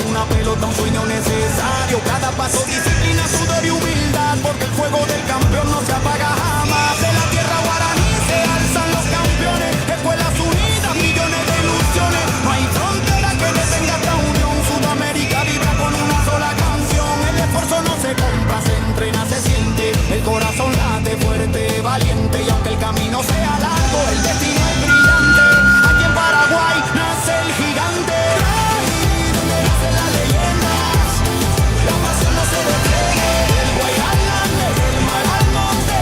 una pelota, un sueño necesario. Cada paso, disciplina, sudor y humildad, porque el fuego del campeón no se apaga jamás. De la tierra guaraní se alzan los campeones, escuelas unidas, millones de ilusiones. No hay frontera que detenga esta unión. Sudamérica vibra con una sola canción. El esfuerzo no se compra, se entrena, se siente. El corazón late fuerte, valiente. Y aunque el camino sea largo, el destino es brillante. Aquí en Paraguay nace el gigante. Ahí donde nacen las leyendas, la pasión no se detiene. El Guayana, del mar al monte,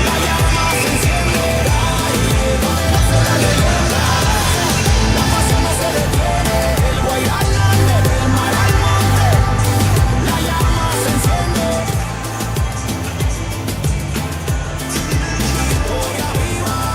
la llama se enciende. Ahí donde nacen las leyendas, la pasión no se detiene. El Guayana, del mar al monte, la llama se enciende. Gloria viva.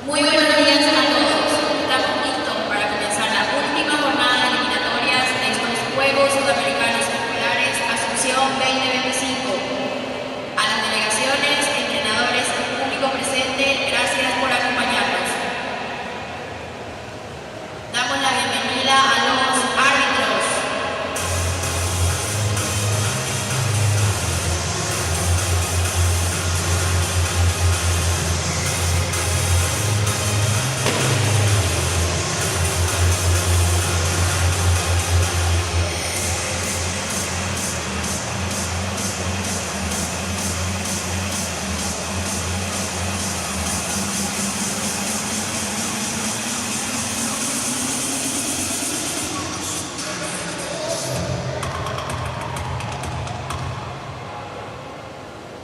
Muy buenos días a todos. Estamos listos para comenzar la última jornada de eliminatorias de estos Juegos Sudamericanos Escolares Asunción 2025. A las delegaciones, entrenadores y público presente, gracias por acompañarnos. Damos la bienvenida a los árbitros.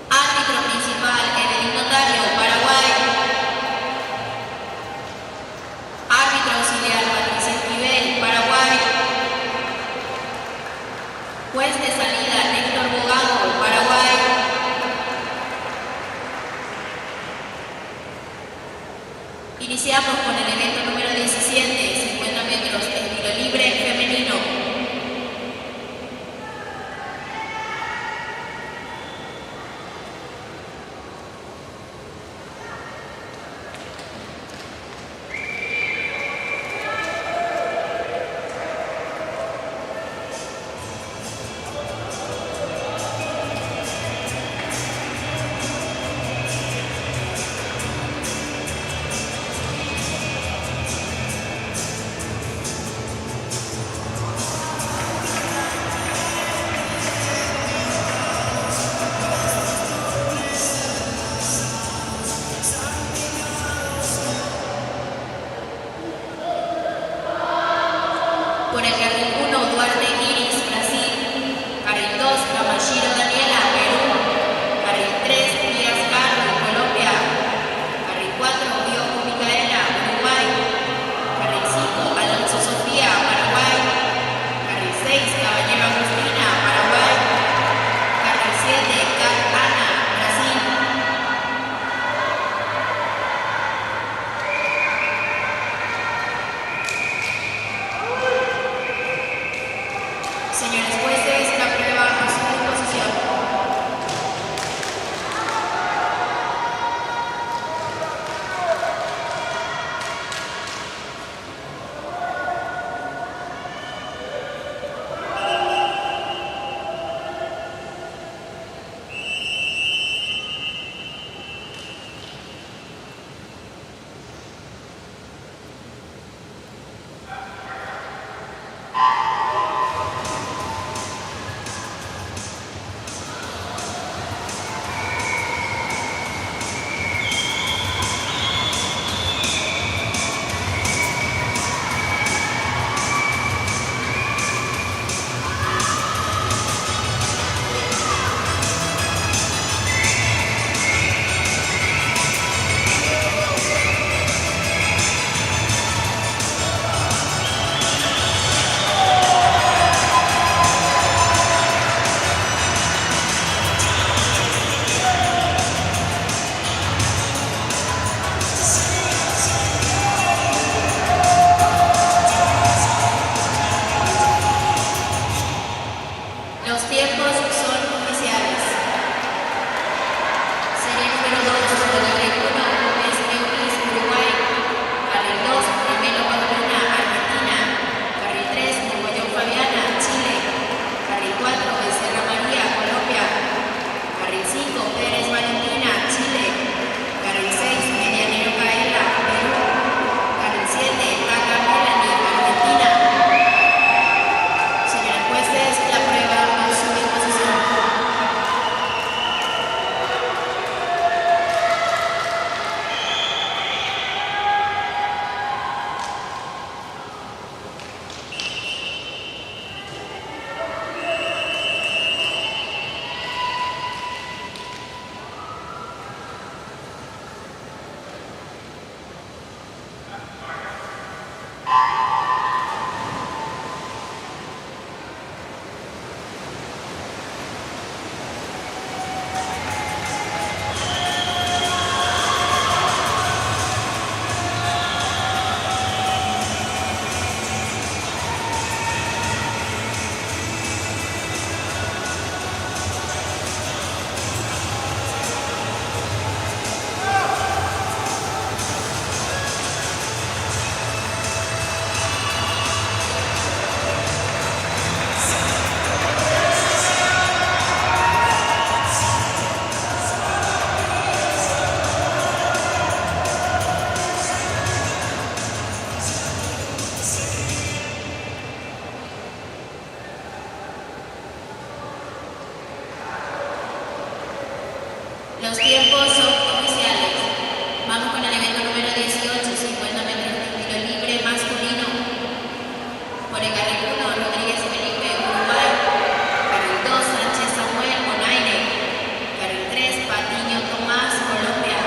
Árbitro principal, Evelyn Notario, Paraguay. Árbitro auxiliar, Patricia Esquivel, Paraguay. Juez de salida, Héctor Bogado, Paraguay. Iniciamos con el evento número 17, 50 metros, estilo libre femenino. tiempos son oficiales. Vamos con el evento número 18, 50 metros de tiro libre masculino. Por el carril 1, Rodríguez Felipe, Uruguay. Carril 2, Sánchez Samuel, Bonaire. Carril 3, Patiño Tomás, Colombia.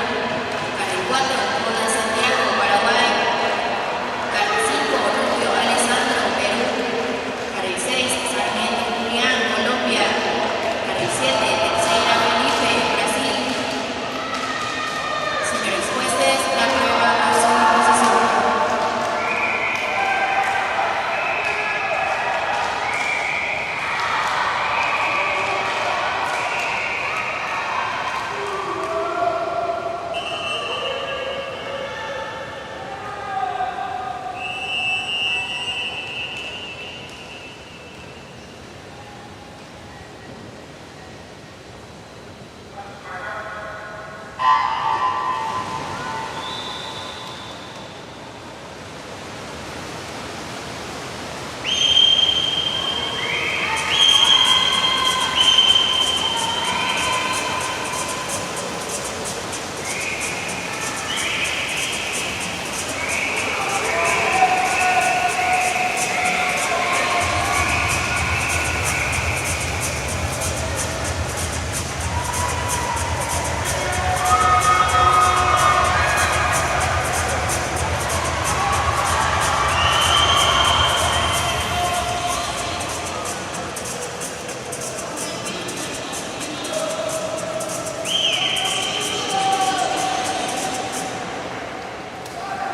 Carril 4, Boda Santiago, Paraguay. Carril 5, Rubio Alessandro, Perú. Carril 6, Sarmiento Julián, Colombia. Carril 7, Teixeira Felipe, Brasil. Señores jueces, la prueba a su disposición.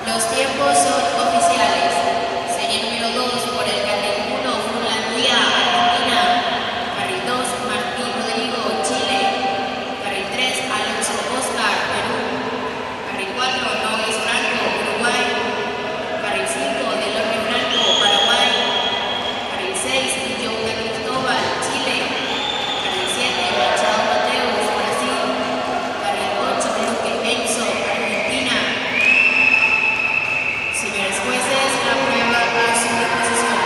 Los tiempos son oficiales. Serie número 2 por el carril 1, Finlandia, Argentina. Carril 2, Martín Rodrigo, Chile. Carril 3, Alonso Oscar, Perú. Carril 4, Nogues Franco, Uruguay. Carril 5, Delorme Franco, Paraguay. Carril 6, Yoga Cristóbal, Chile. Carril 7, Machado Mateus, Brasil. Carril 8, Luque Enzo, Argentina. Señores jueces, la prueba a su disposición.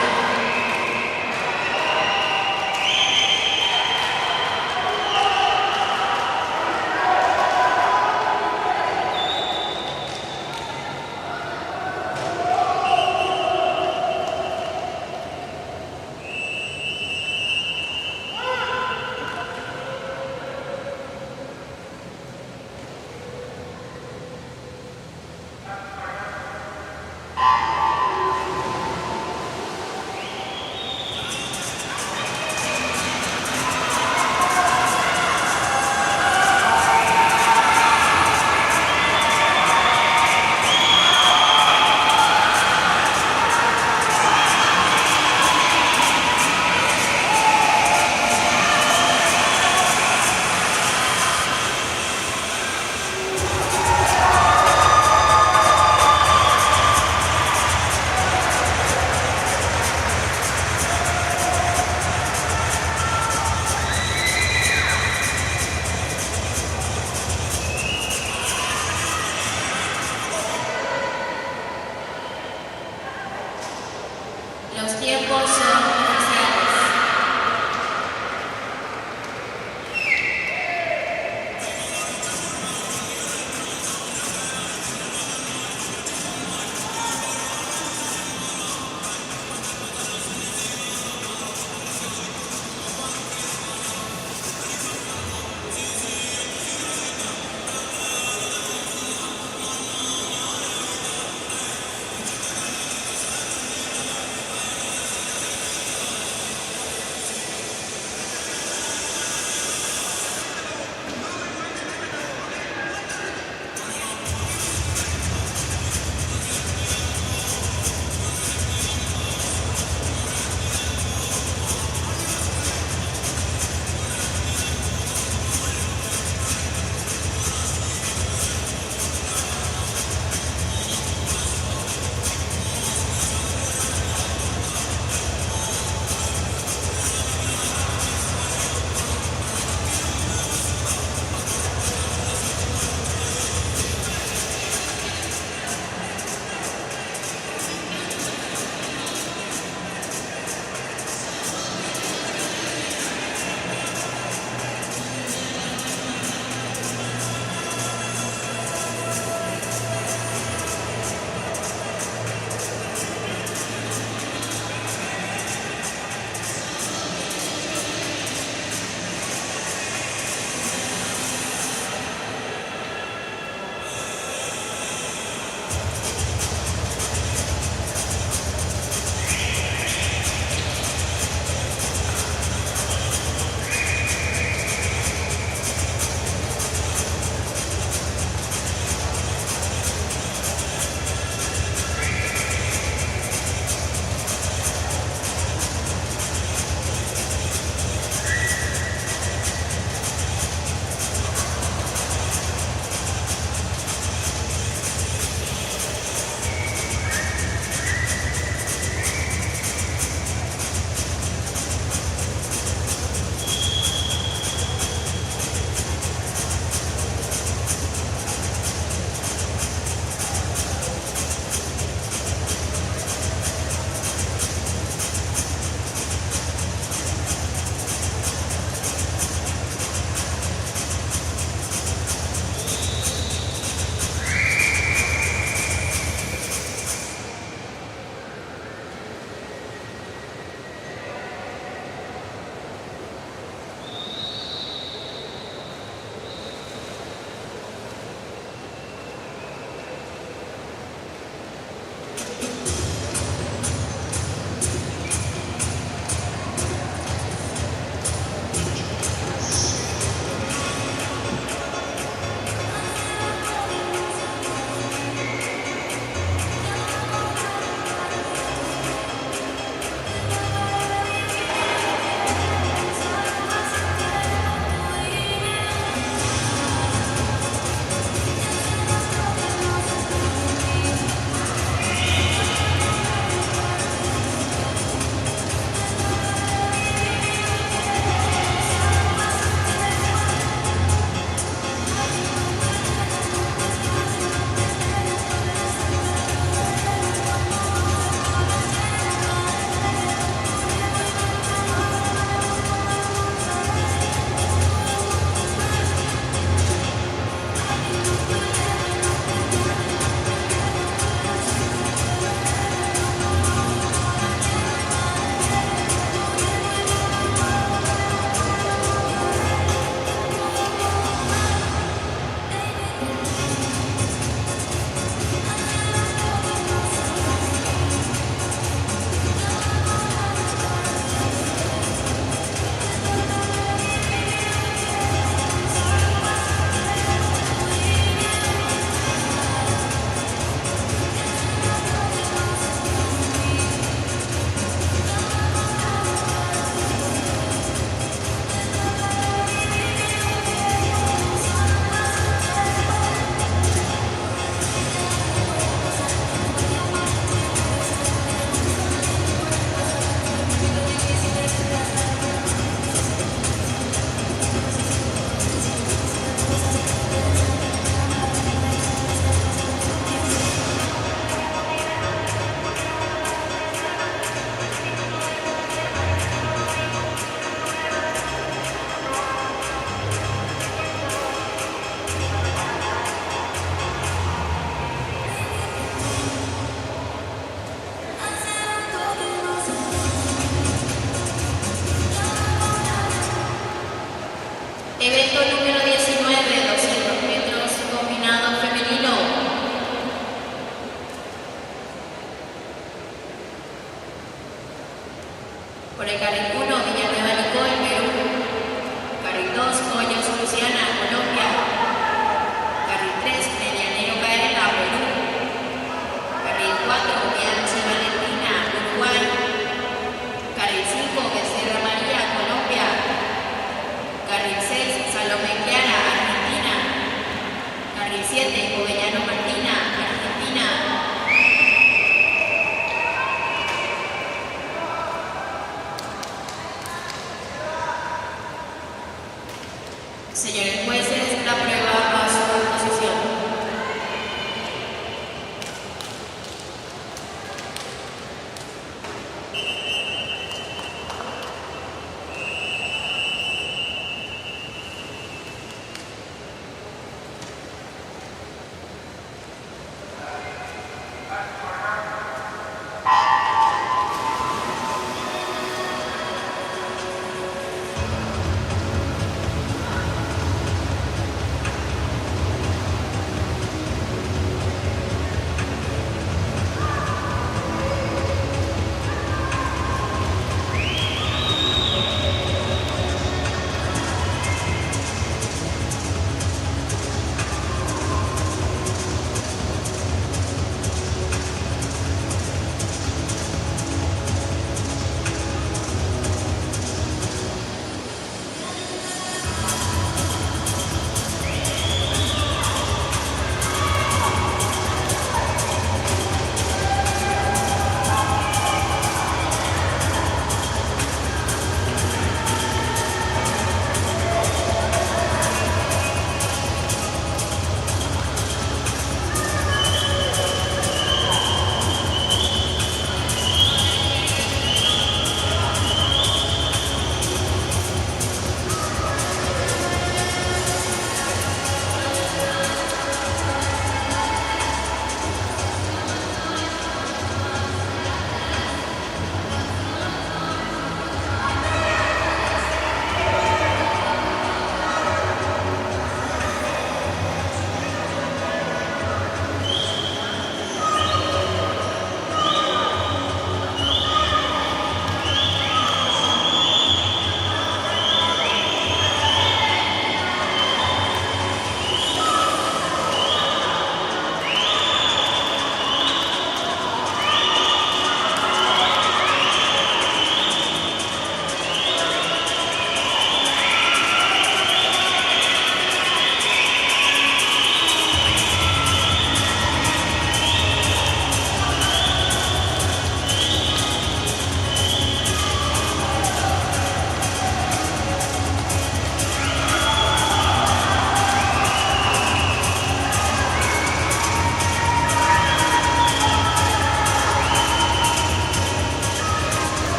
Los tiempos son oficiales. Carril 7, Ovellano Martina, Argentina. Señores jueces, la prueba a su posición.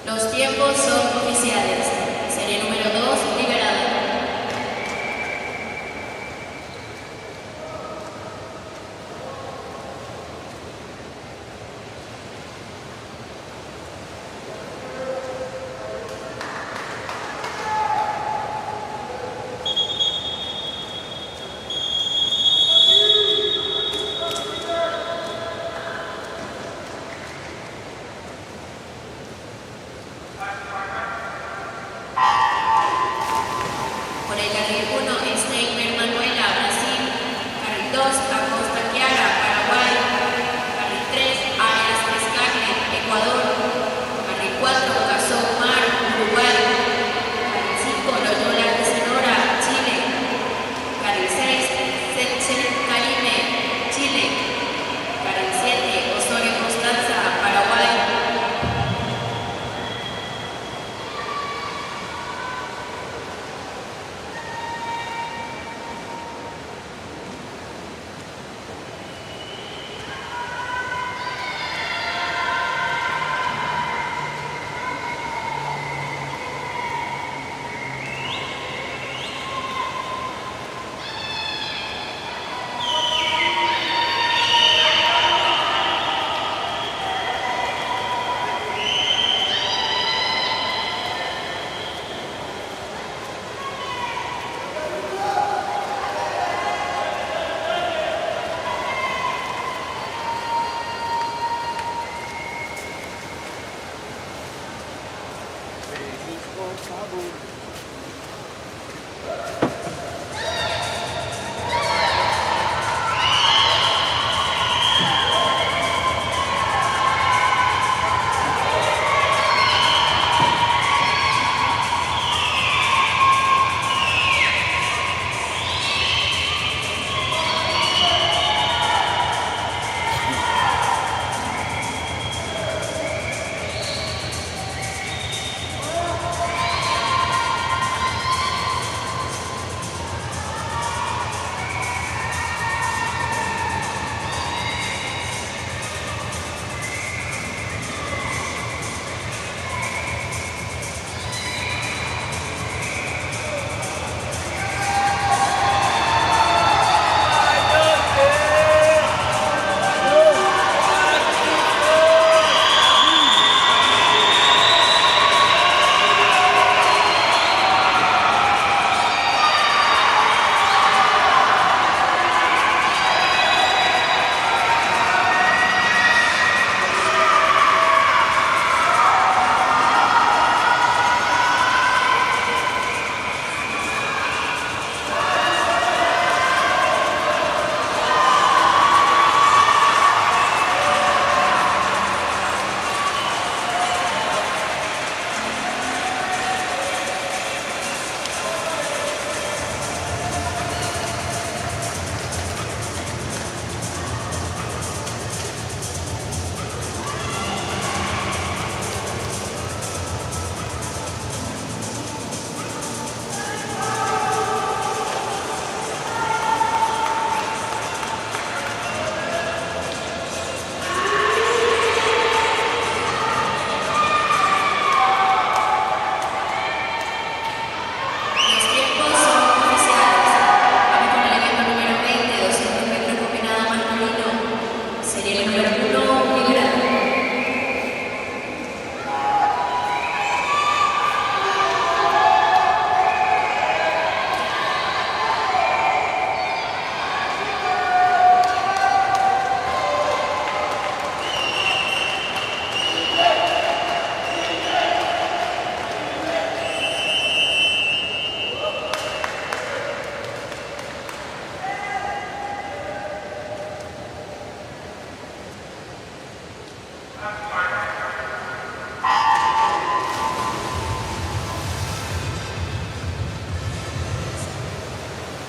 Los tiempos son oficiales. Serie número 2, liberada.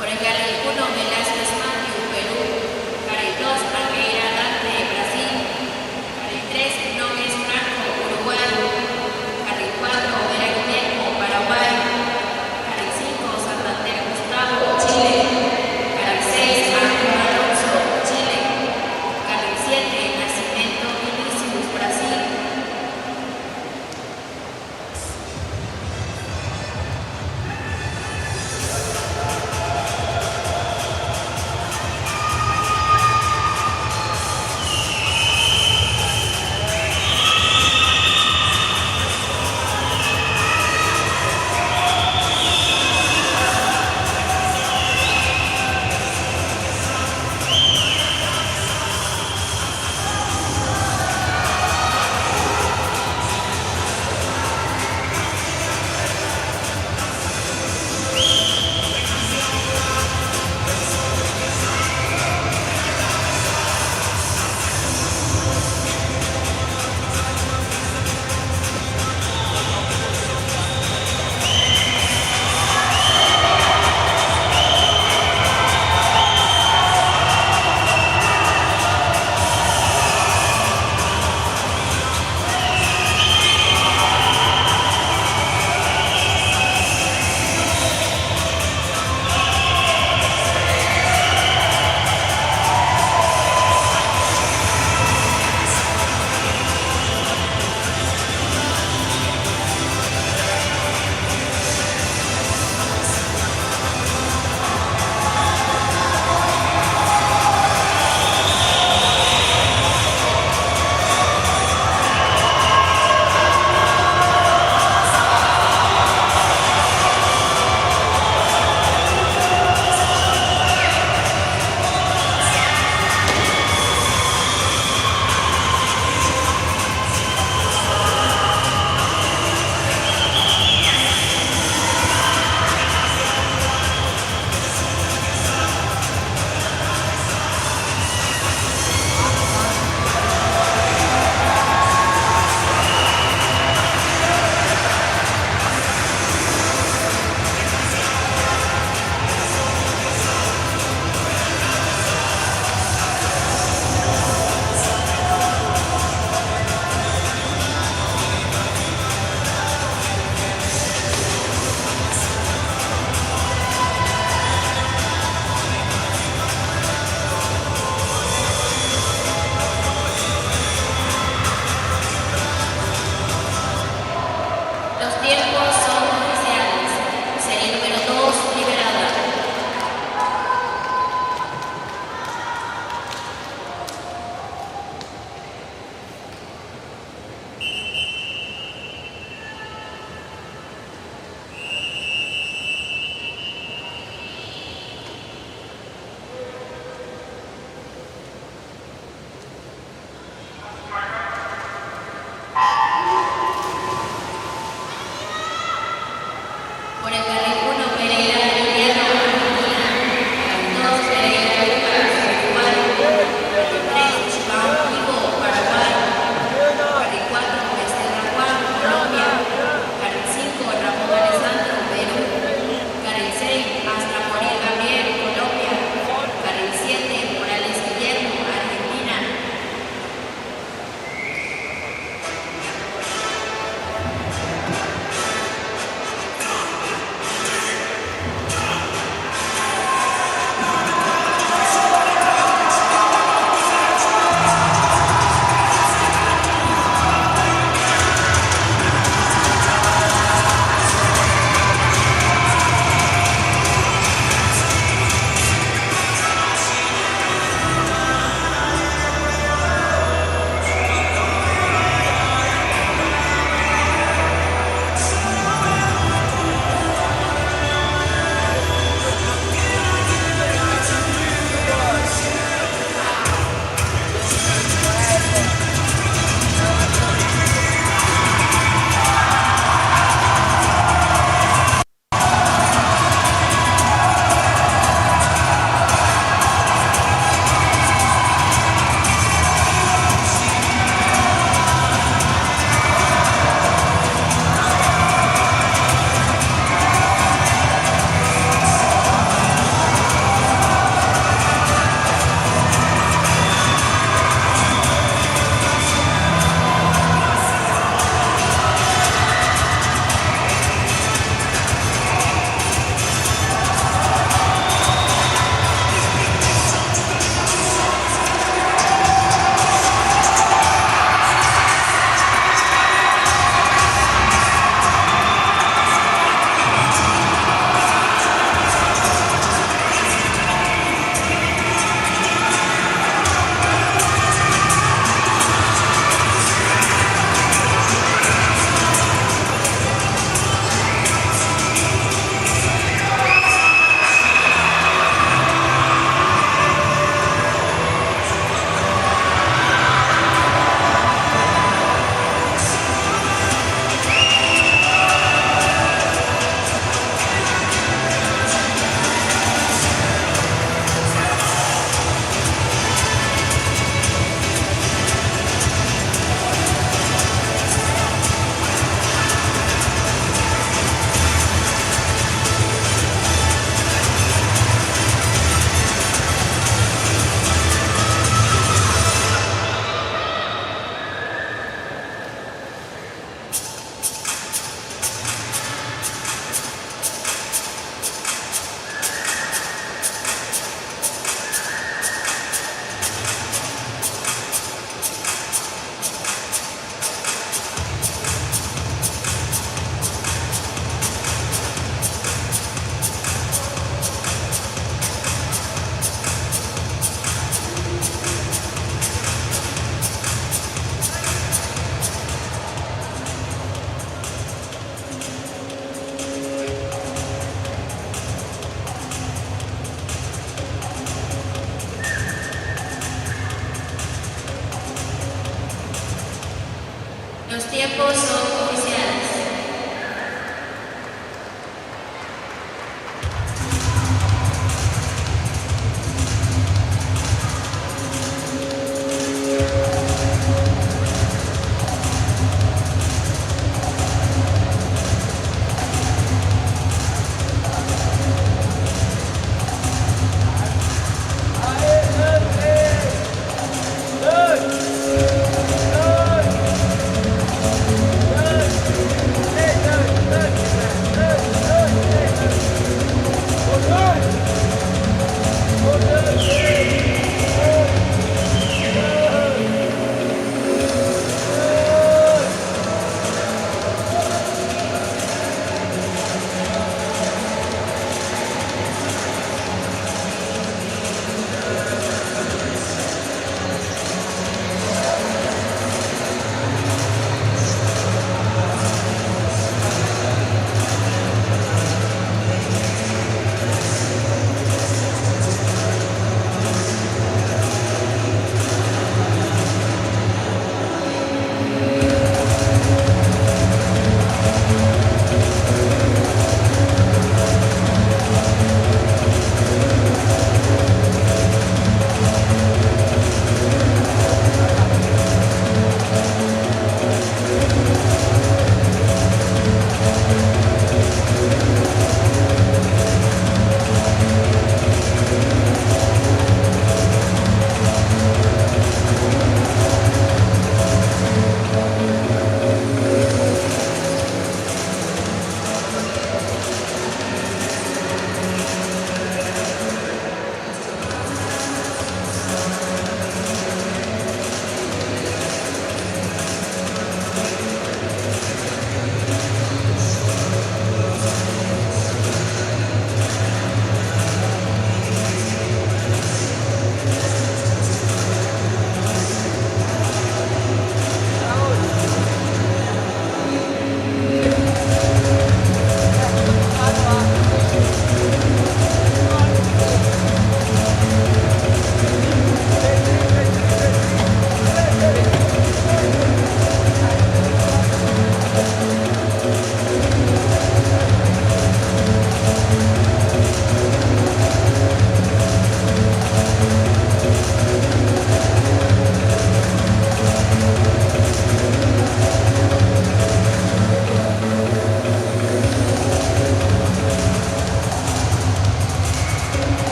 Por el carril 1, Velázquez Matthew, Perú. Carril 2, Almeida Dante, Brasil. Carril 3, Nogues Franco, Uruguay. Carril 4, Vera Guillermo, Paraguay. Carril 5, Santander Gustavo, Chile. Carril 6, Ángel Alonso, Chile. Carril 7, Nascimento Vinicius, Brasil.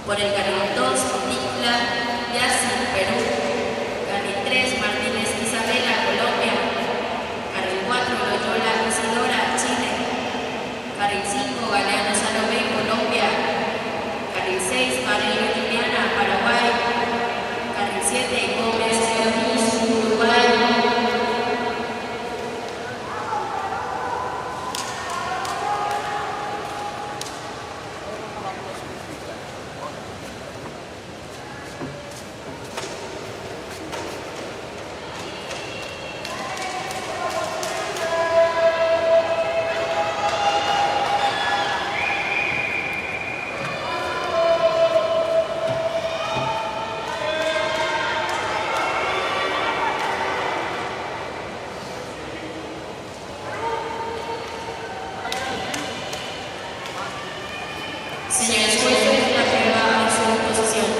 Por el carril 2, Nicla Yacin, Perú. Carril 3, Martínez Isabela, Colombia. Carril 4, Loyola Isidora, Chile. Carril 5, Galeano Salomé, Colombia. Carril 6, Barreiro Liliana, Paraguay. Carril 7, Gómez Dionis, Uruguay. Señores jueces, la prueba a su posición.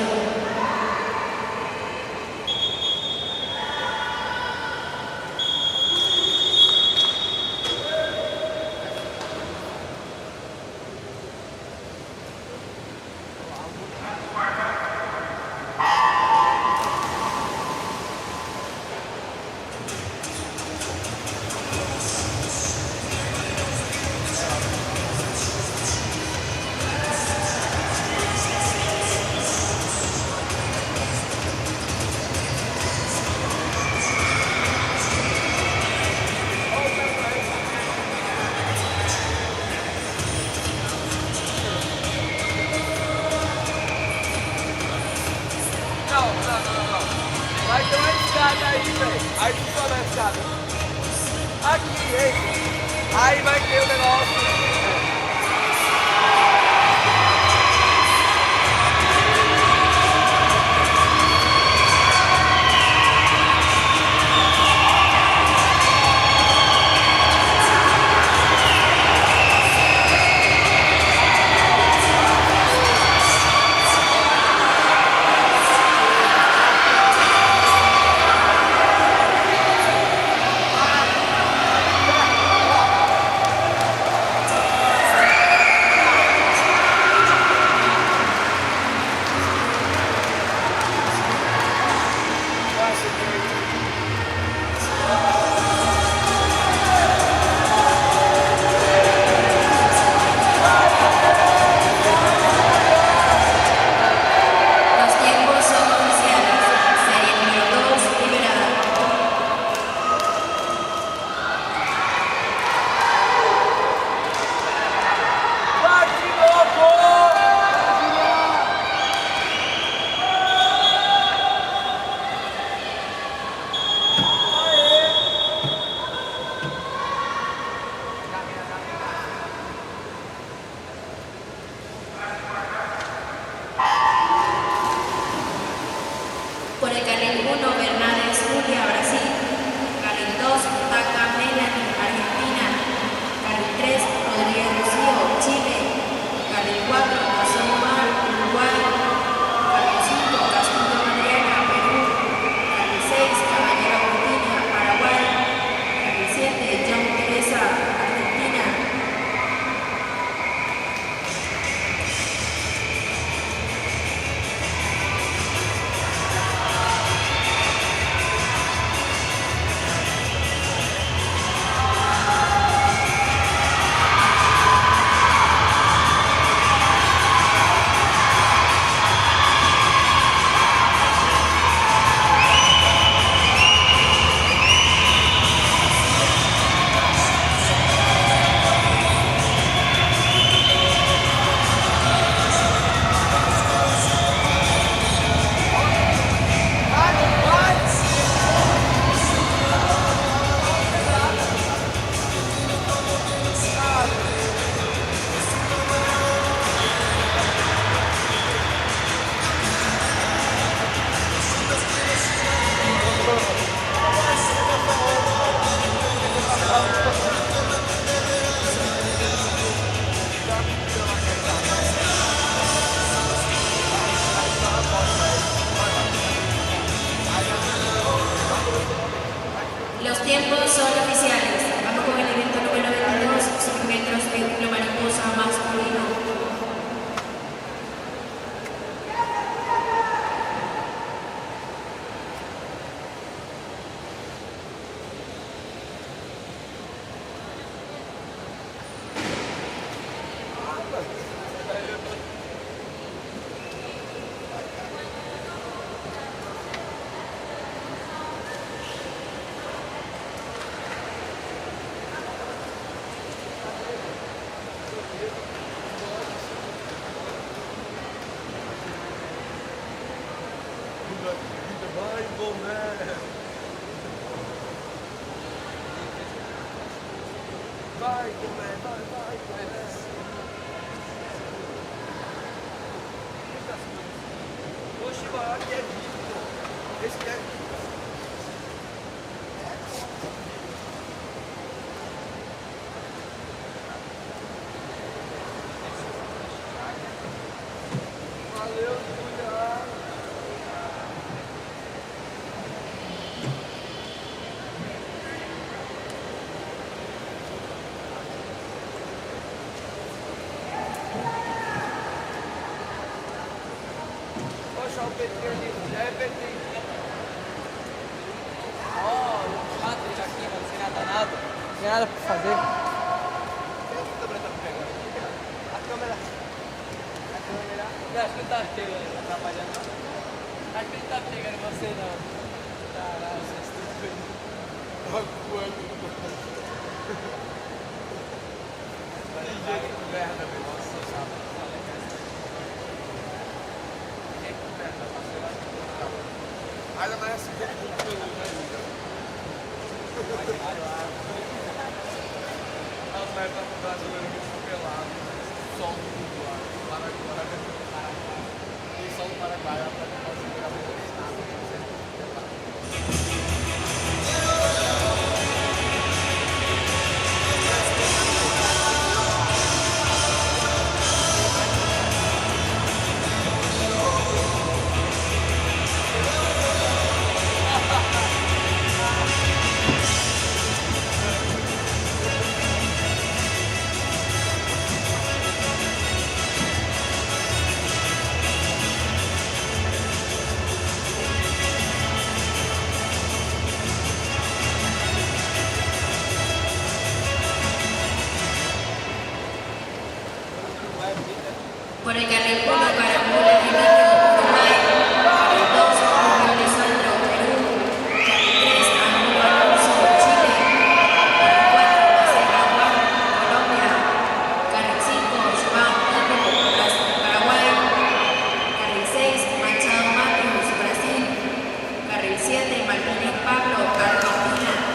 Vai ter uma escada aí, velho. Aí tu sobe a escada. Aqui, hein? Aí vai ter o negócio. Por el carril 1, Bernades Julia, Brasil. Carril 2, Taca Melanie, Argentina. Carril 3, Rodríguez Rocío, Chile. Carril 4, Nazón Mar, Uruguay. Carril 5, Castillo Madriaga, Perú. Carril 6, Caballero Agustina, Paraguay. Carril 7, John Teresa, Argentina. Vai, Bomé! Vai, Bomé, vai, Bomé! Oxe, mano, aqui é vivo, pô. Esse aqui é vivo. Valeu, Julia! Poxa, o Petrinho ali, é Petrinho. Ó, o Patrick aqui, mano, sem nada. Sem nada pra fazer. A câmera tá pegando. A câmera. Eu acho que ele tá pegando, atrapalhando. Acho que ele tá pegando você não. Caralho, você é estúpido. Tava voando. Ninguém merda, meu. Nossa, sabe? Ainda mais assim, aquele conteúdo, né, amiga? As merdas do brasileiro que ficam pelados, sol no mundo lá, Paraguai. E sol no Paraguai, ela pode fazer gravador de nada, Por el carril 1 Carambula Emilio Uruguay, carril 2 Julio Alessandro Perú, carril 3 Ángulo Alonso Chile, carril 4 Maceira Juan Colombia, carril 5 João Ivo Paraguay, carril 6 Machado Matheus Brasil, carril 7 Martínez Pablo Argentina.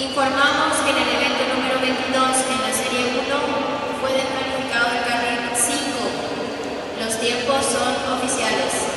Informamos que en el evento número 22 en la Serie 1 fue descalificado el carril 5. Los tiempos son oficiales.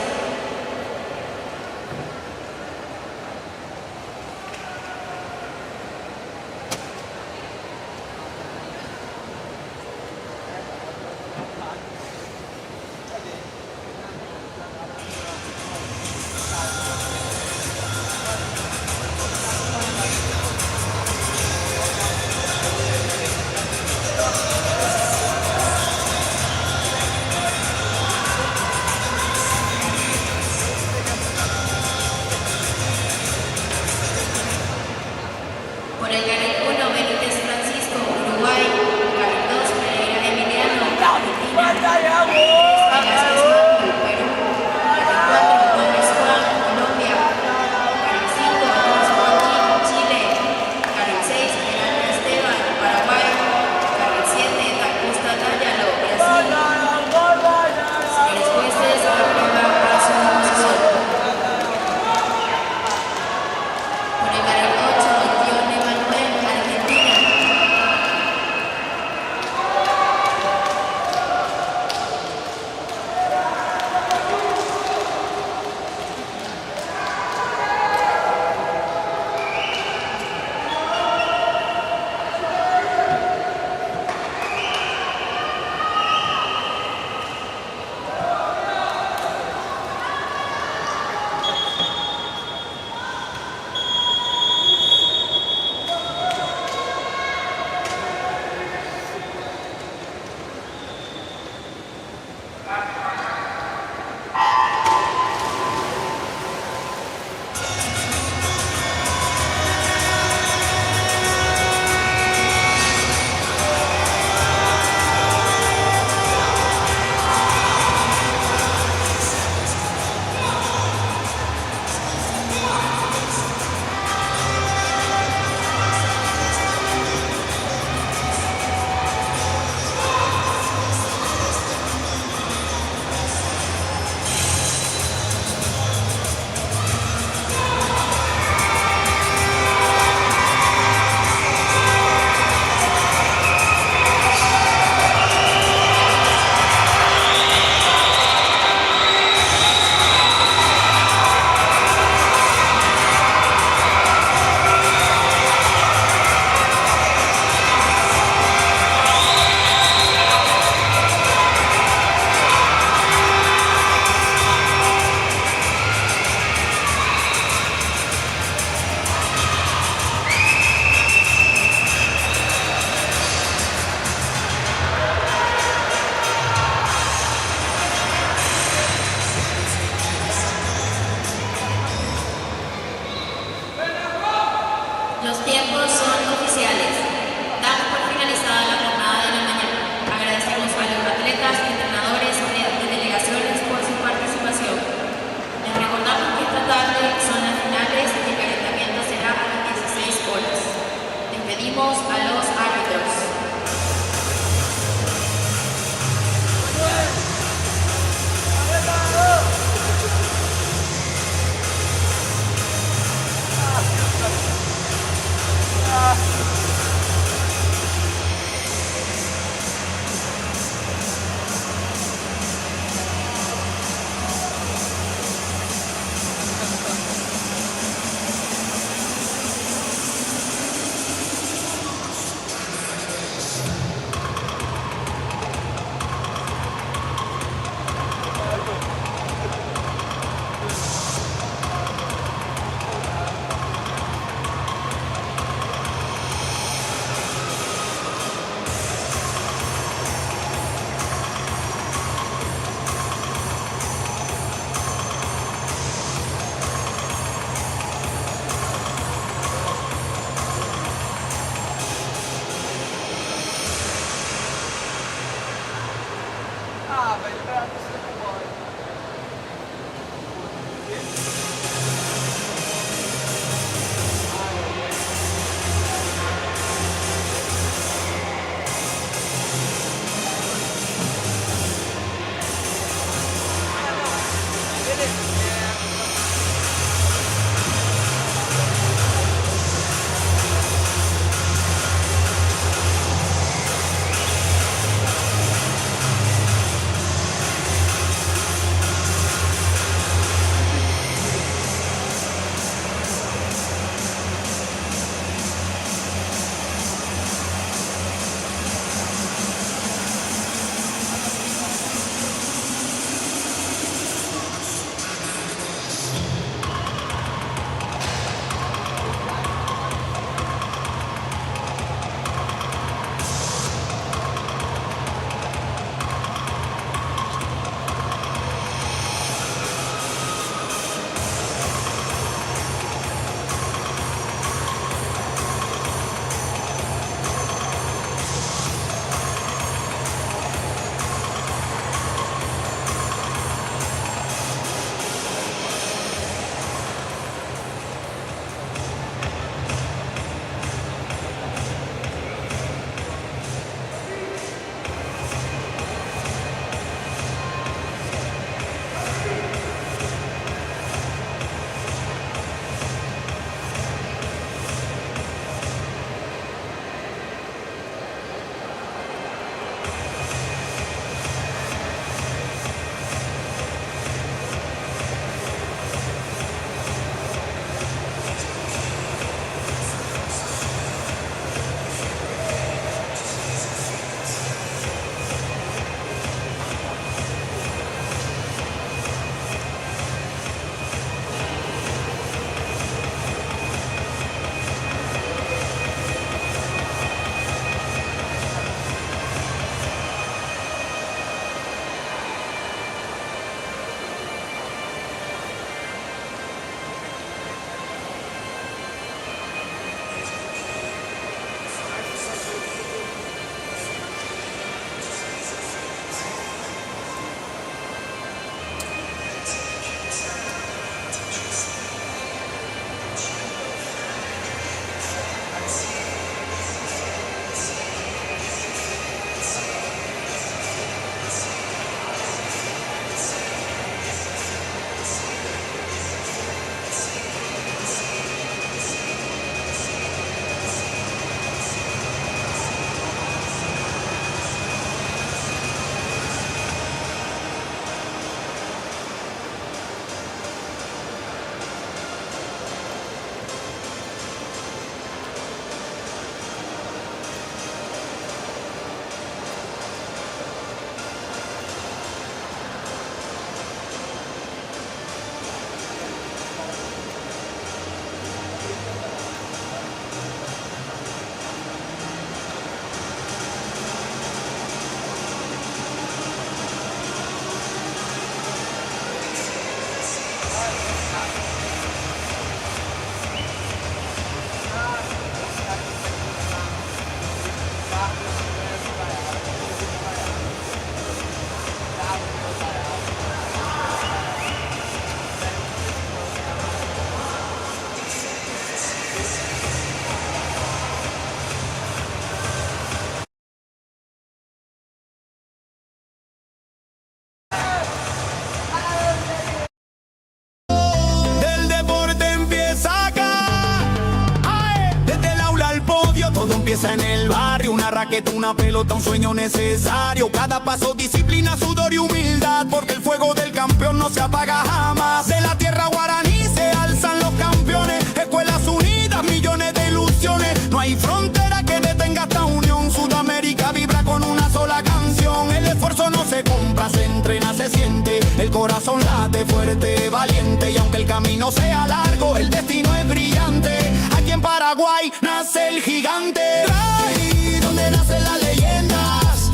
empieza en el barrio. Una raqueta, una pelota, un sueño necesario. Cada paso, disciplina, sudor y humildad, porque el fuego del campeón no se apaga jamás. De la tierra guaraní se alzan los campeones, escuelas unidas, millones de ilusiones. No hay frontera que detenga esta unión. Sudamérica vibra con una sola canción. El esfuerzo no se compra, se entrena, se siente. El corazón late fuerte, valiente. Y aunque el camino sea largo, el destino es brillante. Aquí en Paraguay nace el gigante. Ahí donde nacen las leyendas,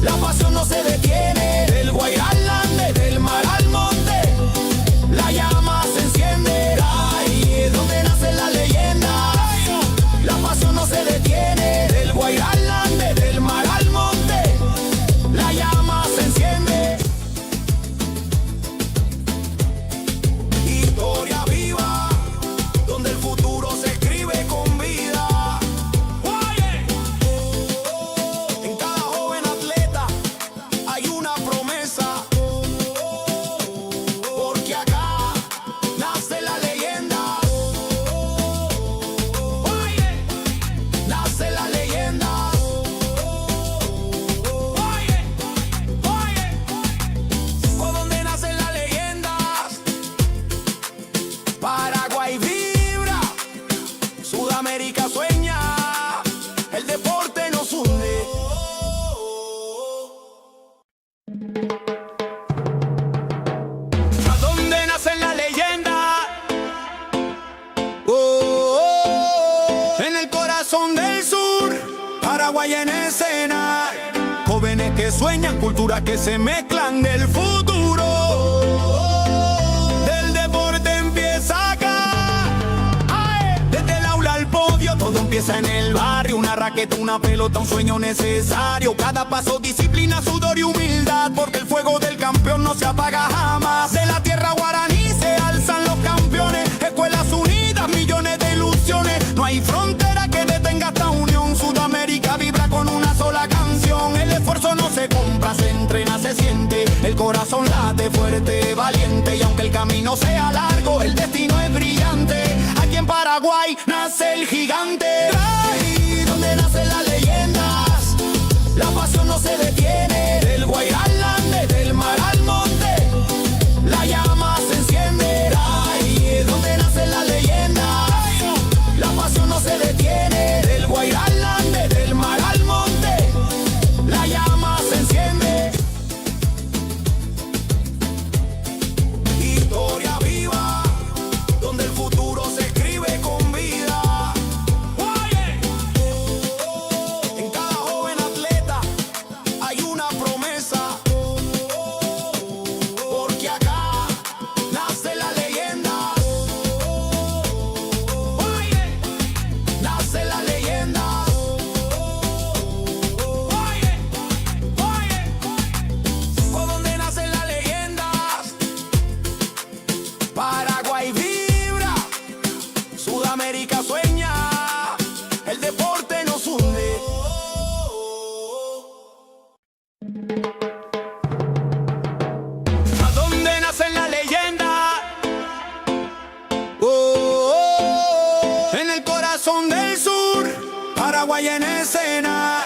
la pasión no se detiene. Del Guairá al Ande, del mar al monte, la llama se enciende. Ahí es donde nacen las leyendas, la pasión no se detiene. Del Guairá al Ande, del mar al monte, la llama se enciende. Historia viva, donde el futuro se escribe con vida. En cada joven atleta hay una promesa, porque acá nace la leyenda. Nace la leyenda. Por donde nacen las leyendas, Paraguay vibra, Sudamérica sueña, el deporte nos hunde. ¿A dónde nacen las leyendas? En el corazón del sur, Paraguay en escena. Jóvenes que sueñan, culturas que se mezclan del futuro. Del deporte empieza acá. Desde el aula al podio, todo empieza en el barrio. Una raqueta, una pelota, un sueño necesario. Cada paso, disciplina, sudor y humildad, porque el fuego del campeón no se apaga jamás. De la tierra guaraní se alzan los campeones, escuelas unidas, millones de ilusiones. No hay frontera que detenga esta unión. Sudamérica vibra con una sola canción. El esfuerzo no se compra, se entrena, se siente. El corazón late fuerte, valiente. Y aunque el camino sea largo, el destino es brillante. Aquí en Paraguay nace el gigante. Ahí donde nacen las leyendas, la pasión no se detiene. Del Guairá al Ande, del mar al monte, la llama se enciende. Ahí es donde nacen las leyendas, la pasión no se detiene. Del Guairá al Ande, del mar al monte, la llama se enciende. Historia viva, donde el futuro se escribe con vida. En cada joven atleta hay una promesa, porque acá nace la leyenda. Nace la leyenda. Por donde nacen las leyendas, Paraguay vibra, Sudamérica sueña, el deporte nos hunde. ¿A dónde nacen las leyendas? En el corazón del sur, Paraguay en escena.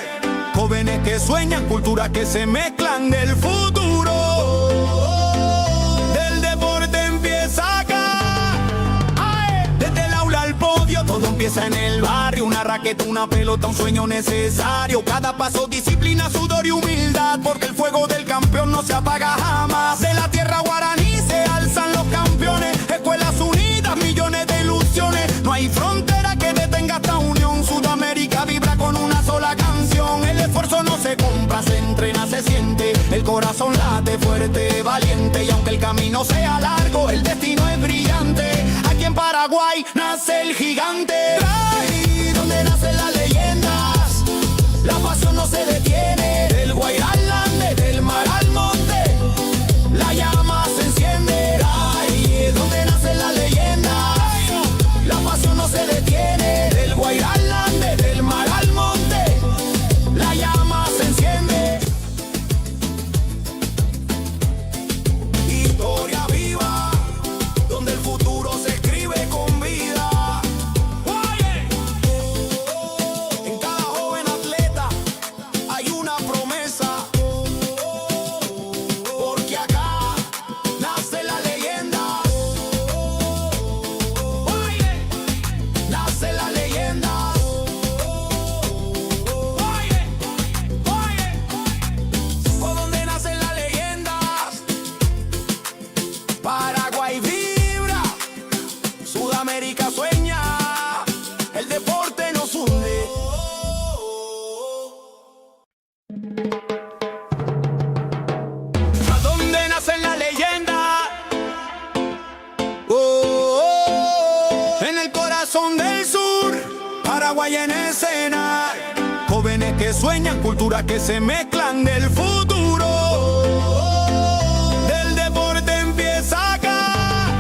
Jóvenes que sueñan, culturas que se mezclan del futuro. Del deporte empieza acá. Desde el aula al podio, todo empieza en el barrio. Una raqueta, una pelota, un sueño necesario. Cada paso, disciplina, sudor y humildad, porque el fuego del campeón no se apaga jamás. De la tierra guaraní se alzan los campeones, escuelas unidas, millones de ilusiones. No hay frontera que detenga esta unión. Sudamérica vibra con una sola canción. El esfuerzo no se compra, se entrena, se siente. El corazón late fuerte, valiente. Y aunque el camino sea largo, el destino es brillante. Aquí en Paraguay nace el gigante. Ahí donde nacen las leyendas, la pasión no se detiene. Del Guairá al Ande, del mar al monte, la llama se enciende. Ahí es donde nacen las leyendas, la pasión no se detiene. Del Guairá al Ande, del mar al monte, la llama se enciende. Historia viva, donde el futuro se escribe con vida. escena. Jóvenes que sueñan, culturas que se mezclan del futuro. Del deporte empieza acá.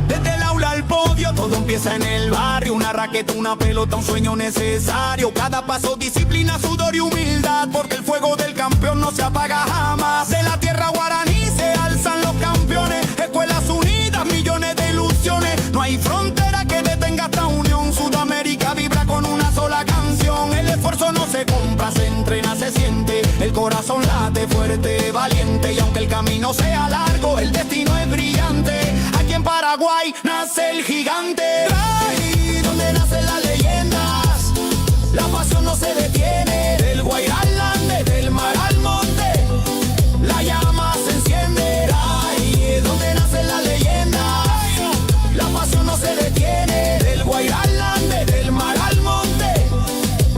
Desde el aula al podio, todo empieza en el barrio. Una raqueta, una pelota, un sueño necesario. Cada paso, disciplina, sudor y humildad, porque el fuego del campeón no se apaga jamás. De la tierra guaraní se alzan los campeones. Escuelas unidas, millones de ilusiones. No hay frontera que detenga esta unión. Sudamérica vibra con una sola canción. El esfuerzo no se compra, se entrena, se siente. El corazón late fuerte, valiente. Y aunque el camino sea largo, el destino es brillante. Aquí en Paraguay nace el gigante. Ahí donde nacen las leyendas, la pasión no se detiene. Del Guairá al Ande, del mar al monte, la llama se enciende. Ahí donde nacen las leyendas, la pasión no se detiene. Del Guairá al Ande, del mar al monte,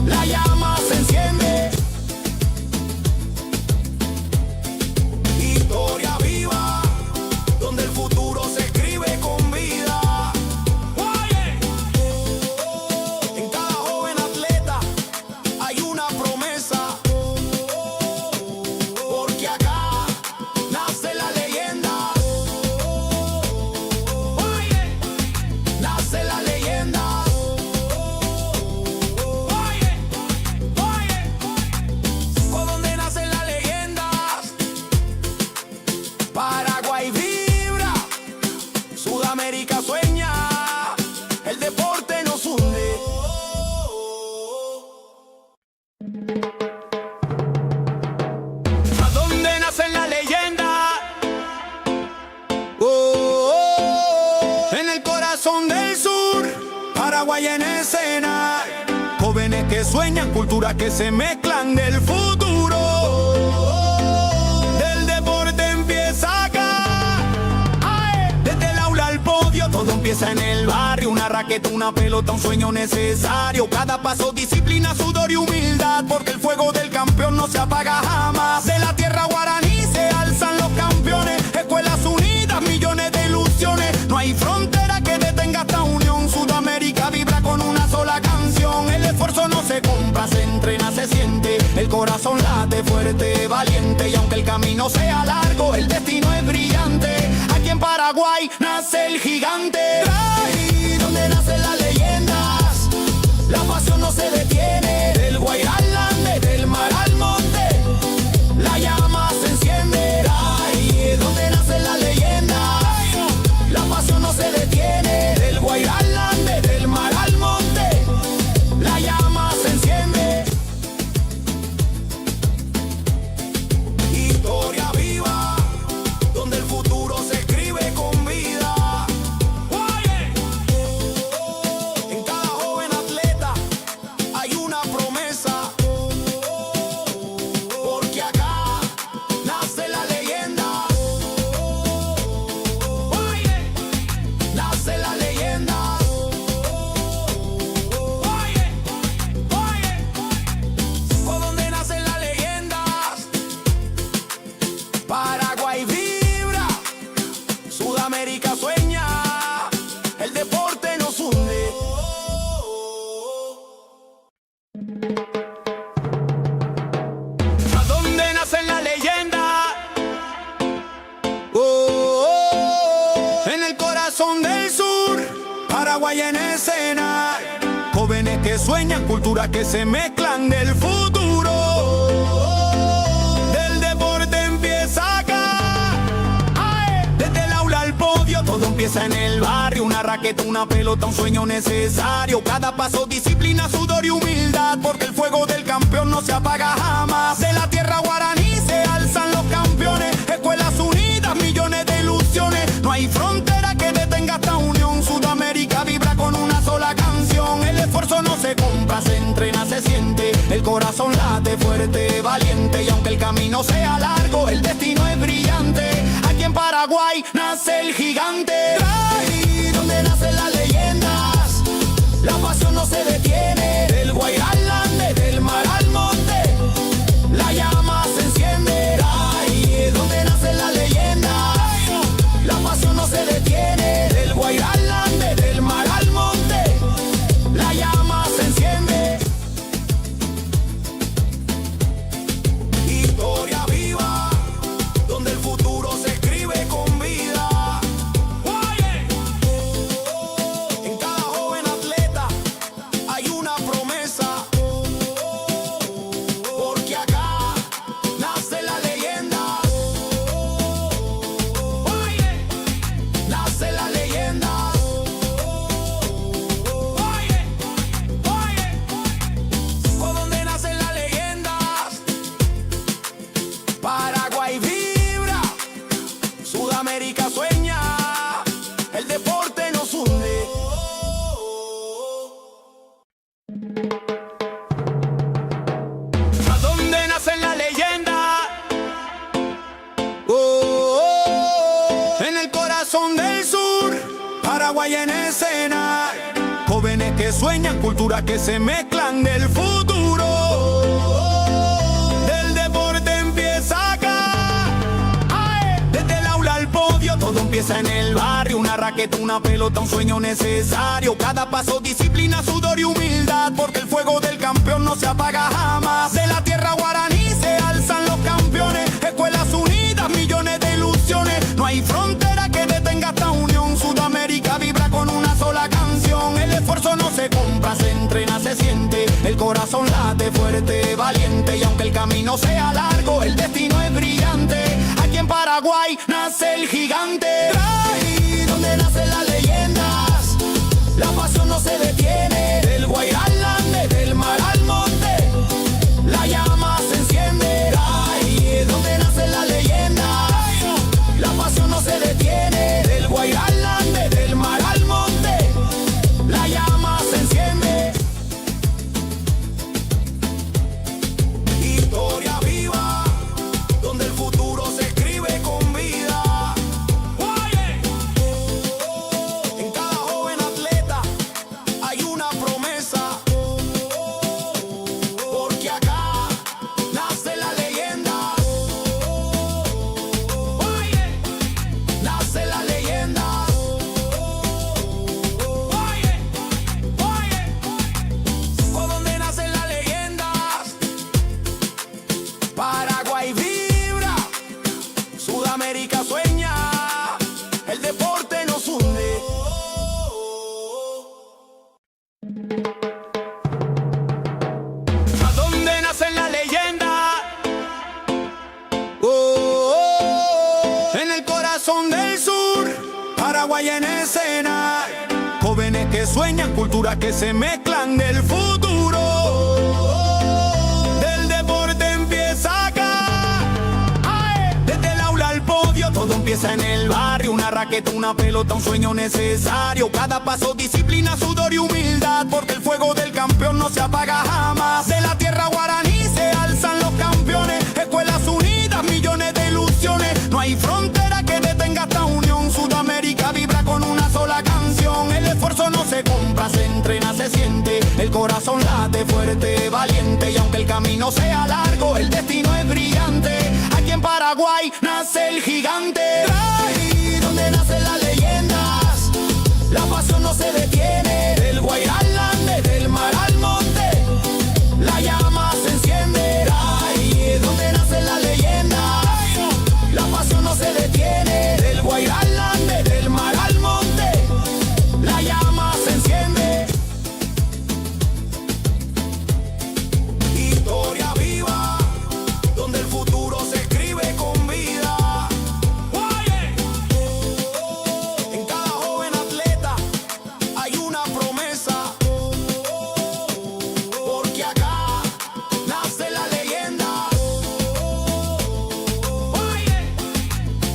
la llama se enciende. Historia viva, donde el futuro se escribe con vida. En cada joven atleta hay una promesa, porque acá nace la leyenda. Nace la leyenda. Por donde nacen las leyendas, Paraguay vibra, Sudamérica sueña, el deporte nos hunde. ¿A dónde nacen las leyendas? En el corazón del sur, Paraguay en escena. Jóvenes que sueñan, culturas que se mezclan del futuro. Del deporte empieza acá. Desde el aula al podio, todo empieza en el barrio. Una raqueta, una pelota, un sueño necesario. Cada paso, disciplina, sudor y humildad, porque el fuego del campeón no se apaga jamás. De la tierra guaraní se alzan los campeones. Escuelas unidas, millones de ilusiones. No hay frontera que detenga esta unión. Sudamérica vibra con una sola canción. El esfuerzo no se compra, se entrena, se siente. El corazón late fuerte, valiente. Y aunque el camino sea largo, el destino es brillante. Aquí en Paraguay nace el gigante. Ahí donde nacen las leyendas, la pasión no se detiene. Del Guairá al Ande, del mar al monte, la llama se enciende. Ahí donde nacen las leyendas, la pasión no se detiene. Del Guairá al Ande, del mar al monte, la llama se enciende. Historia viva, donde el futuro se escribe con vida. En cada joven atleta hay una promesa, porque acá nace la leyenda. Nace la leyenda. Por donde nacen las leyendas, Paraguay vibra, Sudamérica sueña, el deporte nos hunde. ¿A dónde nacen las leyendas? En el corazón del sur, Paraguay en escena. Jóvenes que sueñan, culturas que se mezclan del futuro. Del deporte empieza acá. Desde el aula al podio, todo empieza en el barrio. Una raqueta, una pelota, un sueño necesario. Cada paso, disciplina, sudor y humildad, porque el fuego del campeón no se apaga jamás. De la tierra guaraní se alzan los campeones. Escuelas unidas, millones de ilusiones. No hay frontera que detenga esta unión. Sudamérica vibra con una sola canción. El esfuerzo no se compra, se entrena, se siente. El corazón late fuerte, valiente. Y aunque el camino sea largo, el destino es brillante. Aquí en Paraguay nace el gigante. Ahí donde nacen las leyendas, la pasión no se detiene. Del Guairá al Ande, del mar al monte, la llama se enciende. Ahí donde nacen las leyendas, la pasión no se detiene. Del Guairá al Ande, del mar al monte, la llama se enciende. Sudamérica sueña, el deporte nos hunde. ¿A dónde nace la leyenda? En el corazón del sur, Paraguay en escena. Jóvenes que sueñan, culturas que se mezclan del futuro. Del deporte empieza acá. Desde el aula al podio, todo empieza en el barrio. Una raqueta, una pelota, un sueño necesario. Cada paso, disciplina, sudor y humildad, porque el fuego del campeón no se apaga jamás. De la tierra guaraní se alzan los campeones. Escuelas unidas, millones de ilusiones. No hay frontera que detenga esta unión. Sudamérica vibra con una sola canción. El esfuerzo no se compra, se entrena, se siente. El corazón late fuerte, valiente. Y aunque el camino sea largo, el destino es brillante. Aquí en Paraguay nace el gigante. Ahí donde nacen las leyendas, la pasión no se detiene. Del Guairá al Ande, del mar al monte, la llama se enciende. Ahí donde nacen las leyendas, la pasión no se detiene. Del Guairá al Ande, del mar al monte, la llama se enciende. Historia viva, donde el futuro se escribe con vida. En cada joven atleta hay una promesa, porque acá nace la leyenda. Nace la leyenda. ¿Por dónde nacen las leyendas? Paraguay vibra, Sudamérica sueña, el deporte nos hunde. ¿A dónde nacen las leyendas? En el corazón del sur, Paraguay en escena. Jóvenes que sueñan, culturas que se mezclan del futuro. Del deporte empieza acá. Desde el aula al podio, todo empieza en el barrio. Una raqueta, una pelota, un sueño necesario. Cada paso, disciplina, sudor y humildad, porque el fuego del campeón no se apaga jamás. De la tierra guaraní se alzan los campeones. Escuelas unidas, millones de ilusiones. No hay frontera que detenga esta unión. Sudamérica vibra con una sola canción. El esfuerzo no se compra, se entrena, se siente. El corazón late fuerte, valiente. Y aunque el camino sea largo, el destino es brillante. Aquí en Paraguay nace el gigante. Ahí donde nacen las leyendas, la pasión no se detiene. Del Guairá al Ande, del mar al monte, la llama se enciende. Ahí donde nacen las leyendas, la pasión no se detiene. Del Guairá al Ande, del mar al monte, la llama se enciende. Historia viva, donde el futuro se escribe con vida. En cada joven atleta hay una promesa, porque acá nace la leyenda.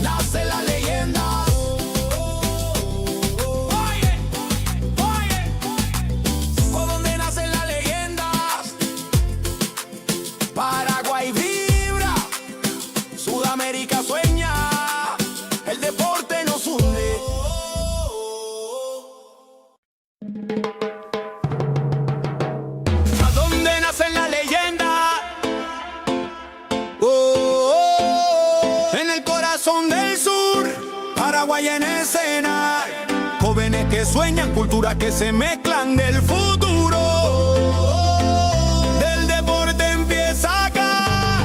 Nace la leyenda. ¿Por dónde nacen las leyendas? Paraguay vibra, Sudamérica sueña, el deporte nos hunde. ¿A dónde nacen las leyendas? En el corazón del sur, Paraguay en escena. Jóvenes que sueñan, culturas que se mezclan del futuro. Del deporte empieza acá.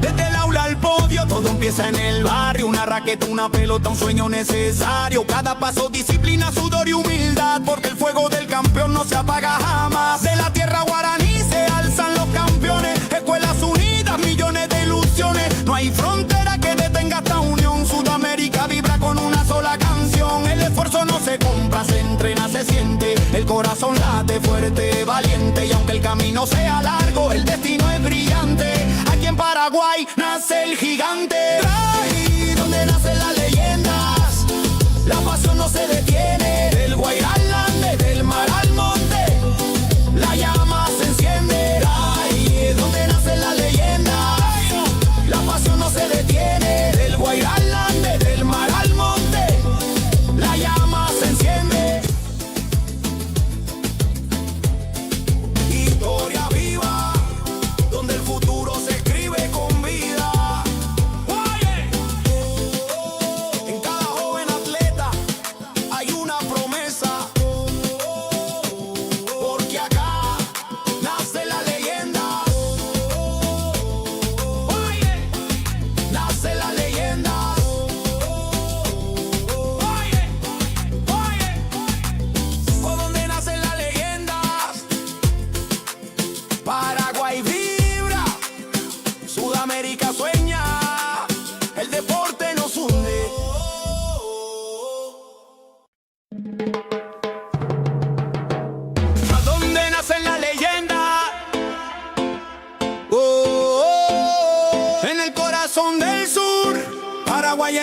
Desde el aula al podio, todo empieza en el barrio. Una raqueta, una pelota, un sueño necesario. Cada paso, disciplina, sudor y humildad, porque el fuego del campeón no se apaga jamás. De la tierra guaraní se alzan los campeones. Escuelas unidas, millones de ilusiones. No hay frontera que detenga esta unión. Sudamérica vibra con una sola canción. El esfuerzo no se compra, se entrena, se siente. El corazón late fuerte, valiente. Y aunque el camino sea largo, el destino es brillante. Aquí en Paraguay nace el gigante. Ahí donde nace la leyenda.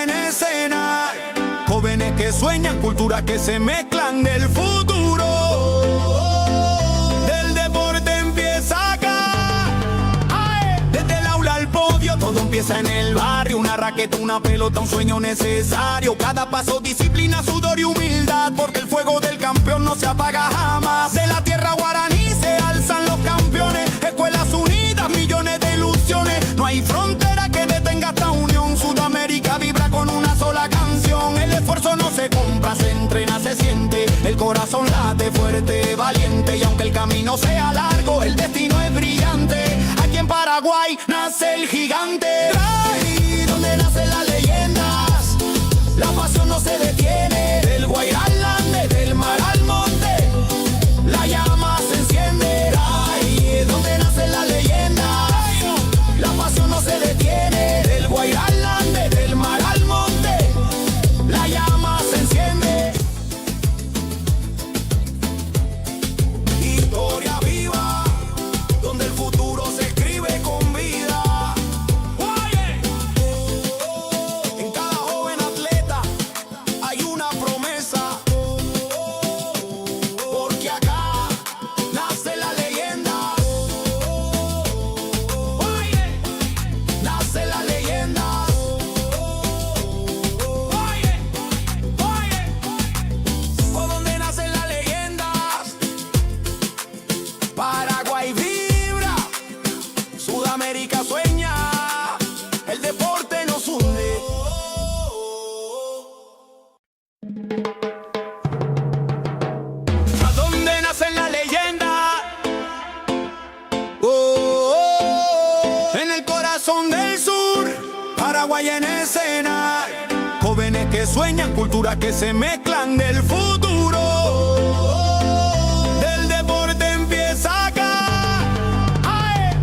en escena. Jóvenes que sueñan, culturas que se mezclan del futuro. Del deporte empieza acá. Desde el aula al podio, todo empieza en el barrio. Una raqueta, una pelota, un sueño necesario. Cada paso, disciplina, sudor y humildad, porque el fuego del campeón no se apaga jamás. De la tierra guaraní se alzan los campeones. Escuelas unidas, millones de ilusiones. No hay frontera que detenga esta unión. Sudamérica vibra con una sola canción. El esfuerzo no se compra, se entrena, se siente. El corazón late fuerte, valiente. Y aunque el camino sea largo, el destino es brillante. Aquí en Paraguay nace el gigante. Ahí donde nacen las leyendas, la pasión no se detiene. Del Guairá al Ande, del mar al monte, la llama se enciende. Ahí donde nacen las leyendas, la pasión no se detiene. Del Guairá al Ande, del mar al monte, la llama se enciende. Historia viva, donde el futuro se escribe con vida. En cada joven atleta hay una promesa, porque acá nace la leyenda. Nace la leyenda. ¿Por dónde nacen las leyendas? Paraguay vibra, Sudamérica sueña, el deporte nos hunde. ¿A dónde nacen las leyendas? En el corazón del sur, Paraguay en escena. Jóvenes que sueñan, culturas que se mezclan del futuro. Del deporte empieza acá.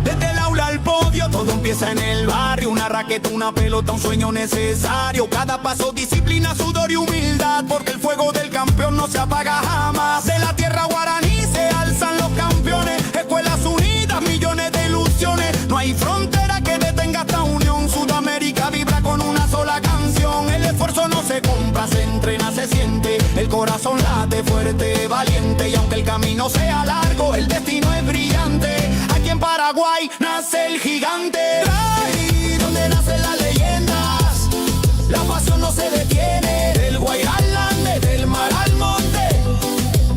Desde el aula al podio, todo empieza en el barrio. Una raqueta, una pelota, un sueño necesario. Cada paso, disciplina, sudor y humildad, porque el fuego del campeón no se apaga jamás. De la tierra guaraní se alzan los campeones. Escuelas unidas, millones de ilusiones. No hay frontera que detenga esta unión. Sudamérica vibra con una sola canción. El esfuerzo no se compra, se entrena, se siente. El corazón late fuerte, valiente. Y aunque el camino sea largo, el destino es brillante. Aquí en Paraguay nace el gigante. Ahí donde nacen las leyendas, la pasión no se detiene. Del Guairá al Ande, del mar al monte,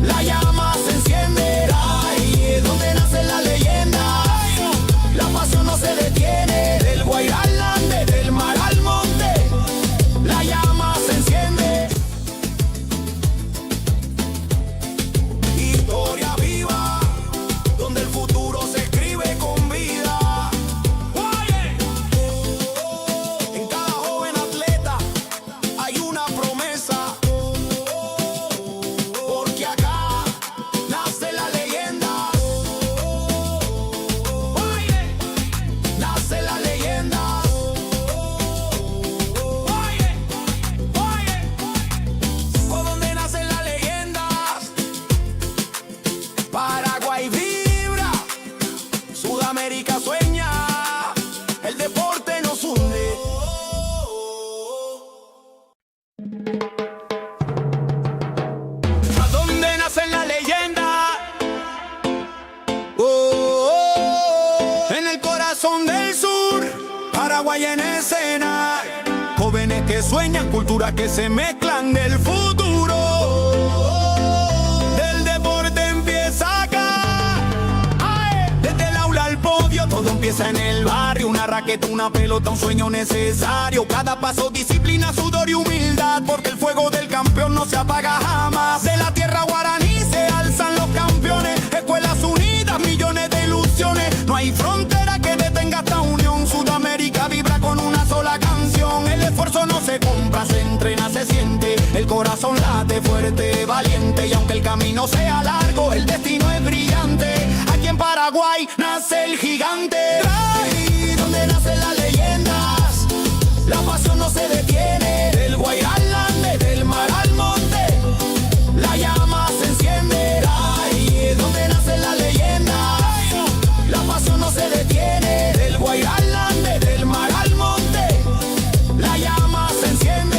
la llama se enciende. Ahí donde nacen las leyendas, la pasión no se detiene. Del Guairá al Ande, del mar al monte, la llama se enciende. Historia viva, donde el futuro se escribe con vida. En cada joven atleta hay una promesa, porque acá nace la leyenda. Nace la leyenda. ¿Por dónde nacen las leyendas? Paraguay vibra, Sudamérica sueña, el deporte nos hunde. ¿A dónde nacen las leyendas? En el corazón del sur, Paraguay en escena. Jóvenes que sueñan, culturas que se mezclan del futuro. Del deporte empieza acá. Desde el aula al podio, todo empieza en el barrio. Una raqueta, una pelota, un sueño necesario. Cada paso, disciplina, sudor y humildad, porque el fuego del campeón no se apaga jamás. De la tierra guaraní se alzan los campeones. Escuelas unidas, millones de ilusiones. No hay frontera que detenga esta unión. Sudamérica vibra con una sola canción. El esfuerzo no se compra, se entrena, se siente. El corazón late fuerte, valiente. Y aunque el camino sea largo, el destino es brillante. Aquí en Paraguay nace el gigante. Ahí donde nacen las leyendas, la pasión no se detiene. Del Guairá al Ande, del mar al monte, la llama se enciende. Ahí donde nacen las leyendas, la pasión no se detiene. Del Guairá al Ande, del mar al monte, la llama se enciende.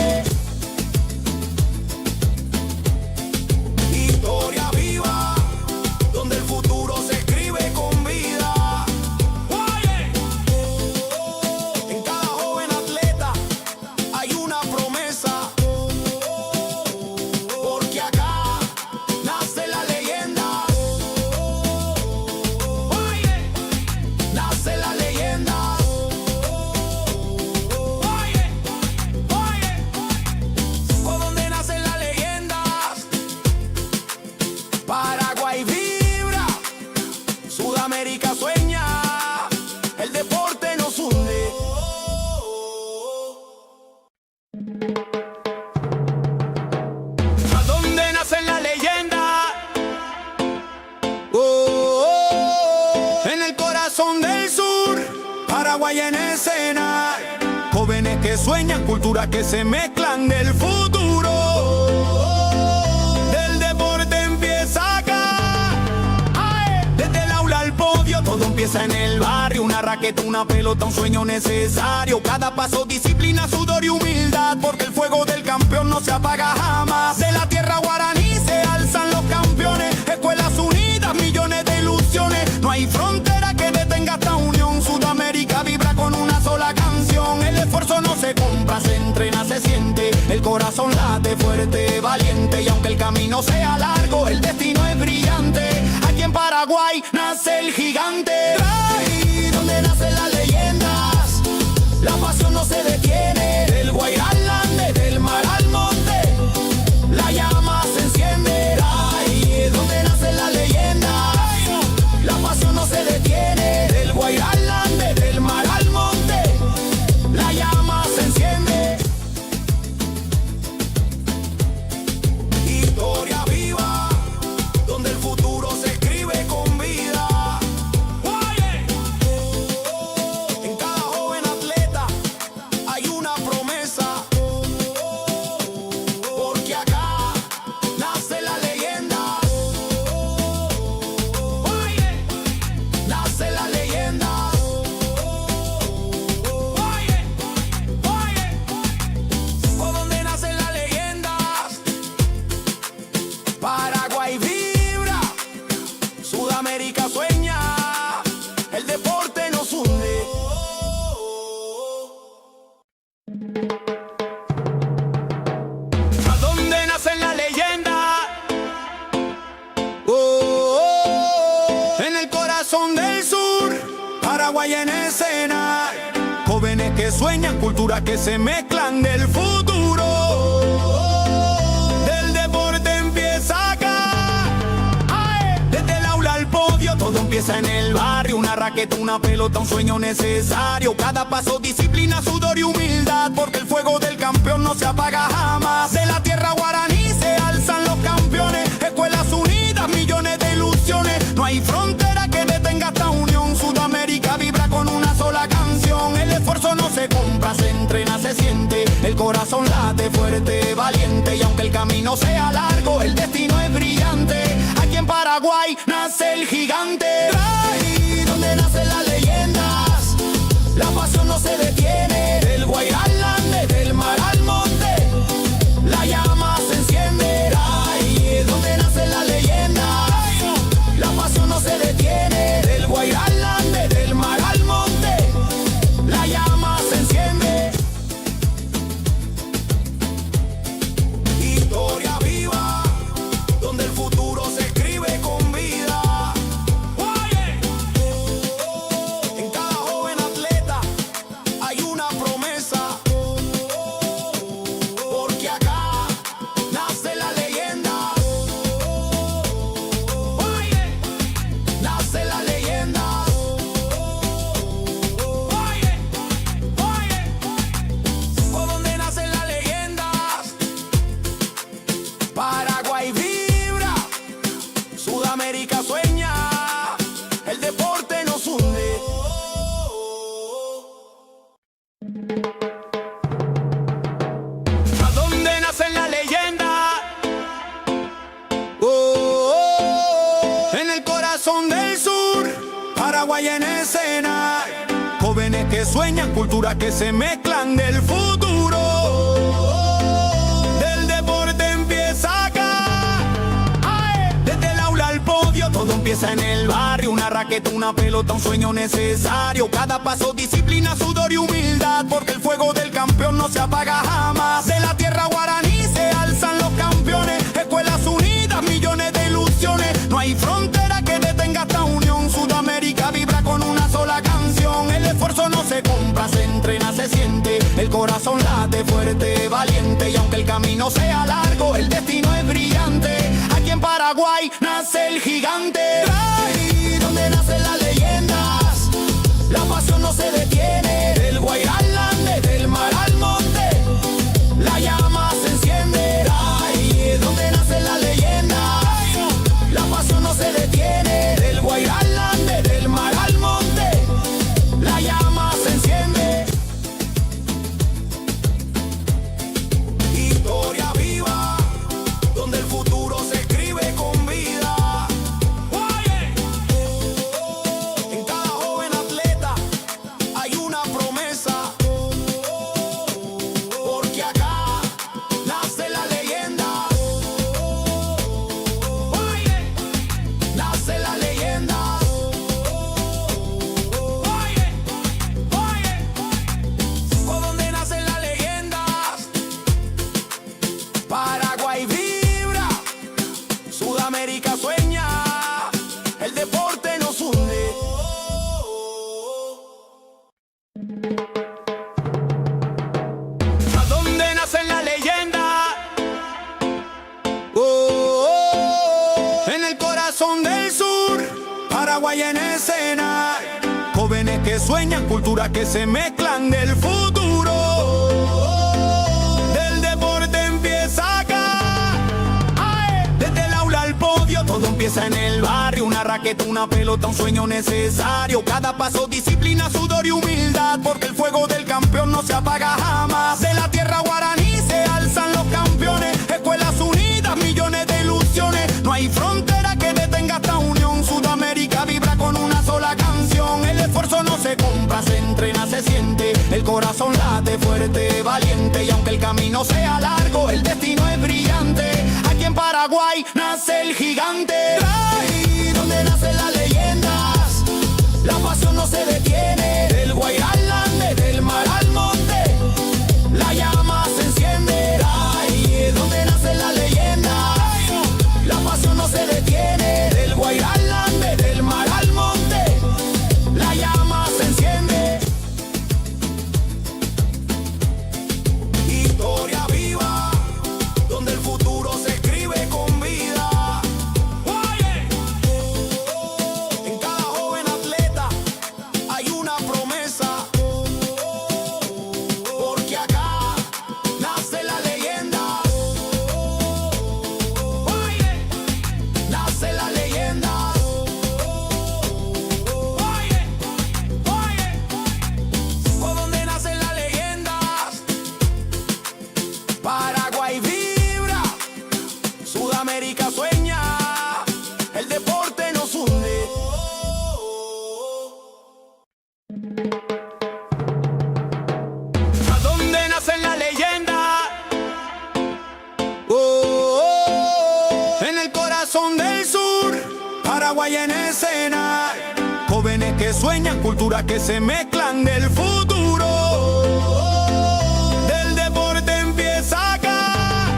¿A dónde nace la leyenda? Oh, oh, en el corazón del sur, Paraguay en escena. Jóvenes que sueñan, culturas que se mezclan del futuro. Del deporte empieza acá. Desde el aula al podio, todo empieza en el barrio. Una raqueta, una pelota, un sueño necesario. Cada paso, disciplina, sudor y humildad, porque el fuego del campeón no se apaga jamás. De la tierra guaraní se alzan los campeones. Escuelas unidas, millones de ilusiones. No hay frontera que detenga esta unión. Sudamérica vibra con una sola canción. El esfuerzo no se compra, se entrena, se siente. El corazón late fuerte, valiente. Y aunque el camino sea largo, el destino es brillante. Aquí en Paraguay nace el gigante. Ahí donde nacen las leyendas, la pasión no se detiene. Del Guairá al Ande, del mar al monte, la llama se enciende. Ahí es donde nacen las leyendas, la pasión no se detiene. Del Guairá al Ande, del mar al monte, la llama se enciende. Historia viva, donde el futuro se escribe con vida. En cada joven atleta hay una promesa, porque acá nace la leyenda. Nace la leyenda. ¿Por dónde nacen las leyendas? Paraguay vibra, Sudamérica sueña, el deporte nos hunde. ¿A dónde nacen las leyendas? Oh, oh, en el corazón del sur, Paraguay en escena. Jóvenes que sueñan, culturas que se mezclan del futuro. Del deporte empieza acá. Desde el aula al podio, todo empieza en el barrio. Una raqueta, una pelota, un sueño necesario. Cada paso, disciplina, sudor y humildad, porque el fuego del campeón no se apaga jamás. De la tierra guaraní se alzan los campeones. Escuelas unidas, millones de ilusiones. No hay frontera que detenga esta unión. Sudamérica vibra con una sola canción. El esfuerzo no se compra, se entrena, se siente. El corazón late fuerte, valiente. Y aunque el camino sea largo, el destino es brillante. Aquí en Paraguay nace el gigante. Ahí donde nacen las leyendas, la pasión no se detiene. Del Guairá al Ande, del mar al monte, la llama se enciende. Ahí es donde nacen las leyendas, la pasión no se detiene. Del Guairá al Ande, del mar al monte, la llama se enciende. Historia viva, donde el futuro se escribe con vida. En cada joven atleta hay una promesa, porque acá nace la leyenda. Nace la leyenda. ¿Por dónde nacen las leyendas? Paraguay vibra, Sudamérica sueña, el deporte nos hunde. ¿A dónde nacen las leyendas? Oh, oh, en el corazón del sur, Paraguay en escena. Jóvenes que sueñan, culturas que se mezclan del futuro. Del deporte empieza acá. Desde el aula al podio, todo empieza en el barrio. Una raqueta, una pelota, un sueño necesario. Cada paso, disciplina, sudor y humildad, porque el fuego del campeón no se apaga jamás. De la tierra guaraní se alzan los campeones. Escuelas unidas, millones de ilusiones. No hay frontera que detenga esta unión. Sudamérica vibra con una sola canción. El esfuerzo no se compra, se entrena, se siente. El corazón late fuerte, valiente. Y aunque el camino sea largo, el destino es brillante. Aquí en Paraguay nace el gigante. Ahí donde nacen las leyendas, la pasión no se detiene. Del Guairá al Ande, del mar al monte, Paraguay en escena. Jóvenes que sueñan, culturas que se mezclan del futuro. Del deporte empieza acá. Desde el aula al podio, todo empieza en el barrio. Una raqueta, una pelota, un sueño necesario. Cada paso, disciplina, sudor y humildad, porque el fuego del campeón no se apaga jamás. De la tierra guaraní se alzan los campeones. Escuelas unidas, millones de ilusiones. No hay frontera que detenga esta unión. Sudamérica vibra con una sola canción. El esfuerzo no se compra, se entrena, se siente. El corazón late fuerte, valiente. Y aunque el camino sea largo, el destino es brillante. Aquí en Paraguay nace el gigante. Ahí donde nacen las leyendas, la pasión no se detiene. Del Guairá al Ande, del mar al monte, la llama se enciende. Ahí es donde nacen las leyendas, la pasión no se detiene. Del Guairá al Ande, del mar al monte, la llama se enciende. Historia viva, donde el futuro se escribe con vida. En cada joven atleta hay una promesa, porque acá nace la leyenda. Nace la leyenda. Por donde nacen las leyendas, Paraguay vibra, Sudamérica sueña, el deporte nos hunde. ¿A dónde nacen las leyendas? En el corazón del sur, Paraguay en escena. Jóvenes que sueñan, culturas que se mezclan del futuro. Del deporte empieza acá.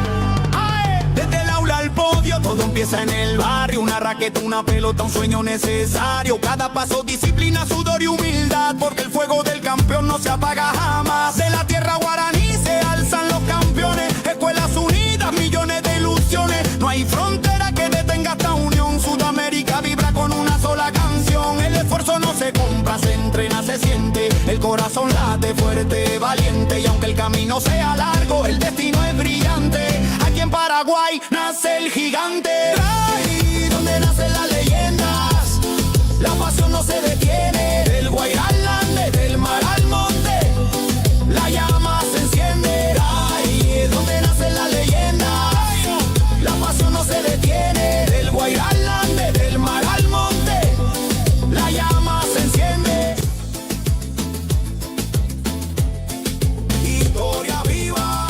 Desde el aula al podio, todo empieza en el barrio. Una raqueta, una pelota, un sueño necesario. Cada paso, disciplina, sudor y humildad, porque el fuego del campeón no se apaga jamás. De la tierra guaraní se alzan los campeones. Escuelas unidas, millones de ilusiones. No hay frontera que detenga esta unión. Sudamérica vibra con una sola canción. El esfuerzo no se compra, se entrena, se siente. El corazón late fuerte, valiente. Y aunque el camino sea largo, el destino es brillante. Aquí en Paraguay nace el gigante. Ahí donde nacen las leyendas, la pasión no se detiene. Del Guairá al Ande, del mar al monte, la llama se enciende. Ahí es donde nacen las leyendas, la pasión no se detiene. Del Guairá al Ande, del mar al monte, la llama se enciende. Historia viva,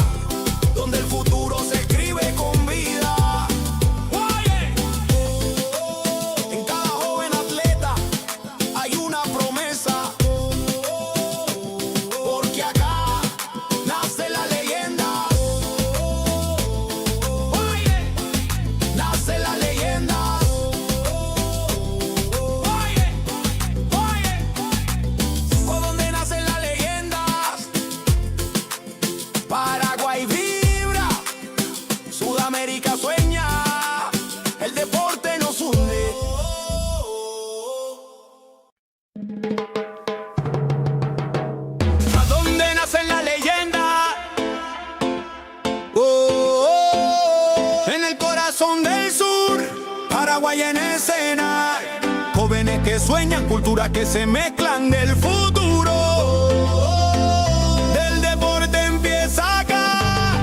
donde el futuro se escribe con vida. En cada joven atleta hay una promesa, porque acá nace la leyenda. Nace la leyenda. Por donde nacen las leyendas, Paraguay vibra, Sudamérica sueña, el deporte nos hunde. ¿A dónde nacen las leyendas? En el corazón del sur, Paraguay en escena. Jóvenes que sueñan, culturas que se mezclan del futuro. Del deporte empieza acá.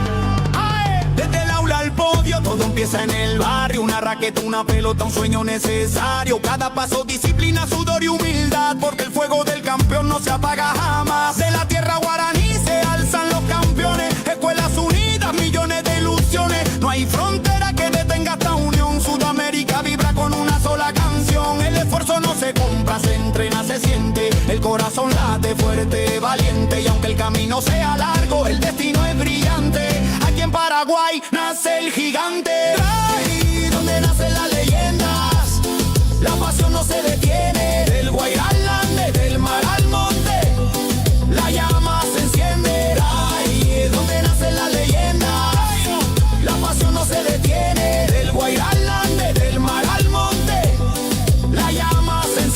Desde el aula al podio, todo empieza en el barrio. Una raqueta, una pelota, un sueño necesario. Cada paso, disciplina, sudor y humildad, porque el fuego del campeón no se apaga jamás. De la tierra guaraní se alzan los campeones. Escuelas unidas, millones de ilusiones. No hay frontera que detenga esta unión. Sudamérica vibra con una sola canción. El esfuerzo no se compra, se entrena, se siente. El corazón late fuerte, valiente. Y aunque el camino sea largo, el destino es brillante. Aquí en Paraguay nace el gigante. Ahí donde nacen las leyendas, la pasión no se detiene. Del Guairá al Ande, del mar al monte, la llama se enciende. Ahí es donde nacen las leyendas, la pasión no se detiene. Del Guairá al Ande, del mar al monte, la llama se enciende.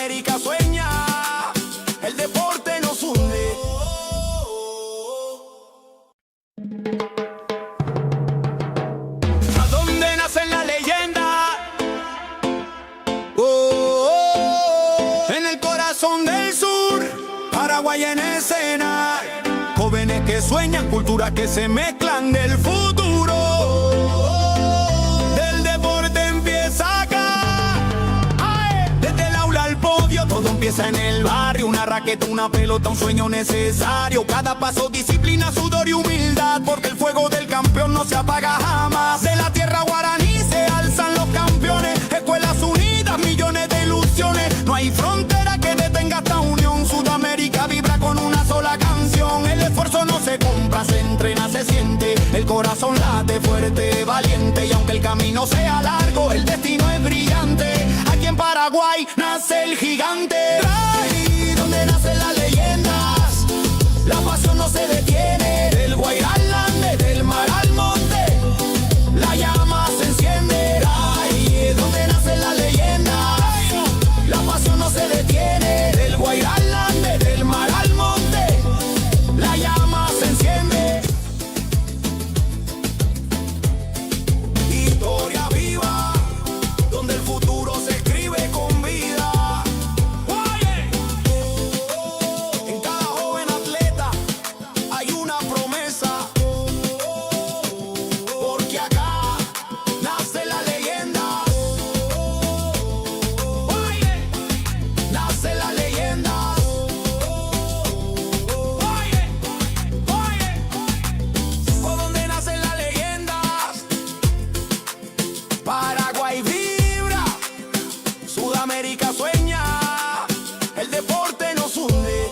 Sudamérica sueña, el deporte nos hunde. ¿A dónde nace la leyenda? En el corazón del sur, Paraguay en escena. Jóvenes que sueñan, culturas que se mezclan del futuro. Del deporte empieza acá. Desde el aula al podio, todo empieza en el barrio. Una raqueta, una pelota, un sueño necesario. Cada paso, disciplina, sudor y humildad, porque el fuego del campeón no se apaga jamás. De la tierra guaraní se alzan los campeones. Escuelas unidas, millones de ilusiones. No hay frontera que detenga esta unión. Sudamérica vibra con una sola canción. El esfuerzo no se compra, se entrena, se siente. El corazón late fuerte, valiente. Y aunque el camino sea largo, el destino es brillante. Aquí en Paraguay nace el gigante. Ahí donde nacen las leyendas, la pasión no se detiene. Del Guairá al Ande, del mar al monte, la llama se enciende. Ahí donde nacen las leyendas, la pasión no se detiene. Del Guairá al Ande, del mar al monte, la llama se enciende. Historia viva, donde el futuro se escribe con vida. En cada joven atleta hay una promesa, porque acá nace la leyenda. Nace la leyenda. ¿Por dónde nacen las leyendas? Paraguay vibra, Sudamérica sueña, el deporte nos hunde.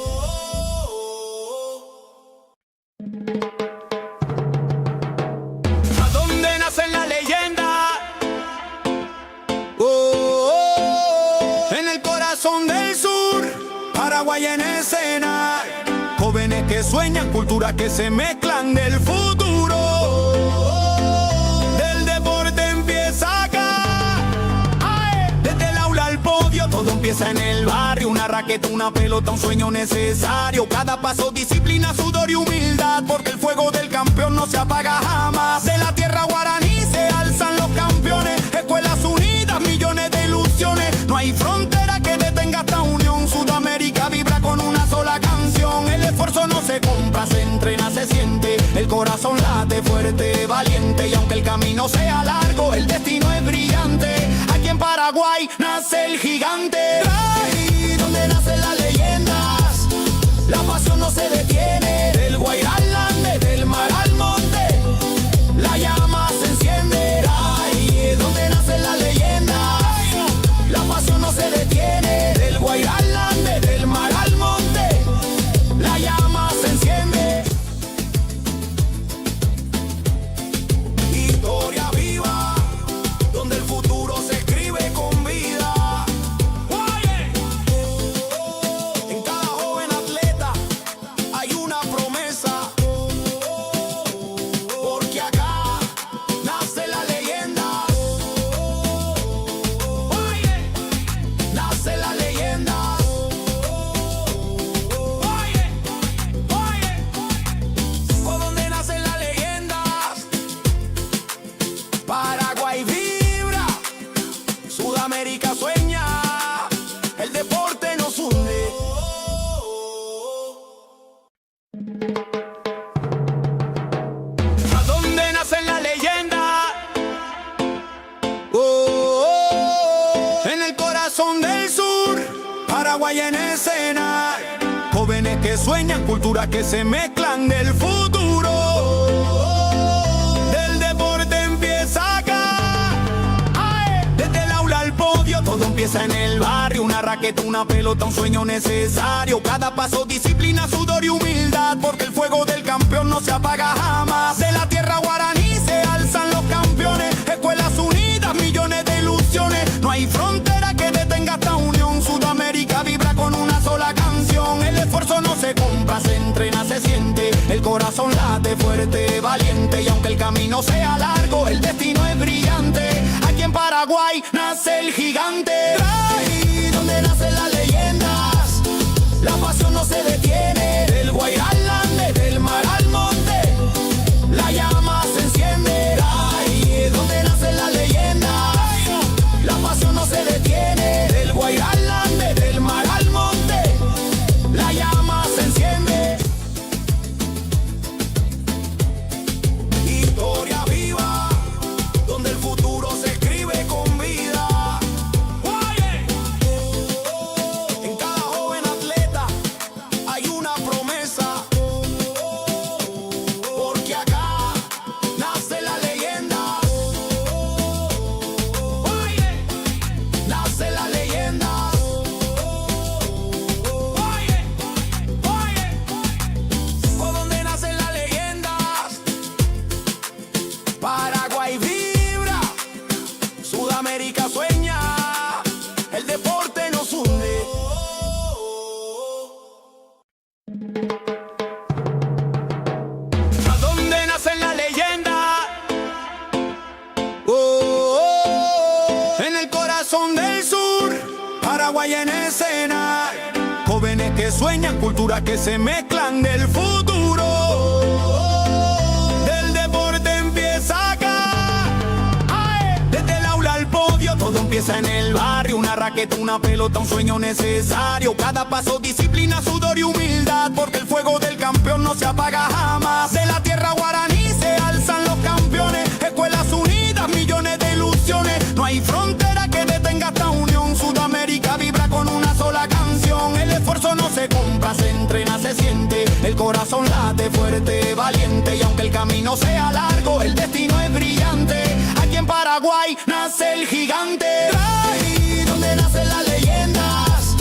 ¿A dónde nacen las leyendas? En el corazón del sur, Paraguay en escena. Jóvenes que sueñan, culturas que se mezclan del futuro. Del deporte empieza acá. Desde el aula al podio, todo empieza en el barrio. Una raqueta, una pelota, un sueño necesario. Cada paso, disciplina, sudor y humildad, porque el fuego del campeón no se apaga jamás. De la tierra guaraní se alzan los campeones. Escuelas unidas, millones de ilusiones. No hay frontera que detenga esta unión. Sudamérica vibra con una sola canción. El esfuerzo no se compra, se entrena, se siente. El corazón late fuerte, valiente. Y aunque el camino sea largo, el destino es brillante. Aquí en Paraguay nace el gigante. Ahí donde nacen las leyendas, la pasión no se detiene. Del Guairá al Ande, del mar al monte, la llama se enciende. Ahí donde nacen las leyendas, la pasión no se detiene. Del Guairá al Ande, del mar al monte, la llama se enciende. Historia viva, donde el futuro se escribe con vida. En cada joven atleta hay una promesa, porque acá nace la leyenda. Nace la leyenda. ¿Por dónde nacen las leyendas? Paraguay vibra, Sudamérica sueña, el deporte nos hunde. ¿A dónde nacen las leyendas? En el corazón del sur, Paraguay en escena. Jóvenes que sueñan, culturas que se mezclan del futuro. Del deporte empieza acá. Desde el aula al podio, todo empieza en el barrio. Una raqueta, una pelota, un sueño necesario. Cada paso, disciplina, sudor y humildad, porque el fuego del campeón no se apaga jamás. De la tierra guaraní se alzan los campeones. Escuelas unidas, millones de ilusiones. No hay frontera que detenga esta unión. Sudamérica vibra con una sola canción. El esfuerzo no se compra, se entrena, se siente. El corazón late fuerte, valiente. Y aunque el camino sea largo, el destino es brillante. Aquí en Paraguay nace el gigante. Ahí donde nace la leyenda. Paraguay en escena, jóvenes que sueñan, culturas que se mezclan del futuro. Del deporte empieza acá, desde el aula al podio, todo empieza en el barrio. Una raqueta, una pelota, un sueño necesario. Cada paso, disciplina, sudor y humildad, porque el fuego del campeón no se apaga jamás. De la tierra guaraní se alzan los campeones, escuelas unidas, millones de ilusiones. No hay frontera que detenga esta unión. Sudamérica vibra con una sola canción. El esfuerzo no se compra, se entrena, se siente. El corazón late fuerte, valiente. Y aunque el camino sea largo, el destino es brillante. Aquí en Paraguay nace el gigante. Ahí donde nacen las leyendas,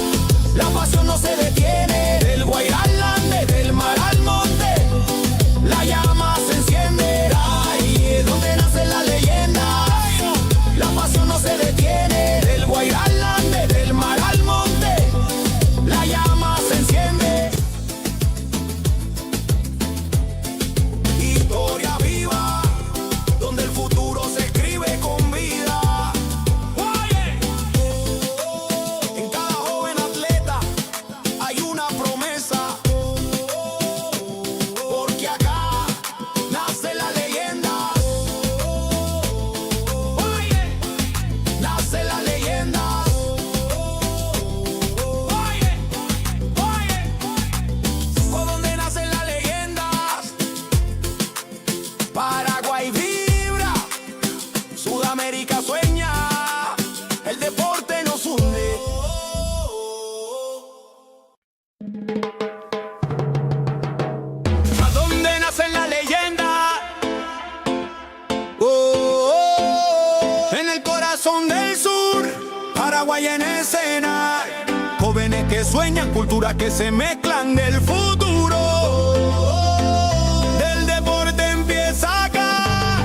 la pasión no se detiene. Del Guairá al Ande, del mar al monte, la llama se enciende. Ahí donde nacen las leyendas, la pasión no se detiene. Del Guairá al Ande, del mar al monte, la llama se enciende. Historia viva, donde el futuro se escribe con vida. En cada joven atleta hay una promesa, porque acá nace la leyenda. Nace la leyenda. ¿Por dónde nacen las leyendas? Paraguay vibra, Sudamérica sueña, el deporte nos hunde. ¿A dónde nacen las leyendas? En el corazón del sur, Paraguay en escena, jóvenes que sueñan, culturas que se mezclan del futuro. Del deporte empieza acá,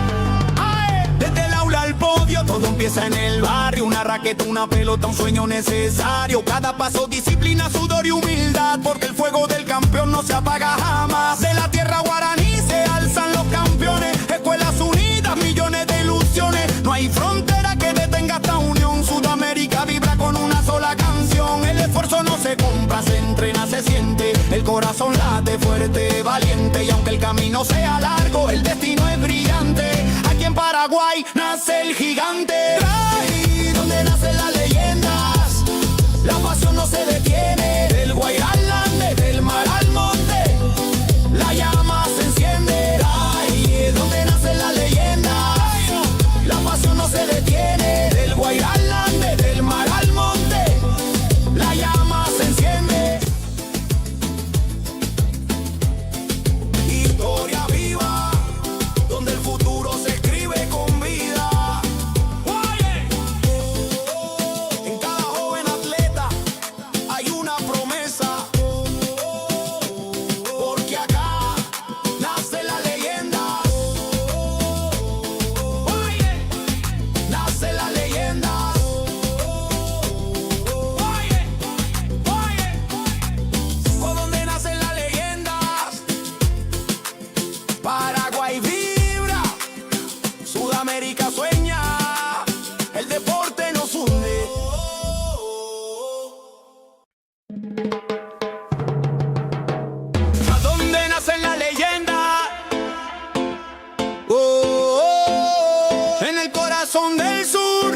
desde el aula al podio, todo empieza en el barrio. Una raqueta, una pelota, un sueño necesario. Cada paso, disciplina, sudor y humildad, porque el fuego del campeón no se apaga jamás. De la tierra guaraní se alzan los campeones, escuelas unidas, millones de ilusiones. No hay frontera que detenga esta unión. Sudamérica vibra con una sola canción. El esfuerzo no se compra, se entrena, se siente. El corazón late fuerte, valiente. Y aunque el camino sea largo, el destino es brillante. Aquí en Paraguay nace el gigante. Ahí donde nacen las leyendas, la pasión no se detiene. Del Guairá al Ande, del mar al monte, la llama se enciende. Ahí donde nacen las leyendas, la pasión no se detiene. Del Guairá al Ande, del mar al monte, la llama se enciende. Historia viva, donde el futuro se escribe con vida. En cada joven atleta hay una promesa, porque acá nace la leyenda. Nace la leyenda. ¿Por dónde nacen las leyendas? Paraguay vibra, Sudamérica sueña, el deporte nos hunde. ¿A dónde nacen las leyendas? En el corazón del sur,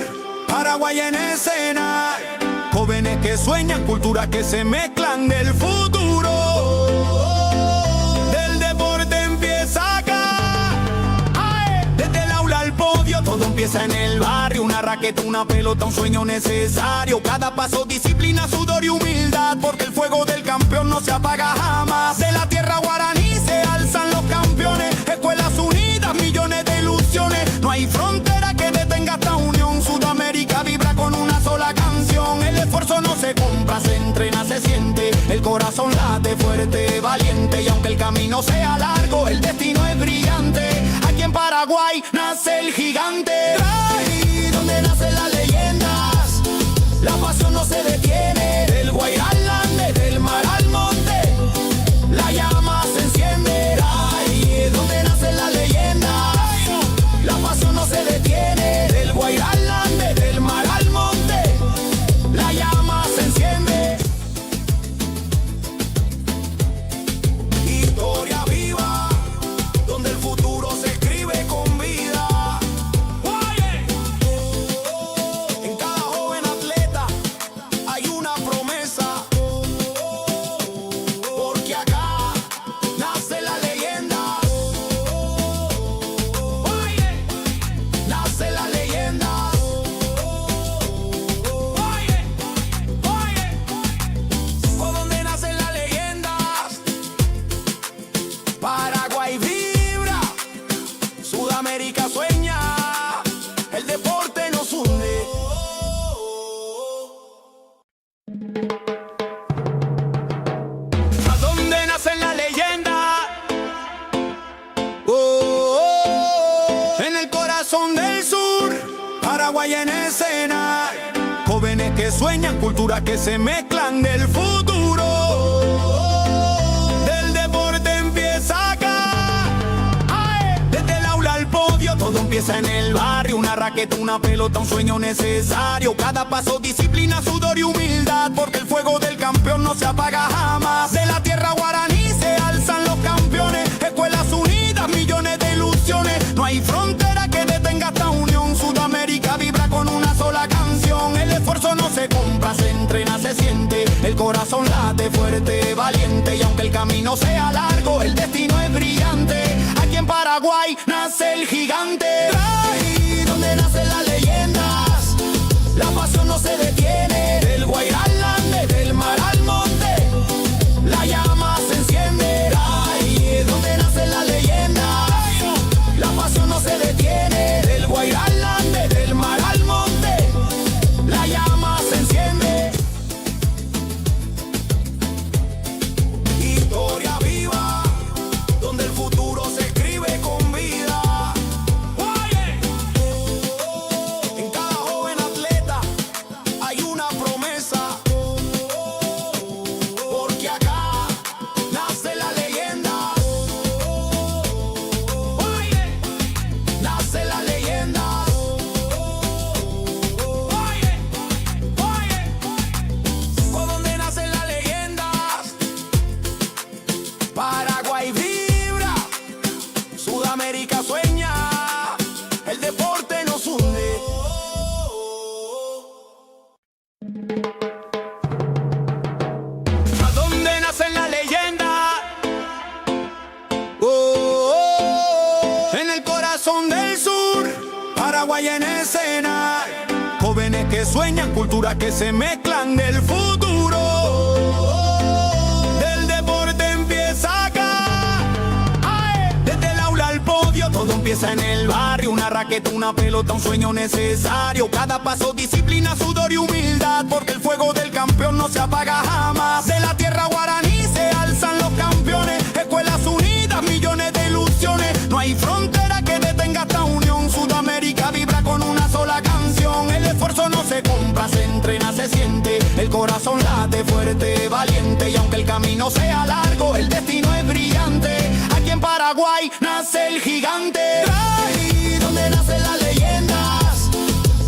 Paraguay en escena, jóvenes que sueñan, culturas que se mezclan del futuro. Del deporte empieza acá, desde el aula al podio, todo empieza en el barrio. Una raqueta, una pelota, un sueño necesario. Cada paso, disciplina, sudor y humildad, porque el fuego del campeón no se apaga jamás. De la tierra guaraní se alzan los campeones, escuelas unidas, millones de ilusiones. No hay frontera que detenga esta unión. Sudamérica vibra con una sola canción. El esfuerzo no se compra, se entrena, se siente. El corazón late fuerte, valiente. Y aunque el camino sea largo, el destino es brillante. Aquí en Paraguay nace el gigante. Ahí donde nacen las leyendas, la pasión no se detiene. Del Guairá al Ande, del mar al monte, la llama se enciende. Ahí donde nacen las leyendas, la pasión no se detiene. Del Guairá al Ande, del mar al monte, la llama se escena. Jóvenes que sueñan, culturas que se mezclan del futuro. Del deporte empieza acá. Desde el aula al podio, todo empieza en el barrio. Una raqueta, una pelota, un sueño necesario. Cada paso, disciplina, sudor y humildad, porque el fuego del campeón no se apaga jamás. De la tierra guaraní se alzan los campeones. Escuelas unidas, millones de ilusiones. No hay frontera que detenga esta unión. Sudamérica vibra con una sola canción. El esfuerzo no se compra, se entrena, se siente. El corazón late fuerte, valiente. Y aunque el camino sea largo, el destino es brillante. Aquí en Paraguay nace el gigante. Ahí donde nacen las leyendas, la pasión no se detiene. Del Guairá al Ande, del mar al monte, la llama se enciende. Ahí donde nacen las leyendas, la pasión no se detiene. Del Guairá al Ande, del mar al monte, la llama se enciende. Historia viva, donde el futuro se escribe con vida. En cada joven atleta hay una promesa, porque acá nace la leyenda. Nace la leyenda. ¿Por dónde nacen las leyendas? Paraguay vibra, Sudamérica sueña, el deporte nos hunde. ¿A dónde nacen las leyendas? En el corazón del sur, Paraguay en escena. Jóvenes que sueñan, culturas que se mezclan del futuro. Del deporte empieza acá. Desde el aula al podio, todo empieza en el barrio. Una raqueta, una pelota, un sueño necesario. Cada paso, disciplina, sudor y humildad, porque el fuego del campeón no se apaga jamás. De la tierra guaraní se alzan los campeones. Escuelas unidas, millones de ilusiones. No hay frontera que detenga esta unión. Sudamérica vibra con una sola canción. El esfuerzo no se compra, se entrena, se siente. El corazón late fuerte, valiente. Y aunque el camino sea largo, el destino es brillante. Aquí en Paraguay nace el gigante. Ahí donde nacen las leyendas,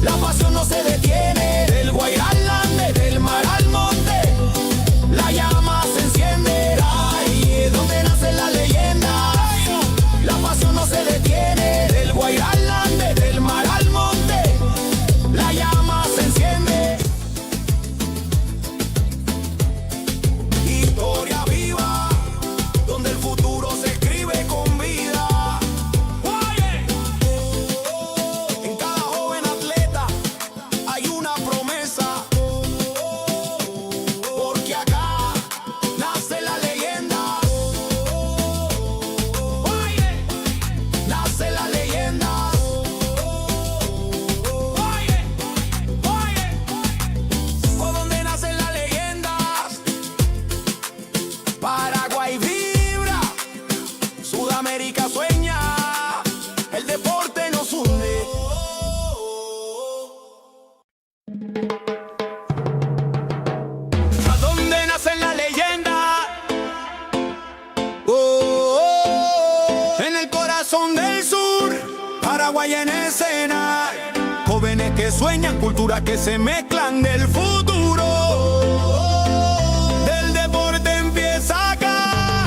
la pasión no se detiene. Del Guairá al Ande, del mar al monte, la llama se enciende. Ahí donde nacen las leyendas, la pasión no se detiene. Del Guairá al Ande, del mar al monte, la llama se enciende. Historia viva, donde el futuro se escribe con vida. En cada joven atleta hay una promesa, porque acá nace la leyenda. Nace la leyenda. ¿Por dónde nacen las leyendas? Paraguay vibra, Sudamérica sueña, el deporte nos hunde. ¿A dónde nacen las leyendas? En el corazón del sur, Paraguay en escena. Jóvenes que sueñan, culturas que se mezclan del futuro. Del deporte empieza acá.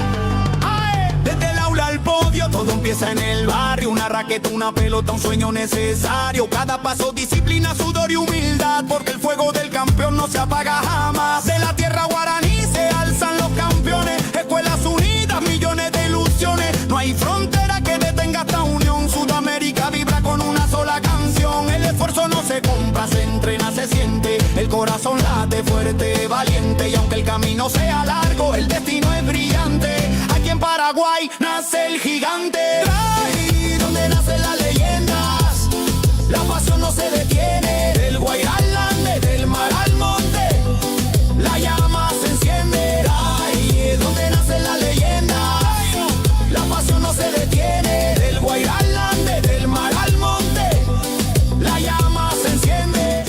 Desde el aula al podio, todo empieza en el barrio. Una raqueta, una pelota, un sueño necesario. Cada paso, disciplina, sudor y humildad, porque el fuego del campeón no se apaga jamás. De la tierra guaraní se alzan los campeones. Escuelas unidas, millones de ilusiones. No hay frontera que detenga esta unión. Sudamérica vibra con una sola canción. El esfuerzo no se compra, se entrena, se siente. El corazón late fuerte, valiente. Y aunque el camino sea largo, el destino es brillante. Aquí en Paraguay nace el gigante. Ahí donde nacen las leyendas, la pasión no se detiene. Del Guairá al Ande, del mar al monte, la llama se enciende. Ahí donde nacen las leyendas, la pasión no se detiene. Del Guairá al Ande, del mar al monte, la llama se enciende.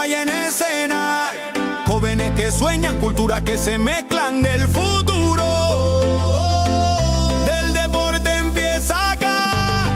Paraguay en escena. Jóvenes que sueñan, culturas que se mezclan del futuro. Del deporte empieza acá.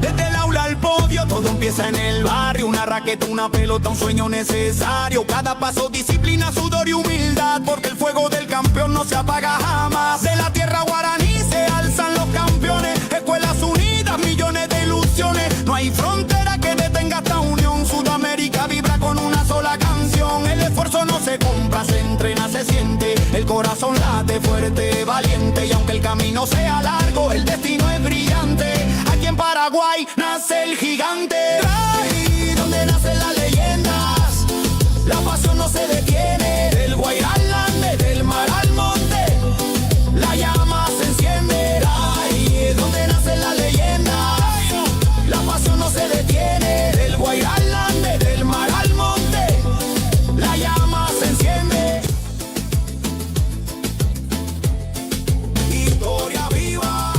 Desde el aula al podio, todo empieza en el barrio. Una raqueta, una pelota, un sueño necesario. Cada paso, disciplina, sudor y humildad, porque el fuego del campeón no se apaga jamás. De la tierra guaraní se alzan los campeones. Escuelas unidas, millones de ilusiones. No hay frontera que detenga esta unión. Sudamérica vibra con una sola canción. El esfuerzo no se compra, se entrena, se siente. El corazón late fuerte, valiente. Y aunque el camino sea largo, el destino es brillante. Aquí en Paraguay nace el gigante. Ahí donde nacen las leyendas, la pasión no se detiene. Del Guairá al Ande, del mar al monte, la llama se enciende. Ahí donde nacen las leyendas, la pasión no se detiene. Del Guairá al Ande, del mar al monte, la llama se enciende. Historia viva,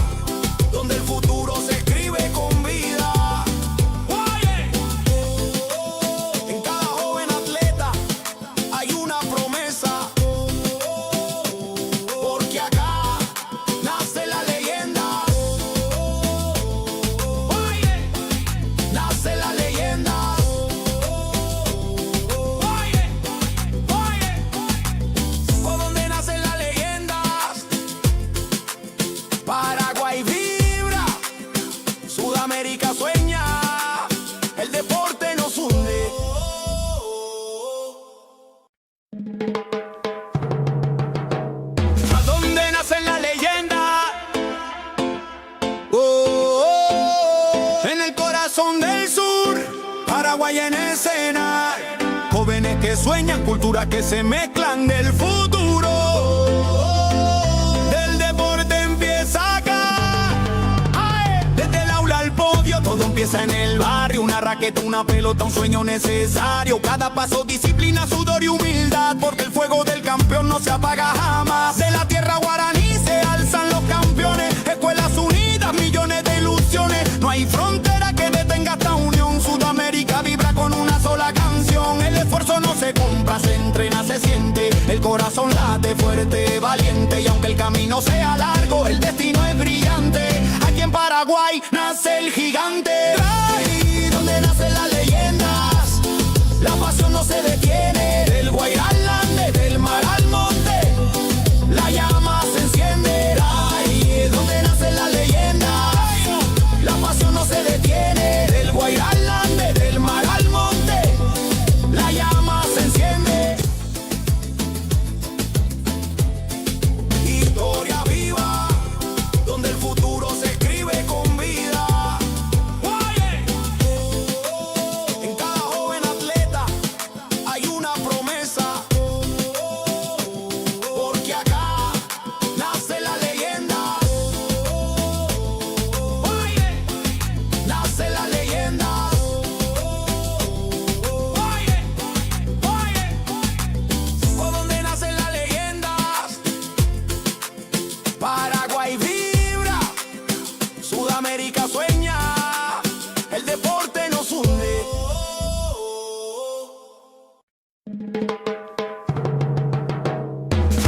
donde el futuro se escribe con vida. En cada joven atleta hay una promesa, porque acá nace la leyenda. Nace la leyenda. Por donde nacen las leyendas, Paraguay vibra, Sudamérica sueña, el deporte nos hunde. ¿A dónde nacen las leyendas? En el corazón del sur, Paraguay en escena. Jóvenes que sueñan, culturas que se mezclan del futuro. Del deporte empieza acá. Desde el aula al podio, todo empieza en el barrio. Una raqueta, una pelota, un sueño necesario. Cada paso, disciplina, sudor y humildad, porque el fuego del campeón no se apaga jamás. De la tierra guaraní se alzan los campeones. Escuelas unidas, millones de ilusiones. No hay frontera que detenga esta unión. Sudamérica vibra con una sola canción. El esfuerzo no se compra, se entrena, se siente. El corazón late fuerte, valiente. Y aunque el camino sea largo, el destino es brillante. Aquí en Paraguay nace el gigante. Ahí donde nacen las leyendas, la pasión no se detiene. Del Guairá al Ande, del mar al monte, la llama se enciende. Ahí donde nacen las leyendas, la pasión no se detiene. Del Guairá al Ande, del mar al monte, la llama se enciende. Historia viva, donde el futuro se escribe con vida. En cada joven atleta hay una promesa, porque acá nace la leyenda. Nace la leyenda. Por donde nacen las leyendas, Paraguay vibra, Sudamérica sueña, el deporte nos hunde.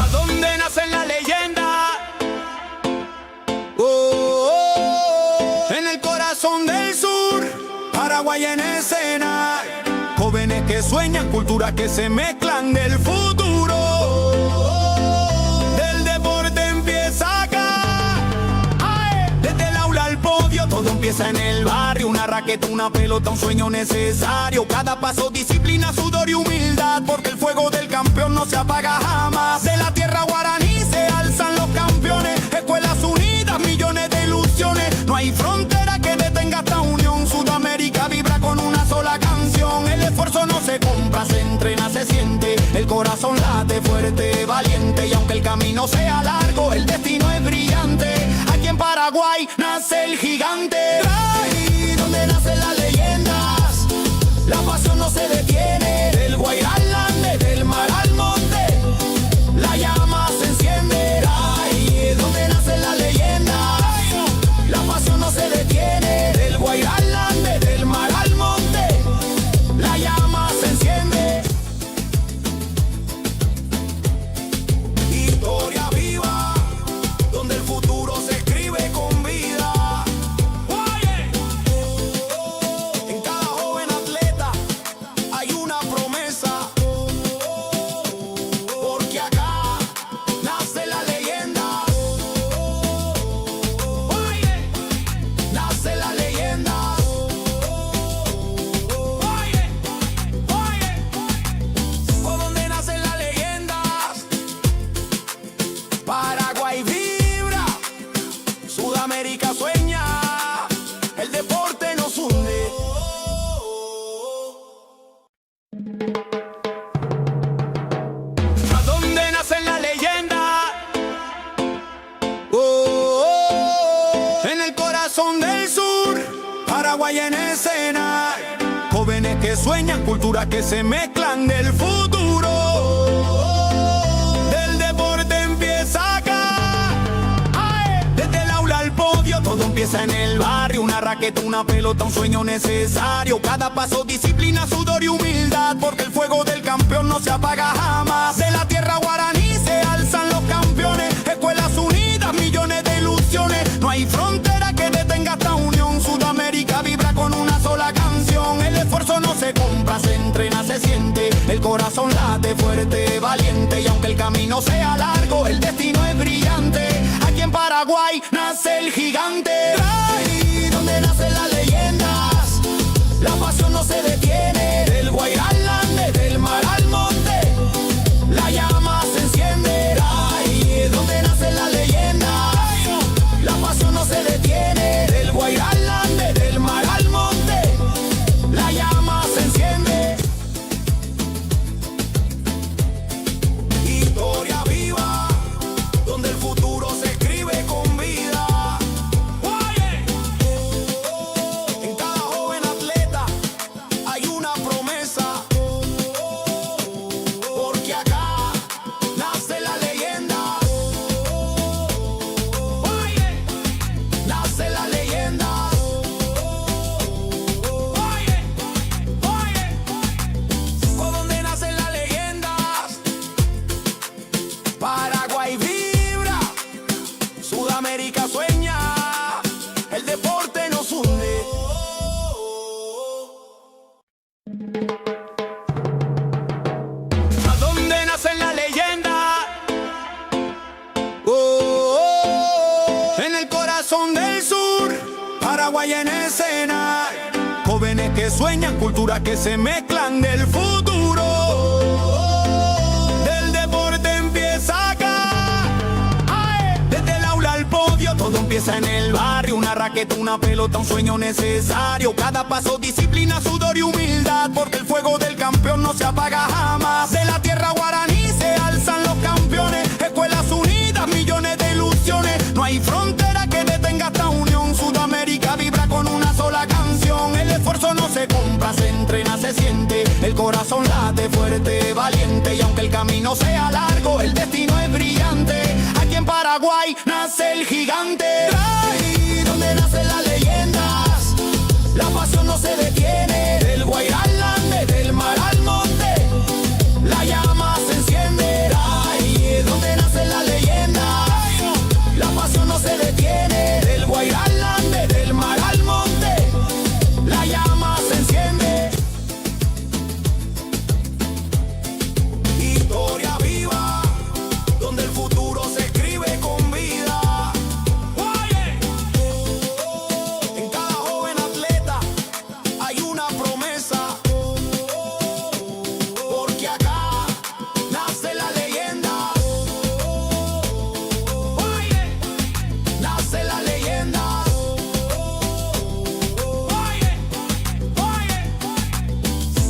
¿A dónde nacen las leyendas? En el corazón del sur, Paraguay en escena. Jóvenes que sueñan, culturas que se mezclan del futuro. Del deporte empieza acá. Desde el aula al podio, todo empieza en el barrio. Una raqueta, una pelota, un sueño necesario. Cada paso, disciplina, sudor y humildad, porque el fuego del campeón no se apaga jamás. De la tierra guaraní se alzan los campeones. Escuelas unidas, millones de ilusiones. No hay frontera que detenga esta unión. Sudamérica vibra con una sola canción. El esfuerzo no se compra, se entrena, se siente. El corazón late fuerte, valiente. Y aunque el camino sea largo, el destino es brillante. Aquí en Paraguay nace el gigante. Ahí donde nacen las leyendas, la pasión no se detiene. Del Guairá al Ande, del mar al monte, la llama se enciende. Ahí donde nacen las leyendas, la pasión no se detiene. Del Guairá al Ande, del mar al monte, la llama se enciende. Sudamérica sueña, el deporte nos hunde. ¿A dónde nace la leyenda? En el corazón del sur, Paraguay en escena. Jóvenes que sueñan, culturas que se mezclan del futuro. Del deporte empieza acá. Desde el aula al podio, todo empieza en el barrio. Una raqueta, una pelota, un sueño necesario. Cada paso, disciplina, sudor y humildad, porque el fuego del campeón no se apaga jamás. De la tierra guaraní se alzan los campeones. Escuelas unidas, millones de ilusiones. No hay frontera que detenga esta unión. Sudamérica vibra con una sola canción. El esfuerzo no se compra, se entrena, se siente. El corazón late fuerte, valiente. Y aunque el camino sea largo, el destino es brillante. Aquí en Paraguay nace el gigante. Ahí donde nacen las leyendas, la pasión no se detiene. Del Guairá al Ande, del mar al monte, la llama se enciende. Ahí donde nacen las leyendas, la pasión no se detiene. Del Guairá al Ande, del mar al monte, la llama se enciende. Historia viva, donde el futuro se escribe con vida. En cada joven atleta hay una promesa, porque acá nace la leyenda. Nace la leyenda. ¿Por dónde nacen las leyendas? Paraguay vibra, Sudamérica sueña, el deporte nos hunde. ¿A dónde nacen las leyendas? En el corazón del sur, Paraguay en escena. Jóvenes que sueñan, culturas que se mezclan del futuro. Del deporte empieza acá. Desde el aula al podio, todo empieza en el barrio. Una raqueta, una pelota, un sueño necesario. Cada paso, disciplina, sudor y humildad, porque el fuego del campeón no se apaga jamás. De la tierra guaraní se alzan los campeones. Escuelas unidas, millones de ilusiones. No hay frontera que detenga esta unión. Sudamérica vibra con una sola canción. El esfuerzo no se compra, se entrena, se siente. El corazón late fuerte, valiente. Y aunque el camino sea largo, el destino es brillante. Aquí en Paraguay nace el gigante. Ahí donde nacen las leyendas, la pasión no se detiene. Del Guairá al Ande, del mar al monte, la llama se enciende. Ahí donde nacen las leyendas, la pasión no se detiene. Del Guairá al Ande, del mar al monte, la llama se enciende. Historia viva, donde el futuro se escribe con vida. En cada joven atleta hay una promesa, porque acá nace la leyenda. Nace la leyenda.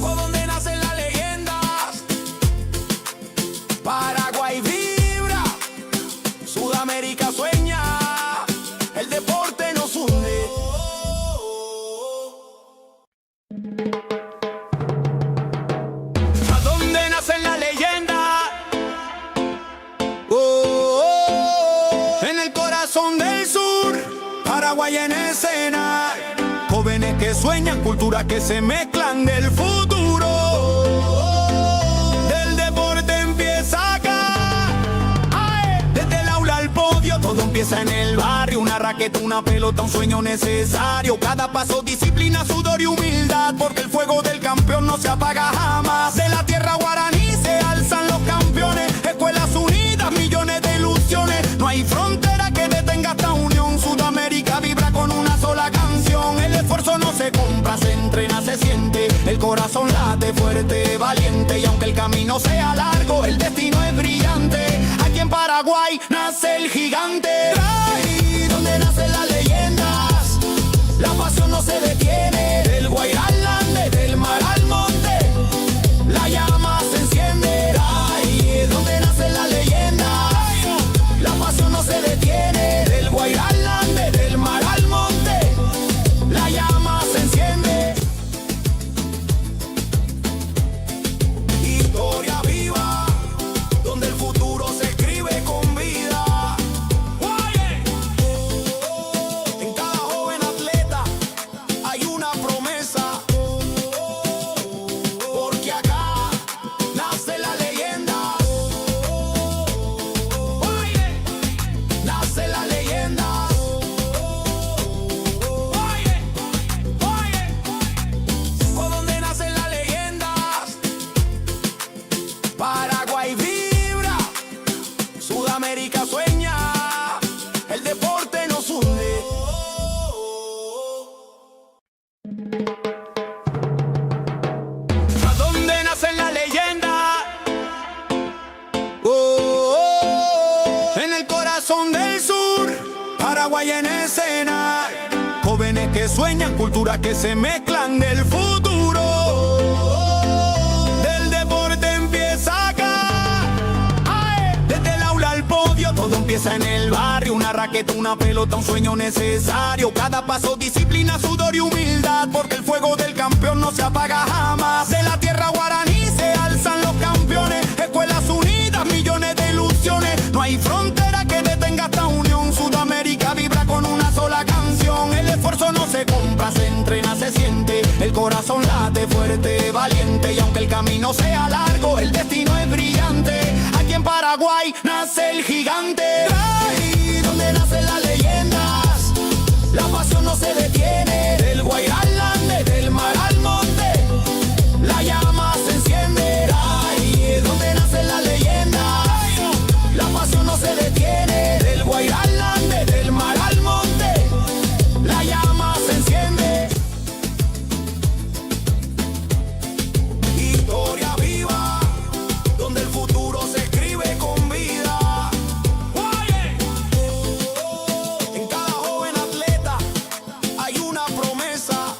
¿Por dónde nacen las leyendas? Paraguay vibra, Sudamérica sueña, el deporte nos hunde. ¿A dónde nacen las leyendas? En el corazón del sur, Paraguay en escena. Jóvenes que sueñan, culturas que se mezclan del futuro. Del deporte empieza acá. Desde el aula al podio, todo empieza en el barrio. Una raqueta, una pelota, un sueño necesario. Cada paso, disciplina, sudor y humildad, porque el fuego del campeón no se apaga jamás. De la tierra guaraní se alzan los campeones. Escuelas unidas, millones de ilusiones. No hay frontera que detenga esta unión. Sudamérica vibra con una sola canción. El esfuerzo no se compra, se entrena, se siente. El corazón late fuerte, valiente. Y aunque el camino sea largo, el destino es brillante. Aquí en Paraguay nace el gigante. Ahí donde nace la leyenda. que sueñan, culturas que se mezclan del futuro. Del deporte empieza acá. Desde el aula al podio, todo empieza en el barrio. Una raqueta, una pelota, un sueño necesario. Cada paso, disciplina, sudor y humildad, porque el fuego del campeón no se apaga jamás. De la tierra guaraní se alzan los campeones. Escuelas unidas, millones de ilusiones. No hay frontera que detenga esta unión. Sudamérica vibra con una sola canción. El esfuerzo no se compra, se entrena, se siente. El corazón late fuerte, valiente. Y aunque el camino sea largo, el destino es brillante. Aquí en Paraguay nace el gigante. Ahí donde nacen las leyendas, la pasión no se detiene. Del Guairá al Ande, del mar al monte, la llama se enciende. Ahí donde nacen las leyendas, la pasión no se detiene. Del Guairá al Ande, del mar al monte, la llama se enciende. Historia viva, donde el futuro se escribe con vida. En cada joven atleta hay una promesa,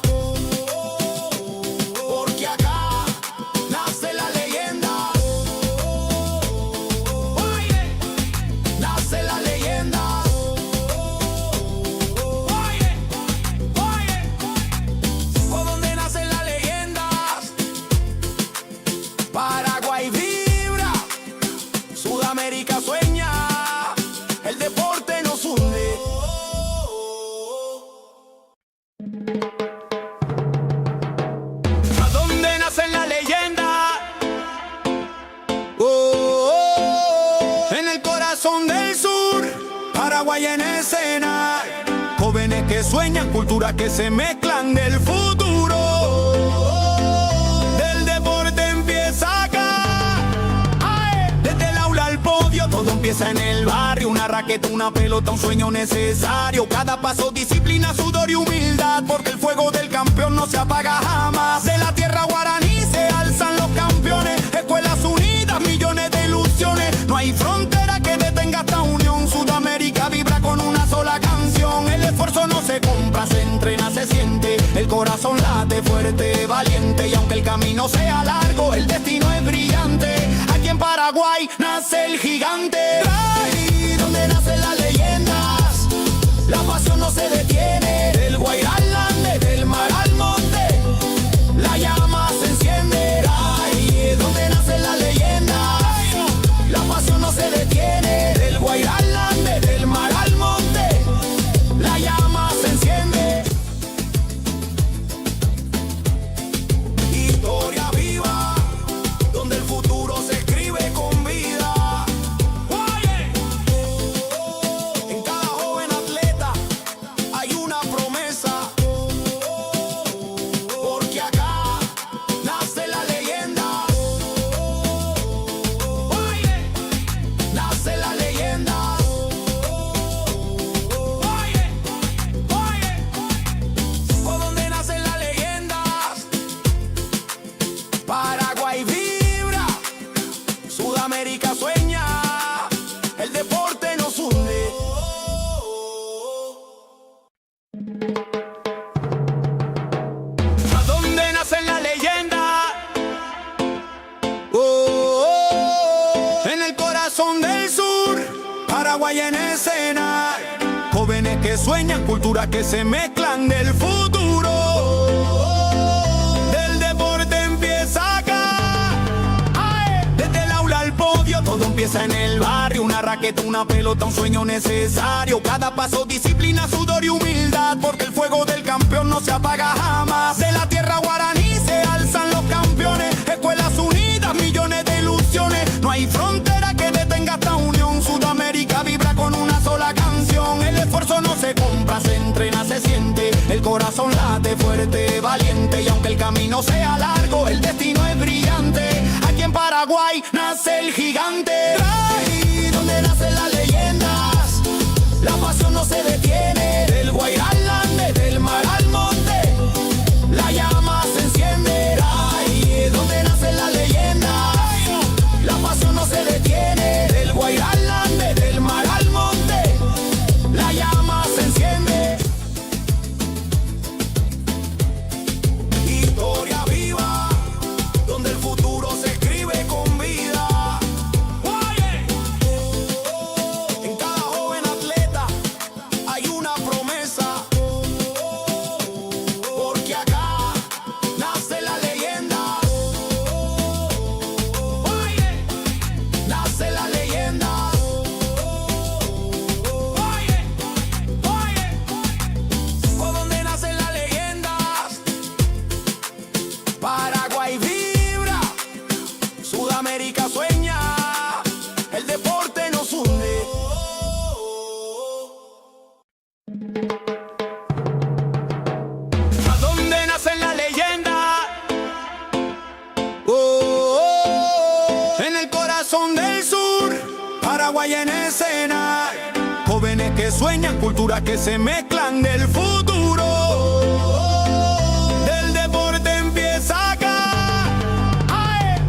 porque acá nace la leyenda. Nace la leyenda. Por donde nacen las leyendas, Paraguay vibra, Sudamérica sueña, el deporte nos hunde. ¿A dónde nacen las leyendas? En el corazón del sur, Paraguay en escena. Jóvenes que sueñan, culturas que se mezclan del futuro. Del deporte empieza acá. Desde el aula al podio, todo empieza en el barrio. Una raqueta, una pelota, un sueño necesario. Cada paso, disciplina, sudor y humildad, porque el fuego del campeón no se apaga jamás. De la tierra guaraní se alzan los campeones. Escuelas unidas, millones de ilusiones. No hay frontera que detenga esta unión. Sudamérica vibra con una sola canción. El esfuerzo no se compra, se entrena, se siente. El corazón late fuerte, valiente. Y aunque el camino sea largo, el destino es brillante. Aquí en Paraguay nace el gigante. Ahí donde nacen las leyendas, la pasión no se detiene. Del Guairá al Ande, del mar al monte, la llama se enciende. Ahí donde nacen las leyendas, la pasión no se detiene. Del Guairá al Ande, del mar al monte, la llama se enciende. Historia viva, donde el futuro se escribe con vida. En cada joven atleta hay una promesa, porque acá nace la leyenda. Nace la leyenda. Por donde nacen las leyendas, Paraguay vibra, Sudamérica sueña, el deporte nos hunde. ¿A dónde nacen las leyendas? En el corazón del sur, Paraguay en escena. Jóvenes que sueñan, culturas que se mezclan del futuro. Del deporte empieza acá. Desde el aula al podio, todo empieza en el barrio. Una raqueta, una pelota, un sueño necesario. Cada paso, disciplina, sudor y humildad, porque el fuego del campeón no se apaga jamás. De la tierra guaraní se alzan los campeones. Escuelas unidas, millones de ilusiones. No hay frontera que detenga esta unión. Sudamérica vibra con una sola canción. El esfuerzo no se compra, se entrena, se siente. El corazón late fuerte, valiente. Y aunque el camino sea largo, el destino es brillante. Aquí en Paraguay nace el gigante. Ahí donde nacen las leyendas, la pasión no se detiene. Del Guairá al Ande, del mar al monte, la llama se enciende. Ahí donde nacen las leyendas, la pasión no se detiene. Del Guairá al Ande, del mar al monte, la llama se enciende. culturas que se mezclan del futuro. Del deporte empieza acá.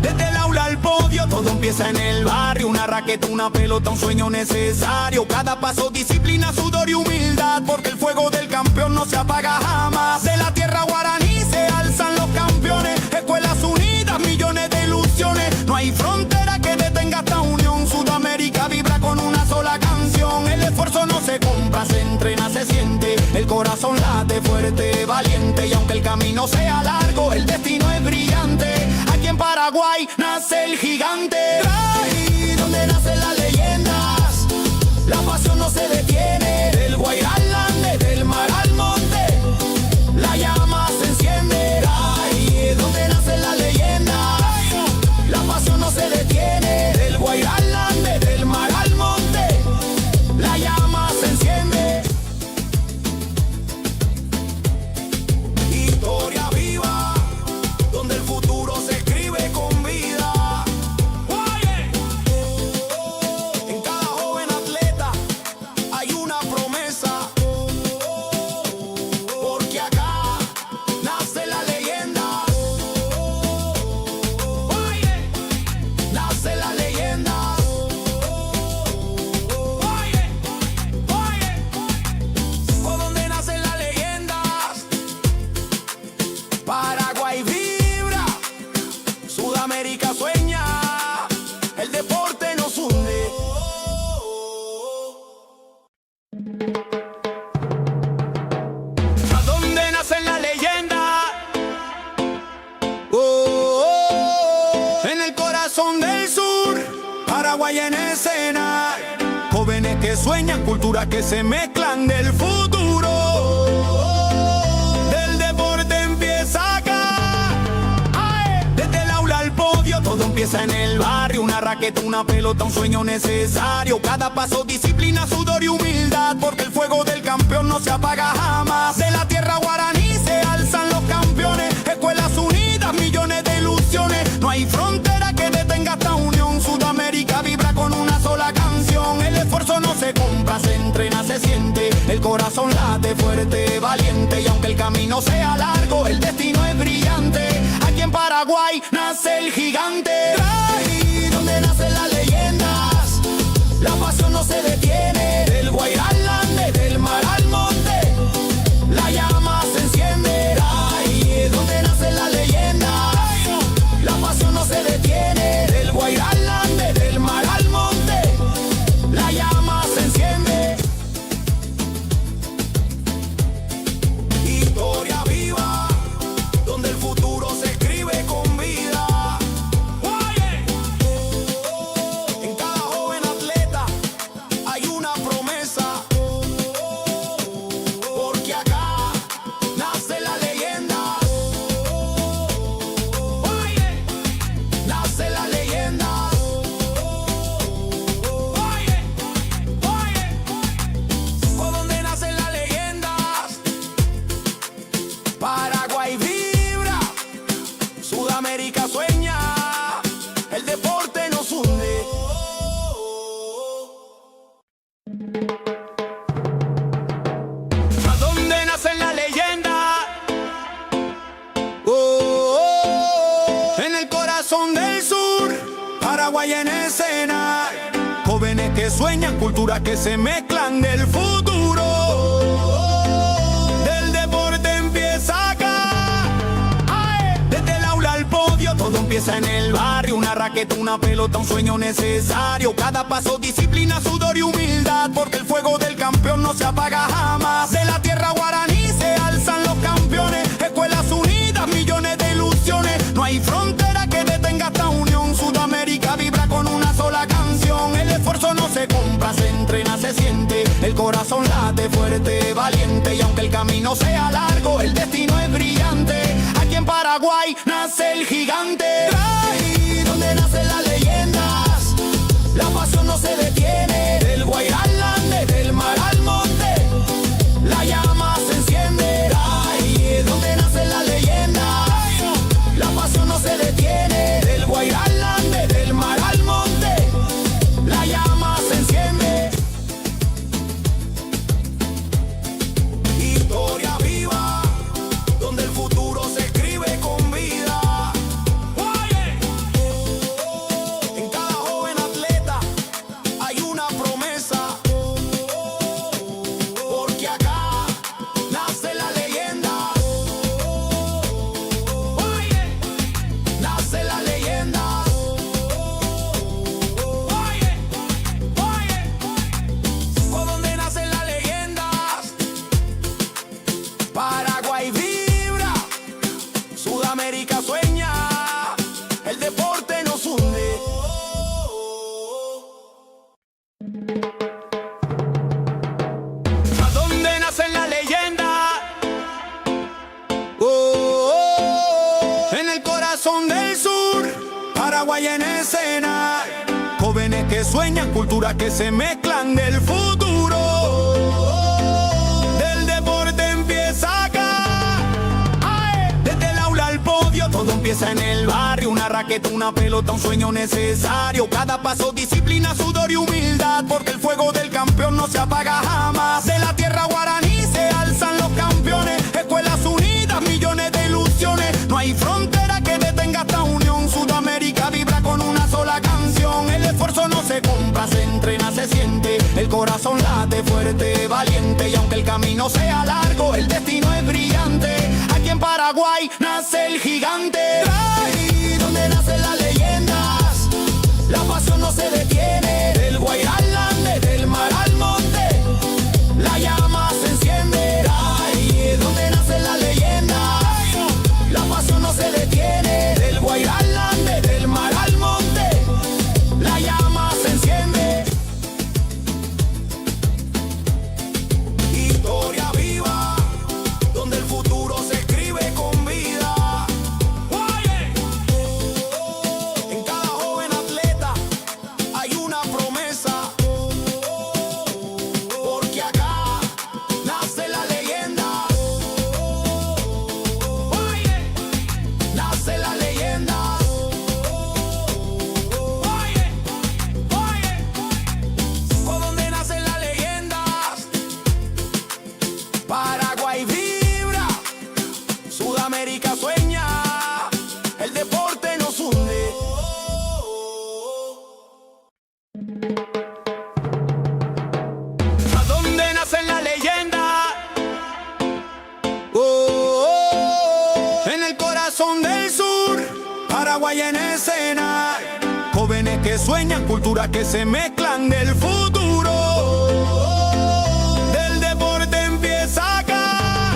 Desde el aula al podio, todo empieza en el barrio. Una raqueta, una pelota, un sueño necesario. Cada paso, disciplina, sudor y humildad, porque el fuego del campeón no se apaga jamás. De la tierra guaraní se alzan los campeones. Escuelas unidas, millones de ilusiones. No hay frontera que detenga esta unión. Sudamérica vibra con una sola canción. El esfuerzo no se compra, se entrena, se siente. El corazón late fuerte, valiente. Y aunque el camino sea largo, el destino es brillante. Aquí en Paraguay nace el gigante. Ahí donde nacen las leyendas, la pasión no se detiene. Del Guairá al Ande, del mar al monte, la llama se enciende. Ahí donde nacen las leyendas, la pasión no se detiene. Del Guairá al Ande, del mar al monte, la llama se enciende. Historia viva, donde el futuro se escribe con vida. En cada joven atleta hay una promesa, porque acá nace la leyenda. Nace la leyenda. ¿Por dónde nacen las leyendas? Paraguay vibra, Sudamérica sueña, el deporte nos hunde. ¿A dónde nacen las leyendas? En el corazón del sur, Paraguay en escena. Jóvenes que sueñan, culturas que se mezclan del futuro. Del deporte empieza acá. Desde el aula al podio, todo empieza en el barrio. Una raqueta, una pelota, un sueño necesario. Cada paso, disciplina, sudor y humildad, porque el fuego del campeón no se apaga jamás. De la tierra guaraní se alzan los campeones. Escuelas unidas, millones de ilusiones. No hay frontera que detenga esta unión. Sudamérica vibra con una sola canción. El esfuerzo no se compra, se entrena, se siente. El corazón late fuerte, valiente. Y aunque el camino sea largo, el destino es brillante. Aquí en Paraguay nace el gigante. Ahí donde nacen las leyendas, la pasión no se detiene. Del Guairá al Ande, del mar al monte, la llama se enciende. Ahí donde nacen las leyendas, la pasión no se detiene. Del Guairá al Ande, del mar al monte, la llama se enciende. Historia viva, donde el futuro se escribe con vida. En cada joven atleta hay una promesa, porque acá nace la leyenda. Nace la leyenda. ¿Por dónde nacen las leyendas? Paraguay vibra, Sudamérica sueña, el deporte nos hunde. ¿A dónde nacen las leyendas? En el corazón del sur, Paraguay en escena. Jóvenes que sueñan, culturas que se mezclan del futuro. Del deporte empieza acá. Desde el aula al podio, todo empieza en el barrio. Una raqueta, una pelota, un sueño necesario. Cada paso, disciplina, sudor y humildad, porque el fuego del campeón no se apaga jamás. De la tierra guaraní se alzan los campeones. Escuelas unidas, millones de ilusiones. No hay frontera que detenga esta unión. Sudamérica vibra con una sola canción. El esfuerzo no se compra, se entrena, se siente. El corazón late fuerte, valiente. Y aunque el camino sea largo, el destino es brillante. Aquí en Paraguay nace el gigante. Ahí donde nacen las leyendas, la pasión no se detiene. Del Guairá al Ande, del mar al monte, la llama se enciende. Ahí donde nacen las leyendas, la pasión no se detiene. Del Guairá al Ande, del mar al monte, la llama se enciende. Paraguay en escena, jóvenes que sueñan, culturas que se mezclan del futuro. Del deporte empieza acá, desde el aula al podio, todo empieza en el barrio. Una raqueta, una pelota, un sueño necesario. Cada paso, disciplina, sudor y humildad, porque el fuego del campeón no se apaga jamás. De la tierra guaraní se alzan los campeones, escuelas unidas, millones de ilusiones. No hay frontera que detenga esta unión. Sudamérica vibra con una sola canción. El esfuerzo no se compra, se entrena, se siente. El corazón late fuerte, valiente. Y aunque el camino sea largo, el destino es brillante. Aquí en Paraguay nace el gigante. Ahí donde nacen las leyendas, la pasión no se detiene. Del Guairá al Ande, del mar al monte, la llama se enciende. Ahí donde nacen las leyendas, la pasión no se detiene. Del Guairá al Ande, del mar al monte, la llama se enciende. Historia viva, donde el futuro se escribe con vida. En cada joven atleta hay una promesa, porque acá nace la leyenda. Nace la leyenda. ¿Por dónde nacen las leyendas? Paraguay vibra, Sudamérica sueña, el deporte nos hunde. ¿A dónde nacen las leyendas? En el corazón del sur, Paraguay en escena, jóvenes que sueñan, culturas que se mezclan del futuro. Del deporte empieza acá,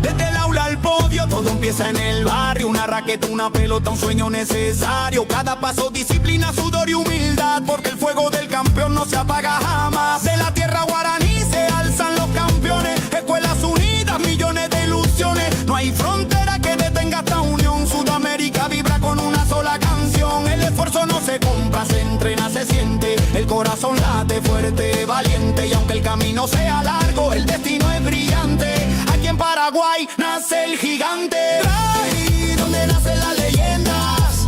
desde el aula al podio, todo empieza en el barrio. Una raqueta, una pelota, un sueño necesario. Cada paso, disciplina, sudor y humildad, porque el fuego del campeón no se apaga jamás. De la tierra guaraní se alzan los campeones, escuelas unidas, millones de ilusiones. No hay frontera que detenga esta unión. Sudamérica vibra con una sola canción. El esfuerzo no se compra, se entrena, se siente. El corazón late fuerte, valiente. Y aunque el camino sea largo, el destino es brillante. Aquí en Paraguay nace el gigante. Ahí donde nacen las leyendas,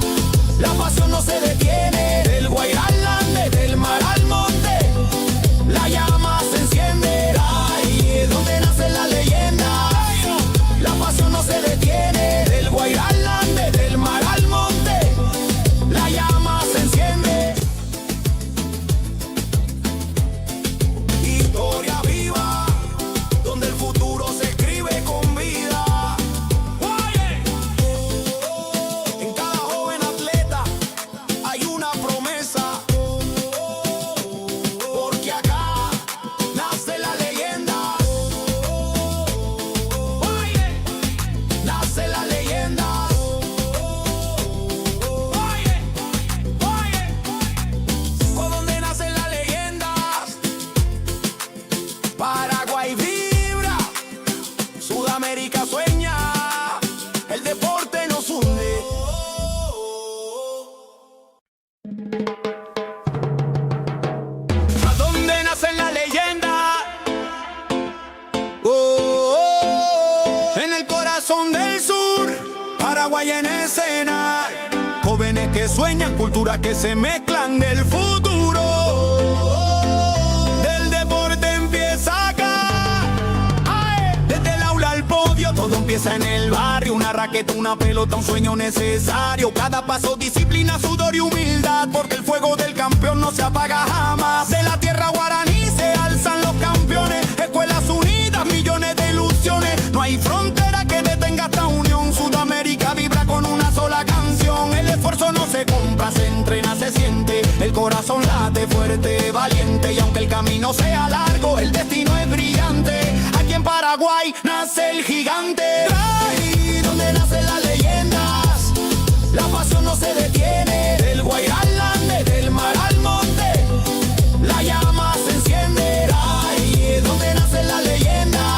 la pasión no se detiene. Del Guairá al Ande, del mar al monte, la llama se enciende. Ahí donde nacen las leyendas, la pasión no se detiene. Del Guairá al Ande, del mar al monte, la llama se enciende. Historia viva, donde el futuro se escribe con vida. En cada joven atleta hay una promesa, porque acá nace la leyenda. Nace la leyenda. ¿Por dónde nacen las leyendas? Paraguay vibra, Sudamérica sueña, el deporte nos hunde. ¿A dónde nacen las leyendas? En el corazón del sur, Paraguay en escena, jóvenes que sueñan, culturas que se mezclan del futuro. Del deporte empieza acá, desde el aula al podio, todo empieza en el barrio. Una raqueta, una pelota, un sueño necesario. Cada paso, disciplina, sudor y humildad, porque el fuego del campeón no se apaga jamás. De la tierra guaraní se alzan los campeones, escuelas unidas, millones de ilusiones. No hay frontera que detenga esta unión. Sudamérica vibra con una sola canción. El esfuerzo no se compra, se entrena, se siente. El corazón late fuerte, valiente. Y aunque el camino sea largo, el destino es brillante. Aquí en Paraguay nace el gigante. Ahí donde nacen las leyendas, la pasión no se detiene. Del Guairá al Ande, del mar al monte, la llama se enciende. Ahí donde nacen las leyendas,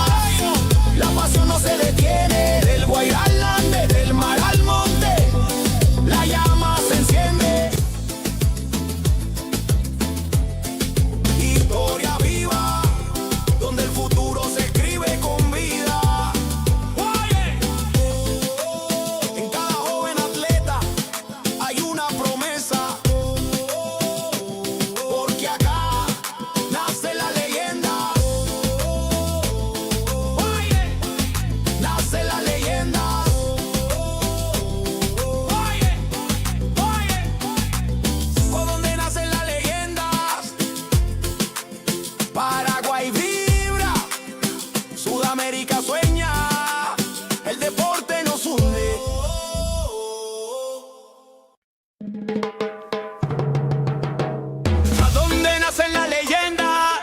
la pasión no se detiene. Del Guairá al Ande, del mar al monte, la llama se Sudamérica sueña, el deporte nos hunde. ¿A dónde nace la leyenda?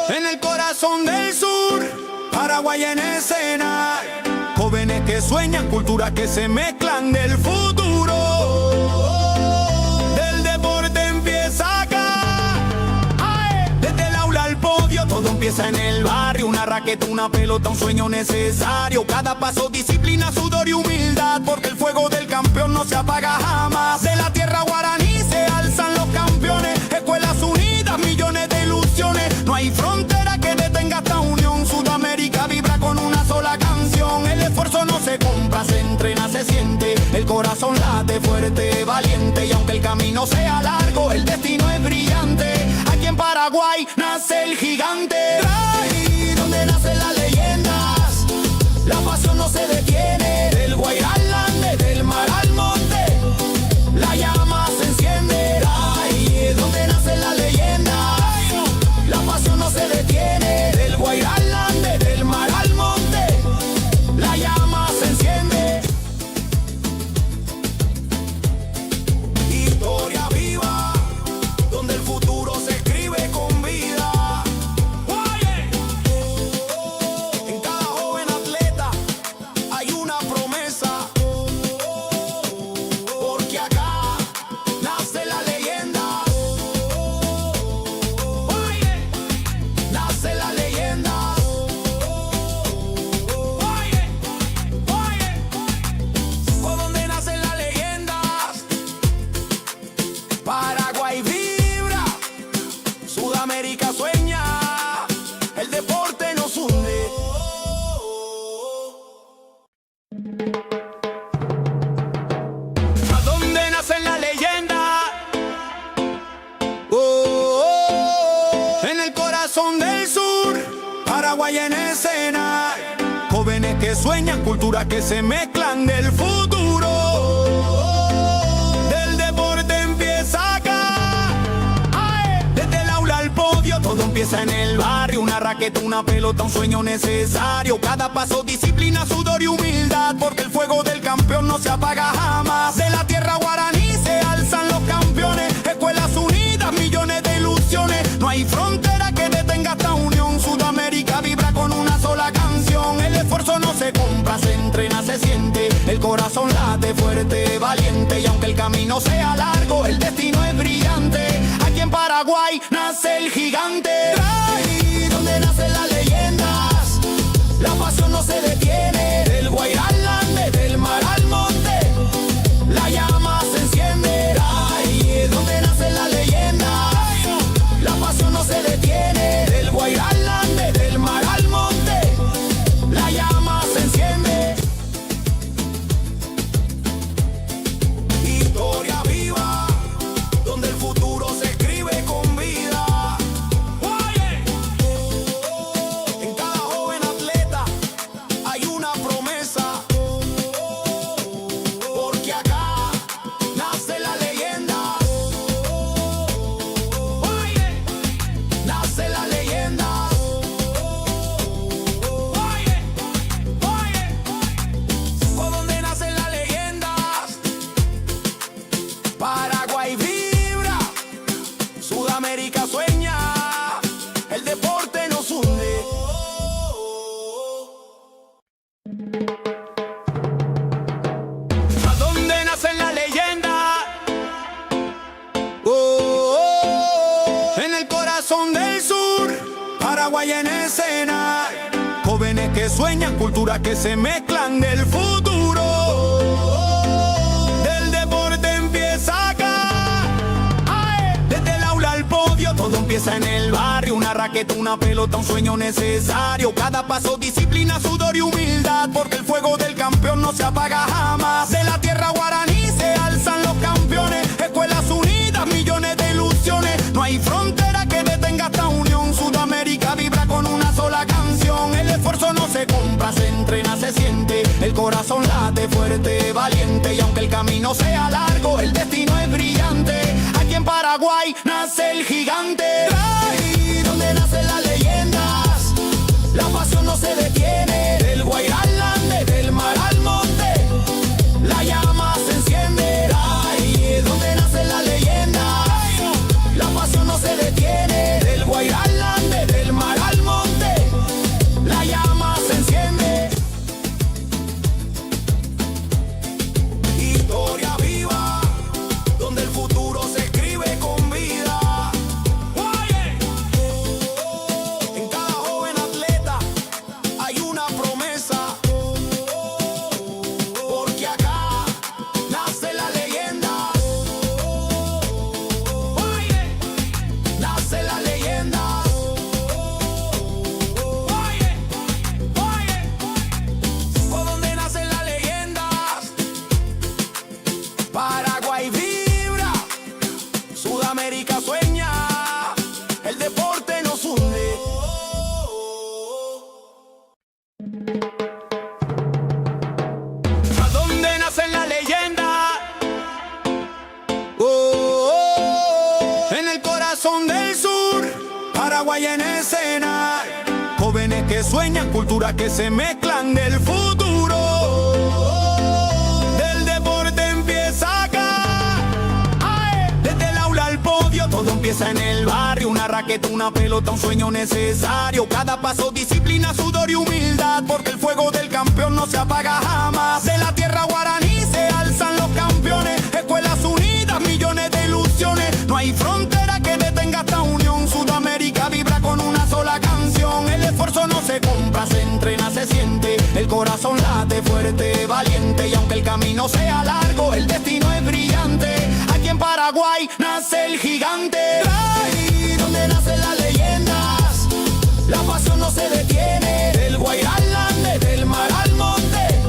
En el corazón del sur, Paraguay en escena. Jóvenes que sueñan, culturas que se mezclan del futuro. Del deporte empieza acá. Desde el aula al podio, todo empieza en el barrio. Una raqueta, una pelota, un sueño necesario. Cada paso, disciplina, sudor y humildad, porque el fuego del campeón no se apaga jamás. De la tierra guaraní se alzan los campeones. Escuelas unidas, millones de ilusiones. No hay frontera que detenga esta unión. Sudamérica vibra con una sola canción. El esfuerzo no se compra, se entrena, se siente. El corazón late fuerte, valiente. Y aunque el camino sea largo, el destino es brillante. Aquí en Paraguay nace el gigante. Ahí donde nacen las leyendas, la pasión no se detiene. Del Guairá al Ande, del mar al monte, la llama se enciende. Ahí es donde nacen las leyendas, la pasión no se detiene. Del Guairá al Ande, del mar al monte, la llama se enciende. Historia viva, donde el futuro se escribe con vida. En cada joven atleta hay una promesa, porque acá nace la leyenda. Nace la leyenda. ¿Por dónde nacen las leyendas? Paraguay vibra, Sudamérica sueña, el deporte nos hunde. ¿A dónde nacen las leyendas? En el corazón del sur, Paraguay en escena. Jóvenes que sueñan, culturas que se mezclan del futuro. Del deporte empieza acá. Desde el aula al podio, todo empieza en el barrio. Una raqueta, una pelota, un sueño necesario. Cada paso, disciplina, sudor y humildad, porque el fuego del campeón no se apaga jamás. De la tierra guaraní se alzan los campeones. Escuelas unidas, millones de ilusiones. No hay frontera que detenga esta unión. Sudamérica vibra con una sola canción. El esfuerzo no se compra, se entrena, se siente. El corazón late fuerte, valiente. Y aunque el camino sea largo, el destino es brillante. Aquí en Paraguay nace el gigante. Ahí donde nacen las leyendas, la pasión no se detiene. Del Guairá al Ande, del mar al monte, la llama se enciende. Ahí es donde nacen las leyendas, la pasión no se detiene. Del Guairá al Ande, del mar al monte, la llama se enciende. Historia viva, donde el futuro se escribe con vida. En cada joven atleta hay una promesa, porque acá nace la leyenda. Nace la leyenda. ¿Por dónde nacen las leyendas? Paraguay vibra, Sudamérica sueña, el deporte nos hunde. ¿A dónde nacen las leyendas? En el corazón del sur, Paraguay en escena. Jóvenes que sueñan, culturas que se mezclan del futuro. Del deporte empieza acá. Desde el aula al podio, todo empieza en el barrio. Una raqueta, una pelota, un sueño necesario. Cada paso, disciplina, sudor y humildad, porque el fuego del campeón no se apaga jamás. De la tierra guaraní se alzan los campeones. Escuelas unidas, millones de ilusiones. No hay frontera que detenga esta unión. Sudamérica vibra con una sola canción. El esfuerzo no se compra, se entrena, se siente. El corazón late fuerte, valiente. Y aunque el camino sea largo, el destino es brillante. Aquí en Paraguay nace el gigante. Ahí donde nacen las leyendas, la pasión no se detiene. Del Guairá al Ande, del mar al monte, la llama se enciende. Ahí donde nacen las leyendas, la pasión no se detiene. Del Guairá al Ande, del mar al monte, la llama se enciende. Historia viva, donde el futuro se escribe con vida. En cada joven atleta hay una promesa, porque acá nace la leyenda. Nace la leyenda. ¿Por dónde nacen las leyendas? Paraguay vibra, Sudamérica sueña, el deporte nos hunde. ¿A dónde nacen las leyendas? En el corazón del sur, Paraguay en escena. Jóvenes que sueñan, culturas que se mezclan del futuro. Del deporte empieza acá. Desde el aula al podio, todo empieza en el barrio. Una raqueta, una pelota, un sueño necesario. Cada paso, disciplina, sudor y humildad, porque el fuego del campeón no se apaga jamás. De la tierra guaraní se alzan los campeones. Escuelas unidas, millones de ilusiones. No hay frontera que detenga esta unión. Sudamérica vibra con una sola canción. El esfuerzo no se compra, se entrena, se siente. El corazón late fuerte, valiente. Y aunque el camino sea largo, el destino es brillante. Aquí en Paraguay nace el gigante. Ahí donde nacen las leyendas, la pasión no se detiene. Del Guairá al Ande, del mar al monte,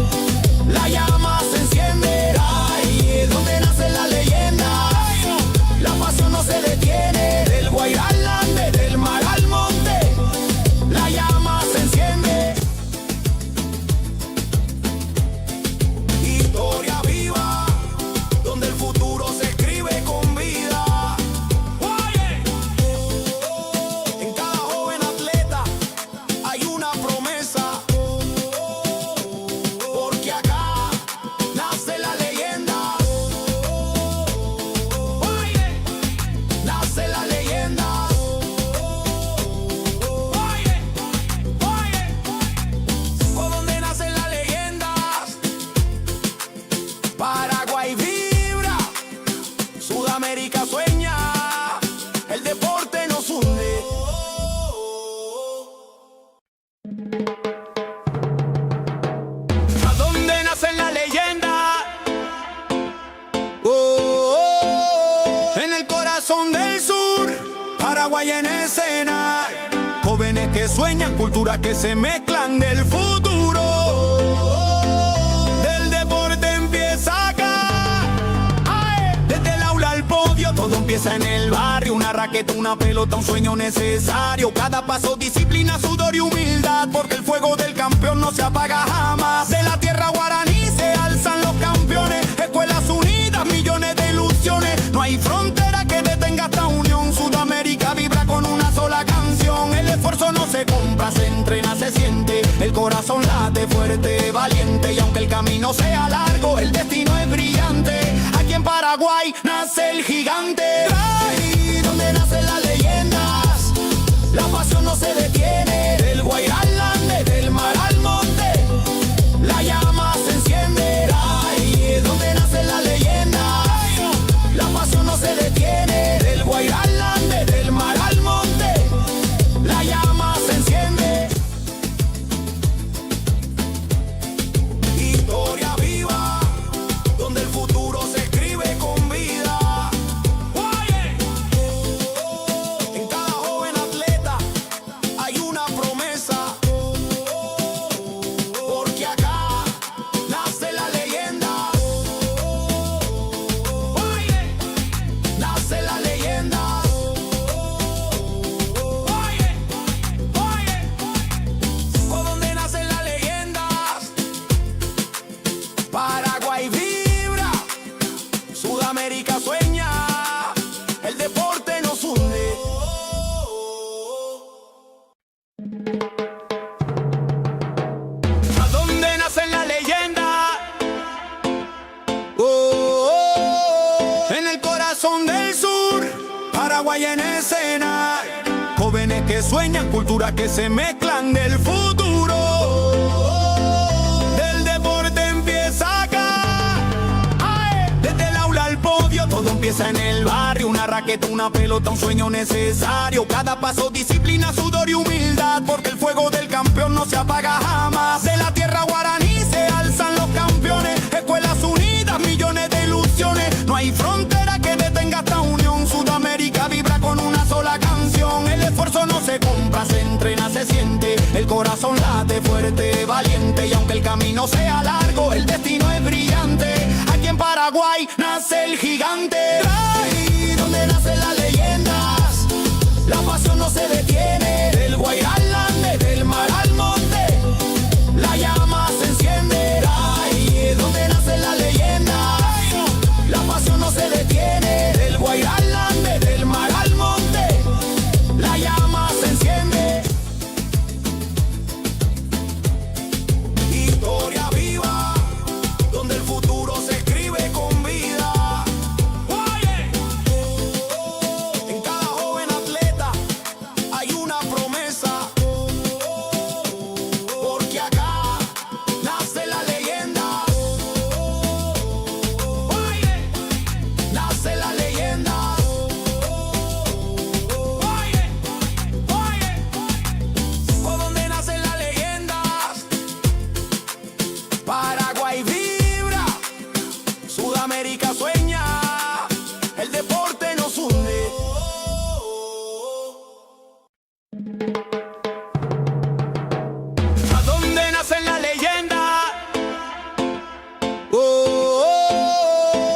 la llama se enciende. Ahí donde nacen las leyendas, la pasión no se detiene. Del Guairá al Ande, del mar al monte, la llama se enciende. Historia viva, donde el futuro se escribe con vida. En cada joven atleta hay una promesa, porque acá nace la leyenda. Nace la leyenda. ¿Por dónde nacen las leyendas? Paraguay vibra, Sudamérica sueña, el deporte nos hunde. ¿A dónde nacen las leyendas? En el corazón del sur, Paraguay en escena. Jóvenes que sueñan, culturas que se mezclan del futuro. Del deporte empieza acá. Desde el aula al podio, todo empieza en el barrio. Una raqueta, una pelota, un sueño necesario. Cada paso, disciplina, sudor y humildad, porque el fuego del campeón no se apaga jamás. De la tierra guaraní se alzan los campeones. Escuelas unidas, millones de ilusiones. No hay frontera que detenga esta unión. Sudamérica vibra con una sola canción. El esfuerzo no se compra, se entrena, se siente. El corazón late fuerte, valiente. Y aunque el camino sea largo, el destino es brillante. Aquí en Paraguay nace el gigante. Ahí donde nacen las leyendas, la pasión no se detiene. Del Guairá al Ande, del mar al monte, la llama se enciende. Ahí donde nacen las leyendas, la pasión no se detiene. Del Guairá al Ande, del mar al monte, la llama se enciende. Historia viva, donde el futuro se escribe con vida. En cada joven atleta hay sueñan, culturas que se mezclan del futuro. Del deporte empieza acá. Desde el aula al podio, todo empieza en el barrio. Una raqueta, una pelota, un sueño necesario. Cada paso, disciplina, sudor y humildad, porque el fuego del campeón no se apaga jamás. De la tierra guaraní se alzan los campeones. Escuelas unidas, millones de ilusiones. No hay frontera que detenga esta unión. Sudamérica vibra con una sola canción. El esfuerzo no se compra, se entrena, se siente. El corazón late fuerte, valiente. Y aunque el camino sea largo, el destino es brillante. Aquí en Paraguay nace el gigante. Ahí donde nacen las leyendas, la pasión no se detiene. Del Guairá al Ande, del mar al monte, la llama se enciende. Ahí es donde nacen las leyendas, la pasión no se detiene. Del Guairá al Ande, del mar al monte, la llama se enciende. Historia viva, donde el futuro se escribe con vida. En cada joven atleta hay una promesa, porque acá nace la leyenda. Nace la leyenda. Por donde nacen las leyendas, Paraguay vibra, Sudamérica sueña, el deporte nos hunde. ¿A dónde nacen las leyendas?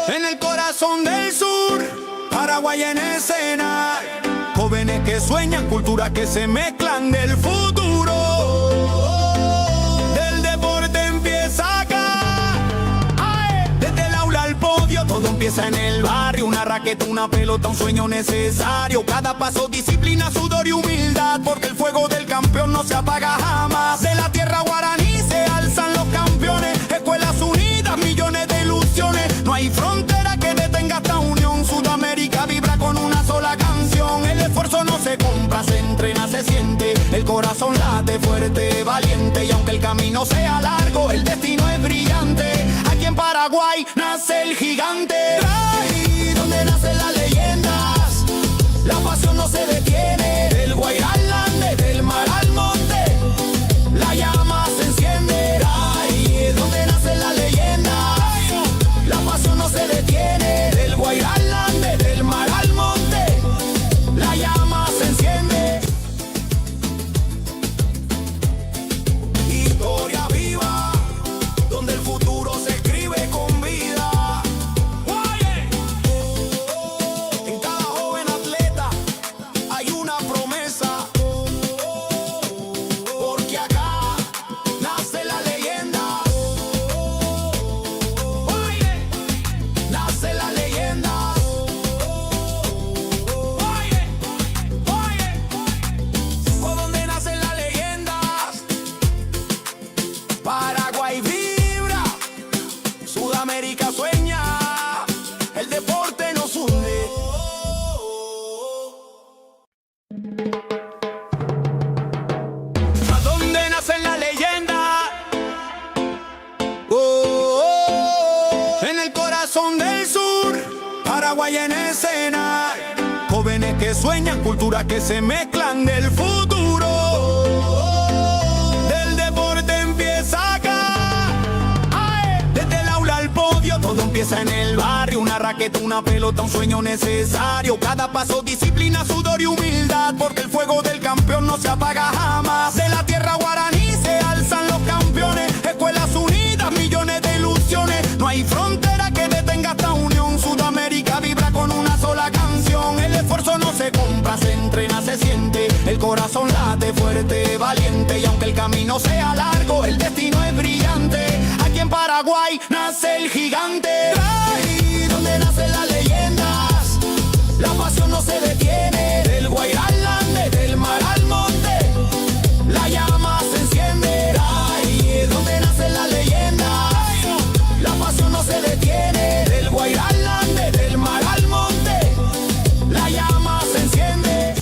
En el corazón del sur, Paraguay en escena. Jóvenes que sueñan, culturas que se mezclan del futuro. Del deporte empieza acá. Desde el aula al podio, todo empieza en el barrio. Una raqueta, una pelota, un sueño necesario. Cada paso, disciplina, sudor y humildad, porque el fuego del campeón no se apaga jamás. De la tierra guaraní se alzan los campeones. Escuelas unidas, millones de ilusiones. No hay frontera que detenga esta unión. Sudamérica vibra con una sola canción. El esfuerzo no se compra, se entrena, se siente. El corazón late fuerte, valiente. Y aunque el camino sea largo, el destino es brillante. Aquí en Paraguay nace el gigante. Ahí donde nacen las leyendas, la pasión no se detiene. Del Guairá al Ande, del mar al monte, la llama se enciende. Ahí es donde nacen las leyendas, la pasión no se detiene. Del Guairá al Ande, del mar al monte, la llama se enciende. Historia viva, donde el futuro se escribe con vida. En cada joven atleta hay una promesa, porque acá nace la leyenda. Nace la leyenda. Por donde nacen las leyendas, Paraguay vibra, Sudamérica sueña, el deporte nos hunde. ¿A dónde nacen las leyendas? En el corazón del sur, Paraguay en escena. Jóvenes que sueñan, culturas que se mezclan del futuro. Del deporte empieza acá. Desde el aula al podio, todo empieza en el barrio. Una raqueta, una pelota, un sueño necesario. Cada paso, disciplina, sudor y humildad, porque el fuego del campeón no se apaga jamás. De la tierra guaraní se alzan los campeones. Escuelas unidas, millones de ilusiones. No hay frontera que detenga esta unión. Sudamérica vibra con una sola canción. El esfuerzo no se compra, se entrena, se siente. El corazón late fuerte, valiente. Y aunque el camino sea largo, el destino es brillante. Aquí en Paraguay nace el gigante. Ahí donde nacen las leyendas, la pasión no se detiene. Del Guairá al Ande, del mar al monte, la llama se enciende. Ahí es donde nacen las leyendas, la pasión no se detiene. Del Guairá al Ande, del mar al monte, la llama se enciende.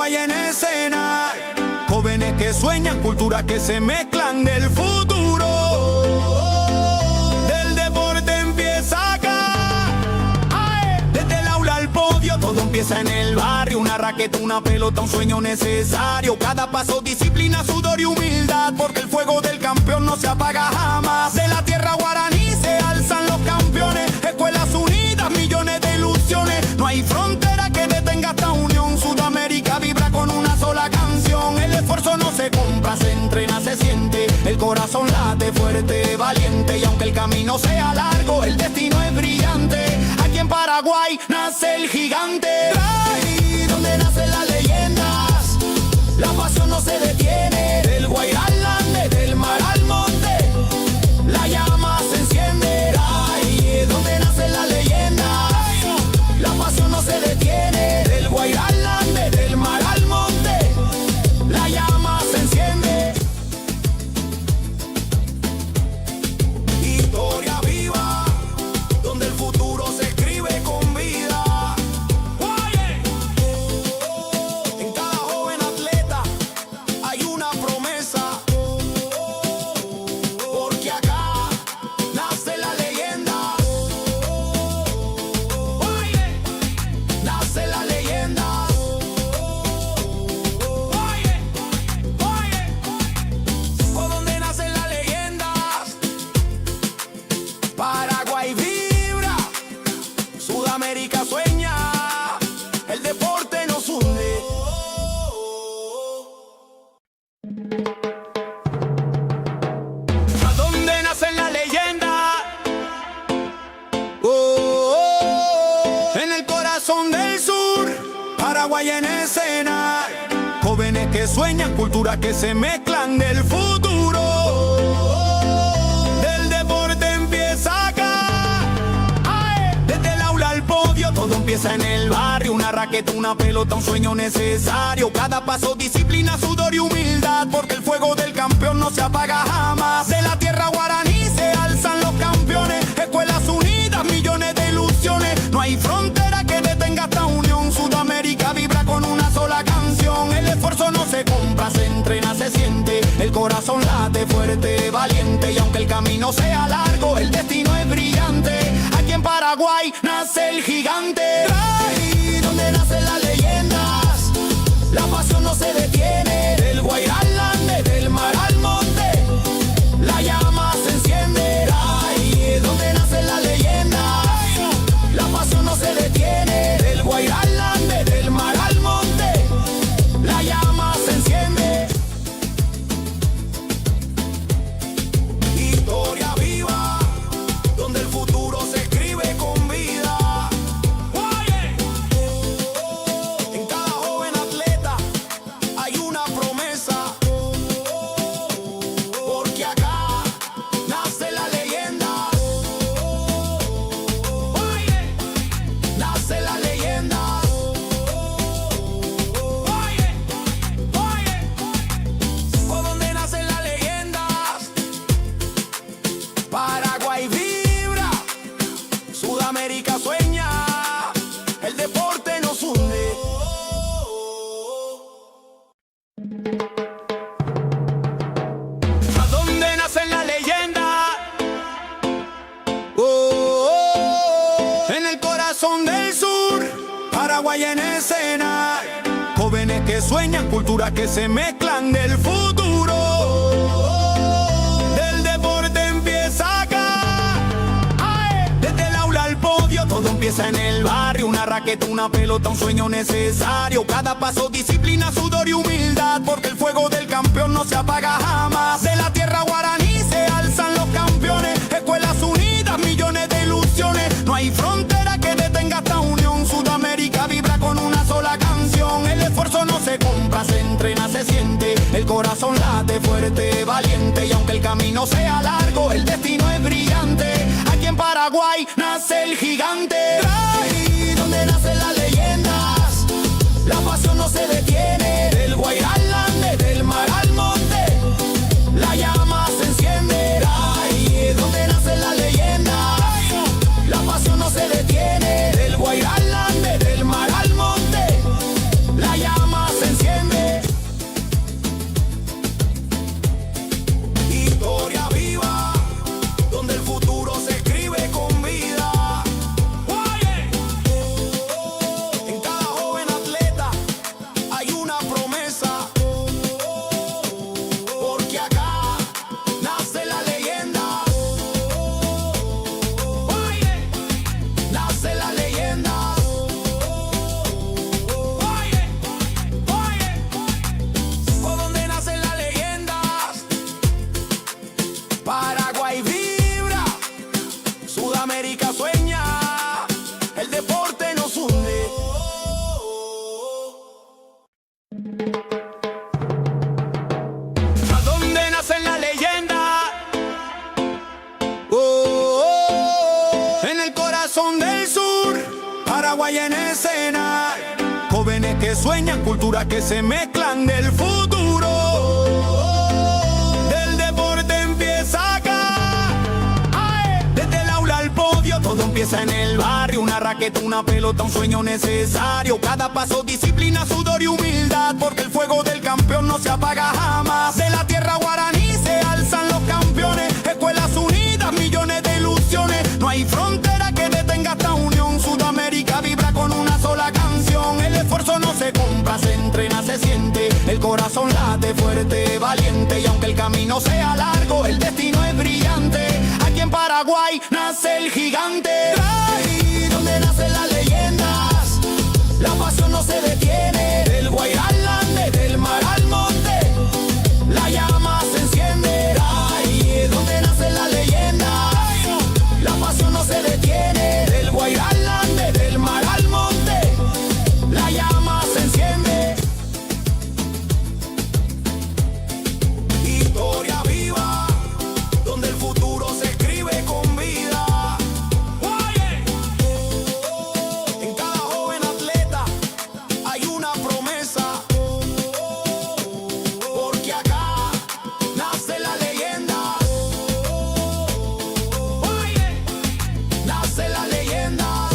Paraguay en escena. Jóvenes que sueñan, culturas que se mezclan del futuro. Del deporte empieza acá. Desde el aula al podio, todo empieza en el barrio. Una raqueta, una pelota, un sueño necesario. Cada paso, disciplina, sudor y humildad, porque el fuego del campeón no se apaga jamás. De la tierra guaraní se alzan los campeones. Escuelas unidas, millones de ilusiones. No hay frontera que detenga esta unión. Sudamérica vibra con una sola canción. El esfuerzo no se compra, se entrena, se siente. El corazón late fuerte, valiente. Y aunque el camino sea largo, el destino es brillante. Aquí en Paraguay nace el gigante. Ahí donde nacen las leyendas, la pasión no se detiene. Del Guairá al Ande, del mar al monte, la llama se enciende. Ahí donde nacen las leyendas, la pasión no se detiene. Del Guairá al Ande, del mar al monte, la llama se enciende. Historia viva, donde el futuro se escribe con vida. En cada joven atleta hay una promesa, porque acá nace la leyenda. Nace la leyenda. Por donde nacen las leyendas, Paraguay vibra, Sudamérica sueña, el deporte nos hunde. ¿A dónde nacen las leyendas? En el corazón del sur, Paraguay en escena. Jóvenes que sueñan, culturas que se mezclan del futuro. Del deporte empieza acá. Desde el aula al podio, todo empieza en el barrio. Una raqueta, una pelota, un sueño necesario. Cada paso, disciplina, sudor y humildad, porque el fuego del campeón no se apaga jamás. De la tierra guaraní se alzan los campeones. Escuelas unidas, millones de ilusiones. No hay frontera que detenga esta unión. Sudamérica vibra con una sola canción. El esfuerzo no se compra, se entrena, se siente. El corazón late fuerte, valiente. Y aunque el camino sea largo, el destino es brillante. Aquí en Paraguay nace el gigante. Ahí donde nacen las leyendas, la pasión no se detiene. Del Guairá al Ande, del mar al monte, la llama se enciende. Ahí donde nacen las leyendas, la pasión no se detiene. Del Guairá al Ande, del mar al monte, la llama se enciende. Historia viva, donde el futuro se escribe con vida. En cada joven atleta hay una promesa, porque acá nace la leyenda. Nace la leyenda. Por donde nacen las leyendas, Paraguay vibra, Sudamérica sueña, el deporte nos hunde. ¿A dónde nacen las leyendas? En el corazón del sur, Paraguay en escena. Jóvenes que sueñan, culturas que se mezclan del futuro. Del deporte empieza acá. Desde el aula al podio, todo empieza en el barrio. Una raqueta, una pelota, un sueño necesario. Cada paso, disciplina, sudor y humildad, porque el fuego del campeón no se apaga jamás. De la tierra guaraní se alzan los campeones. Escuelas unidas, millones de ilusiones. No hay frontera que detenga esta unión. Sudamérica vibra con una sola canción. El esfuerzo no se compra, se entrena, se siente. El corazón late fuerte, valiente. Y aunque el camino sea largo, el destino es brillante. Aquí en Paraguay nace el gigante. Ahí donde nacen las leyendas, la pasión no se detiene. Del Guairá al Ande, del mar al monte, la llama se enciende. Ahí donde nacen las leyendas, la pasión no se detiene. Del Guairá al Ande, del mar al monte, la llama se enciende. corazón del sur, Paraguay en escena. Jóvenes que sueñan, culturas que se mezclan del futuro. Del deporte empieza acá. Desde el aula al podio, todo empieza en el barrio. Una raqueta, una pelota, un sueño necesario. Cada paso, disciplina, sudor y humildad, porque el fuego del campeón no se apaga jamás. De la tierra guaraní se alzan los campeones. Escuelas unidas, millones de ilusiones. No hay frontera que detenga esta unión. Sudamérica vibra con una sola canción. El esfuerzo no se compra, se entrena, se siente. El corazón late fuerte, valiente. Y aunque el camino sea largo, el destino es brillante. Aquí en Paraguay nace el gigante. Ahí donde nacen las leyendas, la pasión no se detiene. Del Guairá al Ande, del mar al monte, la llama se enciende. Ahí donde nacen las leyendas, la pasión no se detiene. Del Guairá al Ande, del mar al monte, la llama se enciende. Historia viva, donde el futuro se escribe con vida. En cada joven atleta hay una promesa, porque acá nace la leyenda. Nace la leyenda.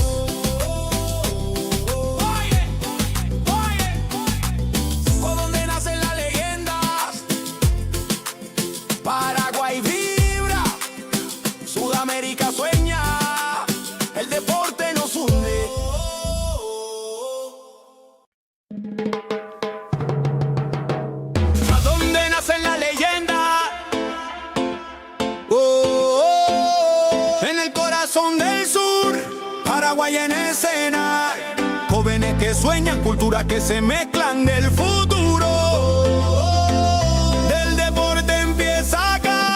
Por donde nacen las leyendas, Paraguay vibra, Sudamérica sueña, el deporte nos hunde. ¿A dónde nacen las leyendas? En el corazón del sur, Paraguay en escena. Jóvenes que sueñan, culturas que se mezclan del futuro. Del deporte empieza acá.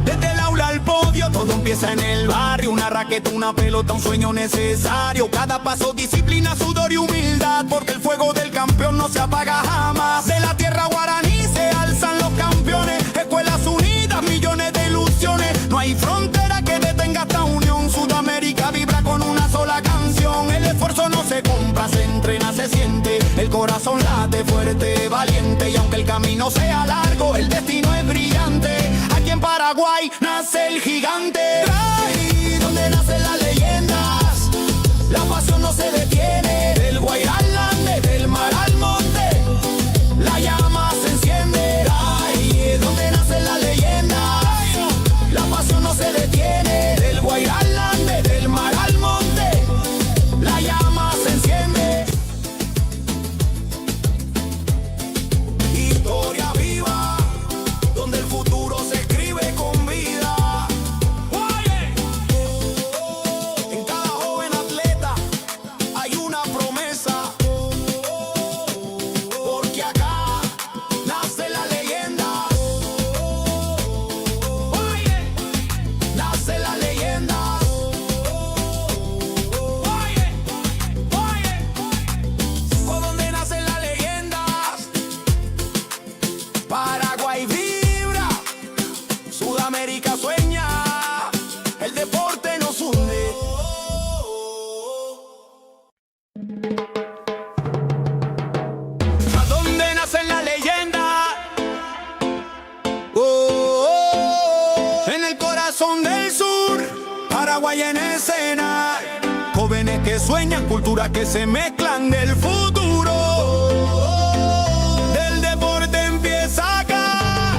Desde el aula al podio, todo empieza en el barrio. Una raqueta, una pelota, un sueño necesario. Cada paso, disciplina, sudor y humildad, porque el fuego del campeón no se apaga jamás. De la tierra guaraní se alzan los campeones. Escuelas unidas, millones de ilusiones. No hay frontera que detenga esta unión. Sudamérica vibra con una sola canción. El esfuerzo no se compra, se entrena, se siente. El corazón late fuerte, valiente. Y aunque el camino sea largo, el destino es brillante. Aquí en Paraguay nace el gigante. Ahí donde nacen las leyendas, la pasión no se detiene. Del Guairá al Ande, del mar al monte, la llama se enciende. Ahí donde nacen las leyendas, la pasión no se detiene. Del Guairá al Ande, del mar al monte, la llama se enciende. Historia viva, donde el futuro se escribe con vida. En cada joven atleta hay una promesa, porque acá nace la leyenda. Nace la leyenda. Por donde nacen las leyendas, Paraguay vibra, Sudamérica sueña, el deporte nos hunde. ¿A dónde nacen las leyendas? En el corazón del sur, Paraguay en escena. Jóvenes que sueñan, culturas que se mezclan del futuro. Del deporte empieza acá.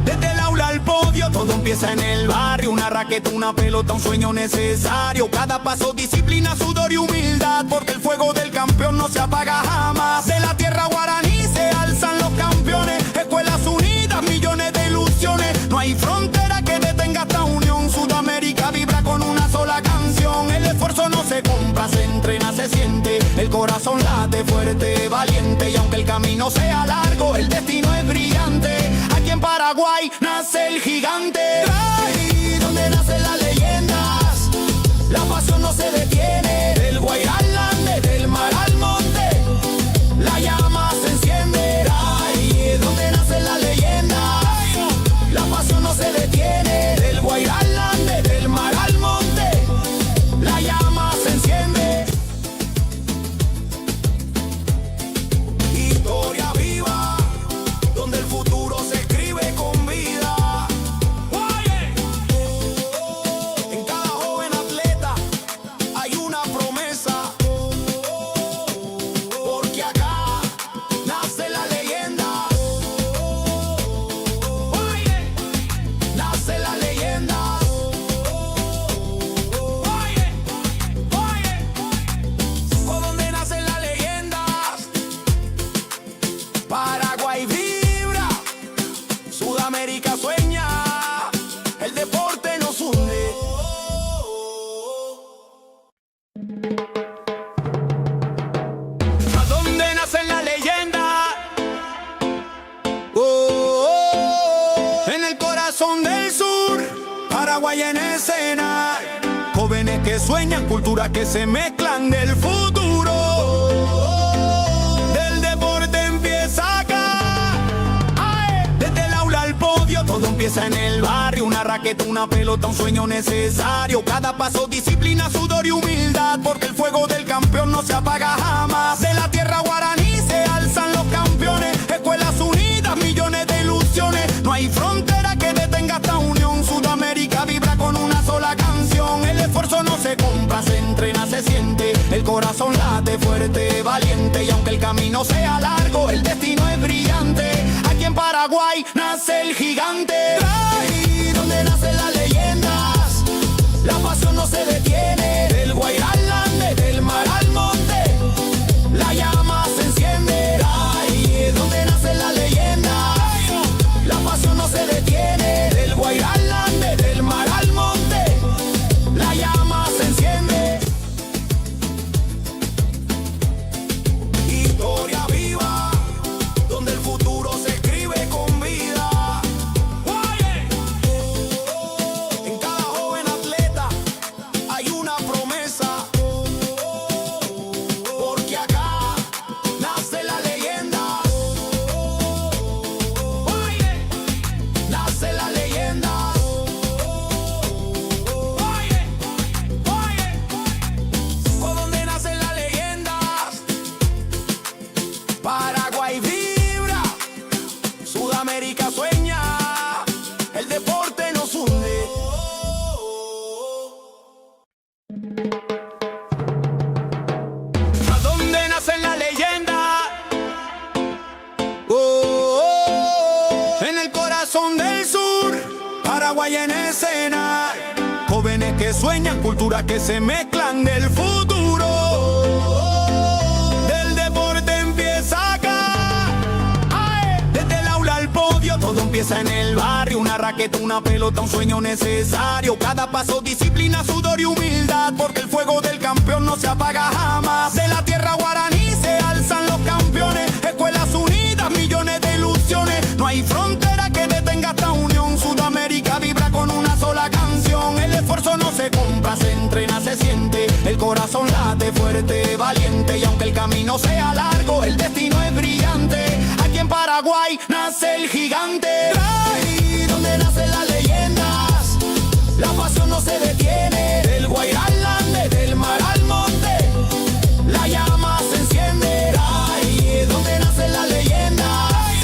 Desde el aula al podio, todo empieza en el barrio. Una raqueta, una pelota, un sueño necesario. Cada paso, disciplina, sudor y humildad, porque el fuego del campeón no se apaga jamás. De la tierra guaraní se alzan los campeones. Escuelas unidas, millones de ilusiones. No hay frontera que detenga esta unión. Sudamérica vibra con una sola canción. El esfuerzo no se compra, se entrena, se siente. El corazón late fuerte, valiente. Y aunque el camino sea largo, el destino es brillante. Aquí en Paraguay nace el gigante. Ahí donde nacen las leyendas, la pasión no se detiene. Del Guairá al Ande, del mar al monte, la llama se enciende. Ahí donde nacen las leyendas, la pasión no se detiene. Del Guairá al Ande, del mar al monte, Paraguay en escena, jóvenes que sueñan, culturas que se mezclan del futuro. Del deporte empieza acá, desde el aula al podio, todo empieza en el barrio. Una raqueta, una pelota, un sueño necesario. Cada paso, disciplina, sudor y humildad, porque el fuego del campeón no se apaga jamás. De la tierra guaraní se alzan los campeones, escuelas unidas, millones de ilusiones. No hay frontera que detenga esta unión. Sudamérica vibra con una sola canción. El esfuerzo no se compra, se entrena, se siente. El corazón late fuerte, valiente. Y aunque el camino sea largo, el destino es brillante. Aquí en Paraguay nace el gigante. Ahí donde nacen las leyendas, la pasión no se detiene. Del Guairá al Ande, del mar al monte, la llama se enciende. Ahí donde nacen las leyendas, la pasión no se detiene. Del Guairá al Ande, del mar al monte, la llama se enciende. Historia viva, donde el futuro se escribe con vida. En cada joven atleta hay una promesa, porque acá nace la leyenda. Nace la leyenda. ¿Por dónde nacen las leyendas? Paraguay vibra, Sudamérica sueña, el deporte nos hunde. ¿A dónde nacen las leyendas? En el corazón del sur, Paraguay en escena, jóvenes que sueñan, culturas que se mezclan del futuro. Del deporte empieza acá, desde el aula al podio, todo empieza en el barrio. Una raqueta, una pelota, un sueño necesario. Cada paso, disciplina, sudor y humildad, porque el fuego del campeón no se apaga jamás. De la tierra guaraní se alzan los campeones, escuelas unidas, millones de ilusiones. No hay frontera que detenga esta unión. Sudamérica vibra con una sola canción. El esfuerzo no se compra, se entrena, se siente. El corazón late fuerte, valiente. Y aunque el camino sea largo, el destino es brillante. Aquí en Paraguay nace el gigante. Ahí donde nacen las leyendas, la pasión no se detiene. Del Guairá al Ande, del mar al monte, la llama se enciende. Ahí donde nacen las leyendas,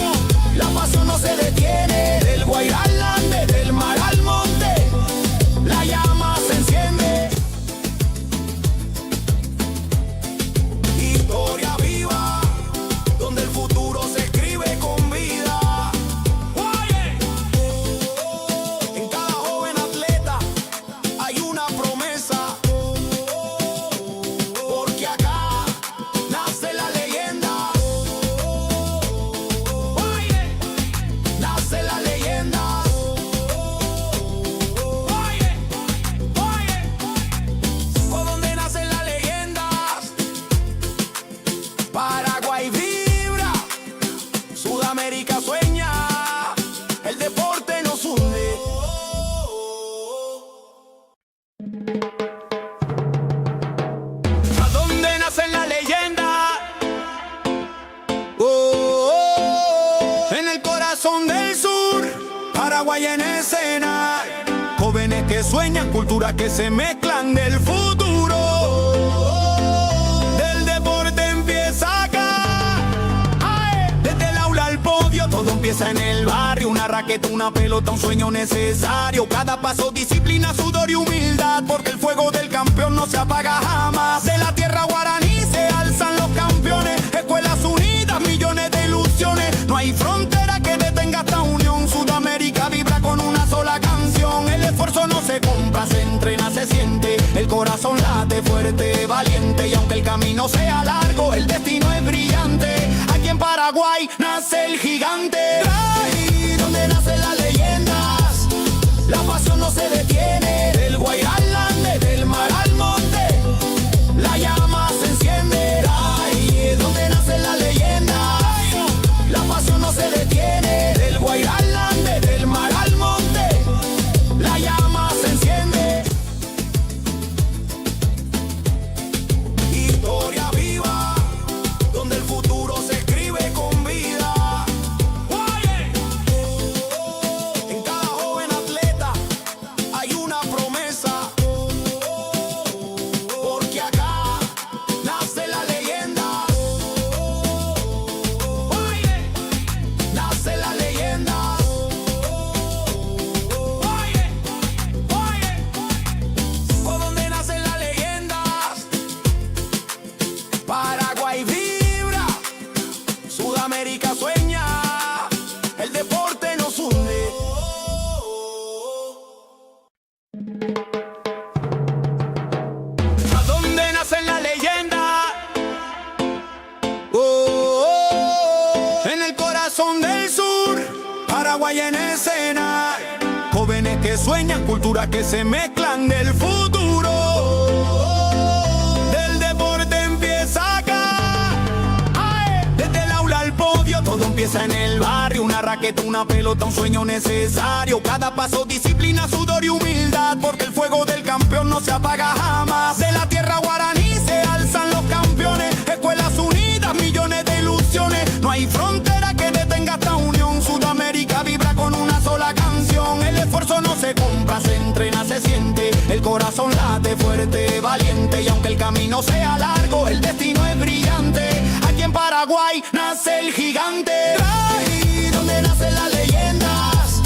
la pasión no se detiene. Del Guairá al Ande, del mar al monte, la llama se enciende. Historia viva, donde el futuro se escribe con vida. En cada joven atleta hay una promesa, porque acá nace la leyenda. Nace la leyenda. ¿Por dónde nacen las leyendas? Paraguay vibra, Sudamérica sueña, el deporte nos hunde. ¿A dónde nacen las leyendas? En el corazón del sur, Paraguay en escena, jóvenes que sueñan, culturas que se mezclan del futuro. Del deporte empieza acá, desde el aula al podio, todo empieza en el barrio. Una raqueta, una pelota, un sueño necesario. Cada paso, disciplina, sudor y humildad, porque el fuego del campeón no se apaga jamás. De la tierra guaraní se alzan los campeones, escuelas unidas, millones de ilusiones. No hay frontera que detenga esta unión. Sudamérica vibra con una sola canción. El esfuerzo no se compra, se entrena, se siente. El corazón late fuerte, valiente. Y aunque el camino sea largo, el destino es brillante. Aquí en Paraguay nace el gigante. Ahí donde nacen las leyendas, la pasión no se detiene. Del Guairá al Ande, del mar al monte, la llama se enciende. Ahí donde nacen las leyendas, la pasión no se detiene. Del Guairá al Ande, del mar al monte, la llama se que sueñan, culturas que se mezclan del futuro. Del deporte empieza acá. Desde el aula al podio, todo empieza en el barrio. Una raqueta, una pelota, un sueño necesario. Cada paso, disciplina, sudor y humildad, porque el fuego del campeón no se apaga jamás. De la tierra guaraní se alzan los campeones. Escuelas unidas, millones de ilusiones. No hay frontera que detenga esta unión. Sudamérica vibra con una sola canción. El esfuerzo no se compra, se entrena, se siente. El corazón late fuerte, valiente. Y aunque el camino sea largo, el destino es brillante. Aquí en Paraguay nace el gigante. Ahí donde nacen las leyendas,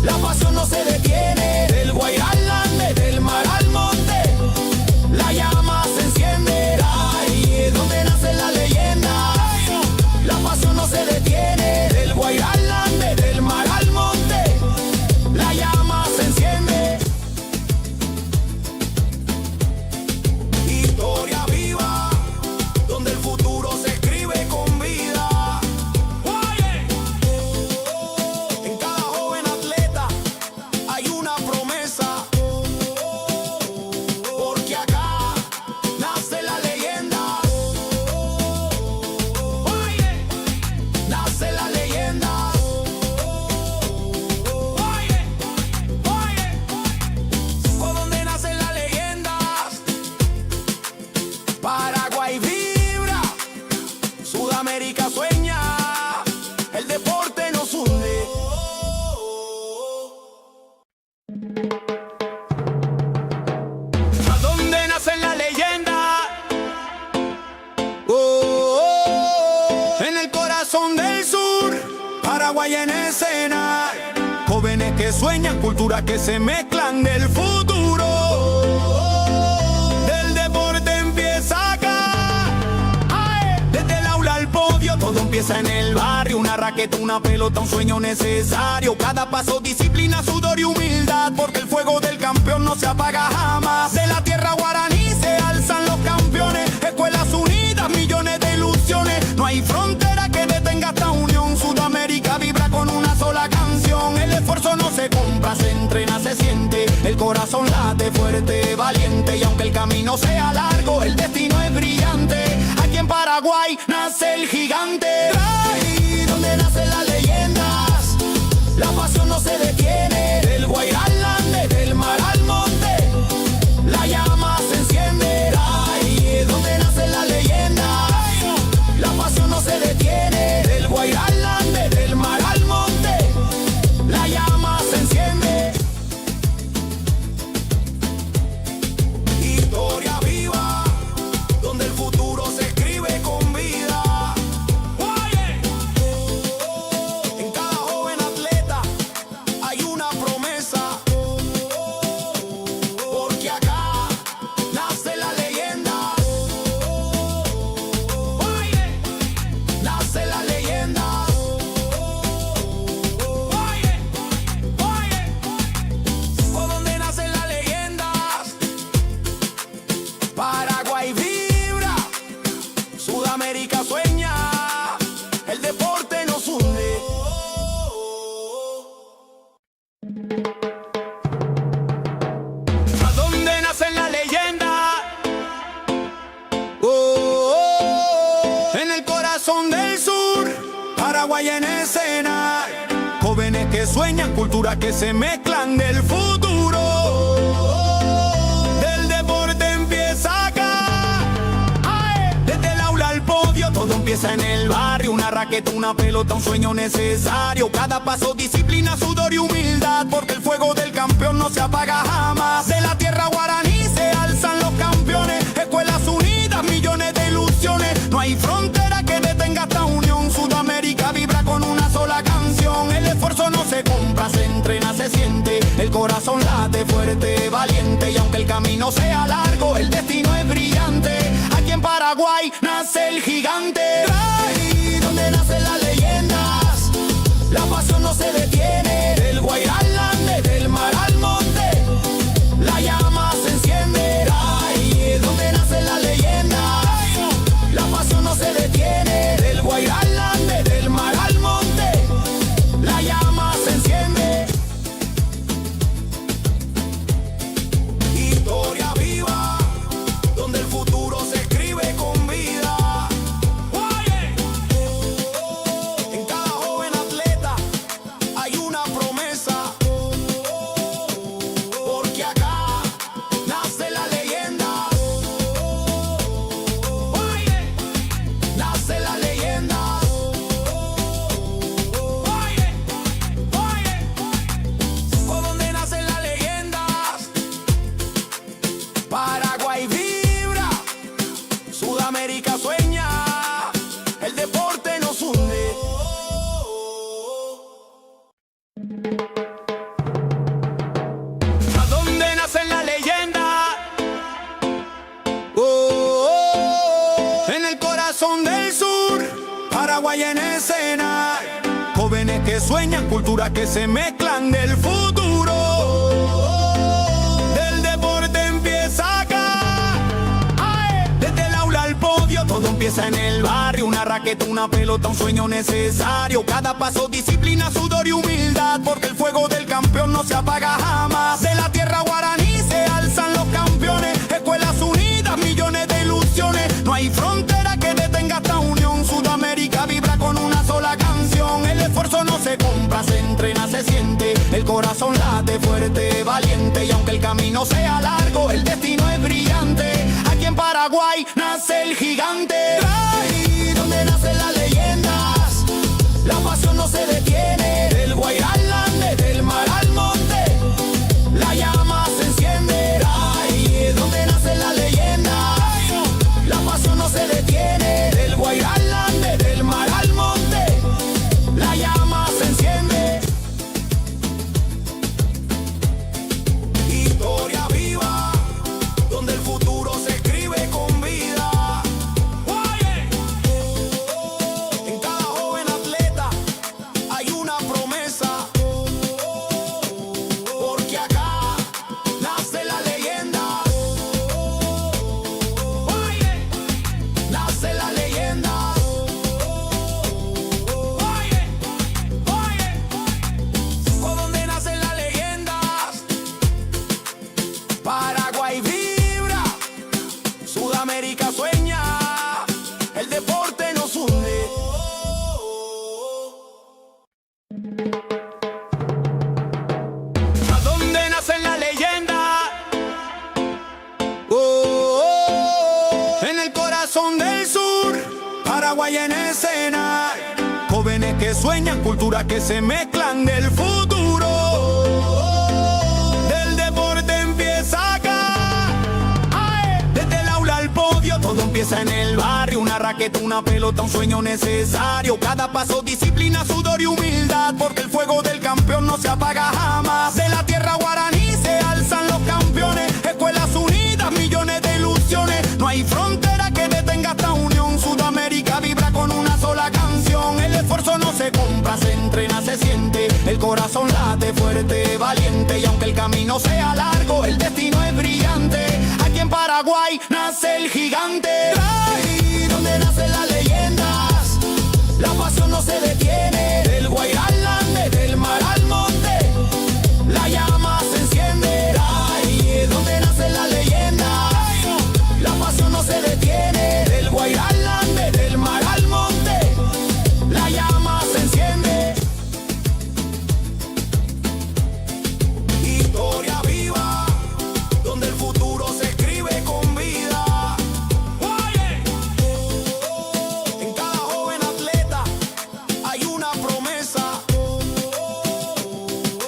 la pasión no se detiene. Del Guairá al Ande, del mar al monte, la llama se enciende. Ahí donde nacen las leyendas, la pasión no se detiene. Del Guairá al Ande, del mar al monte, la llama se enciende. Historia viva, donde el futuro se escribe con vida. En cada joven atleta hay una promesa, porque acá nace la leyenda. Nace la leyenda. ¿Por dónde nacen las leyendas? Paraguay vibra, Sudamérica sueña, el deporte nos hunde. ¿A dónde nacen las leyendas? En el corazón del sur, Paraguay en escena. Jóvenes que sueñan, culturas que se mezclan del futuro. Del deporte empieza acá. Desde el aula al podio, todo empieza en el barrio. Una raqueta, una pelota, un sueño necesario. Cada paso, disciplina, sudor y humildad, porque el fuego del campeón no se apaga jamás. De la tierra guaraní se alzan los campeones. Escuelas unidas, millones de ilusiones. No hay frontera que detenga esta unión. Sudamérica vibra con una sola canción. El esfuerzo no se compra, se entrena, se siente. El corazón late fuerte, valiente. Y aunque el camino sea largo, el destino es brillante. Aquí en Paraguay nace el gigante. Ahí donde nacen las leyendas, la pasión no se detiene. Del Guairá al Ande, del mar al monte, la llama se enciende. Ahí es donde nacen las leyendas, la pasión no se detiene. Del Guairá al Ande, del mar al monte, la llama se enciende. Historia viva, donde el futuro se escribe con vida. En cada joven atleta hay una promesa, porque acá nace la leyenda. Nace la leyenda. ¿Por dónde nacen las leyendas? Paraguay vibra, Sudamérica sueña, el deporte nos hunde. ¿A dónde nacen las leyendas? En el corazón del sur, Paraguay en escena. Jóvenes que sueñan, culturas que se mezclan del futuro. Del deporte empieza acá. Desde el aula al podio, todo empieza en el barrio. Una raqueta, una pelota, un sueño necesario. Cada paso, disciplina, sudor y humildad, porque el fuego del campeón no se apaga jamás. De la tierra guaraní se alzan los campeones. Escuelas unidas, millones de ilusiones. No hay frontera que detenga esta unión. Sudamérica vibra con una sola canción. El esfuerzo no se compra, se entrena, se siente. El corazón late fuerte, valiente. Y aunque el camino sea largo, el destino es brillante. Aquí en Paraguay nace el gigante. Ahí donde nacen las leyendas, la pasión no se detiene. Del Guairá al Ande, del mar al monte, la llama se enciende. Ahí es donde nacen las leyendas, la pasión no se detiene. Del Guairá al Ande, del mar al monte, la llama se enciende. Sudamérica sueña, el deporte nos hunde. ¿A dónde nace la leyenda? En el corazón del sur, Paraguay en escena. Jóvenes que sueñan, culturas que se mezclan del futuro. Del deporte empieza acá. Desde el aula al podio, todo empieza en el barrio. Una raqueta, una pelota, un sueño necesario. Cada paso, disciplina, sudor y humildad, porque el fuego del campeón no se apaga jamás. De la tierra guaraní se alzan los campeones. Escuelas unidas, millones de ilusiones. No hay frontera que detenga esta unión. Sudamérica vibra con una sola canción. El esfuerzo no se compra, se entrena, se siente. El corazón late fuerte, valiente. Y aunque el camino sea largo, el destino es brillante. Aquí en Paraguay nace el gigante. Ahí donde nacen las leyendas, la pasión no se detiene. Del Guairá al Ande, del mar al monte, la llama se enciende. Ahí es donde nacen las leyendas, la pasión no se detiene. Del Guairá al Ande, del mar al monte, la llama se enciende. Historia viva, donde el futuro se escribe con vida. En cada joven atleta hay una promesa, porque acá nace la leyenda. Nace la leyenda. ¿Por dónde nacen las leyendas? Paraguay vibra, Sudamérica sueña, el deporte nos hunde. ¿A dónde nacen las leyendas? En el corazón del sur, Paraguay en escena. Jóvenes que sueñan, culturas que se mezclan del futuro. Del deporte empieza acá. Desde el aula al podio, todo empieza en el barrio. Una raqueta, una pelota, un sueño necesario. Cada paso, disciplina, sudor y humildad, porque el fuego del campeón no se apaga jamás. De la tierra guaraní se alzan los campeones. Escuelas unidas, millones de ilusiones. No hay frontera que detenga esta unión. Sudamérica vibra con una sola canción. El esfuerzo no se compra, se entrena, se siente. El corazón late fuerte, valiente. Y aunque el camino sea largo, el destino es brillante. Aquí en Paraguay nace el gigante. Ahí donde nacen las leyendas, la pasión no se detiene. Del Guairá al Ande, del mar al monte, la llama se enciende. Ahí es donde nacen las leyendas, la pasión no se detiene. Del Guairá al Ande, del mar al monte, la llama se enciende. Historia viva, donde el futuro se escribe con vida. En cada joven atleta hay una promesa,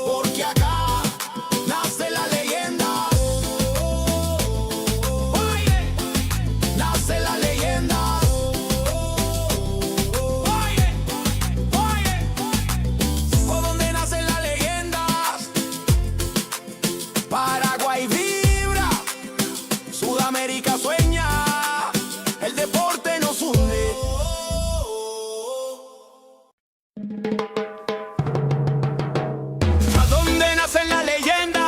porque acá nace la leyenda. Nace la leyenda. ¿Por dónde nacen las leyendas? Paraguay vibra, Sudamérica sueña, el deporte nos hunde. ¿A dónde nacen las leyendas?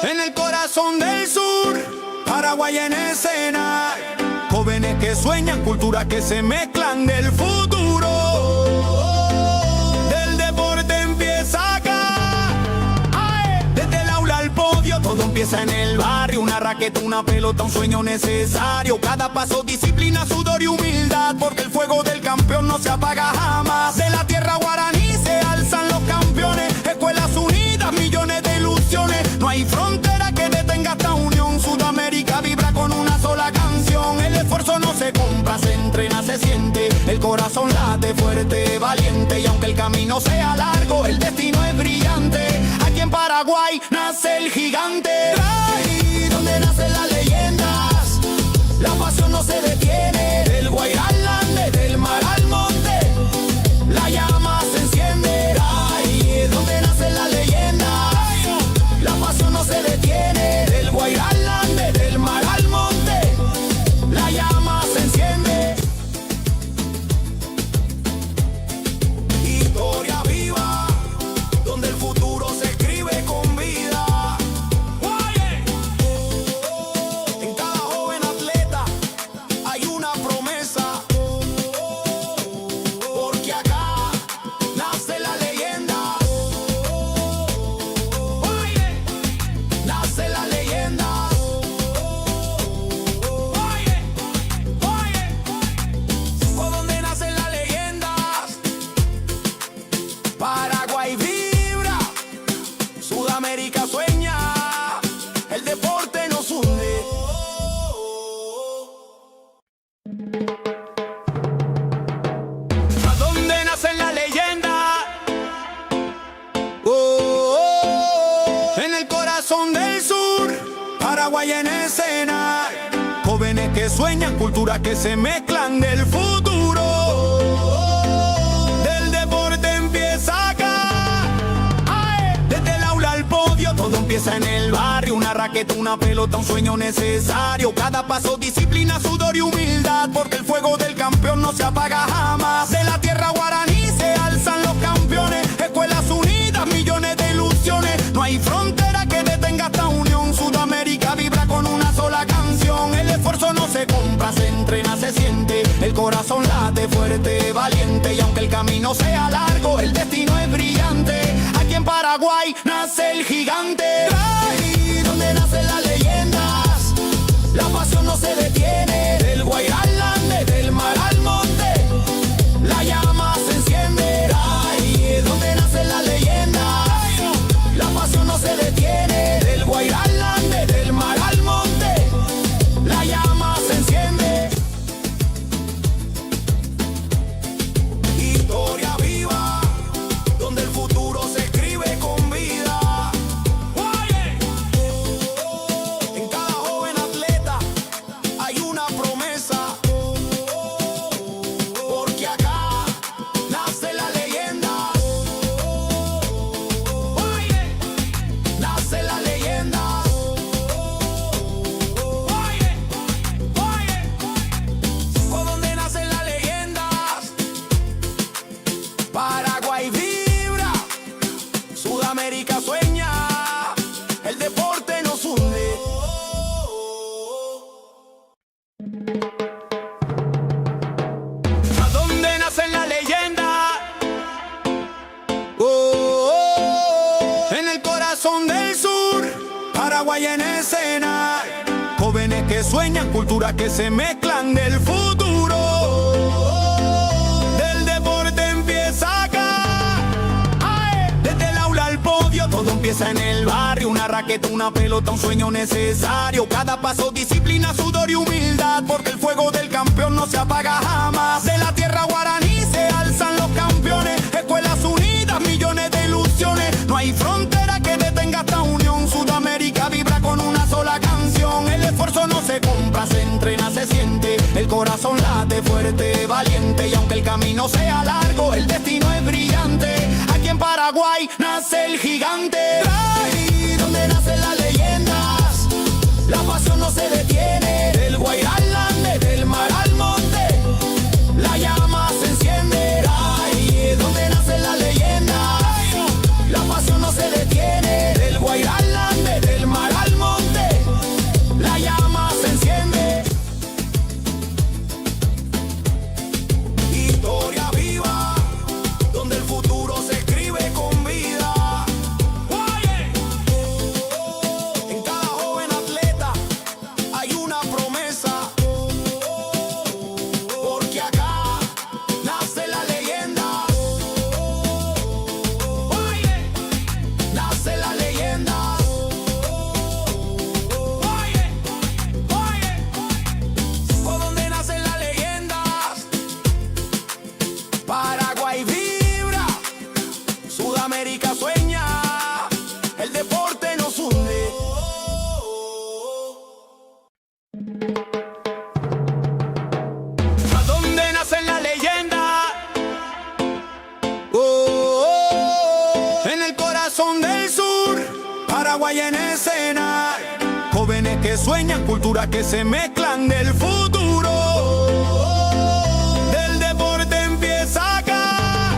En el corazón del sur, Paraguay en escena. Jóvenes que sueñan, culturas que se mezclan del futuro. Del deporte empieza acá. Desde el aula al podio, todo empieza en el barrio. Una raqueta, una pelota, un sueño necesario. Cada paso, disciplina, sudor y humildad, porque el fuego del campeón no se apaga jamás. De la tierra guaraní se alzan los campeones. Escuelas unidas, millones de ilusiones. No hay frontera que detenga esta unión. Sudamérica vibra con una sola canción. El esfuerzo no se compra, se entrena, se siente. El corazón late fuerte, valiente. Y aunque el camino sea largo, el destino es brillante. Aquí en Paraguay nace el gigante. Ahí donde nace la leyenda. no se detiene. Del Guairá al Ande, del mar al monte, la llama se enciende. Ahí es donde nace la leyenda. La pasión no se detiene. Del Guairá al Ande, del mar al monte, la llama se enciende. Historia viva, donde el futuro se escribe con vida. En cada joven atleta hay una promesa, porque acá nace la leyenda. Nace la leyenda. ¿Por dónde nacen las leyendas? Paraguay vibra, Sudamérica sueña, el deporte nos hunde. ¿A dónde nacen las leyendas? En el corazón del sur, Paraguay en escena. Jóvenes que sueñan, culturas que se mezclan del futuro. Del deporte empieza acá. Desde el aula al podio, todo empieza en el barrio. Una raqueta, una pelota, un sueño necesario. Cada paso, disciplina, sudor y humildad, porque el fuego del campeón no se apaga jamás. De la tierra guaraní se alzan los campeones. Escuelas unidas, millones de ilusiones. No hay frontera que detenga esta unión. Sudamérica vibra con una sola canción. El esfuerzo no se compra, se entrena, se siente. El corazón late fuerte, valiente. Y aunque el camino sea largo, el destino es brillante. Aquí en Paraguay nace el gigante. Ahí donde nacen las leyendas, la pasión no se detiene. Del Guairá al Ande, del mar al monte, la llama se enciende. Ahí es donde nacen las leyendas, la pasión no se detiene. Del Guairá al Ande, del mar al monte, la llama se enciende. Historia viva, donde el futuro se escribe con vida. En cada joven atleta hay una promesa, porque acá nace la leyenda. Nace la leyenda. ¿Por dónde nacen las leyendas? Paraguay vibra, Sudamérica sueña, el deporte nos hunde. ¿A dónde nacen las leyendas? En el corazón del sur, Paraguay en escena. Jóvenes que sueñan, culturas que se mezclan del futuro. Del deporte empieza acá. Desde el aula al podio, todo empieza en el barrio. Una raqueta, una pelota, un sueño necesario. Cada paso, disciplina, sudor y humildad, porque el fuego del campeón no se apaga jamás. De la tierra guaraní se alzan los campeones. Escuelas unidas, millones de ilusiones. No hay frontera que detenga esta unión. Sudamérica vibra con una sola canción. El esfuerzo no se compra, se entrena, se siente. El corazón late fuerte, valiente. Y aunque el camino sea largo, el destino es brillante. Aquí en Paraguay nace el gigante. Ahí donde nacen las leyendas, la pasión no se detiene. Del Guairá al Ande, del mar al monte, la llama se enciende. Ahí es donde nace la leyenda, la pasión no se detiene. Del Guairá al Ande, del mar al monte, la llama se enciende. Historia viva, donde el futuro se escribe con vida. Paraguay en escena, jóvenes que sueñan, culturas que se mezclan del futuro. Del deporte empieza acá,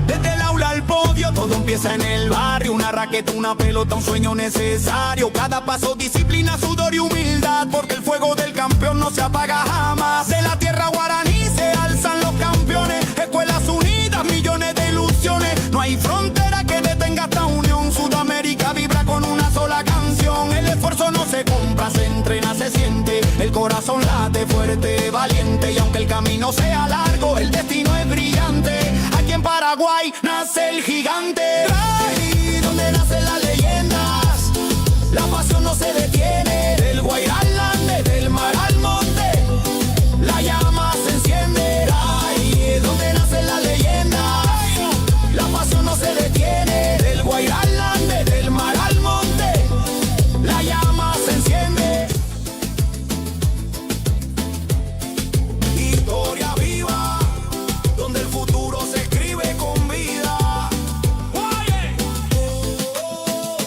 desde el aula al podio, todo empieza en el barrio. Una raqueta, una pelota, un sueño necesario. Cada paso, disciplina, sudor y humildad, porque el fuego del campeón no se apaga jamás. De la tierra guaraní se alzan los campeones, escuelas unidas, millones de ilusiones. No hay frontera que detenga esta unión. Sudamérica vibra con una sola canción. El esfuerzo no se compra, se entrena, se siente. El corazón late fuerte, valiente. Y aunque el camino sea largo, el destino es brillante. Aquí en Paraguay nace el gigante. Ahí donde nacen las leyendas, la pasión no se detiene. Del Guairá al Ande, del mar al monte, la llama se enciende. Ahí donde nacen las leyendas, la pasión no se detiene. Del Guairá al Ande, del mar al monte, la llama se enciende. Historia viva, donde el futuro se escribe con vida.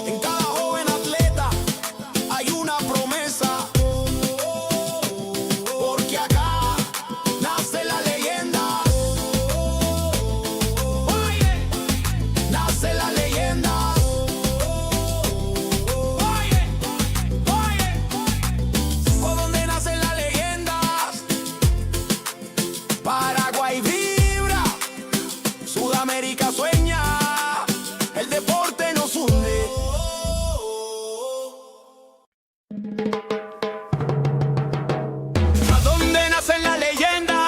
En cada joven atleta hay una promesa, porque acá nace la leyenda. Nace la leyenda. Por donde nacen las leyendas, Paraguay vibra, Sudamérica sueña, el deporte nos hunde. ¿A dónde nacen las leyendas?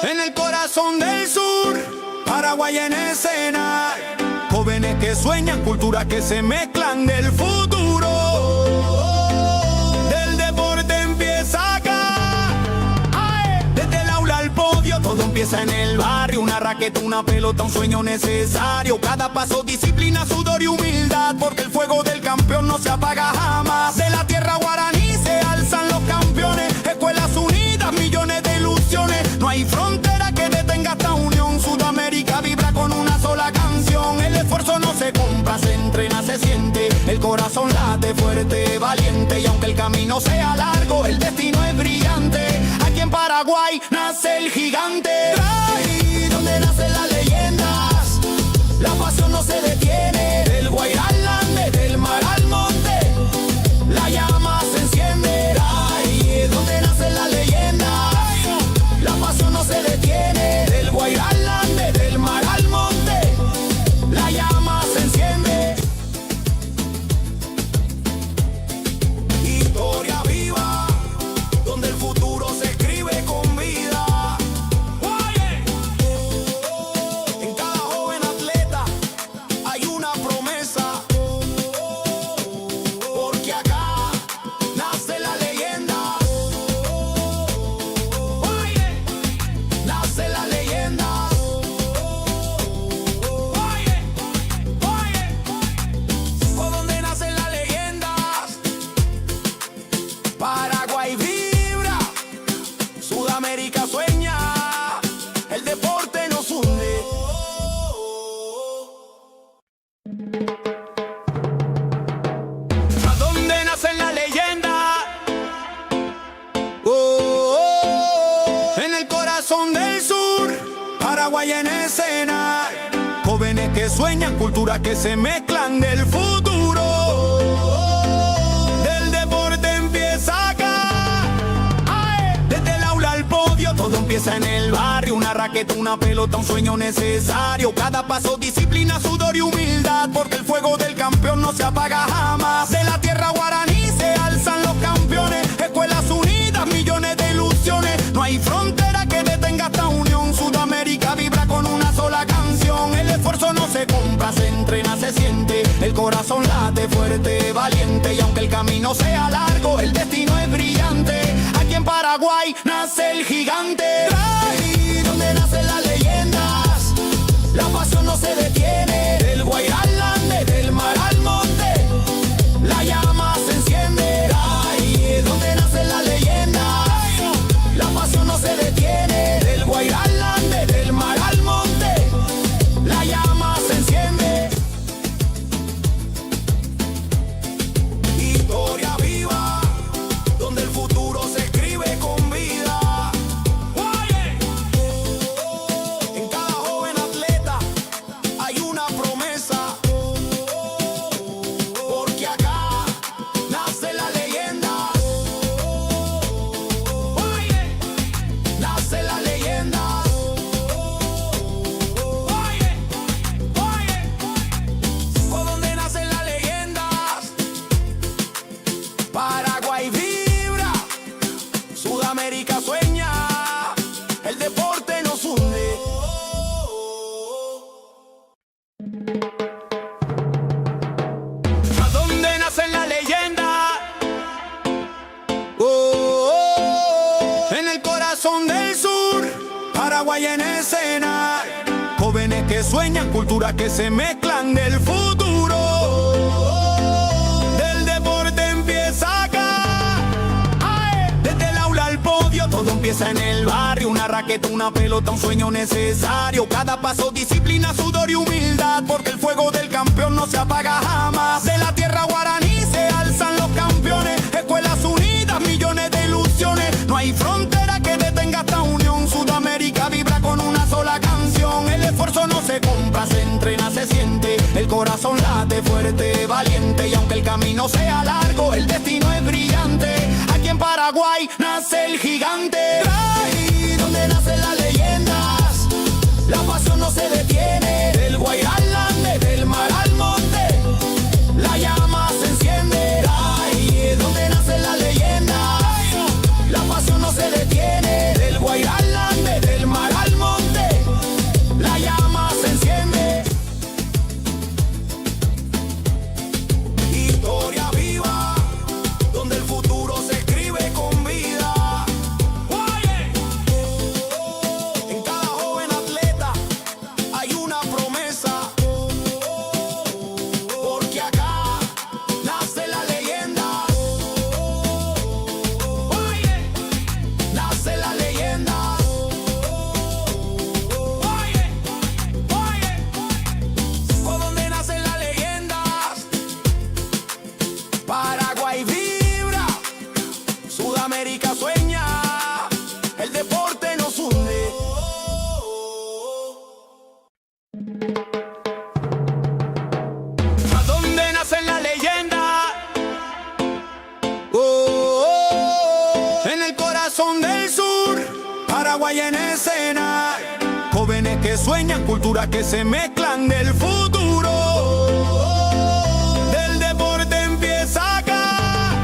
En el corazón del sur, Paraguay en escena, jóvenes que sueñan, culturas que se mezclan del futuro. Del deporte empieza acá, desde el aula al podio, todo empieza en el barrio. Una raqueta, una pelota, un sueño necesario. Cada paso, disciplina, sudor y humildad, porque el fuego del campeón no se apaga jamás. De la tierra guaraní se alzan los campeones, escuelas unidas, millones de ilusiones. No hay frontera que detenga esta unión. Sudamérica vibra con una sola canción. El esfuerzo no se compra, se entrena, se siente. El corazón late fuerte, valiente. Y aunque el camino sea largo, el destino es brillante. Aquí en Paraguay nace el gigante. Ahí donde nacen las leyendas, la pasión no se detiene. Del Guairá al Ande, del mar al monte, la llama se enciende. Ahí donde nacen las leyendas, la pasión no se detiene. Del Guairá al Ande, del mar al monte, la llama se enciende. Historia viva, donde el futuro se escribe con vida. En cada joven atleta hay una promesa, porque acá nace la leyenda. Nace la leyenda. Por donde nacen las leyendas, Paraguay vibra, Sudamérica sueña, el deporte nos hunde. ¿A dónde nacen las leyendas? En el corazón del sur, Paraguay en escena, jóvenes que sueñan, culturas que se mezclan del futuro. Del deporte empieza acá, desde el aula al podio, todo empieza en el barrio. Una raqueta, una pelota, un sueño necesario. Cada paso, disciplina, sudor y humildad, porque el fuego del campeón no se apaga jamás. De la tierra guaraní se alzan los campeones, escuelas unidas, millones de ilusiones. No hay frontera que detenga esta unión. Sudamérica vibra con una sola canción. El esfuerzo no se compra, se entrena, se siente. El corazón late fuerte, valiente. Y aunque el camino sea largo, el destino es brillante. Aquí en Paraguay nace el gigante. Ahí donde nacen las leyendas, la pasión no se detiene. Del Guairá al Ande, del mar al monte, la llama se enciende. Ahí donde nacen las leyendas, la pasión no se detiene. Del Guairá al Ande, del mar al monte, la llama se Jóvenes que sueñan, culturas que se mezclan del futuro. Del deporte empieza acá. Desde el aula al podio, todo empieza en el barrio. Una raqueta, una pelota, un sueño necesario. Cada paso, disciplina, sudor y humildad, porque el fuego del campeón no se apaga jamás. De la tierra guaraní se alzan los campeones. Escuelas unidas, millones de ilusiones. No hay frontera que detenga esta unión. Sudamérica vibra con una sola canción. El esfuerzo no se compra, se entrena, se siente. El corazón late fuerte, valiente. Y aunque el camino sea largo, el destino es brillante. Aquí en Paraguay nace el gigante. Ahí donde nacen las leyendas, la pasión no se detiene. Del Guairá al Ande, del mar al monte, la llama se enciende. Ahí es donde nacen las leyendas, la pasión no se detiene. Del Guairá al Ande, del mar al monte, la llama se enciende. Historia viva, donde el futuro se escribe con vida. En cada joven atleta hay una promesa, porque acá nace la leyenda. Nace la leyenda. Por donde nacen las leyendas, Paraguay vibra, Sudamérica sueña, el deporte nos hunde. ¿A dónde nacen las leyendas? En el corazón del sur, Paraguay en escena. Jóvenes que sueñan, culturas que se mezclan del futuro. Del deporte empieza acá.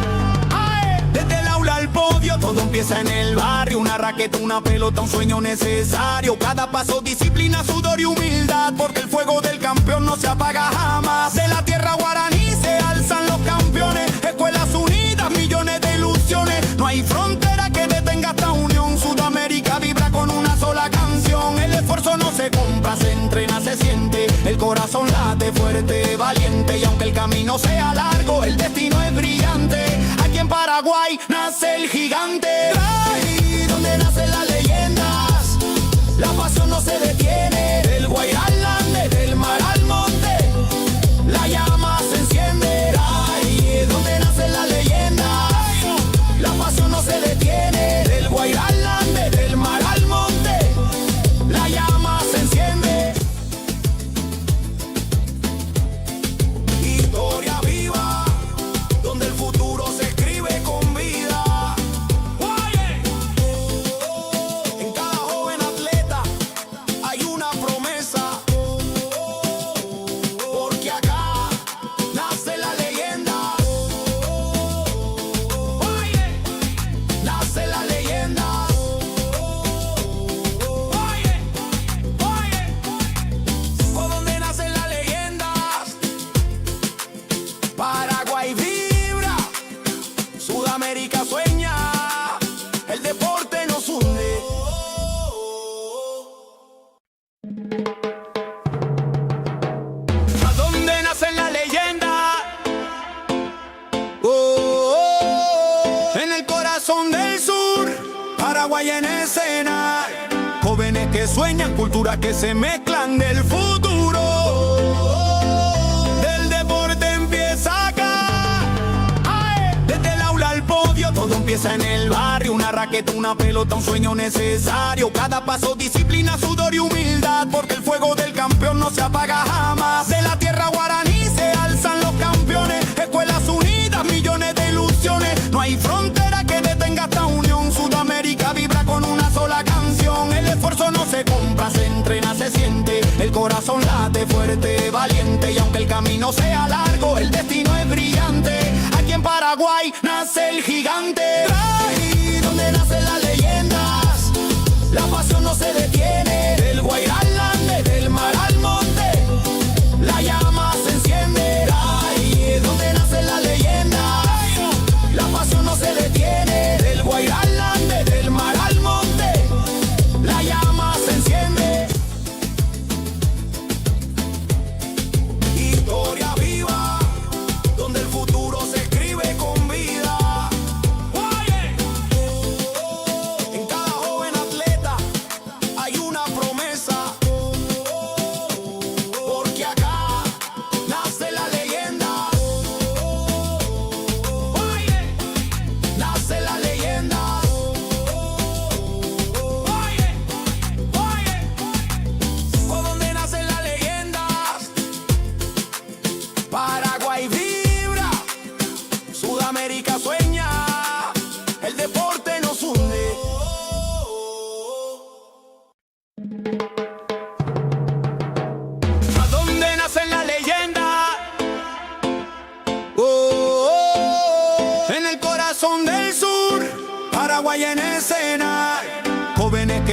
Desde el aula al podio, todo empieza en el barrio. Una raqueta, una pelota, un sueño necesario. Cada paso, disciplina, sudor y humildad, porque el fuego del campeón no se apaga jamás. De la tierra guaraní se alzan los campeones. Escuelas unidas, millones de ilusiones. No hay frontera que detenga esta unión. Sudamérica vibra con una sola canción. El esfuerzo no se compra, se entrena, se siente. El corazón late fuerte, valiente. Y aunque el camino sea largo, el destino es brillante. Aquí en Paraguay nace el gigante. Ahí donde nacen las leyendas, la pasión no se detiene. Del Guairá al Ande, del mar al monte, la llama se enciende. Ahí es donde nacen las leyendas, la pasión no se detiene. Del Guairá al Ande, del mar al monte, la llama se enciende. Historia viva, donde el futuro se escribe con vida. En cada joven atleta hay una promesa, porque acá nace la leyenda. Nace la leyenda. Por donde nacen las leyendas, Paraguay vibra, Sudamérica sueña, el deporte nos hunde. ¿A dónde nacen las leyendas? En el corazón del sur, Paraguay en escena. Jóvenes que sueñan, culturas que se mezclan del futuro. Del deporte empieza acá. Desde el aula al podio, todo empieza en el barrio. Una raqueta, una pelota, un sueño necesario. Cada paso, disciplina, sudor y humildad, porque el fuego del campeón no se apaga jamás. De la tierra guaraní se alzan los campeones. Escuelas unidas, millones de ilusiones. No hay frontera que detenga esta unión. Sudamérica vibra con una sola canción. El esfuerzo no se compra, se entrena, se siente. El corazón late fuerte, valiente. Y aunque el camino sea largo, el destino es brillante. Aquí en Paraguay nace el gigante. Ahí donde nacen las leyendas, la pasión no se detiene. Del Guairá al Ande, del mar al monte, la llama se enciende. Ahí es donde nacen las leyendas, la pasión no se detiene. Del Guairá al Ande, del mar al monte, la llama se enciende.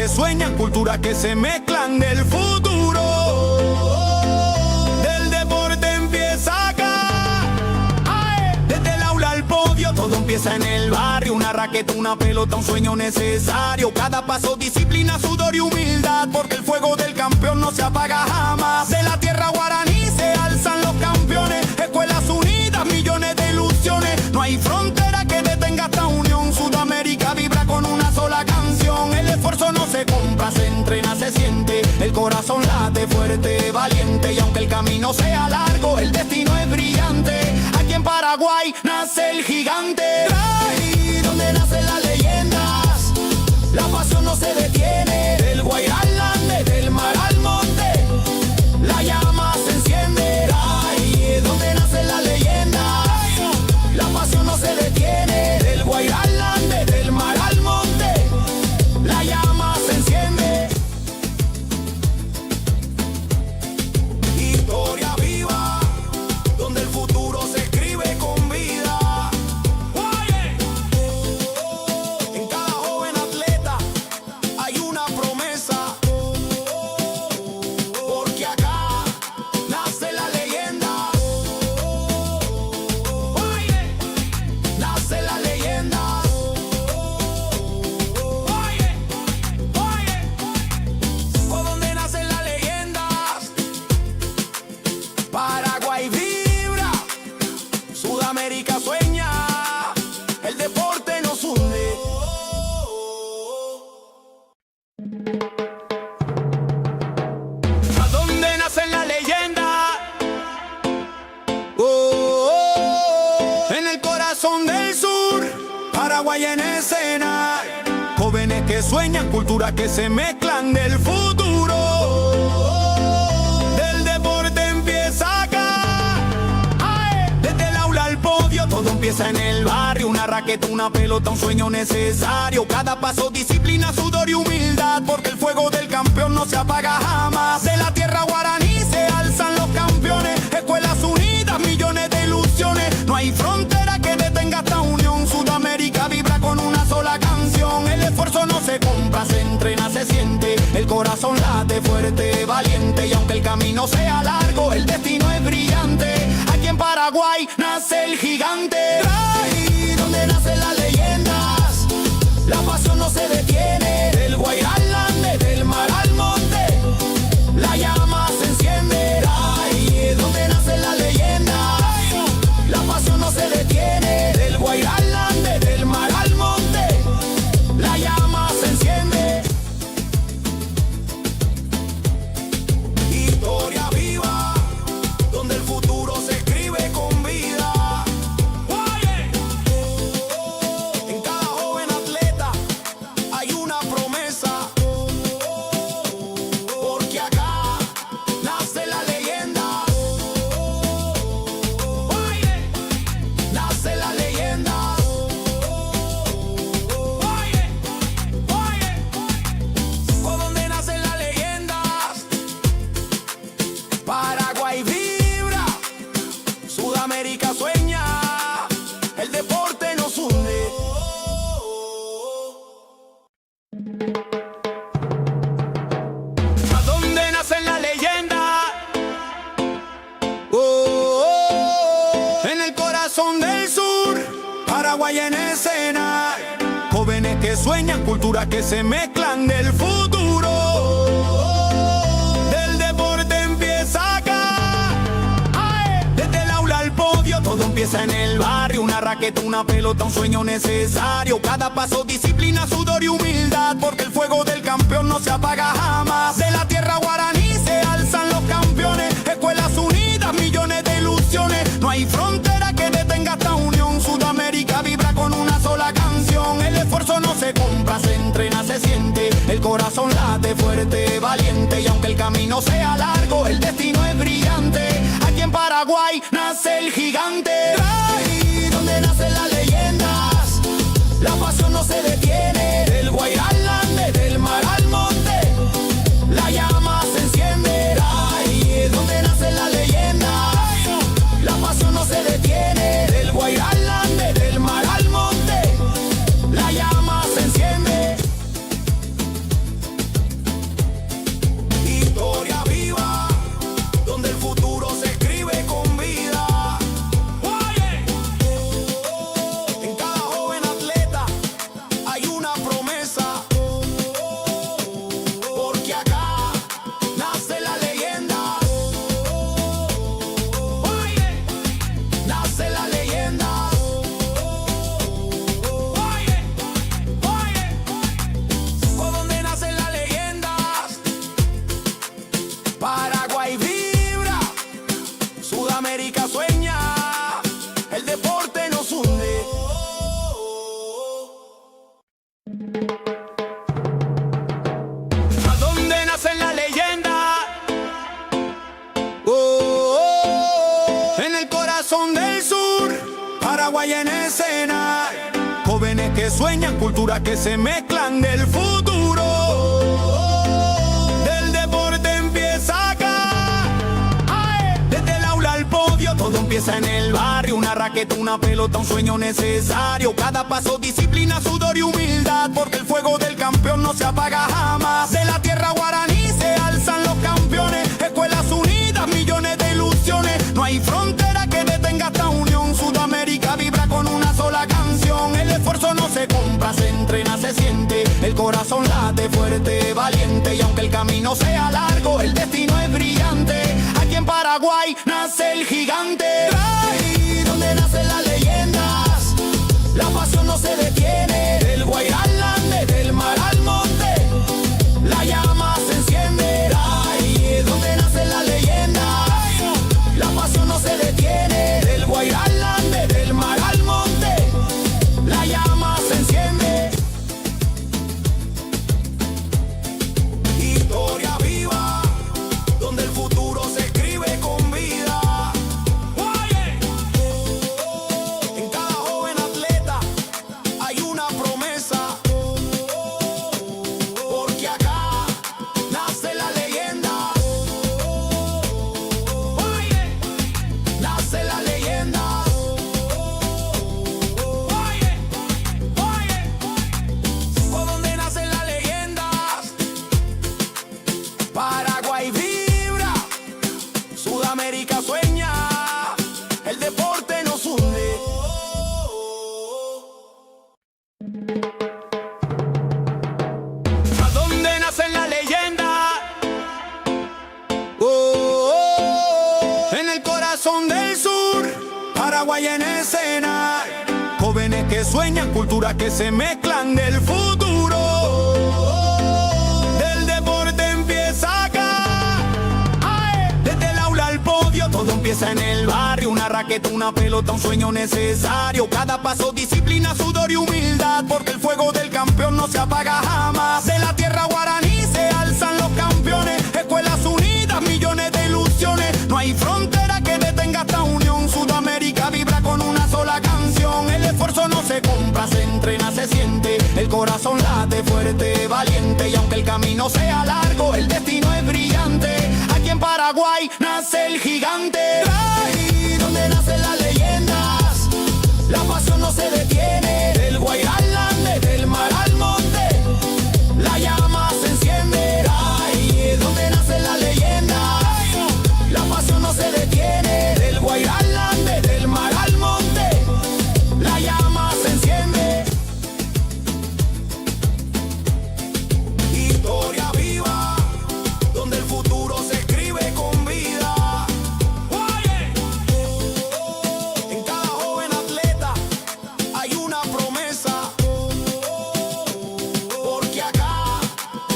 sueñan, culturas que se mezclan del futuro. Del deporte empieza acá. Desde el aula al podio, todo empieza en el barrio. Una raqueta, una pelota, un sueño necesario. Cada paso, disciplina, sudor y humildad, porque el fuego del campeón no se apaga jamás. De la tierra guaraní se alzan los campeones. Escuelas unidas, millones de ilusiones. No hay frontera que detenga esta unión. Sudamérica vibra con una sola canción. El esfuerzo no se compra, se entrena, se siente. El corazón late fuerte, valiente. Y aunque el camino sea largo, el destino es brillante. Aquí en Paraguay nace el gigante. Ahí donde nacen las leyendas, la pasión no se detiene. Del Guairá al Ande, del mar al monte, la llama se enciende. Ahí donde nacen las leyendas, la pasión no se detiene. Del Guairá al Ande, del mar al monte, la llama se enciende. Historia viva, donde el futuro se escribe con vida. En cada joven atleta hay una promesa, porque acá nace la leyenda. Nace la leyenda. Por donde nacen las leyendas, Paraguay vibra, Sudamérica sueña, el deporte nos hunde. ¿A dónde nacen las leyendas? En el corazón del sur, Paraguay en escena. Jóvenes que sueñan, culturas que se mezclan del futuro. Del deporte empieza acá. Desde el aula al podio, todo empieza en el barrio. Una raqueta, una pelota, un sueño necesario. Cada paso, disciplina, sudor y humildad, porque el fuego del campeón no se apaga jamás. De la tierra guaraní se alzan los campeones. Escuelas unidas, millones de ilusiones. No hay frontera que detenga esta unión. Sudamérica vibra con una sola canción. El esfuerzo no se compra, se entrena, se siente. El corazón late fuerte, valiente. Y aunque el camino sea largo, el destino es brillante. Aquí en Paraguay nace el gigante. Ahí donde nacen las leyendas, la pasión no se detiene. Del Guairá al Ande, del mar al monte, la llama se enciende. Ahí donde nacen las leyendas, la pasión no se detiene. Del Guairá al Ande, del mar al monte, la llama se enciende. Historia viva, donde el futuro se escribe con vida. En cada joven atleta hay una promesa, porque acá nace la leyenda. Nace la leyenda. Por donde nacen las leyendas, Paraguay vibra, Sudamérica sueña, el deporte nos hunde. ¿A dónde nacen las leyendas? En el corazón del sur, Paraguay en escena. Jóvenes que sueñan, culturas que se mezclan del futuro. Del deporte empieza acá. Desde el aula al podio, todo empieza en el barrio. Una raqueta, una pelota, un sueño necesario. Cada paso, disciplina, sudor y humildad, porque el fuego del campeón no se apaga jamás. De la tierra guaraní se alzan los campeones. Escuelas unidas, millones de ilusiones. No hay frontera que detenga esta unión. Sudamérica vibra con una sola canción. El esfuerzo no se compra, se entrena, se siente. El corazón late fuerte, valiente. Y aunque el camino sea largo, el destino es brillante. Aquí en Paraguay nace el gigante. Ahí donde nacen las leyendas, la pasión no se detiene. Del Guairá al Ande, del mar al monte, la llama se enciende. Ahí donde nacen las leyendas, la pasión no se detiene. Del Guairá al Ande, del mar al monte, la llama se enciende. En el corazón del sur, Paraguay en escena. Jóvenes que sueñan, culturas que se mezclan del futuro. Del deporte empieza acá. Desde el aula al podio, todo empieza en el barrio. Una raqueta, una pelota, un sueño necesario. Cada paso, disciplina, sudor y humildad, porque el fuego del campeón no se apaga jamás. De la tierra guaraní se alzan los campeones. Escuelas unidas, millones de ilusiones. No hay frontera que detenga esta unión. Sudamérica vibra con una sola canción. El esfuerzo no se compra, se entrena, se siente. El corazón late fuerte, valiente. Y aunque el camino sea largo, el destino es brillante. Aquí en Paraguay nace el gigante. Ahí donde nacen las leyendas, la pasión no se detiene. Del Guairá al Ande, del mar al monte, la llama se enciende. Ahí donde nacen las leyendas, la pasión no se detiene. Del Guairá al Ande, del mar al monte, la llama se enciende. Historia viva, donde el futuro se escribe con vida. En cada joven atleta hay una promesa, porque acá nace la leyenda. Nace la leyenda. Por donde nacen las leyendas, Paraguay vibra, Sudamérica sueña, el deporte nos hunde. ¿A dónde nacen las leyendas? En el corazón del sur, Paraguay en escena. Jóvenes que sueñan, culturas que se mezclan del futuro. Del deporte empieza acá. Desde el aula al podio, todo empieza en el barrio. Una raqueta, una pelota, un sueño necesario. Cada paso, disciplina, sudor y humildad, porque el fuego del campeón no se apaga jamás. De la tierra guaraní se alzan los campeones. Escuelas unidas, millones de ilusiones. No hay frontera que detenga esta unión. Sudamérica vibra con una sola canción. El esfuerzo no se compra, se entrena, se siente. El corazón late fuerte, valiente. Y aunque el camino sea largo, el destino es brillante. Aquí en Paraguay nace el gigante. Ahí donde nacen las leyendas, la pasión no se detiene. Del Guairá al Ande, del mar al monte, la llama se enciende. Ahí donde nacen las leyendas, la pasión no se detiene. Del Guairá al Ande, del mar al monte, la llama se enciende. Historia viva, donde el futuro se escribe con vida. En cada joven atleta hay una promesa, porque acá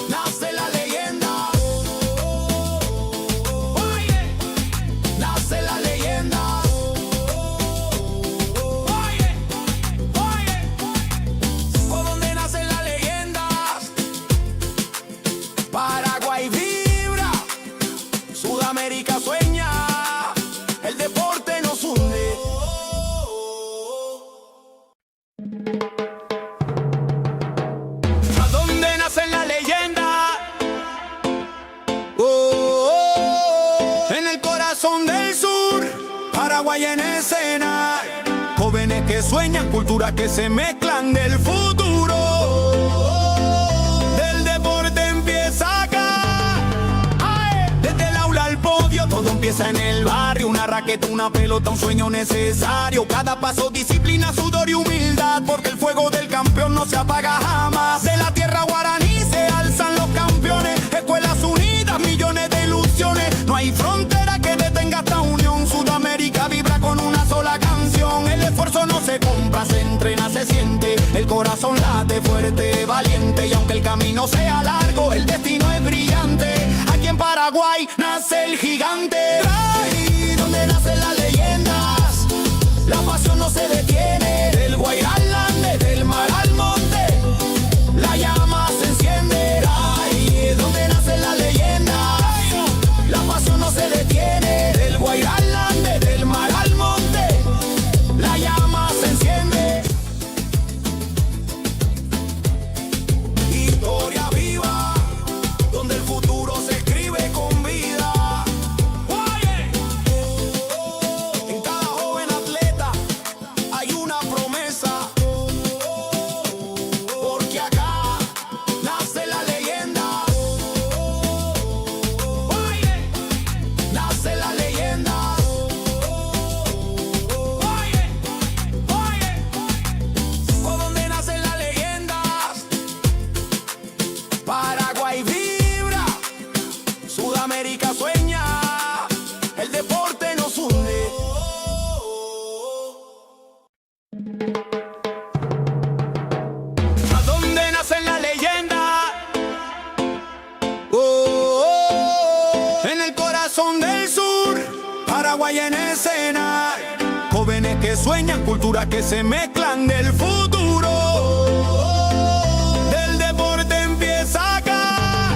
nace la leyenda. Nace la leyenda. Por donde nacen las leyendas, Paraguay vibra, Sudamérica sueña, el deporte nos hunde. ¿A dónde nacen las leyendas? En el corazón del sur, Paraguay en escena. Jóvenes que sueñan, culturas que se mezclan del futuro. Del deporte empieza acá. Desde el aula al podio, todo empieza en el barrio. Una raqueta, una pelota, un sueño necesario. Cada paso, disciplina, sudor y humildad, porque el fuego del campeón no se apaga jamás. De la tierra guaraní se alzan los campeones. Escuelas unidas, millones de ilusiones. No hay frontera que detenga esta unión. Sudamérica vibra con una sola canción. El esfuerzo no se compra, se entrena, se siente. El corazón late fuerte, valiente. Y aunque el camino sea largo, el destino es brillante. Aquí en Paraguay nace el gigante. Ahí donde nacen las leyendas, la pasión no se detiene. Del Guairá al Ande, del mar al monte, la llama se enciende. Ahí donde nacen las leyendas, la pasión no se detiene. nace la leyenda. Por donde nacen las leyendas. Paraguay vibra, Sudamérica sueña, el deporte nos une. ¿A dónde nacen las leyendas? En el corazón del sur, Paraguay en escena. Jóvenes que sueñan, culturas que se mezclan del futuro. Del deporte empieza acá.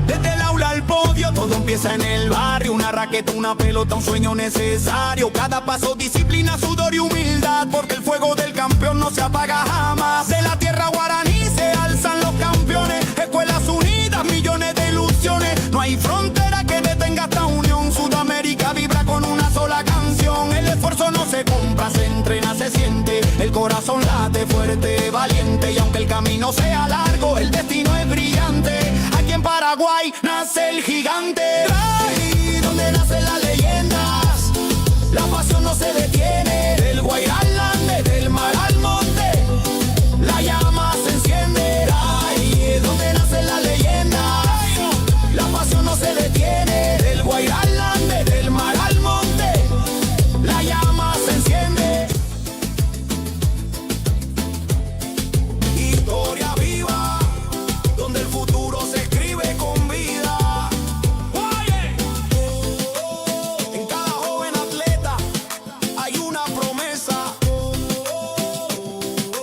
Desde el aula al podio, todo empieza en el barrio. Una raqueta, una pelota, un sueño necesario. Cada paso, disciplina, sudor y humildad. Porque el fuego del campeón no se apaga jamás. De la tierra guaraní se alzan los campeones. Escuelas unidas, millones de ilusiones. No hay frontera que detenga esta unión. Sudamérica vibra con una sola canción. El esfuerzo no se compra, se entrena, se siente. El corazón late fuerte, valiente. Y aunque el camino sea largo, el destino es brillante. Aquí en Paraguay nace el gigante. Ahí donde nacen las leyendas, la pasión no se detiene. Del Guairá al Ande, del mar al monte, la llama se enciende. Ahí donde nacen las leyendas, la pasión no se detiene. Del Guairá al Ande, del mar al monte, la llama se enciende. Historia viva, donde el futuro se escribe con vida. En cada joven atleta hay una promesa.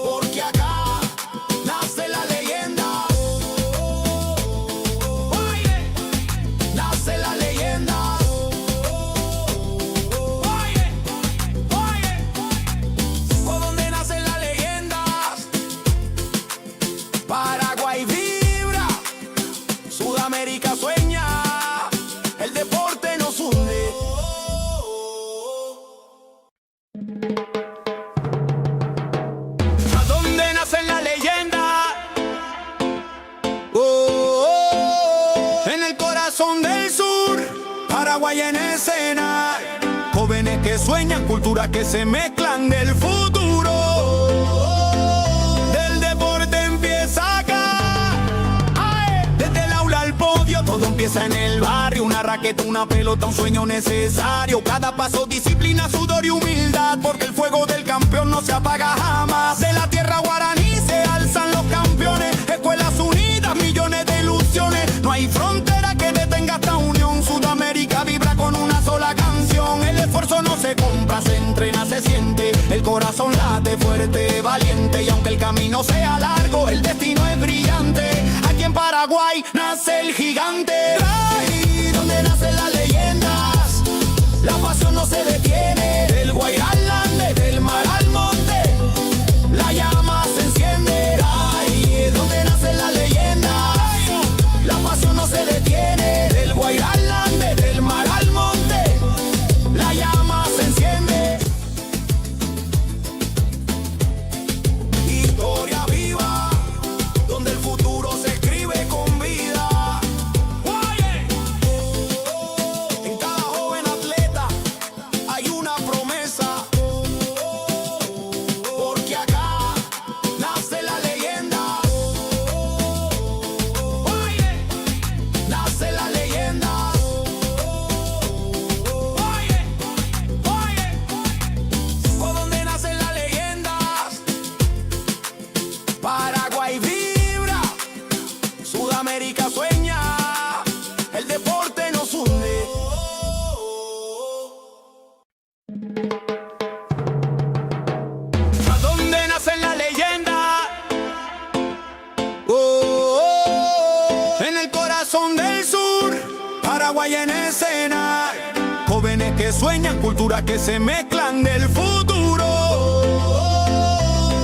Porque acá nace la leyenda. Nace la leyenda. Por donde nacen las leyendas. Paraguay vibra, Sudamérica sueña, el deporte nos une. ¿A dónde nacen las leyendas? En el corazón del sur, Paraguay en escena. Jóvenes que sueñan, culturas que se mezclan del futuro. Del deporte empieza acá. Desde el aula al podio, todo empieza en el barrio. Una raqueta, una pelota, un sueño necesario. Cada paso, disciplina, sudor y humildad. Porque el fuego del campeón no se apaga jamás. De la tierra guaraní se alzan los campeones. Escuelas unidas, millones de ilusiones. No hay frontera que detenga esta unión. Sudamérica vibra con una sola canción. El esfuerzo no se compra, se entrena, se siente. El corazón late fuerte, valiente. Y aunque el camino sea largo, el destino es brillante. Aquí en Paraguay nace el gigante. Ahí donde nacen las leyendas, la pasión no se detiene. Del Guairá al Ande, del mar al monte, la llama se enciende. Ahí donde nacen las leyendas, la pasión no se detiene. Del Guairá al Ande, del mar al monte, la llama se enciende. Historia viva, donde el futuro se escribe con vida. En cada joven atleta hay una promesa. Porque acá nace la leyenda. Nace la leyenda. Por donde nacen las leyendas. Paraguay vibra, Sudamérica sueña, el deporte nos une. ¿A dónde nacen las leyendas? En el corazón del sur, Paraguay en escena. Jóvenes que sueñan, culturas que se mezclan del futuro.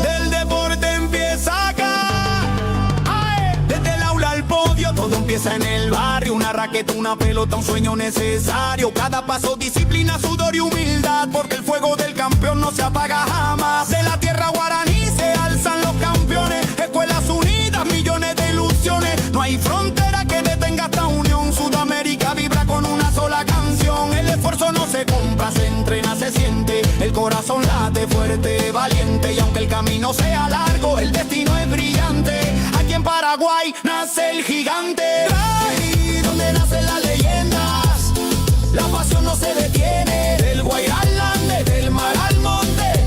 Del deporte empieza acá. Desde el aula al podio, todo empieza en el barrio. Una raqueta, una pelota, un sueño necesario. Cada paso, disciplina, sudor y humildad. Porque el fuego del campeón no se apaga jamás. De la tierra guaraní se alzan los campeones. Escuelas unidas, millones de ilusiones. No hay frontera que detenga esta unión. Sudamérica vibra con una sola canción. entrena se siente, el corazón late fuerte, valiente, y aunque el camino sea largo, el destino es brillante. Aquí en Paraguay nace el gigante, ahí donde nacen las leyendas, la pasión no se detiene, del Guairá al Ande, del mar al monte,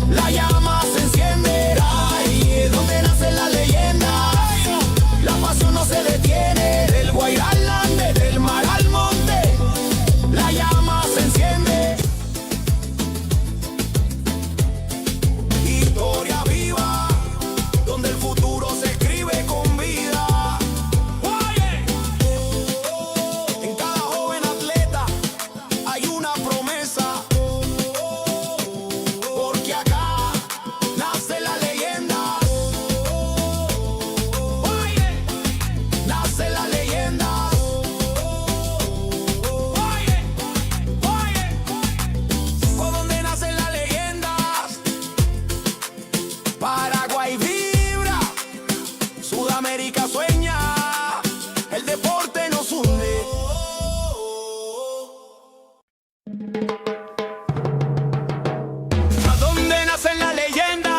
la llama se enciende, ahí donde nacen las leyendas, la pasión no se detiene, del Guairá al Ande, del mar al monte, la llama se enciende. Historia viva, donde el futuro se escribe con vida. Oye, en cada joven atleta hay una promesa, porque acá nace la leyenda. Oye, nace la leyenda. Oye, ¿por dónde nacen las leyendas? Paraguay vibra, Sudamérica sueña, el deporte nos hunde. ¿A dónde nacen las leyendas?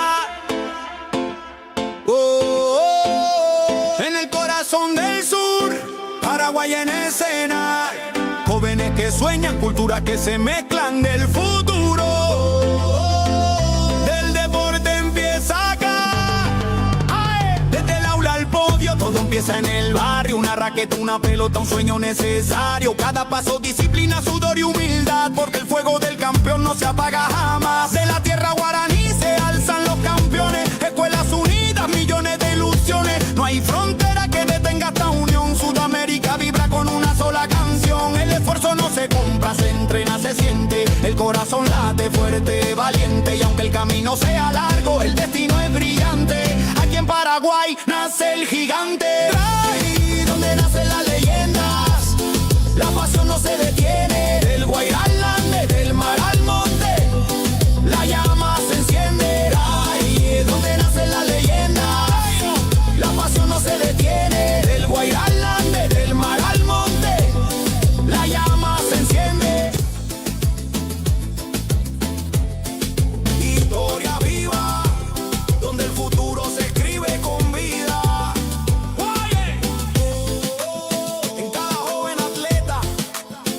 En el corazón del sur, Paraguay en escena. Jóvenes que sueñan, culturas que se mezclan del futuro. Del deporte empieza acá. ¡Ae! Desde el aula al podio, todo empieza en el barrio. Una raqueta, una pelota, un sueño necesario. Cada paso, disciplina, sudor y humildad, porque el fuego del campeón no se apaga jamás. De la tierra guaraní se alzan los campeones. Escuelas unidas, millones de ilusiones. No hay frontera que detenga esta unión. Sudamérica vibra con una sola canción. El esfuerzo no se compra, se entrena, se siente. El corazón late fuerte, valiente, y aunque el camino sea largo, el destino es brillante. Aquí en Paraguay nace el gigante, ahí donde nacen las leyendas, la pasión no se detiene, del Guairá al Ande, del mar al monte, la llama se enciende, ahí donde nacen las leyendas, la pasión no se detiene, del Guairá al Ande, del mar al monte, la llama se enciende. Historia viva, donde el futuro se escribe con vida. Oye, en cada joven atleta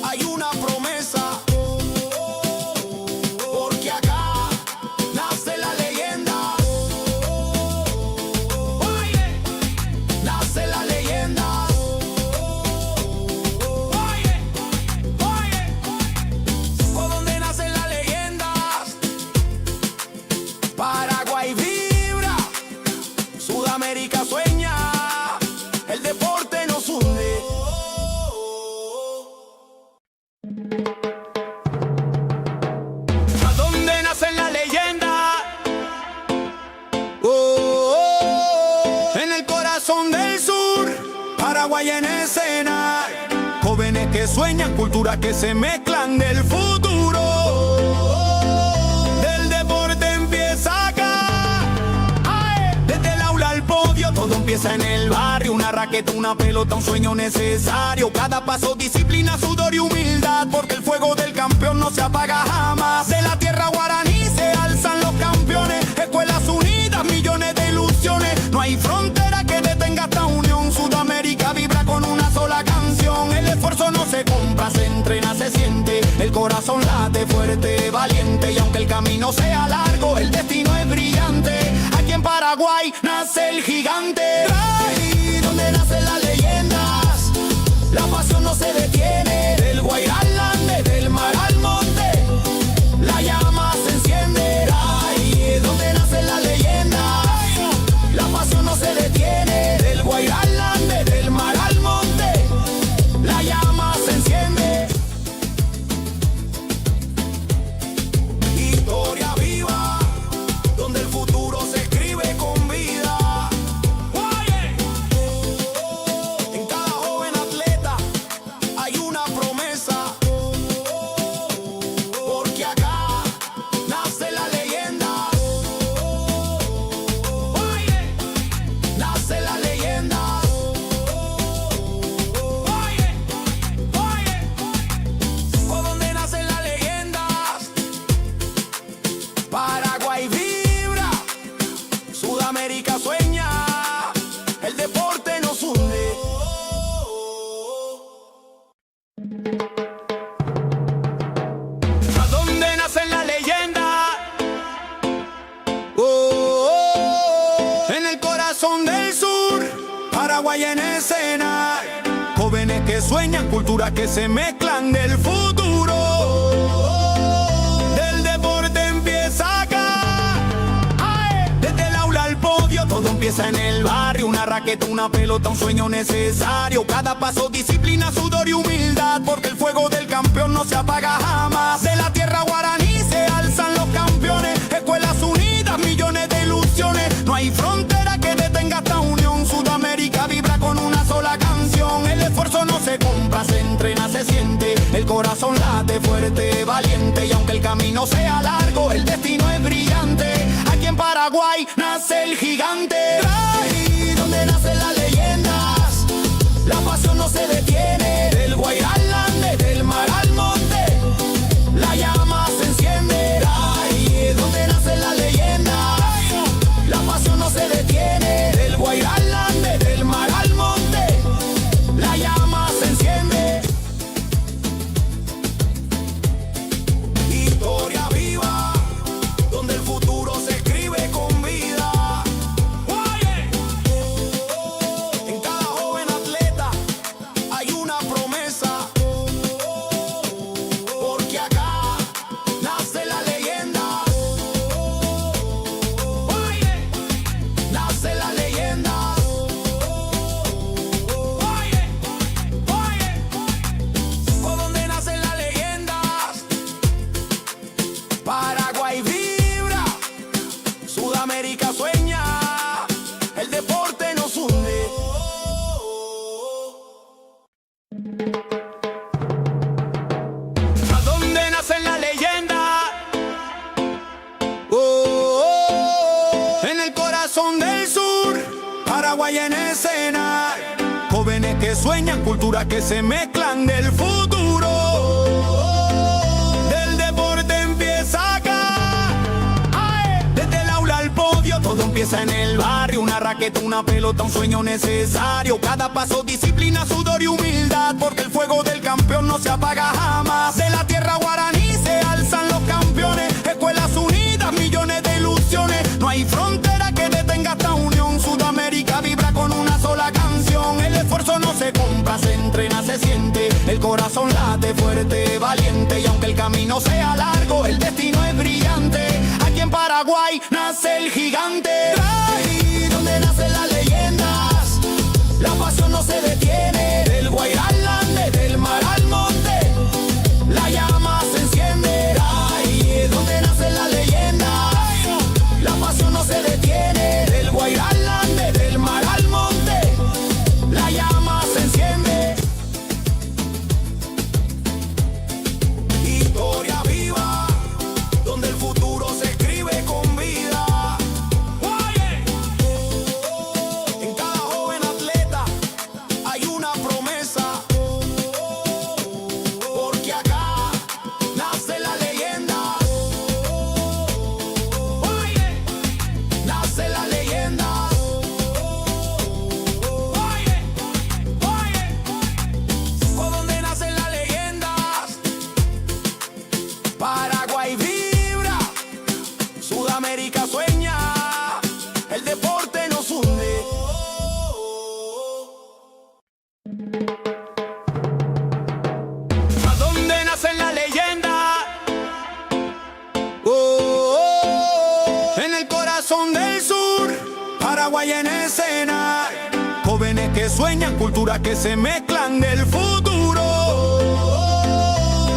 hay una promesa, porque acá nace la leyenda. Oye, nace la leyenda. Oye, ¿por dónde nacen las leyendas? Paraguay vibra, Sudamérica sueña, el deporte nos hunde. ¿A dónde nacen las leyendas? En el corazón del sur, Paraguay en escena. Jóvenes que sueñan, culturas que se mezclan del futuro. Del deporte empieza acá. ¡Ae! Desde el aula al podio, todo empieza en el barrio. Una raqueta, una pelota, un sueño necesario. Cada paso, disciplina, sudor y humildad, porque el fuego del campeón no se apaga jamás. De la tierra guaraní se alzan los campeones. Escuelas unidas, millones de ilusiones. No hay frontera que detenga esta unión. Sudamérica vibra con una sola canción. El esfuerzo no se compra, se entrena, se siente. El corazón late fuerte, valiente, y aunque el camino sea largo, el destino es brillante. Aquí en Paraguay nace el gigante, ahí donde nacen las leyendas, la pasión no se detiene, del Guairá al Ande, del mar al monte, la llama se enciende, ahí donde nacen las leyendas, la pasión no se detiene, del Guairá al Ande, del mar al monte, la llama se enciende. Historia viva, donde el futuro se escribe con vida. Oye, en cada joven atleta hay una promesa, sueñan, culturas que se mezclan del futuro. Del deporte empieza acá. Desde el aula al podio, todo empieza en el barrio. Una raqueta, una pelota, un sueño necesario. Cada paso, disciplina, sudor y humildad, porque el fuego del campeón no se apaga jamás. De la tierra guaraní se alzan los campeones. Escuelas unidas, millones de ilusiones. No hay frontera que detenga esta unión. Sudamérica vibra con una sola canción. El esfuerzo no se compra, se entrena, se siente. El corazón late fuerte, valiente. Y aunque el camino sea largo, el destino es brillante. Aquí en Paraguay nace el gigante. Ahí donde nacen las leyendas, la pasión no se detiene. Del Guairá al Ande, del mar al monte, la llama se enciende. Ahí donde nacen las leyendas, la pasión no se detiene. Del Guairá al Ande, del mar al monte, la llama se enciende. Historia viva, donde el futuro se escribe con vida. En cada joven atleta hay una promesa, porque acá nace la leyenda. Nace la leyenda. Por donde nacen las leyendas, Paraguay vibra, Sudamérica sueña, el deporte nos hunde. ¿A dónde nacen las leyendas? En el corazón del sur, Paraguay en escena. Jóvenes que sueñan, culturas que se mezclan del futuro. Del deporte empieza acá. Desde el aula al podio, todo empieza en el barrio. Una raqueta, una pelota, un sueño necesario. Cada paso, disciplina, sudor y humildad, porque el fuego del campeón no se apaga jamás. De la tierra guaraní se alzan los campeones. Escuelas unidas, millones de ilusiones. No hay frontera que detenga esta unión. Sudamérica vibra con una sola canción. El esfuerzo no se compra, se entrena, se siente. El corazón late fuerte, valiente. Y aunque el camino sea largo, el destino es brillante. Aquí en Paraguay nace el gigante. Ahí donde nacen las leyendas, la pasión no se detiene. Del Guairá al Ande, del mar al monte, la llama se enciende. Ahí donde nacen las leyendas, la pasión no se detiene. Del Guairá al Ande, del mar al monte, la llama se enciende. Historia viva, donde el futuro se escribe con vida. En cada joven atleta hay una promesa, porque acá nace la leyenda. Nace la leyenda. Por donde nacen las leyendas, Paraguay vibra, Sudamérica sueña, el deporte nos hunde. ¿A dónde nacen las leyendas? En el corazón del sur, Paraguay en escena. Jóvenes que sueñan, culturas que se mezclan del futuro.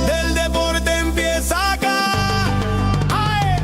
Del deporte empieza acá.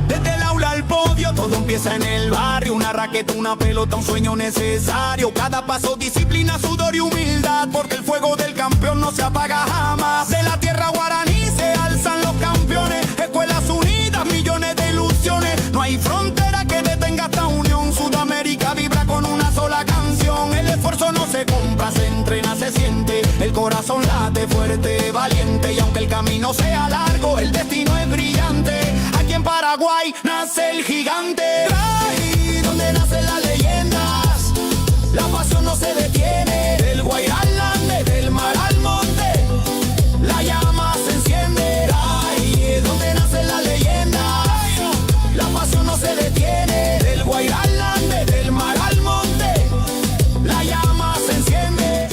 Desde el aula al podio, todo empieza en el barrio. Una raqueta, una pelota, un sueño necesario. Cada paso, disciplina, sudor y humildad, porque el fuego del campeón no se apaga jamás. De la tierra guaraní se alzan los campeones. Escuelas unidas, millones de ilusiones. No hay frontera que detenga esta unión. Sudamérica vibra con una sola canción. El esfuerzo no se compra, se entrena, se siente. El corazón late fuerte, valiente. Y aunque el camino sea largo, el destino es brillante. Aquí en Paraguay nace el gigante. Ahí donde nacen las leyendas, la pasión no se detiene. Del Guairá al Ande, del mar al monte, la llama se enciende. Ahí donde nacen las leyendas, la pasión no se detiene. Del Guairá al Ande, del mar al monte, la llama se enciende.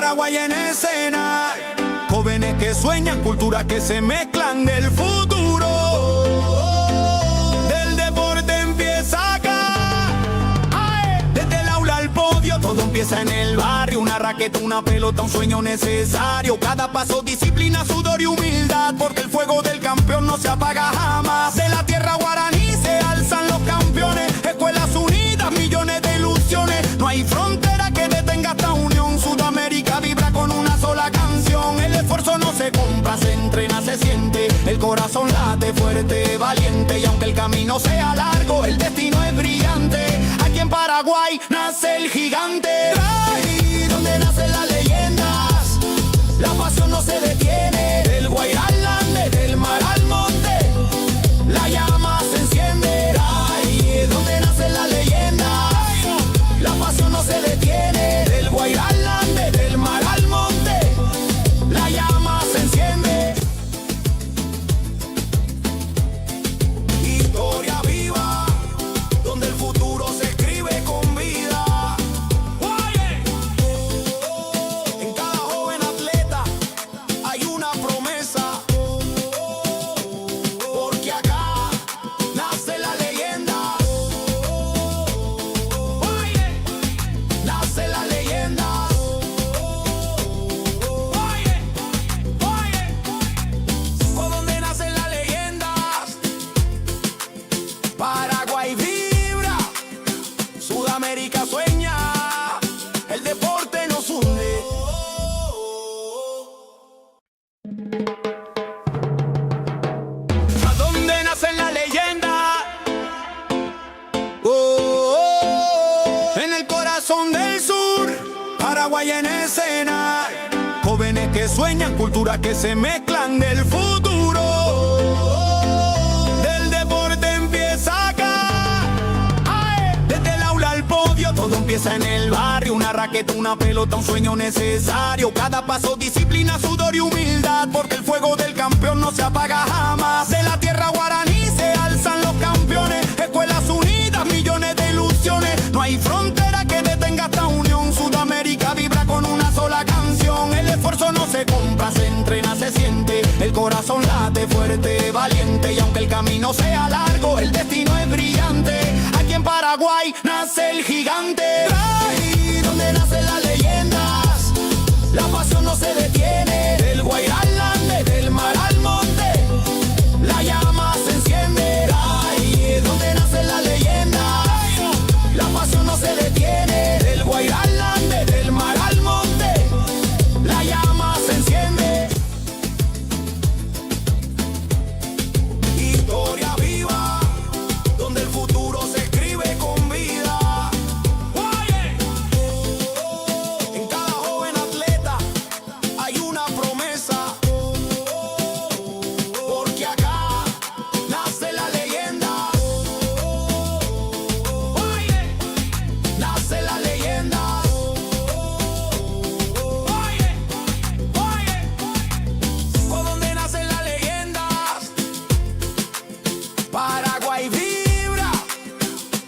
Paraguay en escena, jóvenes que sueñan, culturas que se mezclan del futuro. Del deporte empieza acá, desde el aula al podio, todo empieza en el barrio. Una raqueta, una pelota, un sueño necesario. Cada paso, disciplina, sudor y humildad, porque el fuego del campeón no se apaga jamás. De la tierra guaraní se alzan los campeones, escuelas unidas, millones de ilusiones. No hay frontera que detenga esta unión. Sudamérica vibra con una sola canción. El esfuerzo no se compra, se entrena, se siente. El corazón late fuerte, valiente. Y aunque el camino sea largo, el destino es brillante. Aquí en Paraguay nace el gigante. Ahí donde nacen las leyendas, la pasión no se detiene. Del Guairá al Ande, del mar al monte, la llama se enciende. Ahí donde nacen las leyendas, la pasión no se detiene. Del Guairá al Ande, del mar al monte, la llama se enciende. Historia viva, donde el futuro se escribe con vida. En cada joven atleta hay una promesa, porque acá nace la leyenda. Nace la leyenda. Por donde nacen las leyendas, Paraguay vibra, Sudamérica sueña, el deporte nos hunde. ¿A dónde nacen las leyendas? En el corazón del sur, Paraguay en escena, jóvenes que sueñan, culturas que se mezclan del futuro. Del deporte empieza acá, desde el aula al podio, todo empieza en el barrio. Una raqueta, una pelota, un sueño necesario. Cada paso, disciplina, sudor y humildad, porque el fuego del campeón no se apaga jamás. De la tierra guaraní se alzan los campeones, escuelas unidas, millones de ilusiones. No hay frontera que detenga esta unión. Sudamérica vibra con una sola canción. El esfuerzo no se compra, se entrena, se siente. El corazón late fuerte, valiente. Y aunque el camino sea largo, el destino es brillante. Aquí en Paraguay nace el gigante. Ahí donde nacen las leyendas, la pasión no se detiene. Del Guairá al Ande, del mar al monte, la llama se enciende. Ahí donde nacen las leyendas, la pasión no se detiene. Del Guairá al Ande, del mar al monte, la llama se enciende. Historia viva, donde el futuro se escribe con vida. En cada joven atleta hay una promesa, porque acá nace la leyenda. Nace la leyenda. Por donde nacen las leyendas, Paraguay vibra,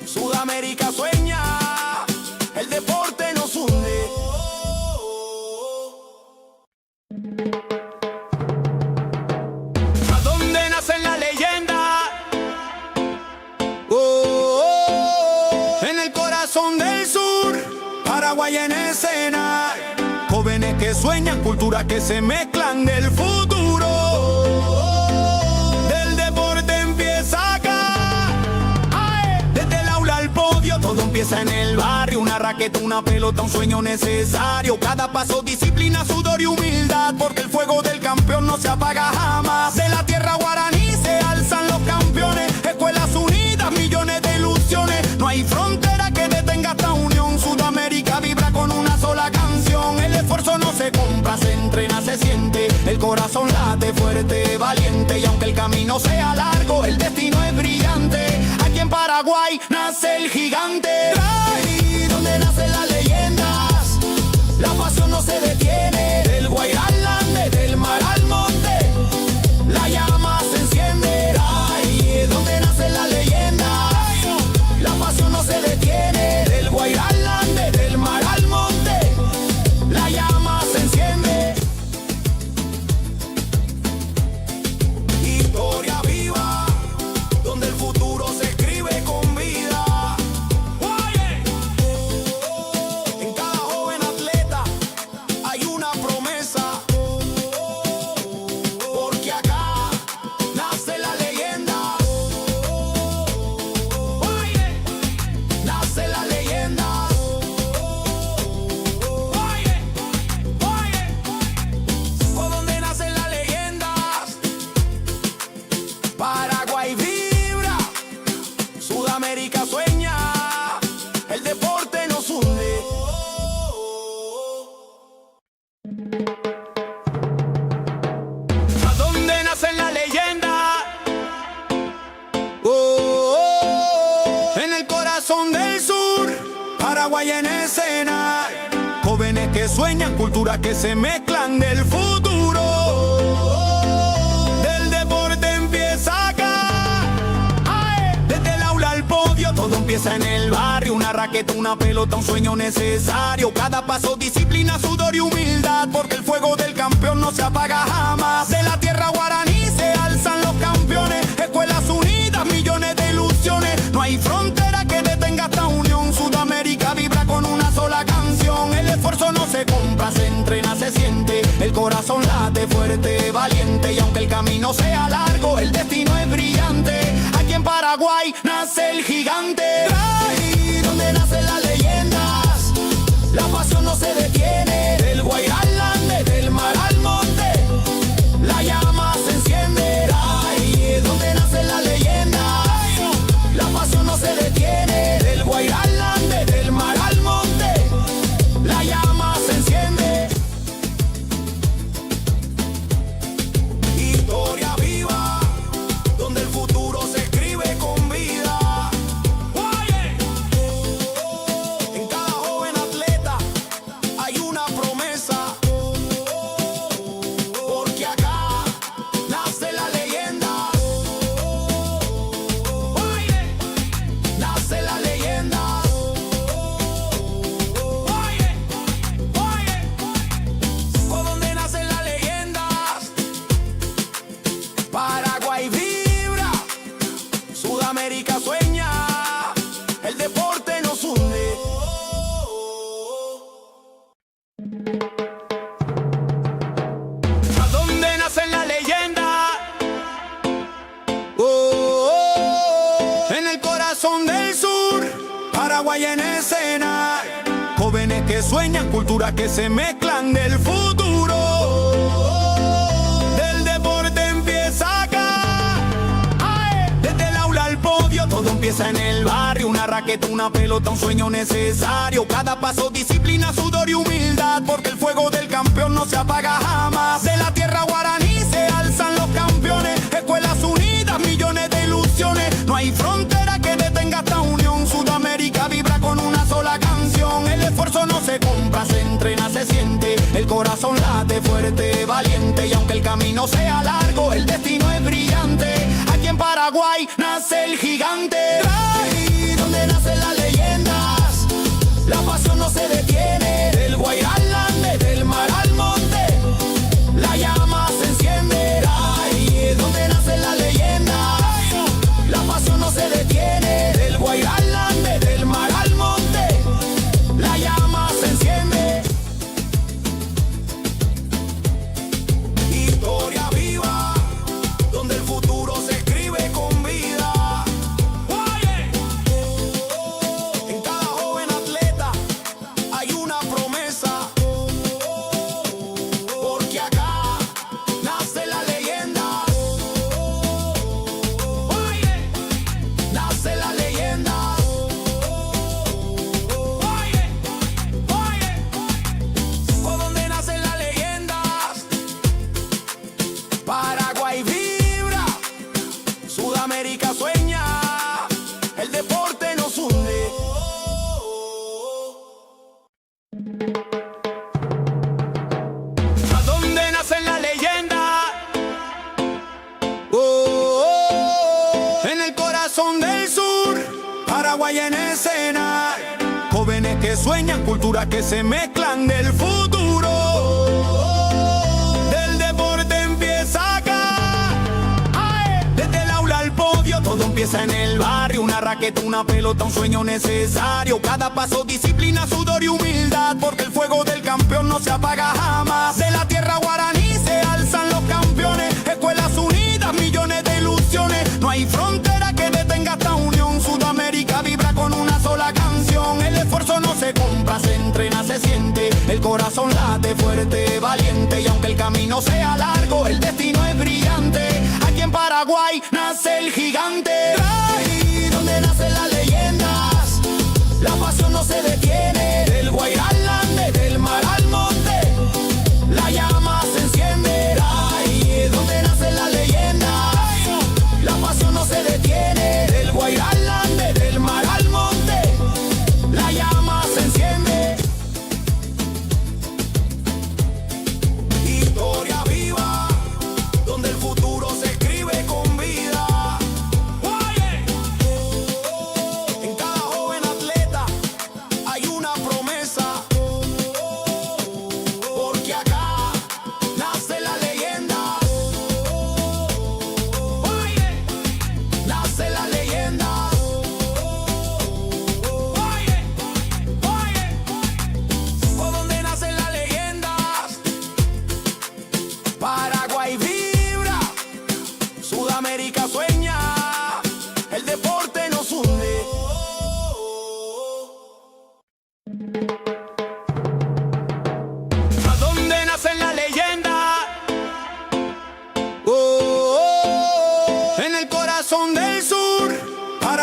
Sudamérica sueña, el deporte nos hunde. ¿A dónde nacen las leyendas? En el corazón del sur, Paraguay en escena, jóvenes que sueñan, culturas que se mezclan del futuro. Del deporte empieza acá, desde el aula al podio, todo empieza en el barrio. Una raqueta, una pelota, un sueño necesario. Cada paso, disciplina, sudor y humildad, porque el fuego del campeón no se apaga jamás. De la tierra guaraní se alzan los campeones, escuelas unidas, millones de ilusiones. No hay frontera que detenga esta unión. Sudamérica vibra con una sola canción. El esfuerzo no se compra, se entrena, se siente. El corazón late fuerte, valiente. Y aunque el camino sea largo, el destino es brillante. Aquí en Paraguay nace el gigante. Ahí donde nacen las leyendas, la pasión no se detiene. Del Guairá al Ande, del mar al monte, la llama se enciende. Ahí donde nacen las leyendas, la pasión no se detiene. Del Guairá al Ande, del mar al monte, la llama se Sudamérica sueña, el deporte nos hunde. ¿A dónde nace la leyenda? En el corazón del sur, Paraguay en escena. Jóvenes que sueñan, culturas que se mezclan del futuro. Del deporte empieza acá. Desde el aula al podio, todo empieza en el barrio. Una raqueta, una pelota, un sueño necesario. Cada paso, disciplina, sudor y humildad, porque el fuego del campeón no se apaga jamás. De la tierra guaraní se alzan los campeones. Escuelas unidas, millones de ilusiones. No hay frontera que detenga esta unión. Sudamérica vibra con una sola canción. El esfuerzo no se compra, se entrena, se siente. El corazón late fuerte, valiente. Y aunque el camino sea largo, el destino es brillante. Aquí en Paraguay nace el gigante. Ahí donde nacen las leyendas, la pasión no se detiene. Del Guairá al Ande, del mar al monte, la llama se enciende. Ahí es donde nacen las leyendas, la pasión no se detiene. Del Guairá al Ande, del mar al monte, la llama se enciende. Historia viva, donde el futuro se escribe con vida. En cada joven atleta hay una promesa, porque acá nace la leyenda. Nace la leyenda. ¿Por dónde nacen las leyendas? Paraguay vibra, Sudamérica sueña, el deporte nos hunde. ¿A dónde nacen las leyendas? En el corazón del sur, Paraguay en escena. Jóvenes que sueñan, culturas que se mezclan del futuro. Del deporte empieza acá. Desde el aula al podio, todo empieza en el barrio. Una raqueta, una pelota, un sueño necesario. Cada paso, disciplina, sudor y humildad, porque el fuego del campeón no se apaga jamás. De la tierra guaraní se alzan los campeones. Escuelas unidas, millones de ilusiones. No hay frontera que detenga esta unión. Sudamérica vibra con una sola canción. El esfuerzo no se compra, se entrena, se siente. El corazón late fuerte, valiente. Y aunque el camino sea largo, el destino es brillante. Aquí en Paraguay nace el gigante. Ahí donde nacen las leyendas, la pasión no se detiene. Del Guairá al Ande, del mar al monte, la llama se enciende. Ahí es donde nacen las leyendas, la pasión no se detiene. Del Guairá al Ande, del mar al monte, la llama se enciende. Historia viva, donde el futuro se escribe con vida. En cada joven atleta hay una promesa, porque acá nace la leyenda. Nace la leyenda. ¿Por dónde nacen las leyendas? Paraguay vibra, Sudamérica sueña, el deporte nos hunde. ¿A dónde nacen las leyendas? En el corazón del sur, Paraguay en escena. Jóvenes que sueñan, culturas que se mezclan del futuro. Del deporte empieza acá. Desde el aula al podio, todo empieza en el barrio. Una raqueta, una pelota, un sueño necesario. Cada paso, disciplina, sudor y humildad, porque el fuego del campeón no se apaga jamás. De la tierra guaraní se alzan los campeones. Escuelas unidas, millones de ilusiones. No hay frontera que detenga esta unión. Sudamérica vibra con una sola canción. El esfuerzo no se compra, se entrena, se siente. El corazón late fuerte, valiente. Y aunque el camino sea largo, el destino es brillante. Aquí en Paraguay nace el gigante. Ahí donde nace la leyenda.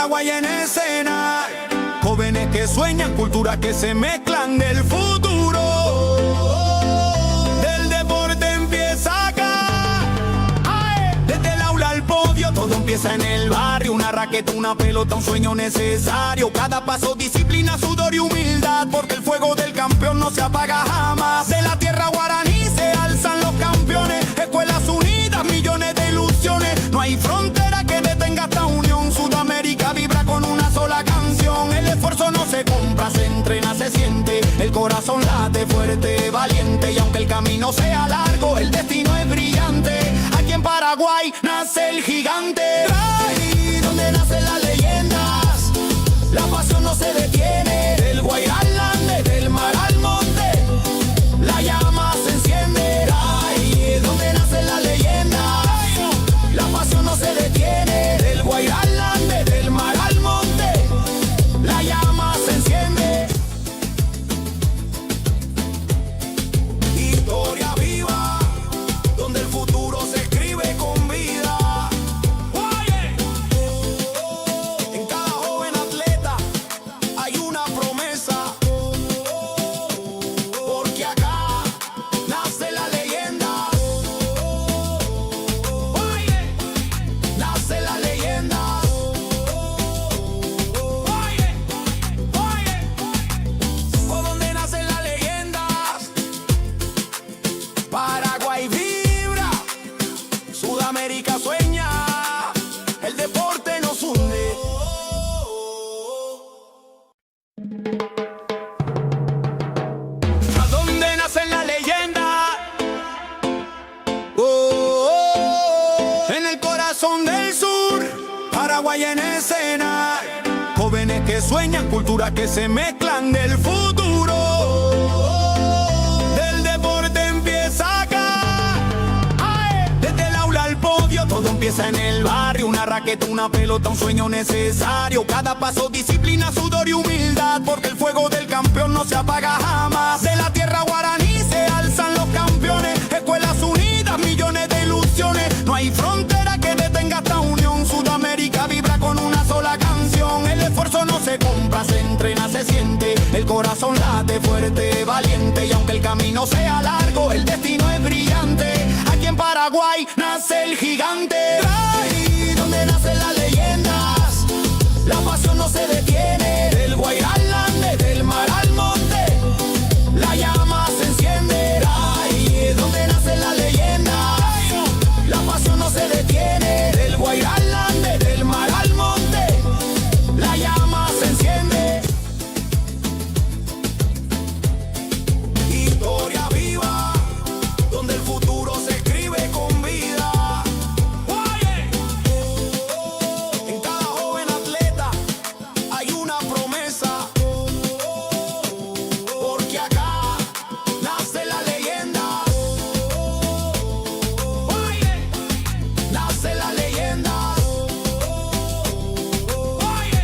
Paraguay en escena. Jóvenes que sueñan, culturas que se mezclan del futuro. Del deporte empieza acá. Desde el aula al podio, todo empieza en el barrio. Una raqueta, una pelota, un sueño necesario. Cada paso, disciplina, sudor y humildad, porque el fuego del campeón no se apaga jamás. De la tierra guaraní se alzan los campeones. Escuelas unidas, millones de ilusiones. No hay frontera que detenga esta unión. Sudamérica vibra con una sola canción. El esfuerzo no se compra, se entrena, se siente. El corazón late fuerte, valiente. Y aunque el camino sea largo, el destino es brillante. Aquí en Paraguay nace el gigante. Ahí donde nacen las leyendas, la pasión no se detiene. Del Guairá al Ande, del mar al monte, la llama se enciende. Ahí donde nacen las leyendas, la pasión no se detiene. Del Guairá al Ande, del mar al monte, la llama se enciende. Historia viva, donde el futuro se escribe con vida. Oye, en cada joven atleta hay una promesa, porque acá nace la leyenda. Oye, nace la leyenda. Oye, por donde nacen las leyendas. Paraguay vibra, Sudamérica sueña, el deporte nos hunde. ¿A dónde nacen las leyendas? En el corazón del sur, Paraguay en escena. Jóvenes que sueñan, culturas que se mezclan del futuro. Del deporte empieza acá. Desde el aula al podio, todo empieza en el barrio. Una raqueta, una pelota, un sueño necesario. Cada paso, disciplina, sudor y humildad, porque el fuego del campeón no se apaga jamás. De la tierra guaraní se alzan los campeones. Escuelas unidas, millones de ilusiones. No hay frontera que detenga esta unión. Sudamérica vibra con una sola canción. El esfuerzo no se compra, se entrena, se siente. El corazón late fuerte, valiente. Y aunque el camino sea largo, el destino es brillante. Aquí en Paraguay nace el gigante. Ahí donde nacen las leyendas, la pasión no se detiene. Del Guairá al Ande, del mar al monte, la llama se enciende. Ahí donde nacen las leyendas, la pasión no se detiene. Del Guairá al Ande, del mar al monte, la llama se enciende. Historia viva, donde el futuro se escribe con vida. Oye, en cada joven atleta hay una promesa, porque acá nace la leyenda. Oye, nace la leyenda. Oye,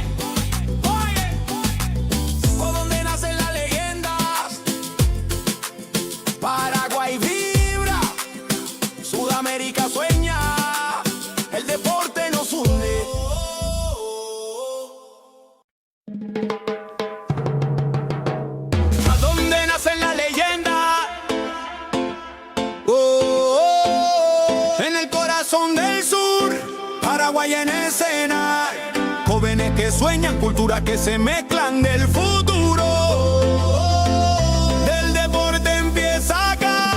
por donde nacen las leyendas. Paraguay vibra, Sudamérica sueña, el deporte nos hunde. ¿A dónde nacen las leyendas? En el corazón del sur, Paraguay en escena. Jóvenes que sueñan, culturas que se mezclan del futuro. Del deporte empieza acá.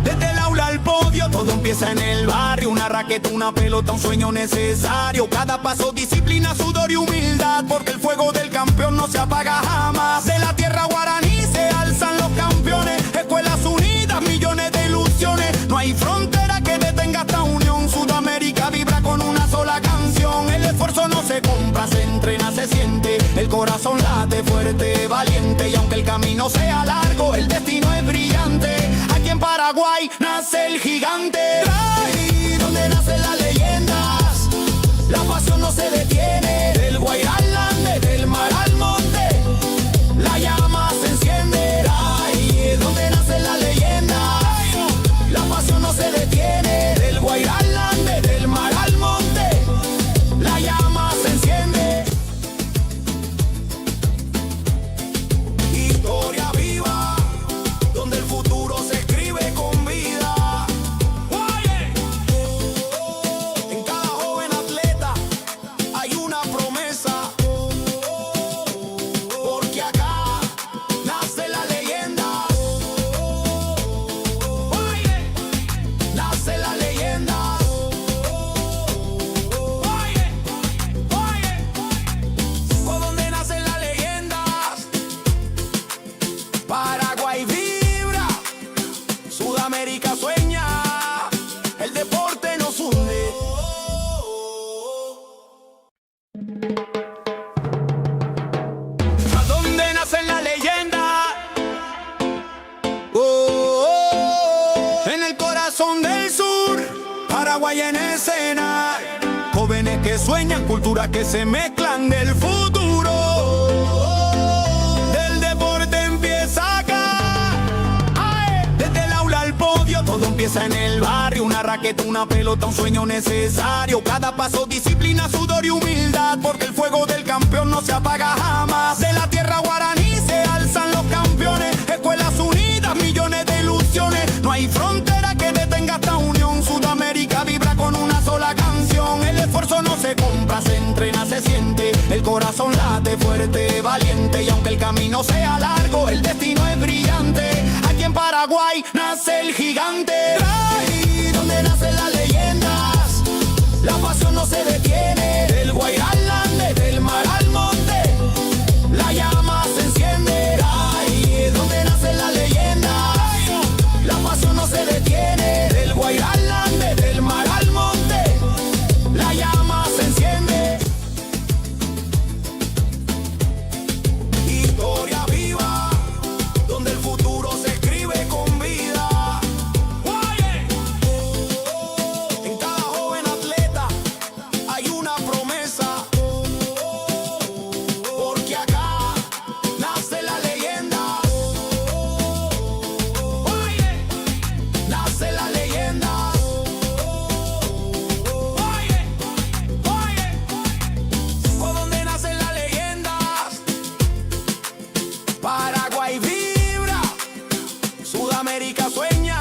Desde el aula al podio, todo empieza en el barrio. Una raqueta, una pelota, un sueño necesario. Cada paso, disciplina, sudor y humildad, porque el fuego del campeón no se apaga jamás. De la tierra guaraní se alzan los campeones. Escuelas unidas, millones de ilusiones. No hay frontera que detenga esta unión. Sudamérica vibra con una sola canción. El esfuerzo no se compra, se entrena, se siente. El corazón late fuerte, valiente. Y aunque el camino sea largo, el destino es brillante. Aquí en Paraguay nace el gigante. Ahí donde nacen las leyendas, la pasión no se detiene. Del Guairá al Ande, del mar al monte, la llama se enciende. Ahí donde nacen las leyendas, la pasión no se detiene. Del Guairá al Ande, del mar al monte, la llama se Paraguay en escena. Jóvenes que sueñan, culturas que se mezclan del futuro. Del deporte empieza acá. Desde el aula al podio, todo empieza en el barrio. Una raqueta, una pelota, un sueño necesario. Cada paso, disciplina, sudor y humildad, porque el fuego del campeón no se apaga jamás. De la tierra guaraní se alzan los campeones. Escuelas unidas, millones de ilusiones. No hay frontera que detenga esta unión. Sudamérica vibra con una sola canción. El esfuerzo no se compra, se entrena, se siente. El corazón late fuerte, valiente. Y aunque el camino sea largo, el destino es brillante. Aquí en Paraguay nace el gigante. Ahí donde nacen las leyendas, la pasión no se detiene. Del Guairá al Ande, del mar al monte, la llama se enciende. Ahí donde nacen las leyendas, la pasión no se detiene. Del Guairá al Ande, del mar al monte, la llama se enciende. Historia viva, donde el futuro se escribe con vida. En cada joven atleta hay una promesa, porque acá nace la leyenda. Nace la leyenda. ¿Por dónde nacen las leyendas? Paraguay vibra, Sudamérica sueña,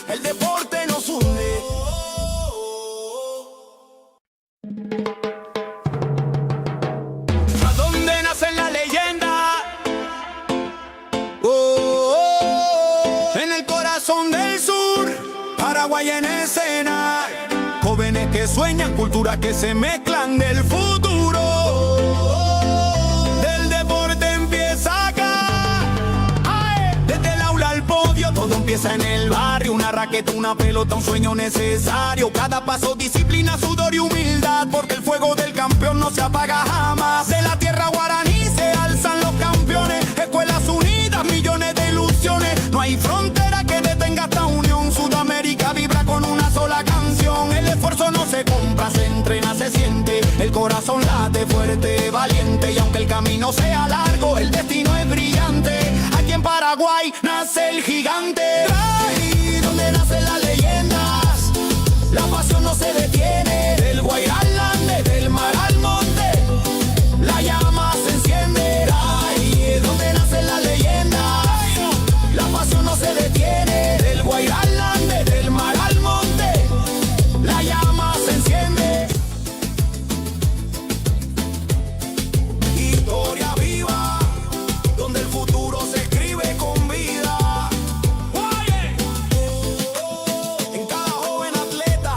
el deporte nos hunde. ¿A dónde nacen las leyendas? En el corazón del sur, Paraguay en escena. Jóvenes que sueñan, culturas que se mezclan del futuro. Del deporte empieza acá. Desde el aula al podio, todo empieza en el barrio. Una raqueta, una pelota, un sueño necesario. Cada paso, disciplina, sudor y humildad, porque el fuego del campeón no se apaga jamás. De la tierra guaraní se alzan los campeones. Escuelas unidas, millones de ilusiones. No hay frontera que detenga esta unión. Sudamérica vibra con una sola canción. El esfuerzo no se compra, se entrena, se siente. El corazón late fuerte, valiente. Y aunque el camino sea largo, el destino es brillante. Aquí en Paraguay nace el gigante. Ahí donde nacen las leyendas, la pasión no se detiene. Del Guairá al Ande, del mar al monte, la llama se enciende. Ahí donde nacen las leyendas, la pasión no se detiene. Del Guairá al Ande, del mar al monte, la llama se enciende. Historia viva, donde el futuro se escribe con vida. En cada joven atleta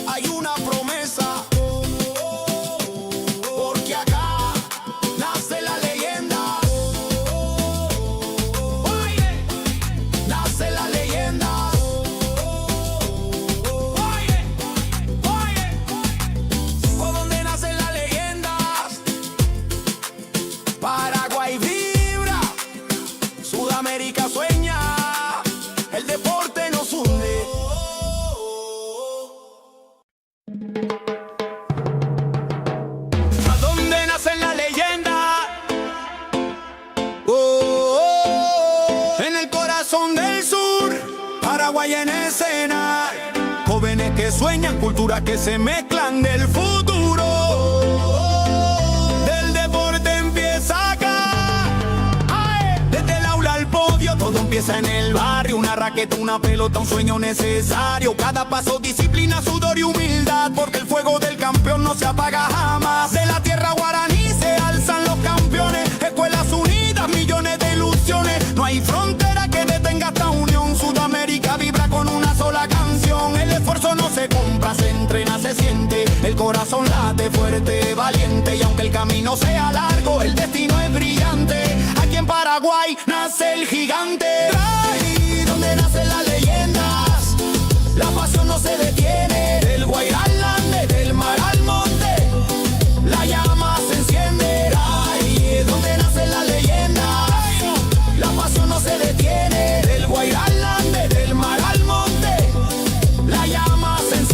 hay una promesa, porque acá nace la leyenda. Nace la leyenda. ¿Por dónde nacen las leyendas? Paraguay vibra, Sudamérica sueña, el deporte nos hunde. ¿A dónde nacen las leyendas? En el corazón del sur, Paraguay en escena. Jóvenes que sueñan, culturas que se mezclan del futuro. Del deporte empieza acá. Desde el aula al podio, todo empieza en el barrio. Una raqueta, una pelota, un sueño necesario. Cada paso, disciplina, sudor y humildad, porque el fuego del campeón no se apaga jamás. De la tierra guaraní se alzan los campeones. Escuelas unidas, millones de ilusiones. No hay frontera que detenga esta unión. Sudamérica vibra con una sola canción. El esfuerzo no se compra, se entrena, se siente. El corazón late fuerte, valiente. Y aunque el camino sea largo, el destino es brillante. Aquí en Paraguay nace el gigante. Ahí donde nacen las leyendas, la pasión no se detiene. Del Guairá al Ande, del mar al monte, la llama se enciende. Ahí donde nacen las leyendas, la pasión no se detiene. Del Guairá al Ande, del mar al monte, la llama se enciende.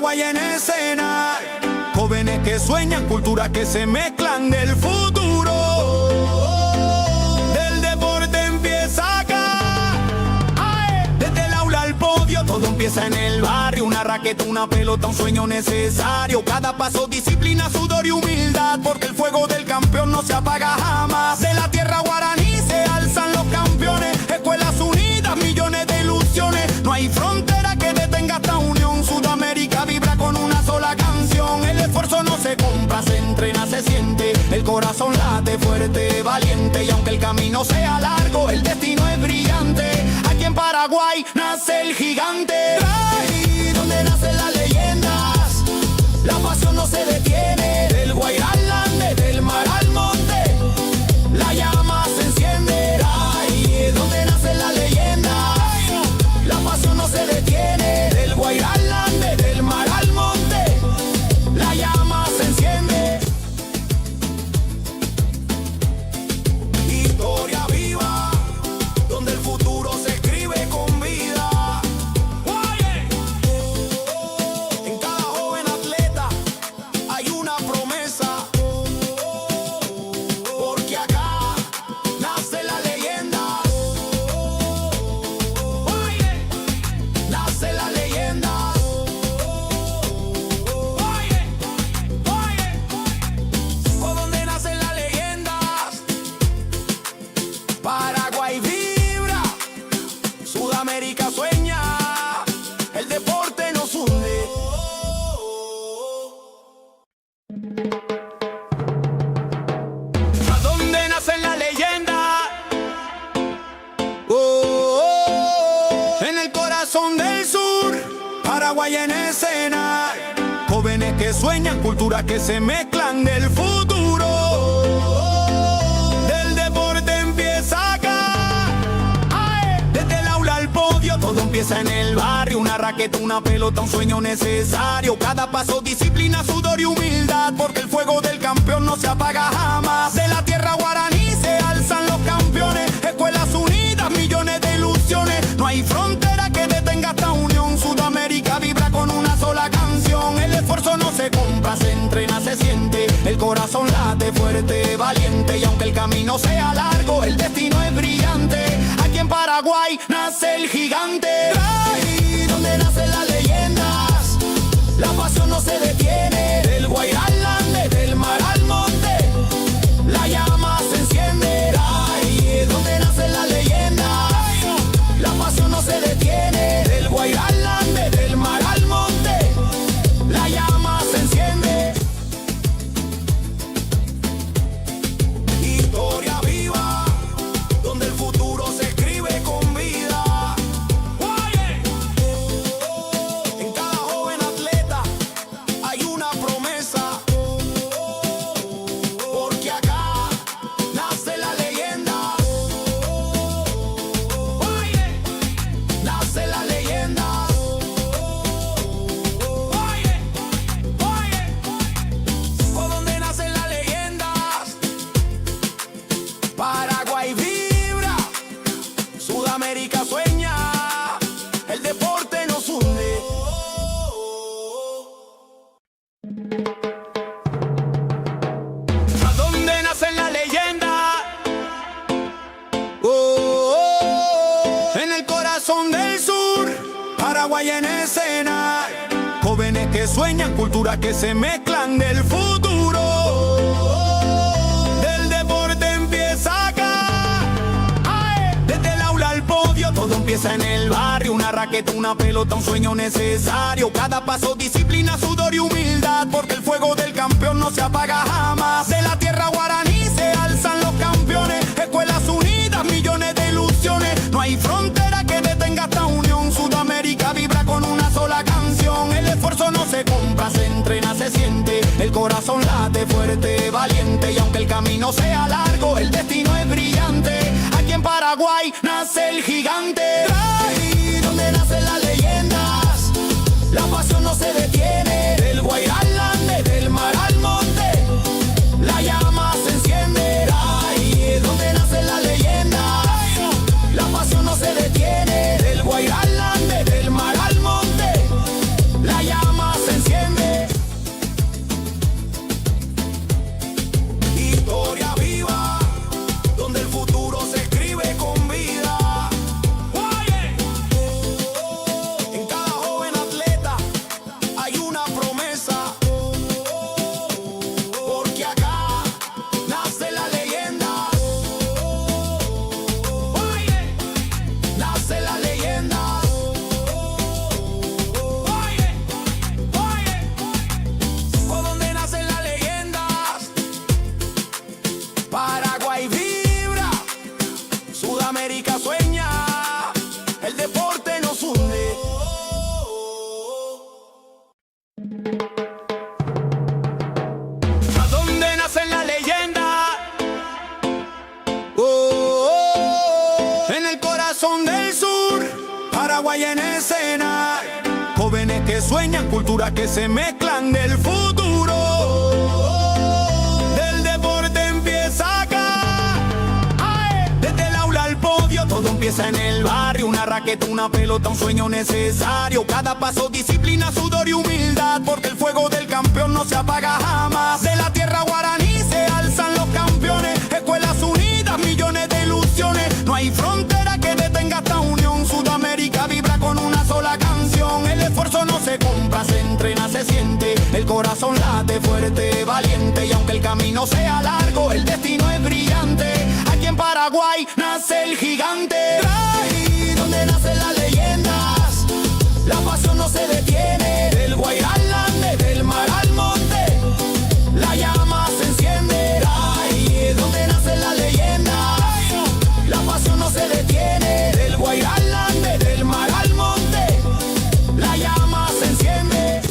Paraguay en escena. Jóvenes que sueñan, culturas que se mezclan del futuro. Del deporte empieza acá. Desde el aula al podio, todo empieza en el barrio. Una raqueta, una pelota, un sueño necesario. Cada paso, disciplina, sudor y humildad, porque el fuego del campeón no se apaga jamás. De la tierra guaraní se alzan los campeones. Escuelas unidas, millones de ilusiones. No hay frontera que detenga esta unión. Sudamérica vibra con una sola canción. El esfuerzo no se compra, se entrena, se siente. El corazón late fuerte, valiente. Y aunque el camino sea largo, el destino es brillante. Aquí en Paraguay nace el gigante. Ahí donde nacen las leyendas, la pasión no se detiene. Del Guairá al Ande, del mar al monte, la llama se enciende. Ahí donde nacen las leyendas, la pasión no se detiene. Del Guairá al Ande, del mar al monte, la llama se enciende. Historia viva, donde el futuro se escribe con vida. En cada joven atleta hay una promesa, porque acá nace la leyenda. Nace la leyenda. Por donde nacen las leyendas, Paraguay vibra, Sudamérica sueña, el deporte nos hunde. ¿A dónde nacen las leyendas? En el corazón del sur, Paraguay en escena. Jóvenes que sueñan, culturas que se mezclan del futuro. Del deporte empieza acá. Desde el aula al podio, todo empieza en el barrio. Una raqueta, una pelota, un sueño necesario. Cada paso, disciplina, sudor y humildad, porque el fuego del campeón no se apaga jamás. De la tierra guaraní se alzan los campeones. Escuelas unidas, millones de ilusiones. No hay frontera que detenga esta unión. Sudamérica vibra con una sola canción. El esfuerzo no se compra, se entrena, se siente. El corazón late fuerte, valiente. Y aunque el camino sea largo, el destino es brillante. Aquí en Paraguay nace el gigante. Ahí donde nacen las leyendas, la pasión no se detiene. Del Guairá al Ande, del mar al monte, la llama se enciende. Ahí donde nacen las leyendas, la pasión no se detiene. Del Guairá al Ande, del mar al monte, la llama se enciende. Historia viva, donde el futuro se escribe con vida. En cada joven atleta hay una promesa, porque acá nace la leyenda. Nace la leyenda. Por donde nacen las leyendas, Paraguay vibra, Sudamérica sueña, el deporte nos hunde. ¿A dónde nacen las leyendas? En el corazón del sur, Paraguay en escena. Jóvenes que sueñan, culturas que se mezclan del futuro. Del deporte empieza acá. Desde el aula al podio, todo empieza en el barrio. Una raqueta, una pelota, un sueño necesario. Cada paso, disciplina, sudor y humildad, porque el fuego del campeón no se apaga jamás. De la tierra guaraní se alzan los campeones. Escuelas unidas, millones de ilusiones. No hay frontera que detenga esta unión. Sudamérica vibra con una sola canción. El esfuerzo no se compra, se entrena, se siente. El corazón late fuerte, valiente. Y aunque el camino sea largo, el destino es brillante. Aquí en Paraguay nace el gigante. Ahí donde nacen las leyendas, la pasión no se detiene. Del Guairá al Ande, del mar al monte, la llama se enciende. Ahí donde nacen las leyendas, la pasión no se detiene. Del Guairá al Ande, del mar al monte, la llama se enciende. Sudamérica sueña, el deporte nos hunde. ¿A dónde nace la leyenda? En el corazón del sur, Paraguay en escena. Jóvenes que sueñan, culturas que se mezclan del futuro. Del deporte empieza acá. Desde el aula al podio, todo empieza en el barrio. Una raqueta, una pelota, un sueño necesario. Cada paso, disciplina, sudor y humildad, porque el fuego del campeón no se apaga jamás. De la tierra guaraní se alzan los campeones. Escuelas unidas, millones de ilusiones. No hay frontera que detenga esta unión. Sudamérica vibra con una sola canción. El esfuerzo no se compra, se entrena, se siente. El corazón late fuerte, valiente. Y aunque el camino sea largo, el destino es brillante. Aquí en Paraguay nace el gigante. Ahí donde nacen las leyendas, la pasión no se detiene. Del Guairá al Ande, del mar al monte, la llama se enciende. Ahí donde nacen las leyendas, la pasión no se detiene. Del Guairá al Ande, del mar al monte, la llama se enciende.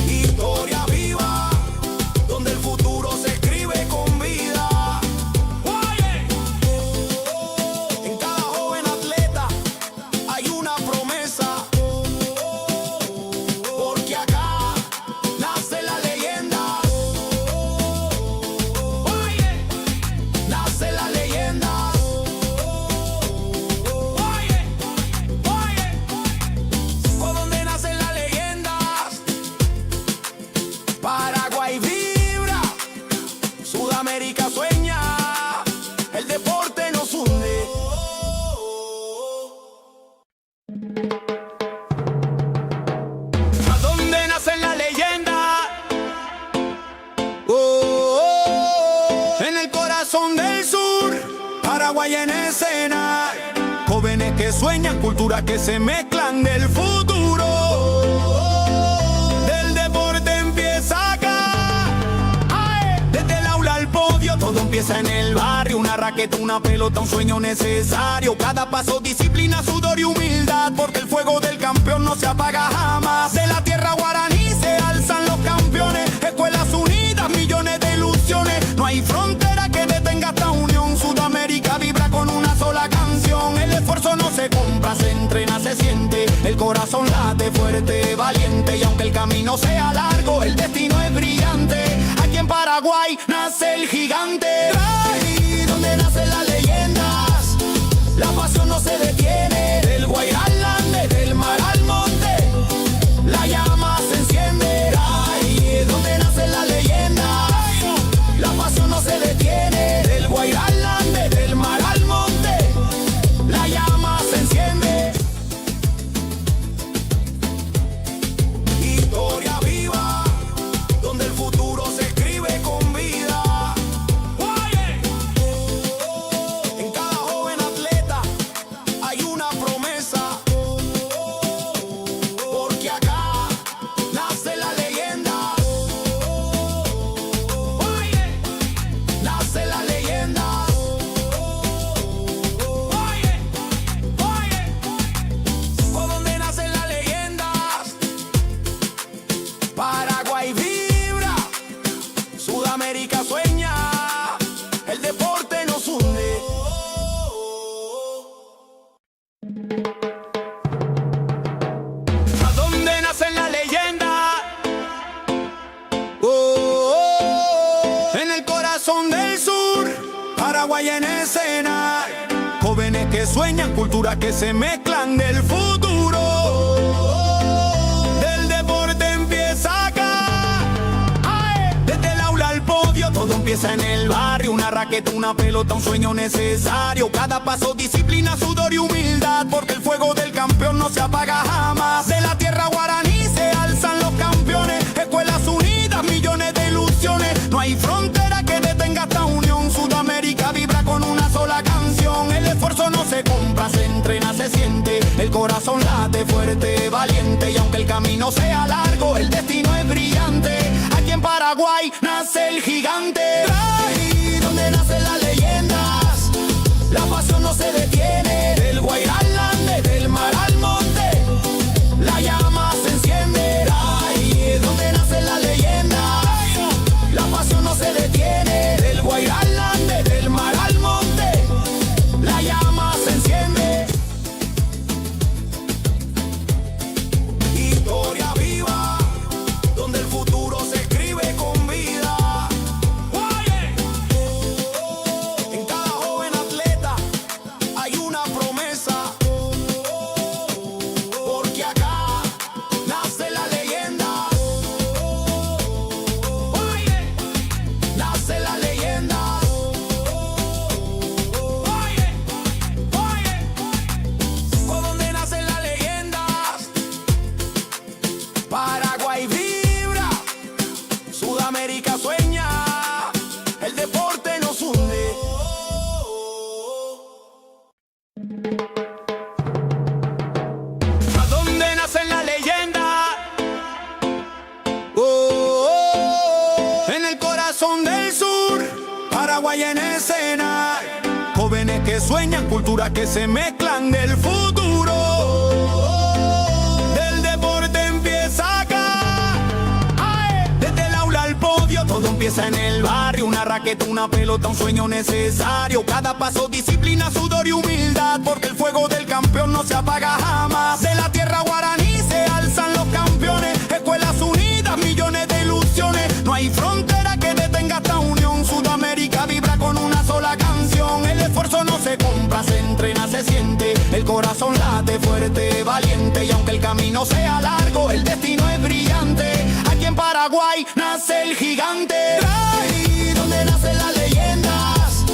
Historia viva, donde el futuro se escribe con vida. En cada joven atleta hay una promesa, porque acá nace la leyenda. Nace la leyenda. ¿Por dónde nacen las leyendas? Paraguay vibra, Sudamérica sueña, el deporte nos hunde. ¿A dónde nacen las leyendas? En el corazón del sur, Paraguay en escena. Jóvenes que sueñan, culturas que se mezclan del futuro. Del deporte empieza acá. Desde el aula al podio, todo empieza en el barrio. Una raqueta, una pelota, un sueño necesario. Cada paso, disciplina, sudor y humildad, porque el fuego del campeón no se apaga jamás. De la tierra guaraní se alzan los campeones. Escuelas unidas, millones de ilusiones. No hay frontera que detenga esta unión. Sudamérica vibra con una sola canción. El esfuerzo no se compra, se entrena, se siente. El corazón late fuerte, valiente. Y aunque el camino sea largo, el destino es brillante. Aquí en Paraguay nace el gigante. Ahí donde nacen las leyendas, la pasión no se detiene. Del Guairá al Ande, del mar al monte, la llama se enciende. Ahí donde nacen las leyendas, la pasión no se detiene. Del Guairá al Ande, del mar al monte, la llama se enciende. Historia viva, donde el futuro se escribe con vida. En cada joven atleta hay una promesa, porque acá nace la leyenda. Nace la leyenda. ¿Por dónde nacen las leyendas? Paraguay vibra, Sudamérica sueña, el deporte nos hunde. ¿A dónde nacen las leyendas? En el corazón del sur, Paraguay en escena. Jóvenes que sueñan, culturas que se mezclan del futuro. Del deporte empieza acá. Desde el aula al podio, todo empieza en el barrio. Una raqueta, una pelota, un sueño necesario. Cada paso, disciplina, sudor y humildad, porque el fuego del campeón no se apaga jamás. De la tierra guaraní se alzan los campeones. Escuelas unidas, millones de ilusiones. No hay frontera que detenga esta unión. Sudamérica vibra con una sola canción. El esfuerzo no se compra, se entrena, se siente. El corazón late fuerte, valiente. Y aunque el camino sea largo, el destino es brillante. Aquí en Paraguay nace el gigante. Ahí donde nace la leyenda. que sueñan, culturas que se mezclan del futuro. Del deporte empieza acá. Desde el aula al podio, todo empieza en el barrio. Una raqueta, una pelota, un sueño necesario. Cada paso, disciplina, sudor y humildad, porque el fuego del campeón no se apaga jamás. De la tierra guaraní se alzan los campeones. Escuelas unidas, millones de ilusiones. No hay frontera que detenga esta unión. Sudamérica vibra con una sola canción. El esfuerzo no se compra, se entrena, se siente. El corazón late fuerte, valiente. Y aunque el camino sea largo, el destino es brillante. Aquí en Paraguay nace el gigante. Ahí donde nacen las leyendas,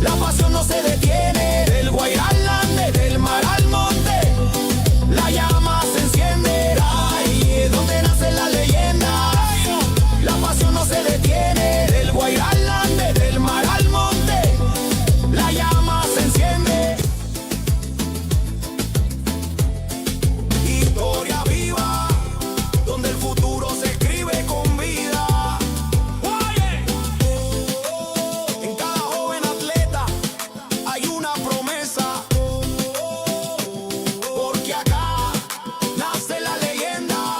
la pasión no se detiene. Del Guairá al Ande, del mar al monte, la llama se enciende. Ahí donde nacen las leyendas, la pasión no se detiene. Del Guairá al Ande, del mar al monte, la llama se enciende. Historia viva, donde el futuro se escribe con vida. En cada joven atleta hay una promesa, porque acá nace la leyenda.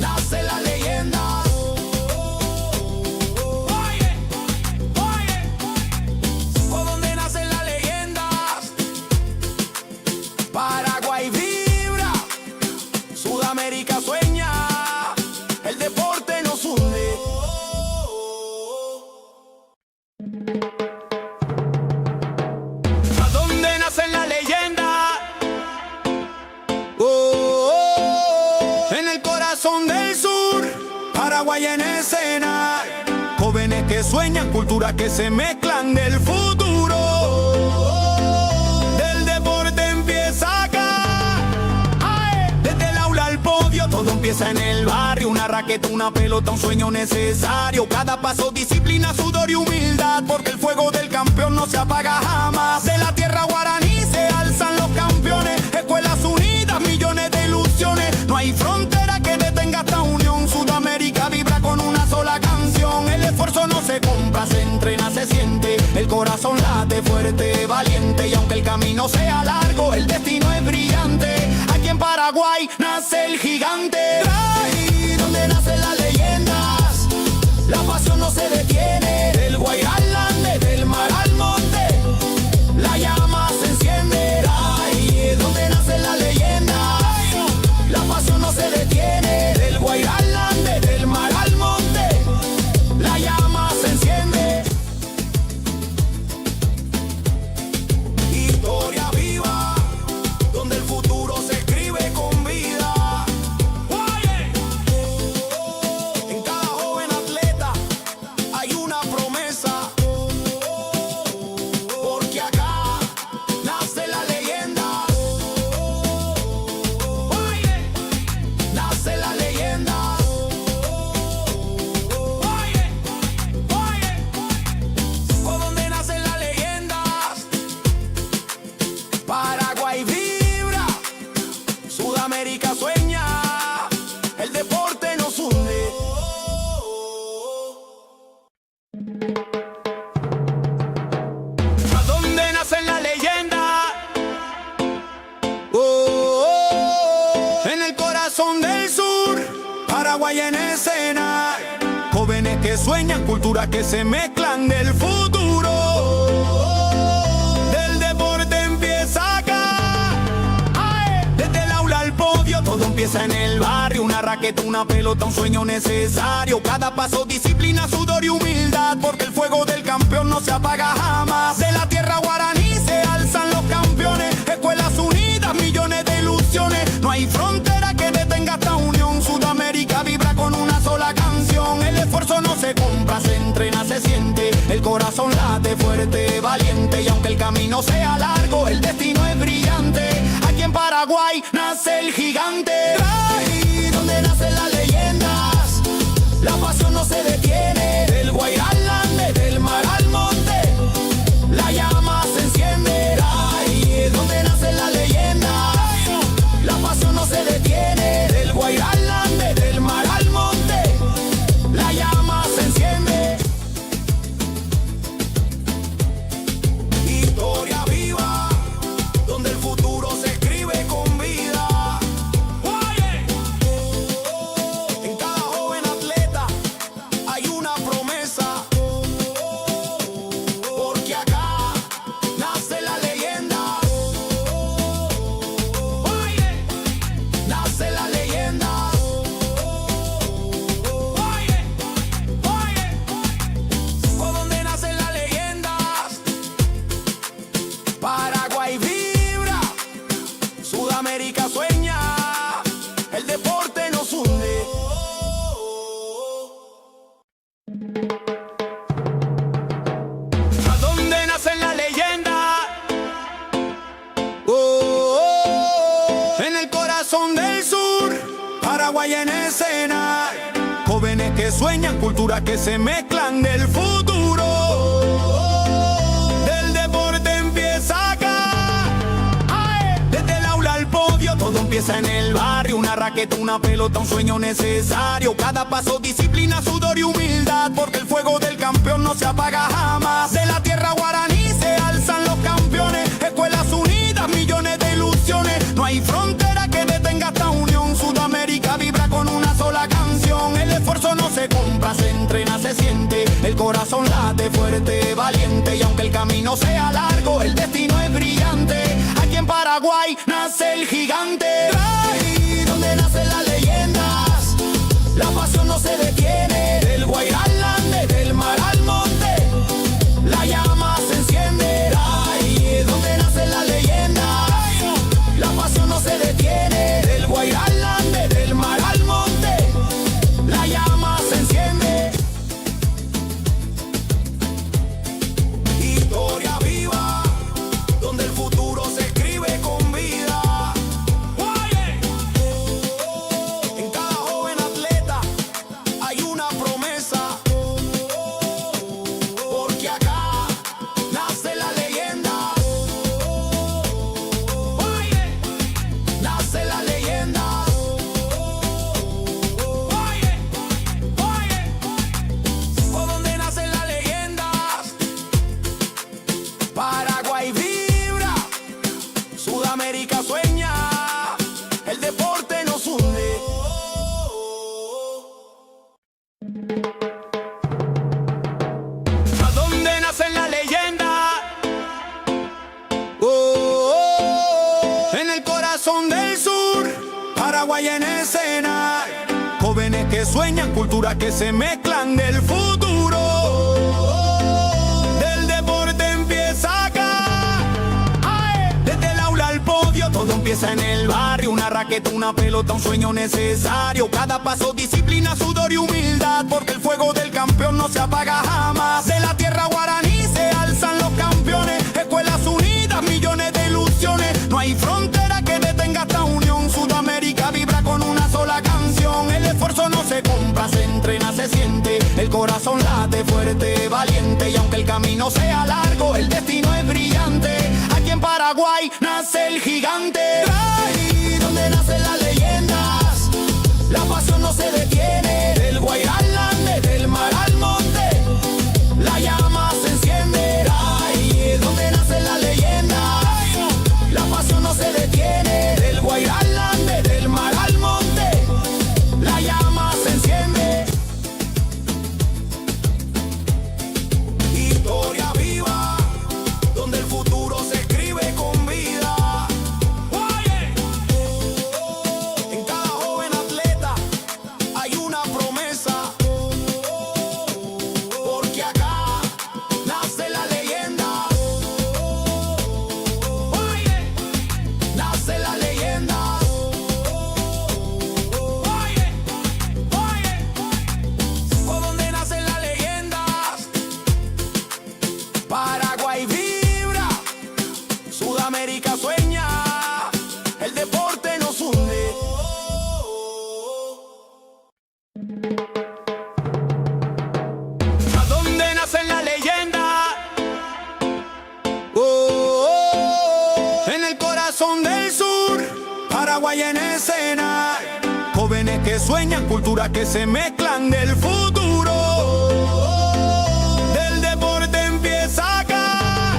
Nace la leyenda. Por donde nacen las leyendas, Paraguay vibra, Sudamérica sueña, el deporte nos hunde. ¿A dónde nacen las leyendas? En el corazón del sur, Paraguay en escena. Jóvenes que sueñan, culturas que se mezclan del futuro. Del deporte empieza acá. Desde el aula al podio, todo empieza en el barrio. Una raqueta, una pelota, un sueño necesario. Cada paso, disciplina, sudor y humildad, porque el fuego del campeón no se apaga jamás. De la tierra guaraní se alzan los campeones. Escuelas unidas, millones de ilusiones. No hay frontera que detenga esta unión. Sudamérica vibra con una sola canción. El esfuerzo no se compra, se entrena, se siente. El corazón late fuerte, valiente. Y aunque el camino sea largo, el destino es brillante. Aquí en Paraguay nace el gigante. Ahí donde nacen las leyendas, la pasión no se detiene. Del Guairá al Ande, del mar al monte, la llama se enciende. Ahí donde nacen las leyendas, la pasión no se detiene. Del Guairá al Ande, del mar al monte, la llama se enciende. Historia viva, donde el futuro se escribe con vida. En cada joven atleta hay una promesa, porque acá nace la leyenda. Nace la leyenda. Por donde nacen las leyendas, Paraguay vibra, Sudamérica sueña, el deporte nos hunde. ¿A dónde nacen las leyendas? En el corazón del sur, Paraguay en escena. Jóvenes que sueñan, culturas que se mezclan del futuro. Del deporte empieza acá. Desde el aula al podio, todo empieza en el barrio. Una raqueta, una pelota, un sueño necesario. Cada paso, disciplina, sudor y humildad, porque el fuego del campeón no se apaga jamás. De la tierra guaraní se alzan los campeones. Escuelas unidas, millones de ilusiones. No hay frontera que detenga esta unión. Sudamérica vibra con una sola canción. El esfuerzo no se compra, se entrena, se siente. El corazón late fuerte, valiente. Y aunque el camino sea largo, el destino es brillante. Aquí en Paraguay nace el gigante. Ahí donde nacen las leyendas, la pasión no se detiene. Del Guairá al Ande, del mar al monte, la llama se enciende. Ahí donde nacen las leyendas, la pasión no se detiene. Del Guairá al Ande, del mar al monte, la llama se enciende. sueñan, culturas que se mezclan del futuro. Del deporte empieza acá. Desde el aula al podio, todo empieza en el barrio. Una raqueta, una pelota, un sueño necesario. Cada paso, disciplina, sudor y humildad, porque el fuego del campeón no se apaga jamás. De la tierra guaraní se alzan los campeones. Escuelas unidas, millones de ilusiones. No hay frontera que detenga esta unión. Sudamérica vibra con una sola canción. El esfuerzo no se compra, se entrena, se siente. El corazón late fuerte, valiente. Y aunque el camino sea largo, el destino es brillante. Aquí en Paraguay nace el gigante. Ahí donde nacen las leyendas, la pasión no se detiene. Del Guairá al Ande, del mar al monte, la llama se enciende. Ahí donde nacen las leyendas, la pasión no se detiene. Del Guairá al Ande, del mar al monte, la llama se enciende. Historia viva, donde el futuro se escribe con vida. En cada joven atleta hay una promesa, porque acá nace la leyenda. Nace la leyenda. Por donde nacen las leyendas, Paraguay vibra, Sudamérica sueña, el deporte nos hunde. ¿A dónde nacen las leyendas? En el corazón del sur, Paraguay en escena. Jóvenes que sueñan, culturas que se mezclan del futuro. Del deporte empieza acá. Desde el aula al podio, todo empieza en el barrio. Una raqueta, una pelota, un sueño necesario. Cada paso, disciplina, sudor y humildad, porque el fuego del campeón no se apaga jamás. De la tierra guaraní se alzan los campeones. Escuelas unidas, millones de ilusiones. No hay frontera que detenga esta unión. Sudamérica vibra con una sola canción. El esfuerzo no se compra, se entrena, se siente. El corazón late fuerte, valiente. Y aunque el camino sea largo, el destino es brillante. Aquí en Paraguay nace el gigante. Ahí donde nacen las leyendas, la pasión no se detiene. Del Guairá al Ande, del mar al monte, la llama se enciende. Ahí donde nacen las leyendas, la pasión no se detiene. Del Guairá al Ande, del mar al monte, la llama se enciende. Historia viva, donde el futuro se escribe con vida. En cada joven atleta hay una promesa, porque acá nace la leyenda. Nace la leyenda. Por donde nacen las leyendas, Paraguay vibra, Sudamérica sueña, el deporte nos hunde. ¿A dónde nacen las leyendas? En el corazón del sur, Paraguay en escena. Jóvenes que sueñan, culturas que se mezclan del futuro. Del deporte empieza acá.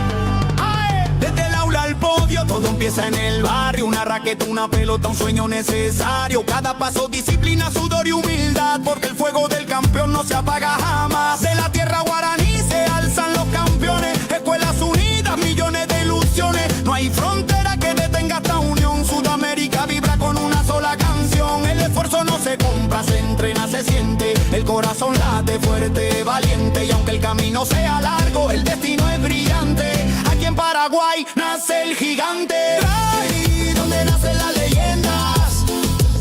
Desde el aula al podio, todo empieza en el barrio. Una raqueta, una pelota, un sueño necesario. Cada paso, disciplina, sudor y humildad, porque el fuego del campeón no se apaga jamás. De la tierra guaraní se alzan los campeones. Escuelas unidas, millones de ilusiones. No hay frontera que detenga esta unión. Sudamérica vibra con una sola canción. El esfuerzo no se compra, se entrena, se siente. El corazón late fuerte, valiente. Y aunque el camino sea largo, el destino es brillante. Aquí en Paraguay nace el gigante. Ahí donde nacen las leyendas,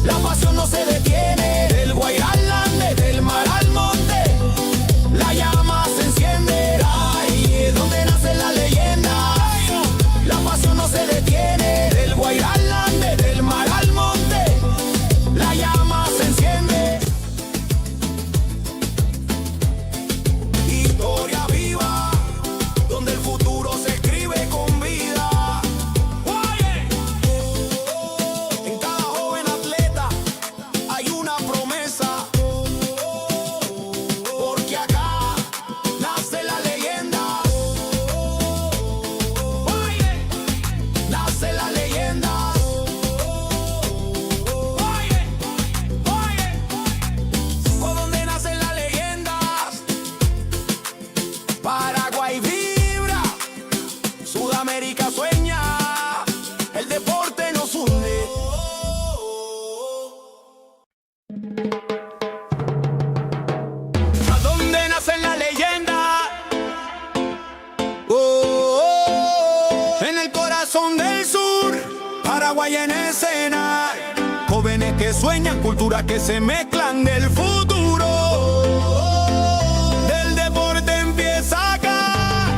la pasión no se detiene. Del Guairá al Ande, del mar al monte, la llama se enciende. Ahí donde nacen las leyendas, la pasión no se detiene. Del Guairá al Ande, del mar al monte, la llama se enciende. Paraguay en escena, jóvenes que sueñan, culturas que se mezclan del futuro. Del deporte empieza acá,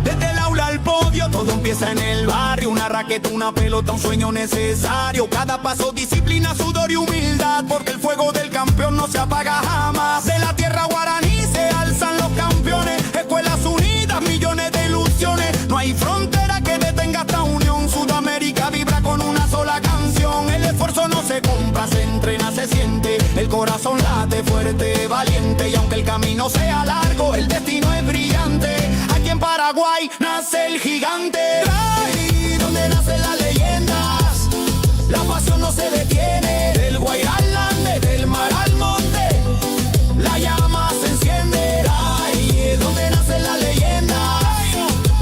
desde el aula al podio, todo empieza en el barrio. Una raqueta, una pelota, un sueño necesario. Cada paso, disciplina, sudor y humildad, porque el fuego del campeón no se apaga jamás. De la tierra guaraní se alzan los campeones, escuelas unidas, millones de ilusiones. No hay frontera que detenga esta unión. Sudamérica vibra con una sola canción. El esfuerzo no se compra, se entrena, se siente. El corazón late fuerte, valiente. Y aunque el camino sea largo, el destino es brillante. Aquí en Paraguay nace el gigante. Ahí donde nacen las leyendas, la pasión no se detiene. Del Guairá al Ande, del mar al monte, la llama se enciende. Ahí donde nacen las leyendas,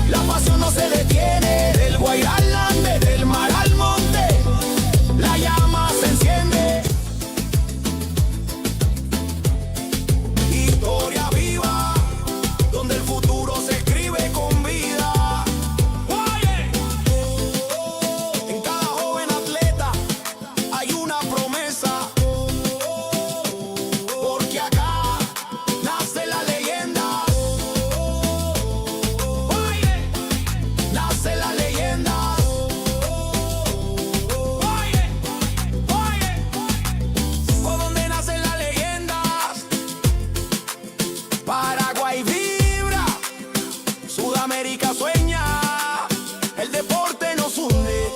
la pasión no se detiene. Del Guairá al Ande, del mar al monte, la llama se enciende. Historia viva, donde el futuro se escribe con vida. En cada joven atleta hay una promesa, porque acá nace la leyenda. Nace la leyenda. Por donde nacen las leyendas, Paraguay vibra, Sudamérica sueña, el deporte nos hunde.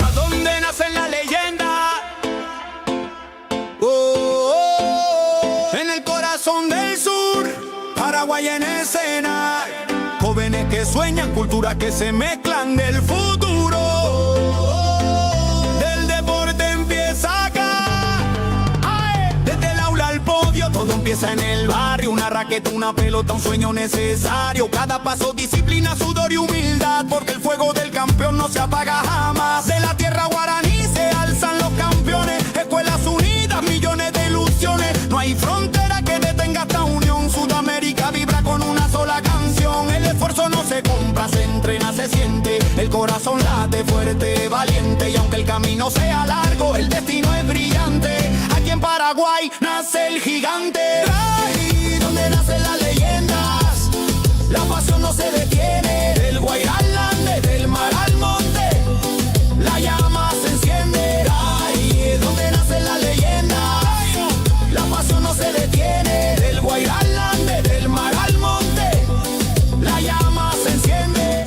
¿A dónde nacen las leyendas? En el corazón del sur, Paraguay en escena, jóvenes que sueñan, culturas que se mezclan del futuro. Del deporte empieza acá, desde el aula al podio, todo empieza en el barrio. Una raqueta, una pelota, un sueño necesario. Cada paso, disciplina, sudor y humildad, porque el fuego del campeón no se apaga jamás. De la tierra guaraní se alzan los campeones, escuelas unidas, millones de ilusiones. No hay frontera que detenga esta unión. Sudamérica vibra con una sola canción. El esfuerzo no se compra, se entrena, se siente. El corazón late fuerte, valiente. Y aunque el camino sea largo, el destino es brillante. Aquí en Paraguay nace el gigante. Ahí donde nacen las leyendas, la pasión no se detiene. Del Guairá al Ande, del mar al monte, la llama se enciende. Ahí donde nacen las leyendas, la pasión no se detiene. Del Guairá al Ande, del mar al monte, la llama se enciende.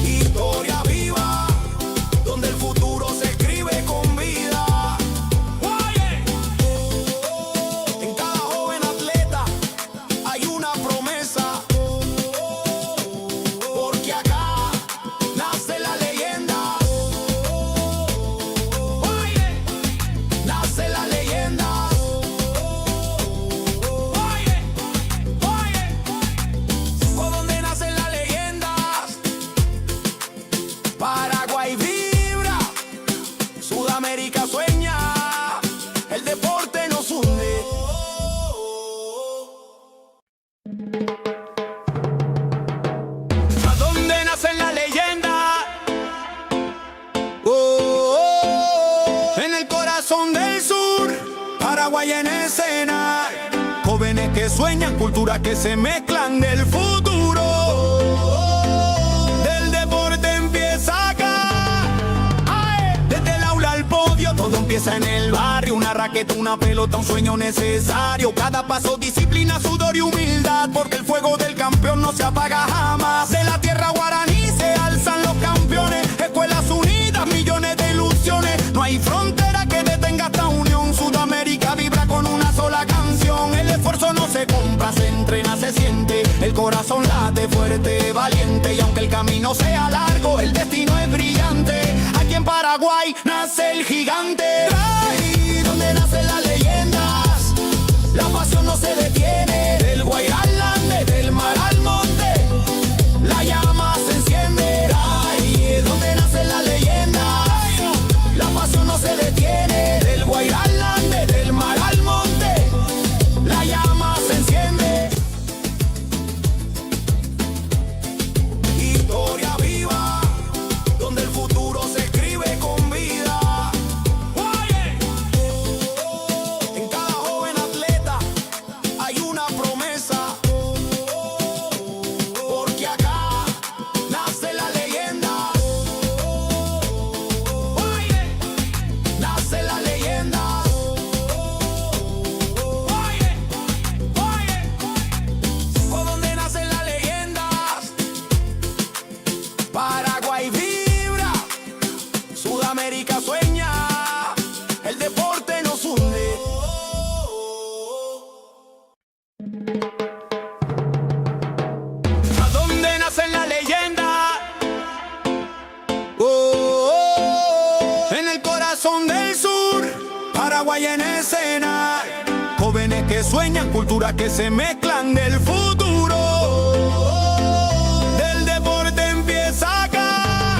Historia viva, donde el futuro se escribe con vida. En cada joven atleta hay una promesa, porque acá nace la leyenda. Nace la leyenda. Por donde nacen las leyendas, Paraguay vibra, Sudamérica sueña, el deporte nos hunde. ¿A dónde nacen las leyendas? En el corazón del sur, Paraguay en escena, jóvenes que sueñan, culturas que se mezclan del futuro. Del deporte empieza acá, desde el aula al podio, todo empieza en el barrio. Una raqueta, una pelota, un sueño necesario. Cada paso, disciplina, sudor y humildad, porque el fuego del campeón no se apaga jamás. De la tierra guaraní se alzan los campeones, escuelas unidas, millones de ilusiones. No hay frontera que detenga esta unión. Sudamérica vibra con una sola canción. El esfuerzo no se compra, se entrena, se siente. El corazón late fuerte, valiente. Y aunque el camino sea largo, el destino es brillante. Aquí en Paraguay nace el gigante. Ahí donde nacen las leyendas, la pasión no se detiene. Del Guairá al Ande, del mar al monte, la llama se enciende. Ahí donde nacen las leyendas, la pasión no se detiene. Del Guairá al Ande, del mar al monte, la llama se En el corazón del sur, Paraguay en escena. Jóvenes que sueñan, culturas que se mezclan del futuro. Del deporte empieza acá.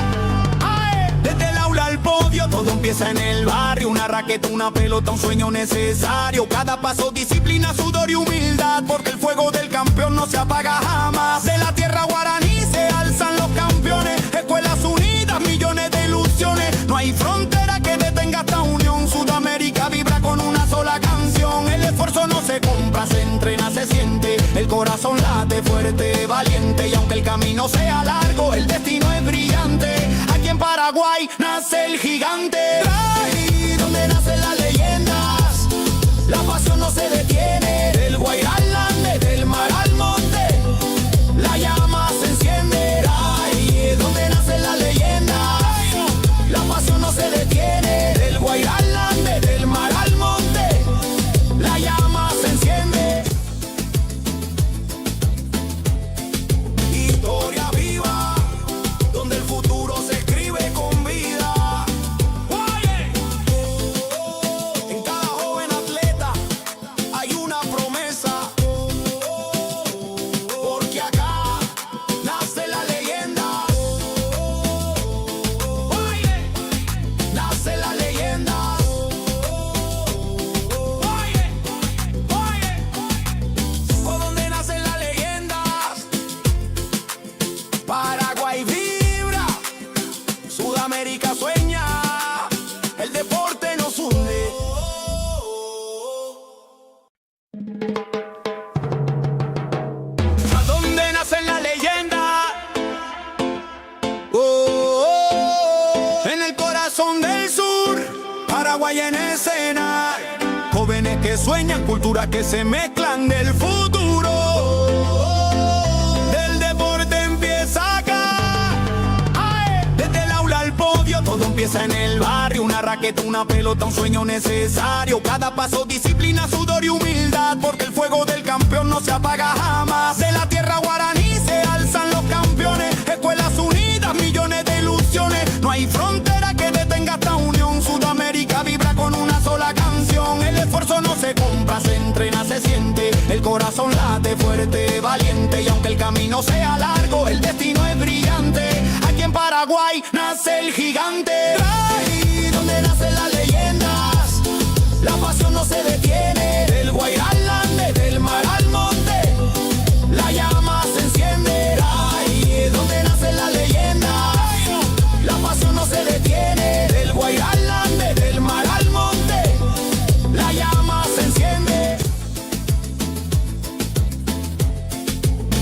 Desde el aula al podio, todo empieza en el barrio. Una raqueta, una pelota, un sueño necesario. Cada paso, disciplina, sudor y humildad, porque el fuego del campeón no se apaga jamás. De la tierra guaraní se alzan los campeones. Escuelas unidas, millones de ilusiones. No hay frontera que detenga esta unión. Sudamérica vibra con una sola canción. El esfuerzo no se compra, se entrena, se siente. El corazón late fuerte, valiente. Y aunque el camino sea largo, el destino es brillante. Aquí en Paraguay nace el gigante. Ahí donde nacen las leyendas, la pasión no se detiene. Del Guairá al Ande, del mar al monte, la llama se enciende. Ahí donde nacen las leyendas, la pasión no se detiene. Del Guairá al Ande, del mar al monte, la llama se enciende. Historia viva, donde el futuro se escribe con vida. En cada joven atleta hay una promesa, porque acá nace la leyenda. Nace la leyenda. ¿Por dónde nacen las leyendas? Paraguay vibra, Sudamérica sueña, el deporte nos hunde. ¿A dónde nacen las leyendas? En el corazón del sur, Paraguay en escena. Jóvenes que sueñan, culturas que se mezclan del futuro. Del deporte empieza acá. Desde el aula al podio, todo empieza en el barrio. Una raqueta, una pelota, un sueño necesario. Cada paso, disciplina, sudor y humildad, porque el fuego del campeón no se apaga jamás. De la tierra guaraní se alzan los campeones. Escuelas unidas, millones de ilusiones. No hay frontera que detenga esta unión. Sudamérica vibra con una sola canción. El esfuerzo no se compra, se entrena, se siente. El corazón late fuerte, valiente. Y aunque el camino sea largo, el destino es brillante. Aquí en Paraguay nace el gigante. Ahí donde nacen las leyendas, la pasión no se detiene. Del Guairá al Ande, del mar al monte, la llama se enciende. Ahí donde nacen las leyendas, la pasión no se detiene. Del Guairá al Ande, del mar al monte, la llama se enciende.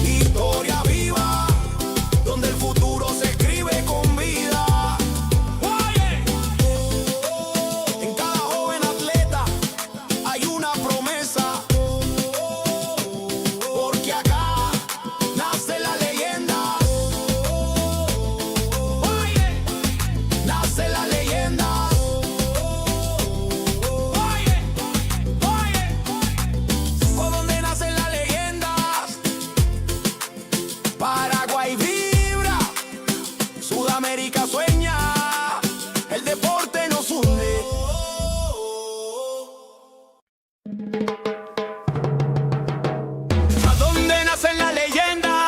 Historia viva, donde el futuro se escribe con vida. En cada joven atleta hay una promesa, porque acá nace la leyenda. Nace la leyenda. ¿Por dónde nacen las leyendas? Paraguay vibra, Sudamérica sueña, el deporte nos hunde. ¿A dónde nacen las leyendas?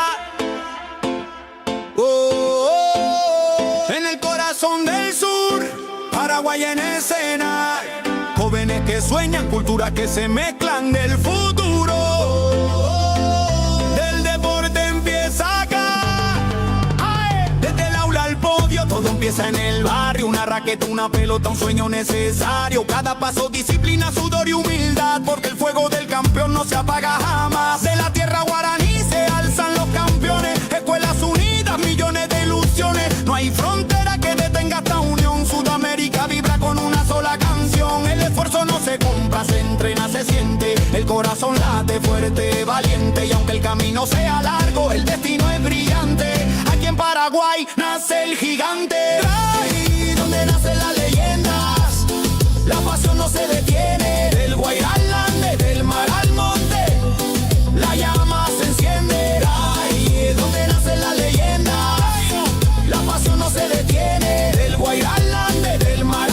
En el corazón del sur, Paraguay en escena. Jóvenes que sueñan, culturas que se mezclan del futuro. Del deporte empieza acá. Desde el aula al podio, todo empieza en el barrio. Una raqueta, una pelota, un sueño necesario. Cada paso, disciplina, sudor y humildad, porque el fuego del campeón no se apaga jamás. De la tierra guaraní se alzan los campeones. Escuelas unidas, millones de ilusiones. No hay frontera que detenga esta unión. Sudamérica vibra con una sola canción. El esfuerzo no se compra, se entrena, se siente. El corazón late fuerte, valiente. Y aunque el camino sea largo, el destino es brillante. Aquí en Paraguay nace el gigante. Ahí donde nacen las leyendas, la pasión no se detiene. Del Guairá al Ande, del mar al monte, la llama se enciende. Ahí donde nacen las leyendas, la pasión no se detiene. Del Guairá al Ande, del mar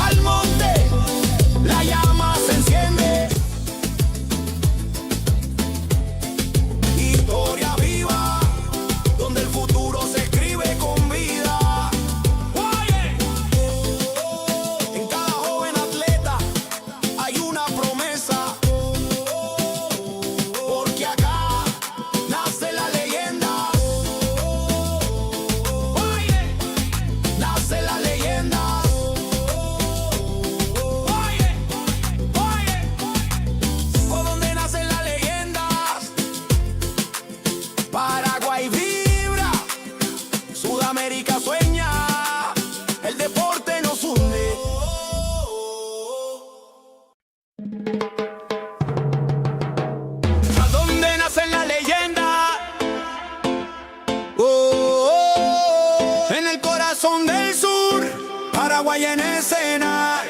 Paraguay en escena.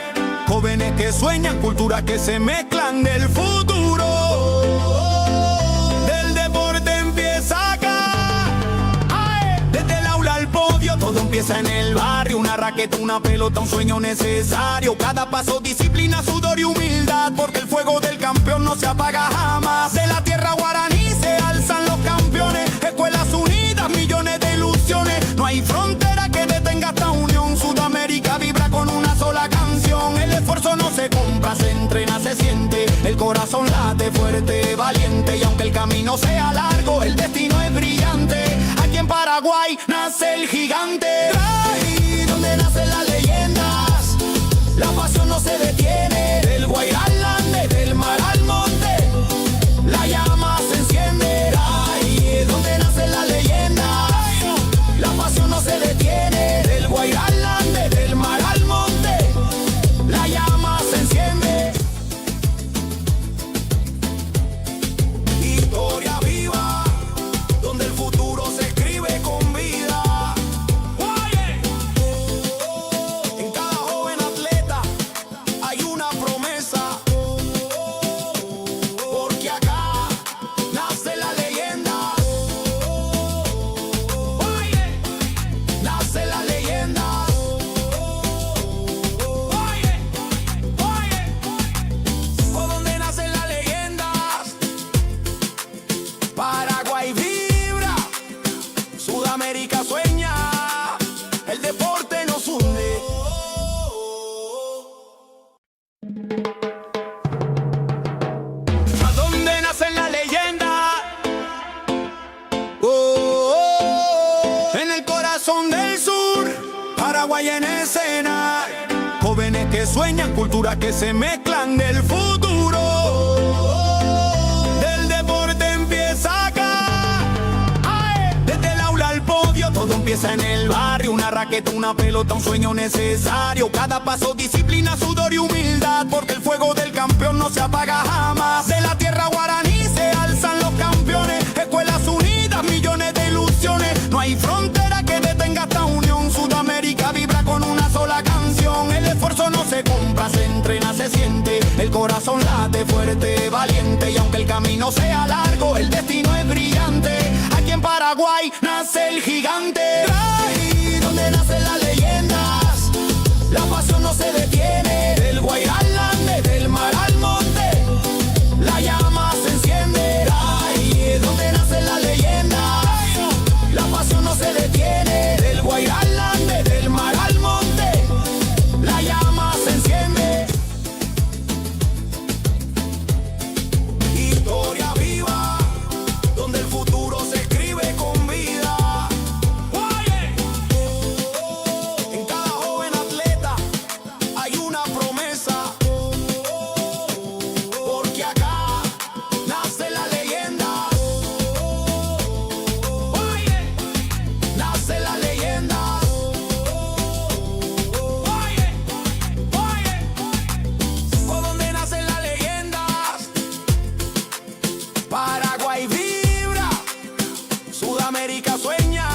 Jóvenes que sueñan, culturas que se mezclan del futuro. Del deporte empieza acá. Desde el aula al podio, todo empieza en el barrio. Una raqueta, una pelota, un sueño necesario. Cada paso, disciplina, sudor y humildad, porque el fuego del campeón no se apaga jamás. De la tierra guaraní se alzan los campeones. Escuelas unidas, millones de ilusiones. No hay frontera que detenga esta unión. Sudamérica vibra con una sola canción. El esfuerzo no se compra, se entrena, se siente. El corazón late fuerte, valiente. Y aunque el camino sea largo, el destino es brillante. Aquí en Paraguay nace el gigante. Ahí donde nacen las leyendas, la pasión no se detiene. Del Guairá al Ande, del mar al monte, la llama se enciende. Ahí donde nacen las leyendas, la pasión no se detiene. Del Guairá al Ande, del mar al monte, la llama se enciende. Historia viva, donde el futuro se escribe con vida. En cada joven atleta hay una promesa, porque acá nace la leyenda. Nace la leyenda. Por donde nacen las leyendas, Paraguay vibra, Sudamérica sueña, el deporte nos hunde. ¿A dónde nacen las leyendas? En el corazón del sur, Paraguay en escena. Jóvenes que sueñan, culturas que se mezclan del futuro. Del deporte empieza acá. Desde el aula al podio, todo empieza en el barrio. Una raqueta, una pelota, un sueño necesario. Cada paso, disciplina, sudor y humildad, porque el fuego del campeón no se apaga jamás. De la tierra guaraní se alzan los campeones. Escuelas unidas, millones de ilusiones. No hay frontera que detenga esta unión. Sudamérica vibra con una sola canción. El esfuerzo no se compra, se entrena, se siente. El corazón late fuerte, valiente. Y aunque el camino sea largo, el destino es brillante. Aquí en Paraguay nace el gigante. Ahí donde nacen las leyendas, la pasión no se detiene. Del Guairá al Ande, del mar al monte, la llama se enciende. Ahí donde nacen las leyendas, la pasión no se detiene. Del Guairá al Ande, del mar al monte, la llama se enciende. Historia viva, donde el futuro se escribe con vida. En cada joven atleta hay una promesa, porque acá nace la leyenda. Nace la leyenda. Por donde nacen las leyendas, Paraguay vibra, Sudamérica sueña,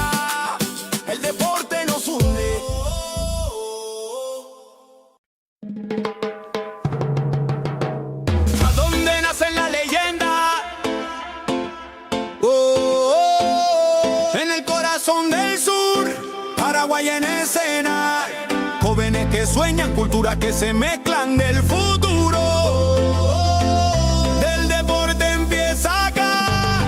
el deporte nos hunde. ¿A dónde nacen las leyendas? En el corazón del sur, Paraguay en escena. Jóvenes que sueñan, culturas que se mezclan del futuro. Del deporte empieza acá.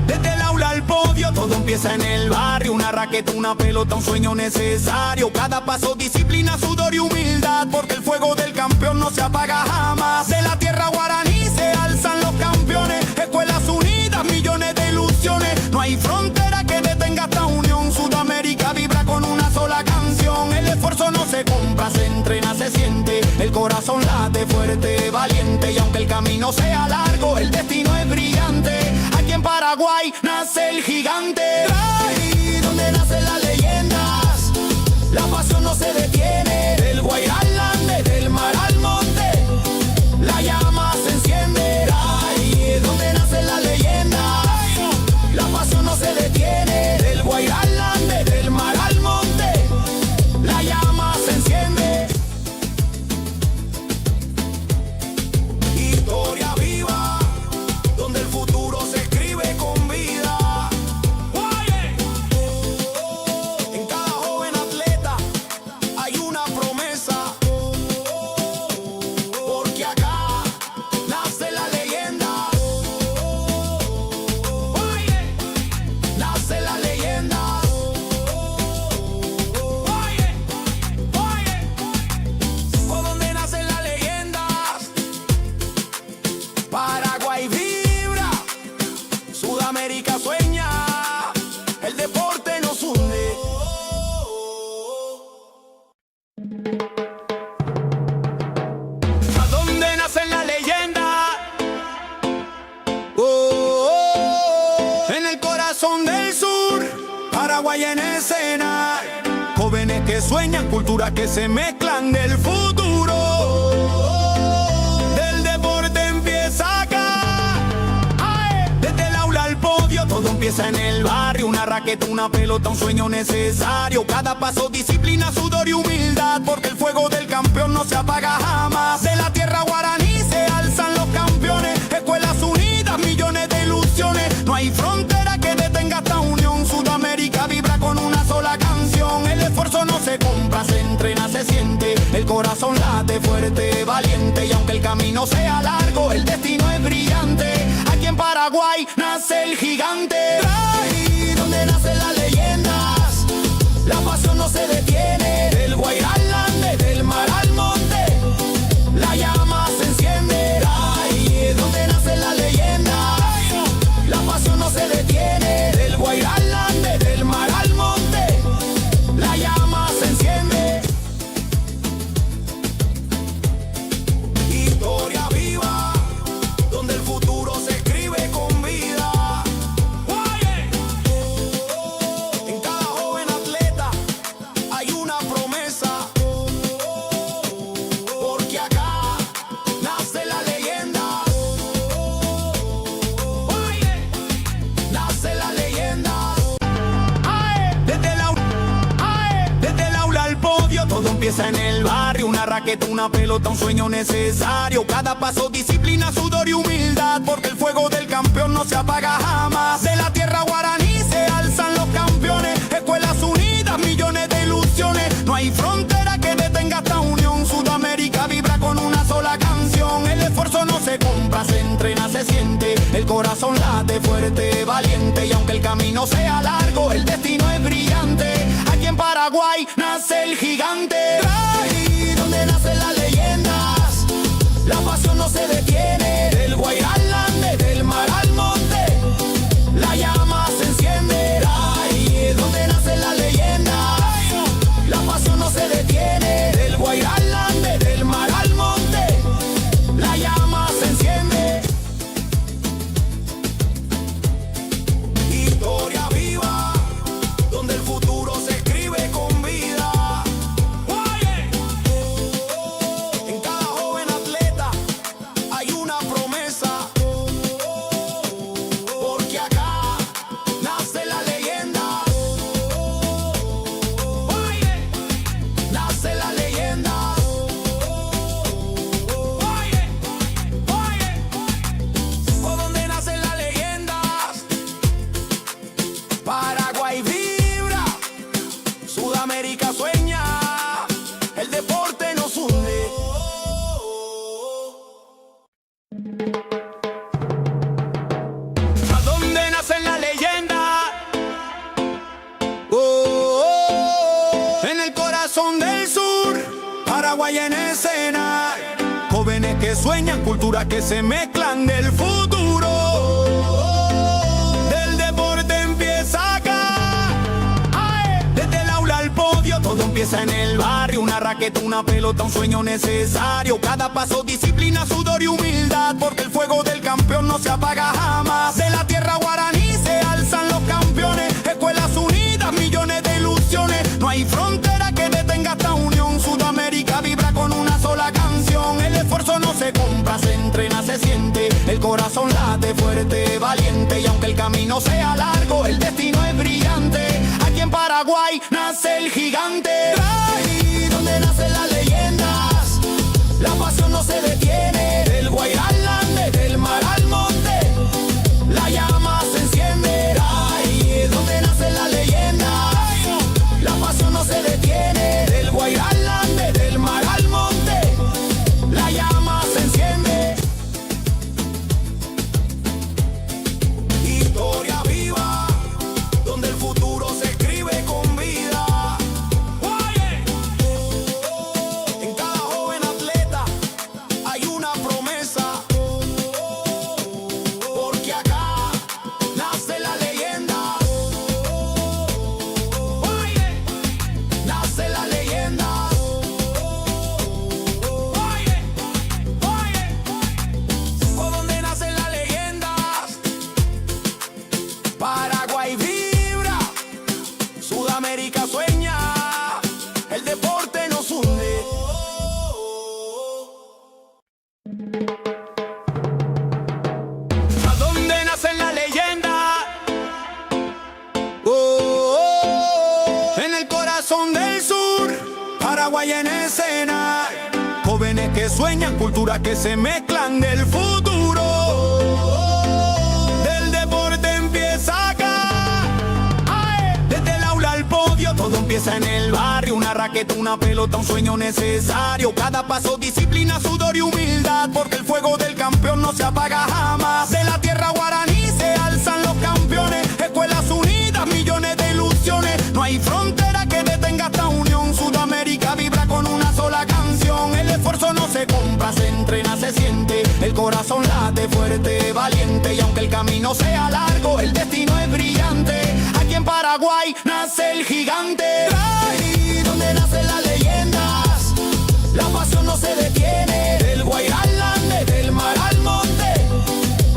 Desde el aula al podio, todo empieza en el barrio. Una raqueta, una pelota, un sueño necesario. Cada paso, disciplina, sudor y humildad, porque el fuego del campeón no se apaga jamás. De la tierra guaraní se alzan los campeones. Escuelas unidas, millones de ilusiones. No hay frontera que detenga esta unión. Sudamérica vibra con una sola canción. El esfuerzo no se compra, se entrena, se siente. El corazón late fuerte, valiente. Y aunque el camino sea largo, el destino es brillante. Aquí en Paraguay nace el gigante. Ahí donde nacen las leyendas, la pasión no se detiene. Del Guairá al Ande, del mar al monte, la llama se enciende. Ahí donde nacen las leyendas, la pasión no se detiene. Del Guairá al Ande, del mar al monte, la llama se enciende. Paraguay en escena. Jóvenes que sueñan, culturas que se mezclan del futuro. Del deporte empieza acá. Desde el aula al podio, todo empieza en el barrio. Una raqueta, una pelota, un sueño necesario. Cada paso, disciplina, sudor y humildad, porque el fuego del campeón no se apaga jamás. De la tierra guaraní se alzan los campeones. Escuelas unidas, millones de ilusiones. No hay frontera que detenga esta unión. Sudamérica vibra con una sola canción. El esfuerzo no se compra, se entrena, se siente. El corazón late fuerte, valiente. Y aunque el camino sea largo, el destino es brillante. Aquí en Paraguay nace el gigante. Ahí donde nacen las leyendas, la pasión no se detiene. Del Guairá al Ande, del mar al monte, la llama se enciende. Ahí es donde nacen las leyendas, la pasión no se detiene. Del Guairá al Ande, del mar al monte, la llama se enciende. Historia viva, donde el futuro se escribe con vida. En cada joven atleta hay una promesa, porque acá nace la leyenda. Nace la leyenda. Desde el aula al podio, todo empieza en el barrio. Una raqueta, una pelota, un sueño necesario. Cada paso, disciplina, sudor y humildad, porque el fuego del campeón no se apaga jamás. De la tierra guaraní se alzan los campeones. Escuelas unidas, millones de ilusiones. No hay frontera que detenga esta unión. Sudamérica vibra con una sola canción. El esfuerzo no se compra, se entrena, se siente. El corazón late fuerte, valiente. Y aunque el camino sea largo, el destino es brillante. Aquí en Paraguay nace el gigante. Ahí donde nacen las leyendas, la pasión no se detiene. Del Guairá al Ande, del mar al monte, la llama se enciende. Ahí es donde nacen las leyendas, la pasión no se detiene. Del Guairá al Ande, del mar al monte, la llama se enciende. Historia viva, donde el futuro se escribe con vida. En cada joven atleta hay una promesa, porque acá nace la leyenda. Nace la leyenda. Por donde nacen las leyendas, Paraguay vibra, Sudamérica sueña, el deporte nos hunde. ¿A dónde nacen las leyendas? En el corazón del sur, Paraguay en escena. Jóvenes que sueñan, culturas que se mezclan del futuro. Del deporte empieza acá. Desde el aula al podio, todo empieza en el barrio. Una raqueta, una pelota, un sueño necesario. Cada paso, disciplina, sudor y humildad, porque el fuego del campeón no se apaga jamás. De la tierra guaraní se alzan los campeones. Escuelas unidas, millones de ilusiones. No hay frontera que detenga esta unión. Sudamérica vibra con una sola canción. El esfuerzo no se compra, se entrena, se siente. El corazón late fuerte, valiente. Y aunque el camino sea largo, el destino es brillante. Aquí en Paraguay nace el gigante. Ahí donde nacen las leyendas, la pasión no se detiene. Del Guairá al Ande, del mar al monte, la llama se enciende. Ahí es donde nacen las leyendas, la pasión no se detiene. Del Guairá al Ande, del mar al monte, la llama se enciende. Historia viva, donde el futuro se escribe con vida. Paraguay en escena. Jóvenes que sueñan, culturas que se mezclan del futuro. Del deporte empieza acá. Desde el aula al podio, todo empieza en el barrio. Una raqueta, una pelota, un sueño necesario. Cada paso, disciplina, sudor y humildad, porque el fuego del campeón no se apaga jamás. De la tierra guaraní se alzan los campeones. Escuelas unidas, millones de ilusiones. No hay frontera que detenga esta unión. Sudamérica vibra con una sola canción. El esfuerzo no se compra, se entrena, se siente. El corazón late fuerte, valiente. Y aunque el camino sea largo, el destino es brillante. Aquí en Paraguay nace el gigante. Ahí donde nacen las leyendas, la pasión no se detiene. Del Guairá al Ande, del mar al monte,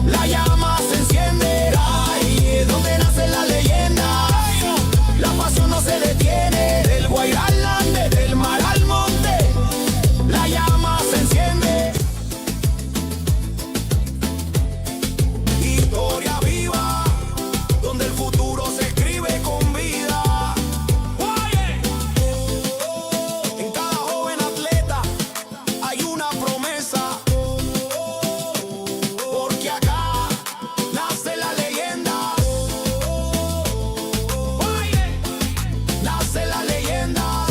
la llama se enciende. Ahí donde nacen las leyendas, la pasión no se detiene. Del Guairá al Ande, del mar al monte, la llama se enciende. Historia viva, donde el futuro se escribe con vida. En cada joven atleta hay una promesa, porque acá nace la leyenda. Nace la leyenda.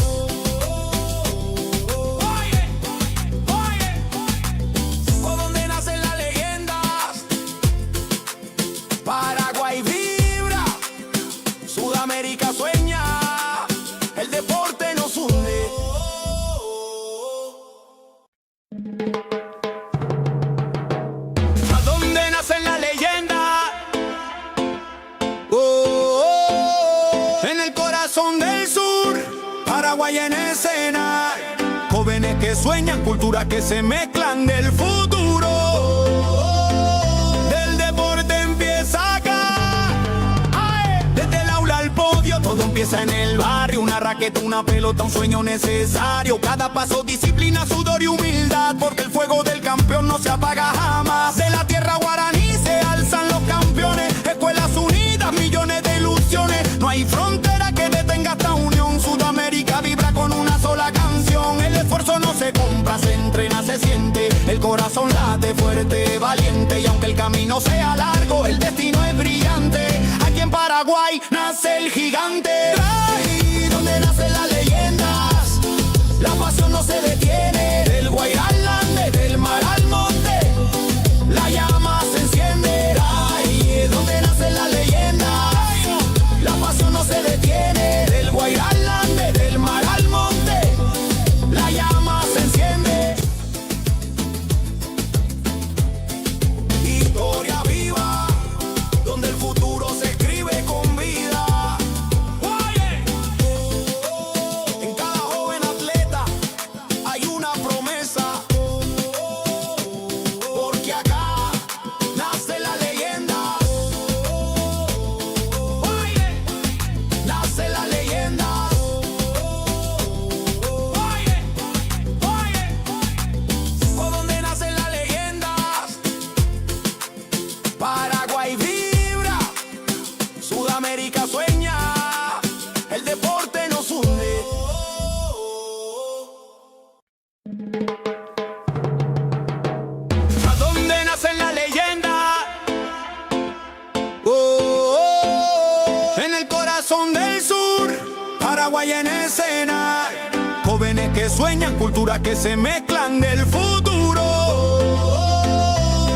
Por donde nacen las leyendas, Paraguay vibra, Sudamérica sueña, el deporte nos hunde. ¿A dónde nacen las leyendas? En el corazón del sur, Paraguay en escena. Jóvenes que sueñan, culturas que se mezclan del futuro. Del deporte empieza acá. Desde el aula al podio, todo empieza en el barrio. Una raqueta, una pelota, un sueño necesario. Cada paso, disciplina, sudor y humildad, porque el fuego del campeón no se apaga jamás. De la tierra guaraní se alzan los campeones. Escuelas unidas, millones de ilusiones. No hay frontera que detenga esta unión. Sudamérica vibra con una sola canción. El esfuerzo no se compra, se entrena, se siente. El corazón late fuerte, valiente. Y aunque el camino sea largo, el destino es brillante. Aquí en Paraguay nace el gigante. Ahí donde nacen las leyendas, la pasión no se detiene. Del Guairá al Ande, del mar al monte, la llama se enciende. Ahí donde nacen las leyendas, la pasión no se detiene. Del Guairá al Ande, del mar al monte, la llama se enciende. Historia viva, donde el futuro se escribe con vida. En cada joven atleta hay una promesa, porque acá nace la leyenda. Nace la leyenda. Por donde nacen las leyendas, Paraguay vibra, Sudamérica sueña, el deporte nos hunde. ¿A dónde nacen las leyendas? En el corazón del sur, Paraguay en escena. Jóvenes que sueñan, culturas que se mezclan del futuro.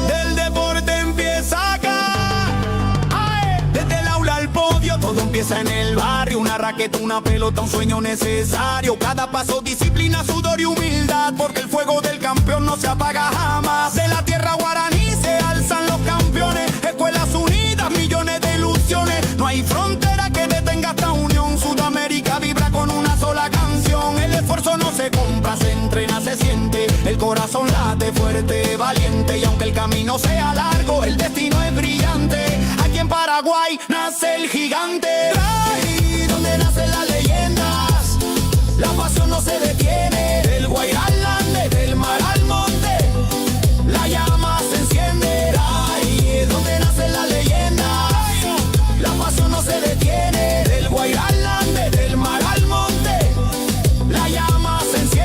Del deporte empieza acá. Desde el aula al podio, todo empieza en el barrio. Una raqueta, una pelota, un sueño necesario. Cada paso, disciplina, sudor y humildad, porque el fuego del campeón no se apaga jamás. De la tierra guaraní se alzan los campeones. Escuelas unidas, millones de ilusiones. No hay frontera que detenga esta unión. Sudamérica vibra con una sola canción. El esfuerzo no se compra, se entrena, se siente. El corazón late fuerte, valiente. Y aunque el camino sea largo, el destino es brillante. Aquí en Paraguay nace el gigante. Ahí donde nacen las leyendas, la pasión no se detiene. Del Guairá al Ande, del mar al monte, la llama se enciende. Ahí donde nacen las leyendas, la pasión no se detiene. Del Guairá al Ande, del mar al monte, la llama se enciende.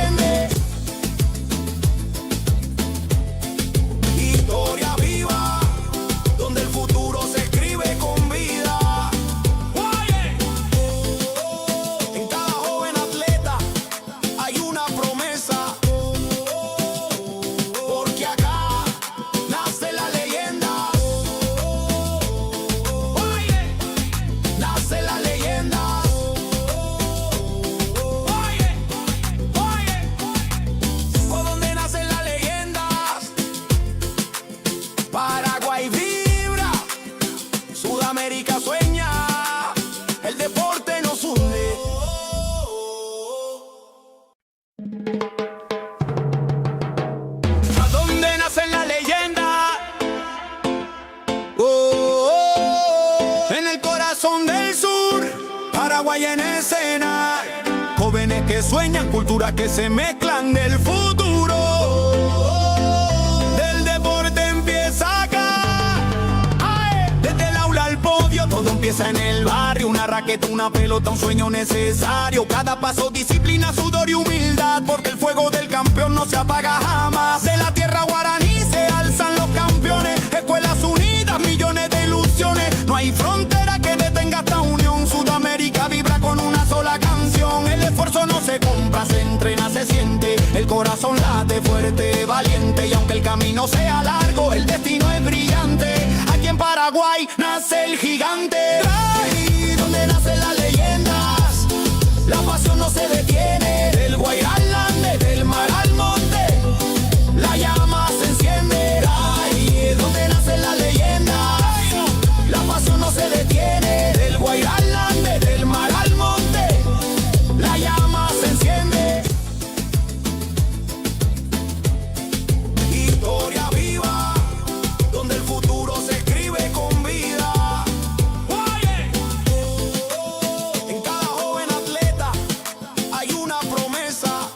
Paraguay en escena. Jóvenes que sueñan, culturas que se mezclan del futuro. Del deporte empieza acá. Desde el aula al podio, todo empieza en el barrio. Una raqueta, una pelota, un sueño necesario. Cada paso, disciplina, sudor y humildad, porque el fuego del campeón no se apaga jamás. De la tierra guaraní se alzan los campeones. Escuelas unidas, millones de ilusiones. No hay frontera que detenga esta unión. Sudamérica vibra con una sola canción. El esfuerzo no se compra, se entrena, se siente. El corazón late fuerte, valiente. Y aunque el camino sea largo, el destino es brillante. Aquí en Paraguay nace el gigante. Ahí donde nacen las leyendas, la pasión no se detiene. Del Guairá al Ande, del mar al monte, la llama se enciende. Ahí es donde nacen las leyendas, la pasión no se detiene. Del Guairá al Ande, del mar al monte, la llama se enciende. Historia viva, donde el futuro se escribe con vida. En cada joven atleta hay una promesa,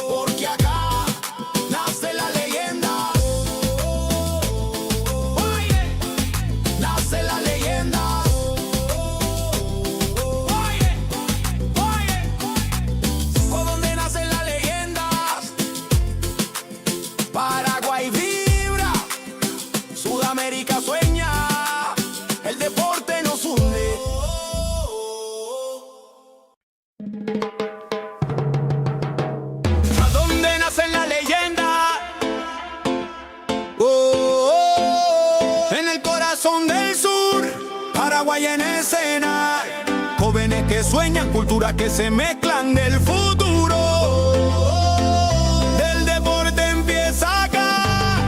porque acá nace la leyenda. Nace la leyenda. Por donde nacen las leyendas, Paraguay vibra, Sudamérica sueña, el deporte nos hunde. ¿A dónde nacen las leyendas? En el corazón del sur, Paraguay en escena. Jóvenes que sueñan, culturas que se mezclan del futuro. Del deporte empieza acá.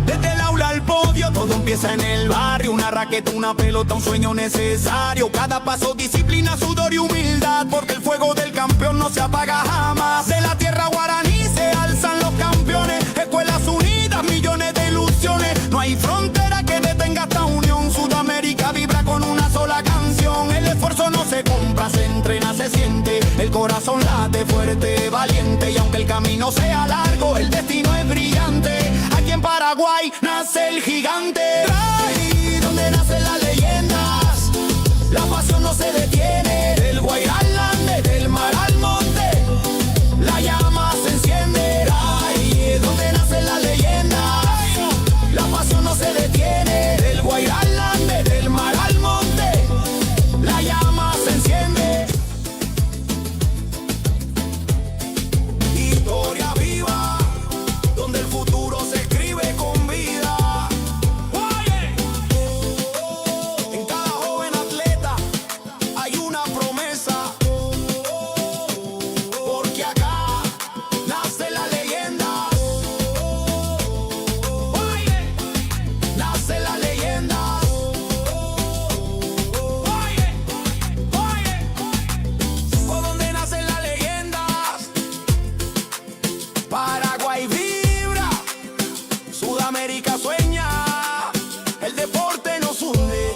Desde el aula al podio, todo empieza en el barrio. Una raqueta, una pelota, un sueño necesario. Cada paso, disciplina, sudor y humildad, porque el fuego del campeón no se apaga jamás. De la tierra guaraní se alzan los campeones. Escuelas unidas, millones de ilusiones. No hay frontera que detenga esta unión. Sudamérica vibra con una sola canción. El esfuerzo no se compra, se entrena, se siente. El corazón late fuerte, valiente. Y aunque el camino sea largo, el destino es brillante. Aquí en Paraguay nace el gigante. Ahí donde nacen las leyendas, la pasión no se detiene. Del Guairá al Ande, del mar al monte, la llama se enciende. Ahí es donde nacen las leyendas, la pasión no se detiene. Del Guairá al Ande, del mar al monte, la llama se enciende. Historia viva, donde el futuro se escribe con vida. En cada joven atleta hay una promesa, porque acá nace la leyenda. Nace la leyenda. Por donde nacen las leyendas, Paraguay vibra, Sudamérica sueña, el deporte nos hunde.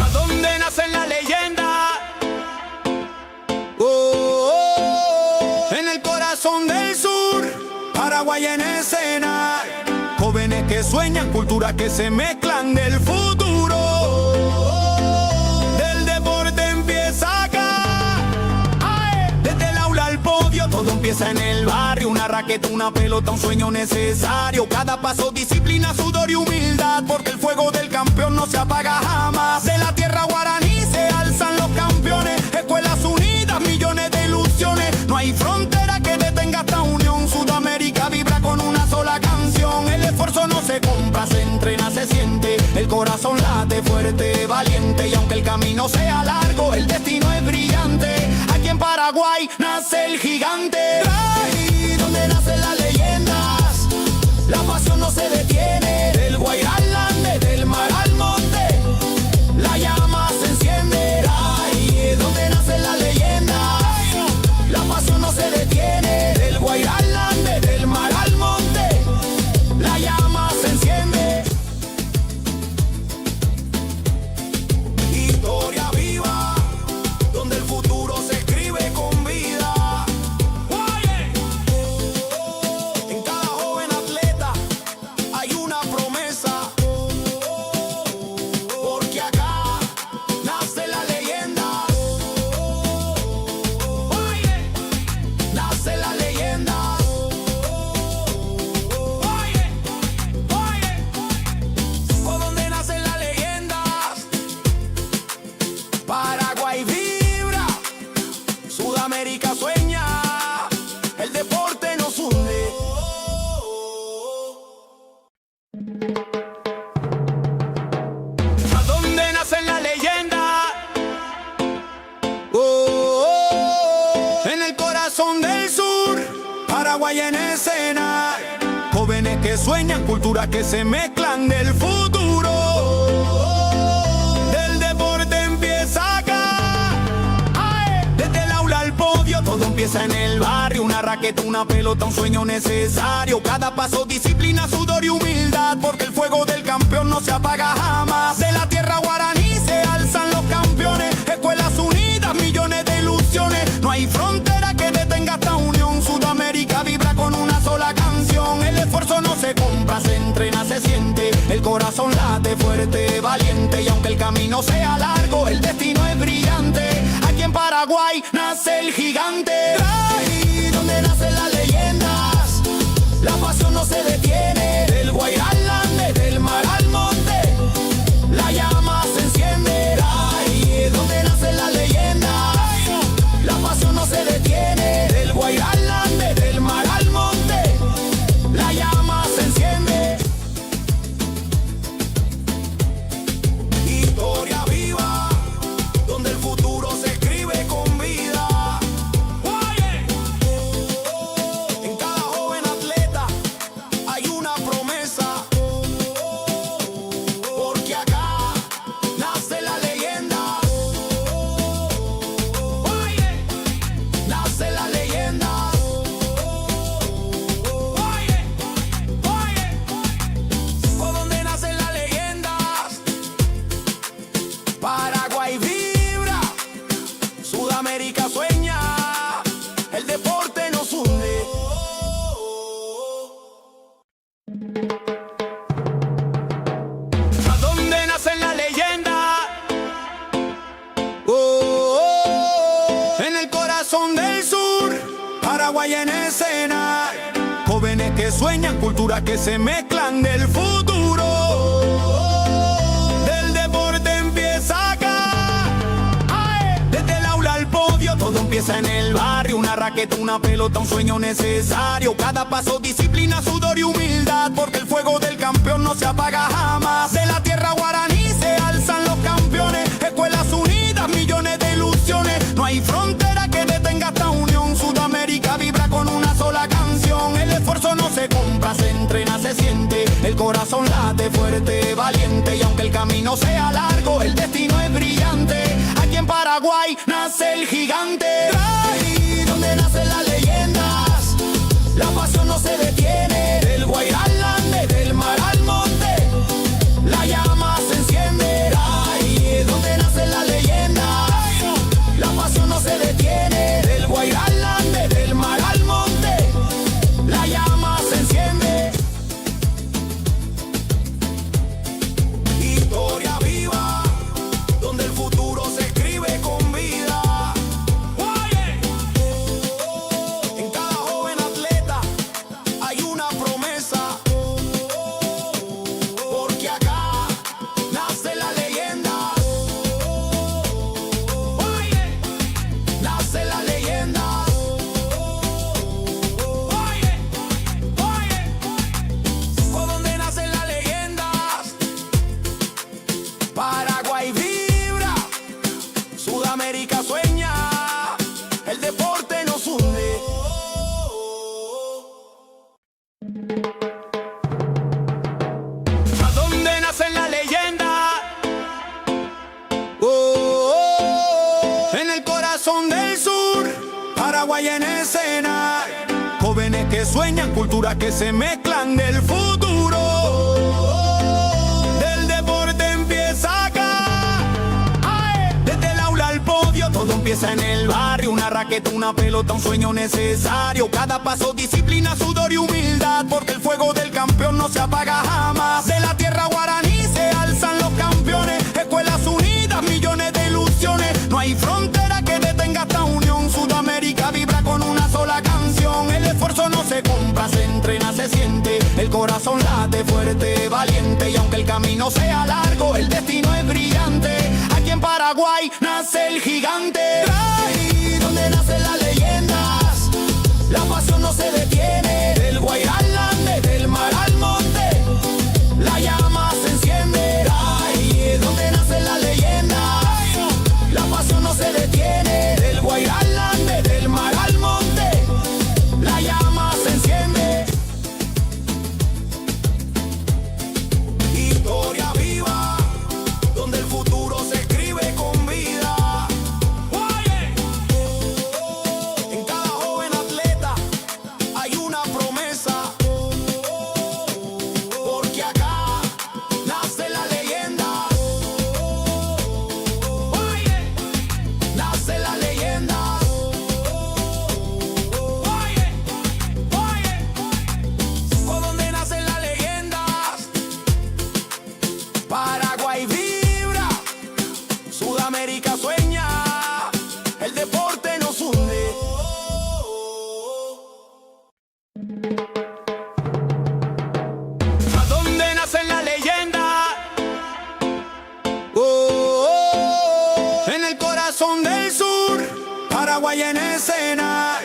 ¿A dónde nacen las leyendas? En el corazón del sur, Paraguay en escena. Jóvenes que sueñan, culturas que se mezclan del futuro. Del deporte empieza acá. Desde el aula al podio, todo empieza en el barrio. Una raqueta, una pelota, un sueño necesario. Cada paso, disciplina, sudor y humildad, porque el fuego del campeón no se apaga jamás. De la tierra guaraní se alzan los campeones. Escuelas unidas, millones de ilusiones. No hay frontera que detenga esta unión. Sudamérica vibra con una sola canción. El esfuerzo no se compra, se entrena, se siente. El corazón late fuerte, valiente. Y aunque el camino sea largo, el destino es brillante. Aquí en Paraguay nace el gigante. Ahí donde nacen las leyendas, la pasión no se detiene. Del Guairá al Ande, del mar al monte, la llama se enciende. Ahí es donde nacen las leyendas, la pasión no se detiene. Del Guairá al Ande, del mar al monte, la llama se Paraguay en escena. Jóvenes que sueñan, culturas que se mezclan del futuro. Del deporte empieza acá. Desde el aula al podio, todo empieza en el barrio. Una raqueta, una pelota, un sueño necesario. Cada paso, disciplina, sudor y humildad, porque el fuego del campeón no se apaga jamás. De la tierra guaraní se alzan los campeones. Escuelas unidas, millones de ilusiones. No hay frontera que detenga esta unión. Sudamérica vibra con una sola canción. El esfuerzo no se compra, se entrena, se siente. El corazón late fuerte, valiente. Y aunque el camino sea largo, el destino es brillante. Aquí en Paraguay nace el gigante. Ahí donde nacen las leyendas, la pasión no se detiene. Del Guairá al Ande, del mar al monte, la llama se enciende. Ahí donde nacen las leyendas, la pasión no se detiene. Del Guairá al Ande, del mar al monte, la llama se enciende. Historia viva, donde el futuro se escribe con vida. En cada joven atleta hay una promesa, porque acá nace la leyenda. Nace la leyenda. Por donde nacen las leyendas, Paraguay vibra, Sudamérica sueña, el deporte nos hunde. ¿A dónde nacen las leyendas? En el corazón del sur, Paraguay en escena. Jóvenes que sueñan, culturas que se mezclan del futuro. Del deporte empieza acá. Desde el aula al podio, todo empieza en el barrio. Una raqueta, una pelota, un sueño necesario. Cada paso, disciplina, sudor y humildad, porque el fuego del campeón no se apaga jamás. De la tierra guaraní se alzan los campeones. Escuelas unidas, millones de ilusiones. No hay frontera que detenga esta unión. Sudamérica vibra con una sola canción. El esfuerzo no se compra, se entrena, se siente. El corazón late fuerte, valiente. Y aunque el camino sea largo, el destino es brillante. Aquí en Paraguay nace el gigante. Ahí donde nacen las leyendas, la pasión no se detiene. Del Guairá al Ande, del mar al monte, la llama se enciende. Ahí donde nacen las leyendas, la pasión no se detiene. Del Guairá al Ande, del mar al monte, la llama se enciende. Historia viva, donde el futuro se escribe con vida. En cada joven atleta hay una promesa, porque acá nace la leyenda. Nace la leyenda. Por donde nacen las leyendas, Paraguay vibra, Sudamérica sueña, el deporte nos hunde. ¿A dónde nacen las leyendas? En el corazón del sur, Paraguay en escena. Jóvenes que sueñan, culturas que se mezclan del futuro. Del deporte empieza acá. Desde el aula al podio, todo empieza en el barrio. Una raqueta, una pelota, un sueño necesario. Cada paso, disciplina, sudor y humildad, porque el fuego del campeón no se apaga jamás. De la tierra guaraní se alzan los campeones. Escuelas unidas, millones de ilusiones. No hay frontera que detenga esta unión. Sudamérica vibra con una sola canción. El esfuerzo no se compra, se entrena, se siente. El corazón late fuerte, valiente. Y aunque el camino sea largo, el destino es brillante. Aquí en Paraguay nace el gigante. Ahí donde nacen las leyendas, la pasión no se detiene. Del Guairá al Ande, del mar al monte, la llama se enciende. Ahí donde nacen las leyendas, la pasión no se detiene. Del Guairá al Ande, del mar al monte, la llama se Paraguay en escena,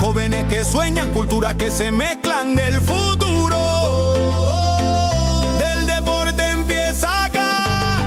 jóvenes que sueñan, culturas que se mezclan del futuro. Del deporte empieza acá,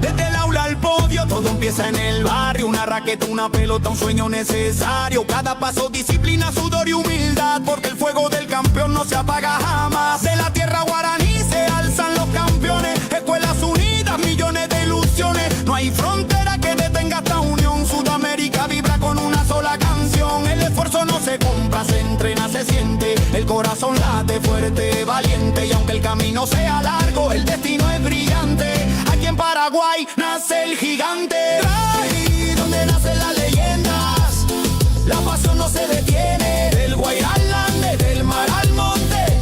desde el aula al podio, todo empieza en el barrio. Una raqueta, una pelota, un sueño necesario. Cada paso, disciplina, sudor y humildad, porque el fuego del campeón no se apaga jamás. De la tierra guaraní se alzan los campeones, escuelas unidas, millones de ilusiones. No hay frontera que detenga esta unión. Sudamérica vibra con una sola canción. El esfuerzo no se compra, se entrena, se siente. El corazón late fuerte, valiente. Y aunque el camino sea largo, el destino es brillante. Aquí en Paraguay nace el gigante. Ahí donde nacen las leyendas, la pasión no se detiene. Del Guairá al Ande, del mar al monte,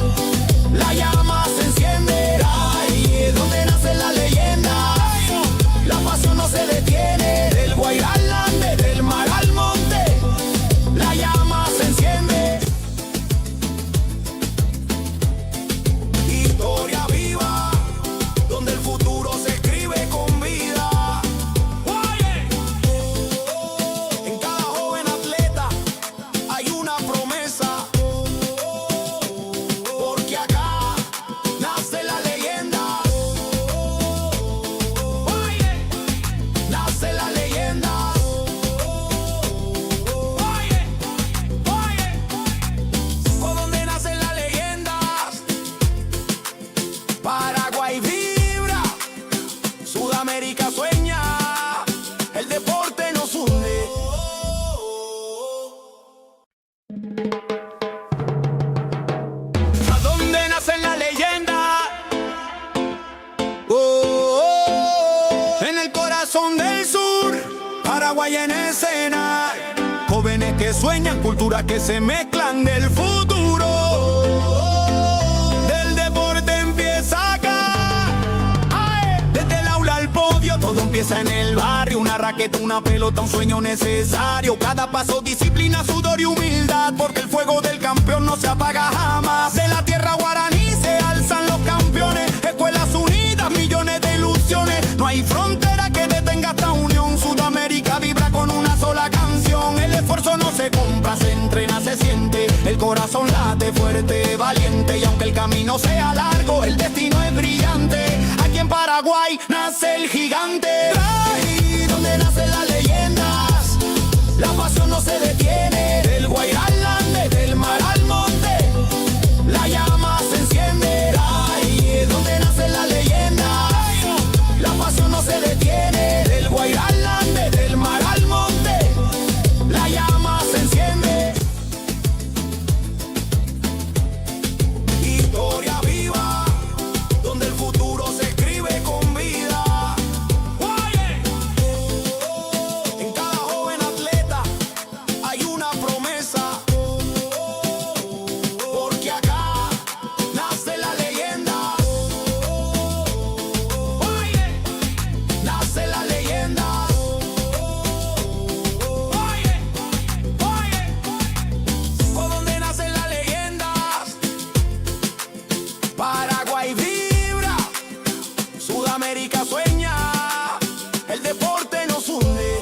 la llama se enciende. Ahí donde nacen las leyendas, la pasión no se detiene. Del Guairá al Ande, del mar al monte, la llama se enciende. Historia viva, donde el futuro se escribe con vida. En cada joven atleta hay una promesa, porque acá nace la leyenda. Nace la leyenda. Por donde nacen las leyendas, Paraguay vibra, Sudamérica sueña, el deporte nos hunde. ¿A dónde nacen las leyendas? En el corazón del sur, Paraguay en escena, jóvenes que sueñan, culturas que se mezclan del futuro. Del deporte empieza acá, desde el aula al podio, todo empieza en el barrio. Una raqueta, una pelota, un sueño necesario. Cada paso, disciplina, sudor y humildad, porque el fuego del campeón no se apaga jamás. De la tierra guaraní se alzan los campeones, escuelas unidas, millones de ilusiones. No hay frontera que detenga esta unión. Sudamérica vibra con una sola canción. El esfuerzo no se compra, se entrena, se siente. El corazón late fuerte, valiente. Y aunque el camino sea largo, el destino es brillante. Aquí en Paraguay nace el gigante. Ahí donde nacen las leyendas, la pasión no se detiene. Del Guairá al Ande, del mar al monte, la llama se enciende. Ahí donde nacen las leyendas, la pasión no se detiene. Del Guairá al Ande, del mar al monte, la llama se enciende. Historia viva, donde el futuro se escribe con vida. En cada joven atleta hay una promesa, porque acá nace la leyenda. Nace la leyenda. Por donde nacen las leyendas, Paraguay vibra, Sudamérica sueña, el deporte nos hunde.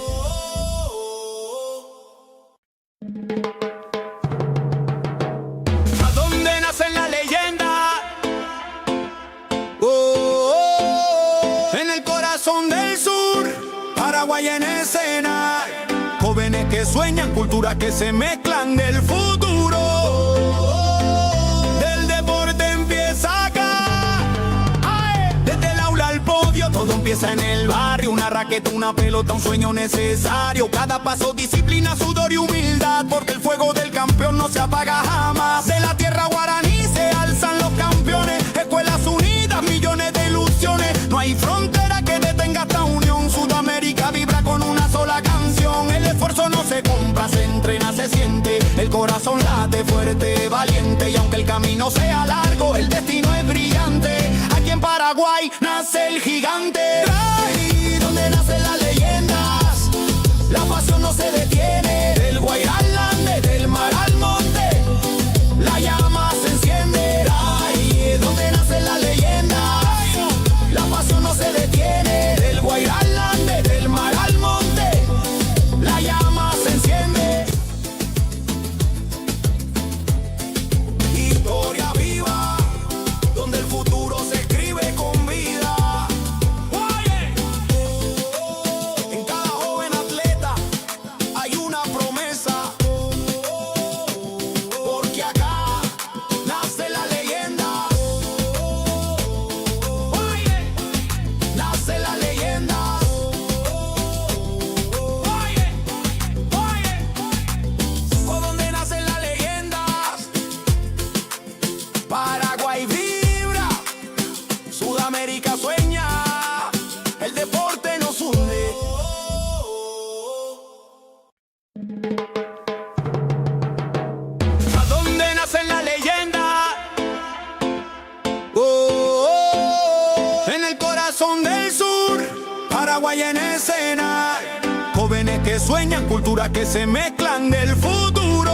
¿A dónde nacen las leyendas? En el corazón del sur, Paraguay en escena, jóvenes que sueñan, culturas que se mezclan del futuro. Del deporte empieza acá, desde el aula al podio, todo empieza en el barrio. Una raqueta, una pelota, un sueño necesario. Cada paso, disciplina, sudor y humildad, porque el fuego del campeón no se apaga jamás. De la tierra guaraní se alzan los campeones, escuelas unidas, millones de ilusiones. No hay frontera que detenga esta unión. Sudamérica vibra con una sola canción. El esfuerzo no se compra, se entrena, se siente. El corazón late fuerte, valiente. Y aunque el camino sea largo, el destino es brillante. Aquí en Paraguay nace el gigante. Ahí donde nacen las leyendas, la pasión no se detiene. Del Guairá al Ande, del mar al monte, la llama se enciende. Ahí donde nacen las leyendas, la pasión no se detiene. Del Guairá al Ande, del mar al monte, la llama se ¿A dónde nace la leyenda? Oh, oh, oh. En el corazón del sur, Paraguay en escena. Jóvenes que sueñan, culturas que se mezclan del futuro.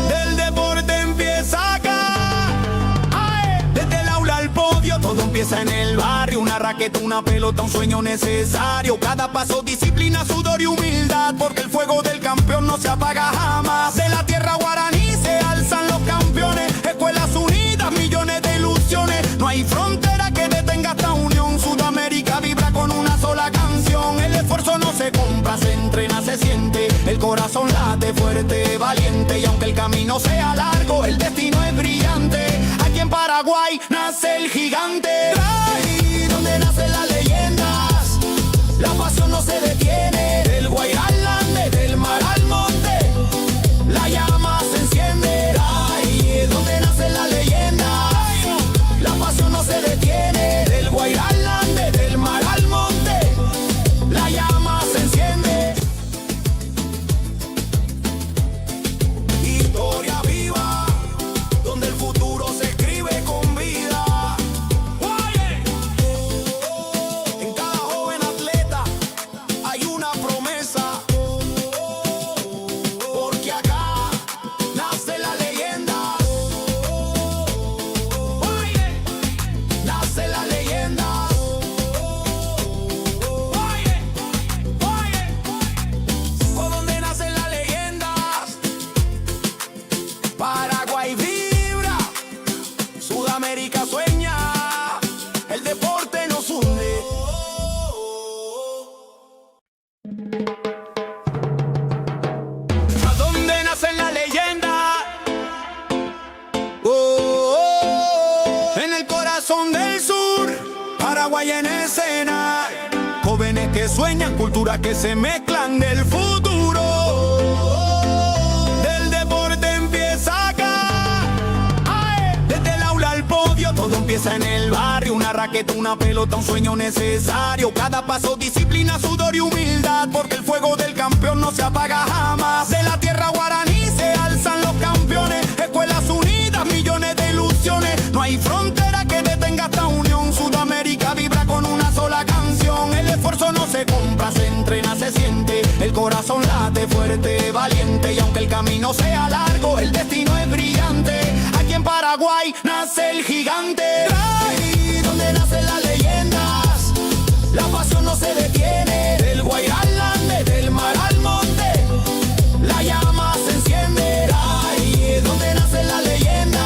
Del deporte empieza acá. Ay, desde el aula al podio, todo empieza en el barrio. Una raqueta, una pelota, un sueño necesario. Cada paso, disciplina, sudor y humildad, porque el fuego del campeón no se apaga jamás. De la tierra guaraní se alzan los campeones. Escuelas unidas, millones de ilusiones. No hay frontera que detenga esta unión. Sudamérica vibra con una sola canción. El esfuerzo no se compra, se entrena, se siente. El corazón late fuerte, valiente. Y aunque el camino sea largo, el destino es brillante. Aquí en Paraguay nace el gigante. Ahí donde nacen las leyendas, la pasión no se detiene. Del Guairá al Ande, del mar al monte, la llama se enciende. Ahí donde nacen las leyendas, la pasión no se detiene. Del Guairá al Ande, del mar al monte, la llama se enciende. Historia viva, donde el futuro se escribe con vida. En cada joven atleta hay una promesa, porque acá nace la leyenda. Nace la leyenda. ¿Por dónde nacen las leyendas? Paraguay vibra, Sudamérica sueña, el deporte nos hunde. ¿A dónde nacen las leyendas? Oh, oh, oh. En el corazón del sur, Paraguay en escena. Jóvenes que sueñan, culturas que se mezclan del futuro. Del deporte empieza acá. Ay, desde el aula al podio, todo empieza en el barrio. Una raqueta, una pelota, un sueño necesario. Cada paso, disciplina, sudor y humildad, porque el fuego del campeón no se apaga jamás. De la tierra guaraní se alzan los campeones. Escuelas unidas, millones de ilusiones. No hay frontera que detenga esta unión. Sudamérica vibra con una sola canción. El esfuerzo no se compra, se entrena, se siente. El corazón late fuerte, valiente. Y aunque el camino sea largo, el destino es brillante. Aquí en Paraguay nace el gigante. Ahí donde nacen las leyendas, la pasión no se detiene. Del Guairá al Ande, del mar al monte, la llama se enciende. Ahí donde nacen las leyendas,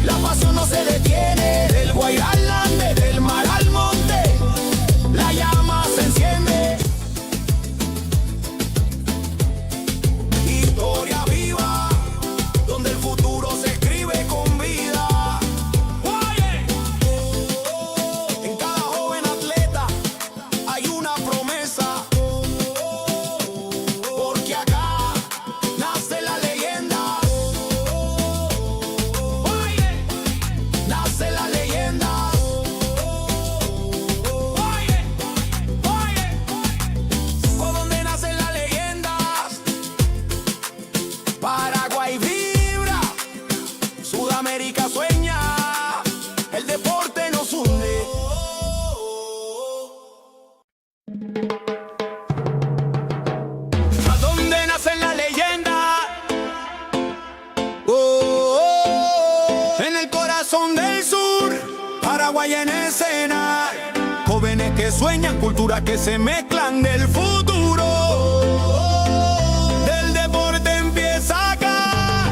la pasión no se detiene. Del Guairá al Ande, del mar al monte, la llama se enciende. Historia viva, donde el futuro se escribe con vida. En cada joven atleta hay una promesa, porque acá nace la leyenda. Nace la leyenda. ¿Por dónde nacen las leyendas? Paraguay vibra, Sudamérica sueña, el deporte nos hunde. ¿A dónde nacen las leyendas? Oh, oh, oh. En el corazón del sur, Paraguay en escena. Jóvenes que sueñan, culturas que se mezclan del futuro. Del deporte empieza acá.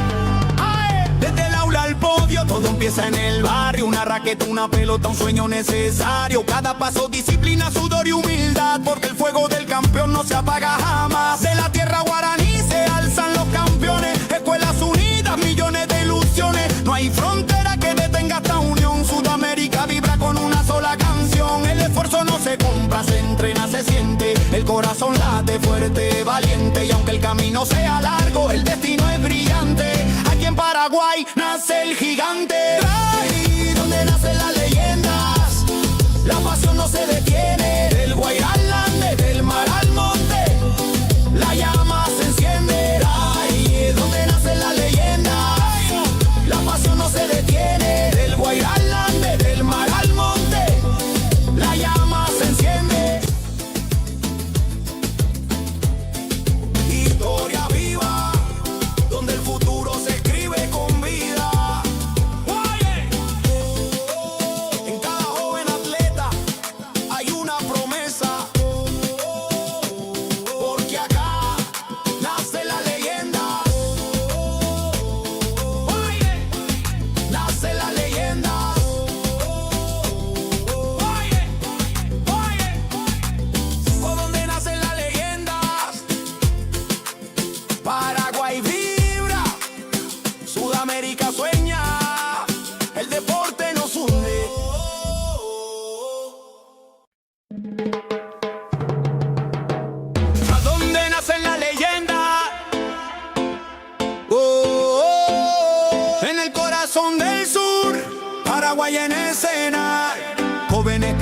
Ay, desde el aula al podio, todo empieza en el barrio. Una raqueta, una pelota, un sueño necesario. Cada paso, disciplina, sudor y humildad, porque el fuego del campeón no se apaga jamás. De la tierra guaraní se alzan los campeones. Escuelas unidas, millones de ilusiones. No hay frontera que detenga esta unión. Sudamérica vibra con una sola canción. El esfuerzo no se compra, se entrena, se siente. El corazón late fuerte, valiente. Y aunque el camino sea largo, el destino es brillante. Aquí en Paraguay nace el gigante. Ahí donde nacen las leyendas, la pasión no se detiene. Del Guairá al Ande, del mar al monte, la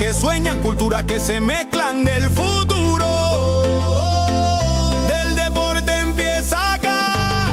que sueñan, culturas que se mezclan del futuro. Del deporte empieza acá.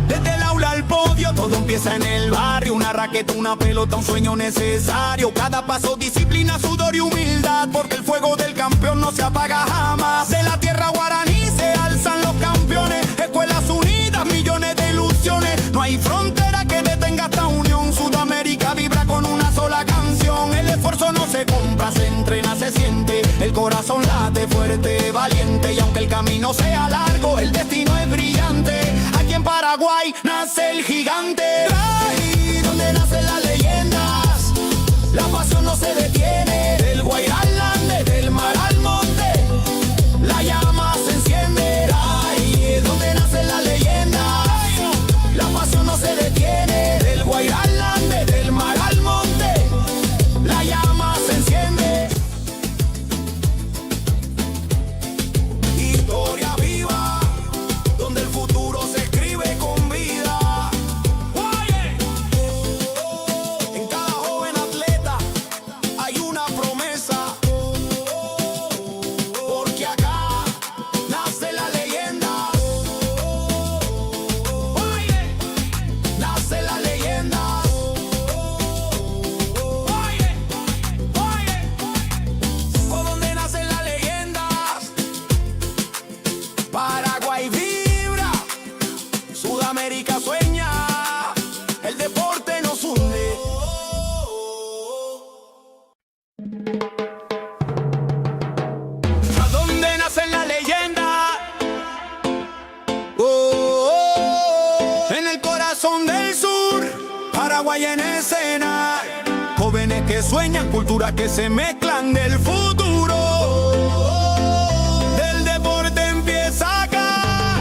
Desde el aula al podio, todo empieza en el barrio. Una raqueta, una pelota, un sueño necesario. Cada paso, disciplina, sudor y humildad, porque el fuego del campeón no se apaga jamás. De la tierra guaraní se alzan los campeones. Escuelas unidas, millones de ilusiones. No hay frontera que detenga esta unión. Sudamérica vibra con una sola canción. El esfuerzo no se compra, se entrena, se siente. El corazón late fuerte, valiente. Y aunque el camino sea largo, el destino es brillante. Aquí en Paraguay nace el gigante. Ahí donde nacen las leyendas, la pasión no se detiene. Del Guairá al Ande, del mar al monte, la llama se enciende. Ahí es donde nacen las leyendas, la pasión no se detiene. Del Guairá al Ande, del mar al monte, la llama se enciende. Historia viva, donde el futuro se escribe con vida. En cada joven atleta hay una promesa, porque acá nace la leyenda. Nace la leyenda. Por donde nacen las leyendas, Paraguay vibra, Sudamérica sueña, el deporte nos hunde. ¿A dónde nacen las leyendas? En el corazón del sur, Paraguay en escena. Jóvenes que sueñan, culturas que se mezclan del futuro. Del deporte empieza acá.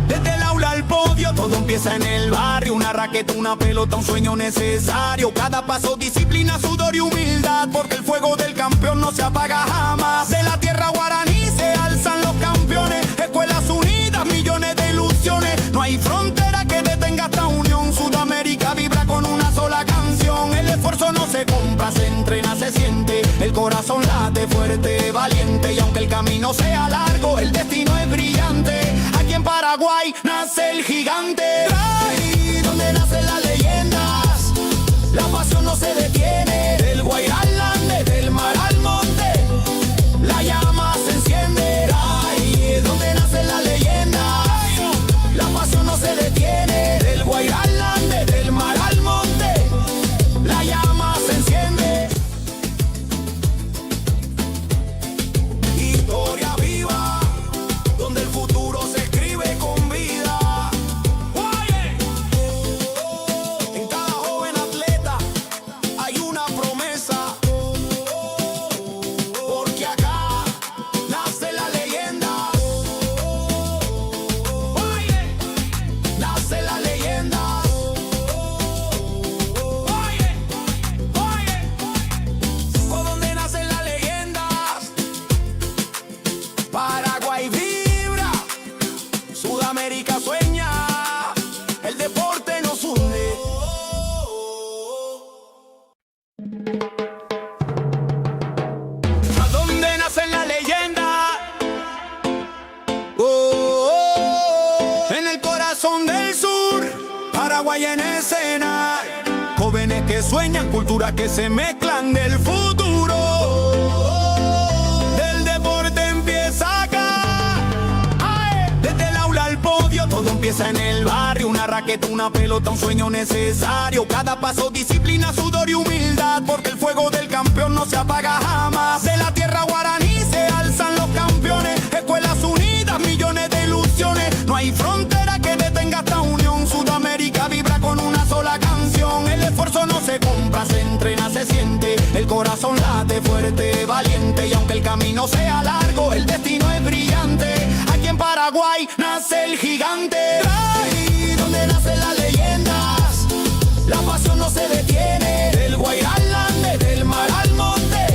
Desde el aula al podio, todo empieza en el barrio. Una raqueta, una pelota, un sueño necesario. Cada paso, disciplina, sudor y humildad, porque el fuego del campeón no se apaga jamás. De la tierra guaraní se alzan los campeones. Escuelas unidas, millones de ilusiones. No hay frontera que detenga esta unión. Sudamérica vibra con una sola canción. El esfuerzo no se compra, se entrena, se siente. El corazón late fuerte, valiente. Y aunque el camino sea largo, el destino es brillante. Aquí en Paraguay nace el gigante. Ahí donde nacen las leyendas, la pasión no se detiene. Del Guairá al Ande, del mar al monte, la llama se enciende. Ahí es donde nacen las leyendas, la pasión no se detiene. Del Guairá al Ande, del mar al monte, la llama se enciende. Historia viva, donde el futuro se escribe con vida. En cada joven atleta hay una promesa, porque acá nace la leyenda. Nace la leyenda. Por donde nacen las leyendas, Paraguay vibra, Sudamérica sueña, el deporte nos hunde. ¿A dónde nacen las leyendas? En el corazón del sur, Paraguay en escena. Jóvenes que sueñan, culturas que se mezclan del futuro. Del deporte empieza acá. Desde el aula al podio, todo empieza en el barrio. Una raqueta, una pelota, un sueño necesario. Cada paso, disciplina, sudor y humildad, porque el fuego del campeón no se apaga jamás. De la tierra guaraní se alzan los campeones. Escuelas unidas, millones de ilusiones. No hay frontera que detenga esta unión. Sudamérica vibra con una sola canción. El esfuerzo no se compra, se entrena, se siente. El corazón late fuerte, valiente. Y aunque el camino sea largo, el destino es brillante. Aquí en Paraguay nace el gigante. Ahí donde nacen las leyendas, la pasión no se detiene. Del Guairá al Ande, del mar al monte,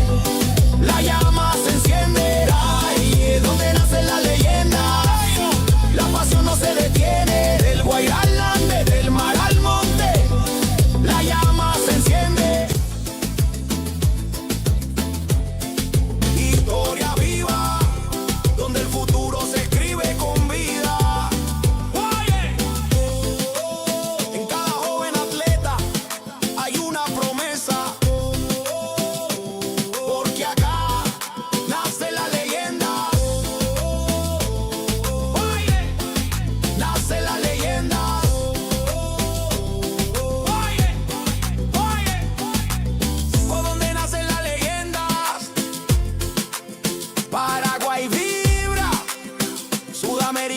la llama se enciende. Ahí es donde nacen las leyendas, la pasión no se detiene. Del Guairá al Ande, del mar al monte, la llama se enciende.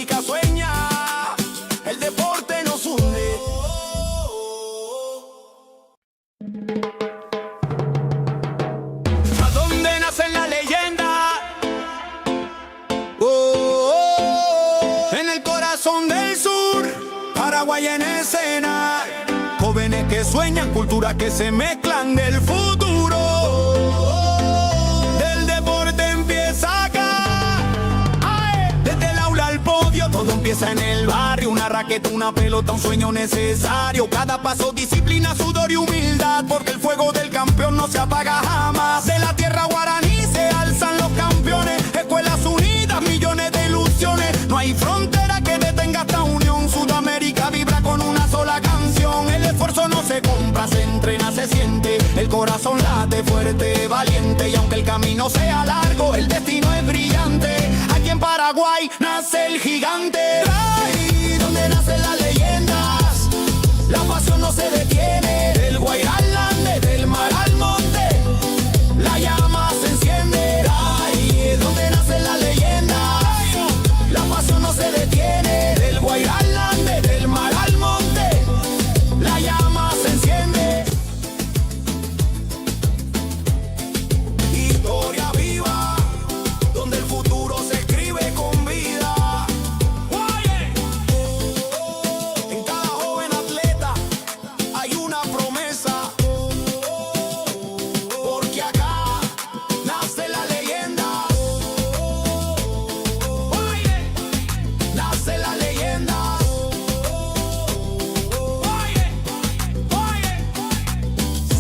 Sudamérica sueña, el deporte nos hunde. ¿A dónde nace la leyenda? En el corazón del sur, Paraguay en escena. Jóvenes que sueñan, culturas que se mezclan del futuro. Del deporte empieza acá. Desde el aula al podio, todo empieza en el barrio. Una raqueta, una pelota, un sueño necesario. Cada paso, disciplina, sudor y humildad, porque el fuego del campeón no se apaga jamás. De la tierra guaraní se alzan los campeones. Escuelas unidas, millones de ilusiones. No hay frontera que detenga esta unión. Sudamérica vibra con una sola canción. El esfuerzo no se compra, se entrena, se siente. El corazón late fuerte, valiente. Y aunque el camino sea largo, el destino es brillante. Aquí en Paraguay nace el gigante. Ahí donde nacen las leyendas, la pasión no se detiene. Del Guairá al Ande, del mar al monte, la llama se enciende. Ahí es donde nacen las leyendas, la pasión no se detiene. Del Guairá al Ande, del mar al monte, la llama se enciende. Historia viva, donde el futuro se escribe con vida. En cada joven atleta hay una promesa, porque acá nace la leyenda. Nace la leyenda.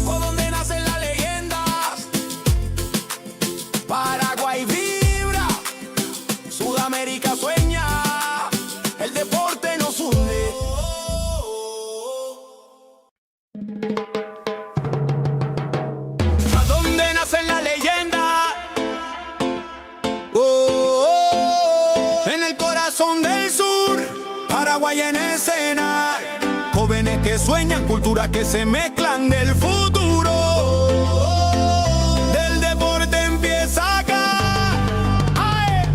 ¿Por dónde nacen las leyendas? Paraguay vibra, Sudamérica sueña, el deporte nos hunde. ¿A dónde nacen las leyendas? En el corazón del sur, Paraguay en escena. Jóvenes que sueñan, culturas que se mezclan del futuro. Del deporte empieza acá.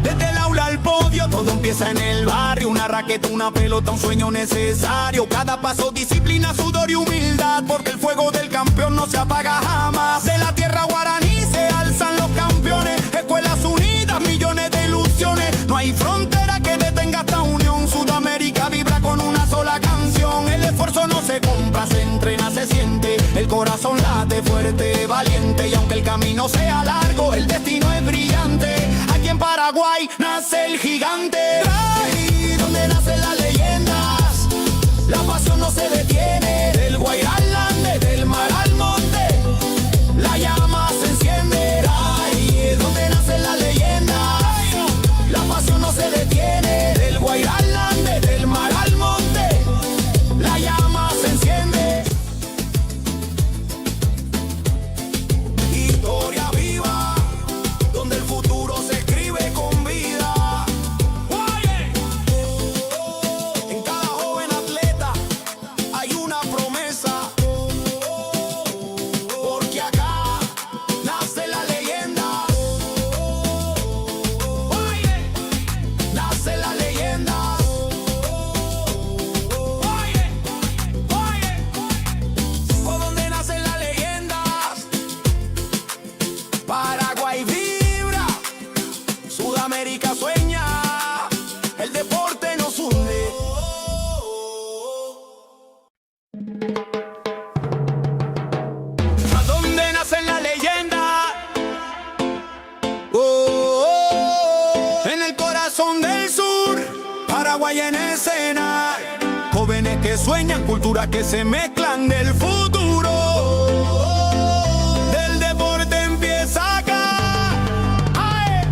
Desde el aula al podio, todo empieza en el barrio. Una raqueta, una pelota, un sueño necesario. Cada paso, disciplina, sudor y humildad, porque el fuego del campeón no se apaga jamás. De la tierra guaraní se alzan los campeones. Escuelas unidas, millones de ilusiones. No hay frontera que detenga esta unión. Sudamérica vibra con una sola canción. El esfuerzo no se compra, se entrena, se siente. El corazón late fuerte, valiente. Y aunque el camino sea largo, el destino es brillante. Aquí en Paraguay nace el gigante. Ahí donde nacen las leyendas, la pasión no se detiene. Del Guairá al Ande, del mar al monte, la llama se enciende. Ahí es donde nacen las leyendas, la pasión no se detiene. Del Guairá al Ande, del mar al monte, la llama se enciende. Historia viva, donde el futuro se escribe con vida. En cada joven atleta hay una promesa, porque acá nace la leyenda. Nace la leyenda. ¿Por dónde nacen las leyendas? Paraguay vibra, Sudamérica sueña, el deporte nos hunde. ¿A dónde nacen las leyendas? En el corazón del sur, Paraguay en escena. Jóvenes que sueñan, culturas que se mezclan del futuro. Del deporte empieza acá.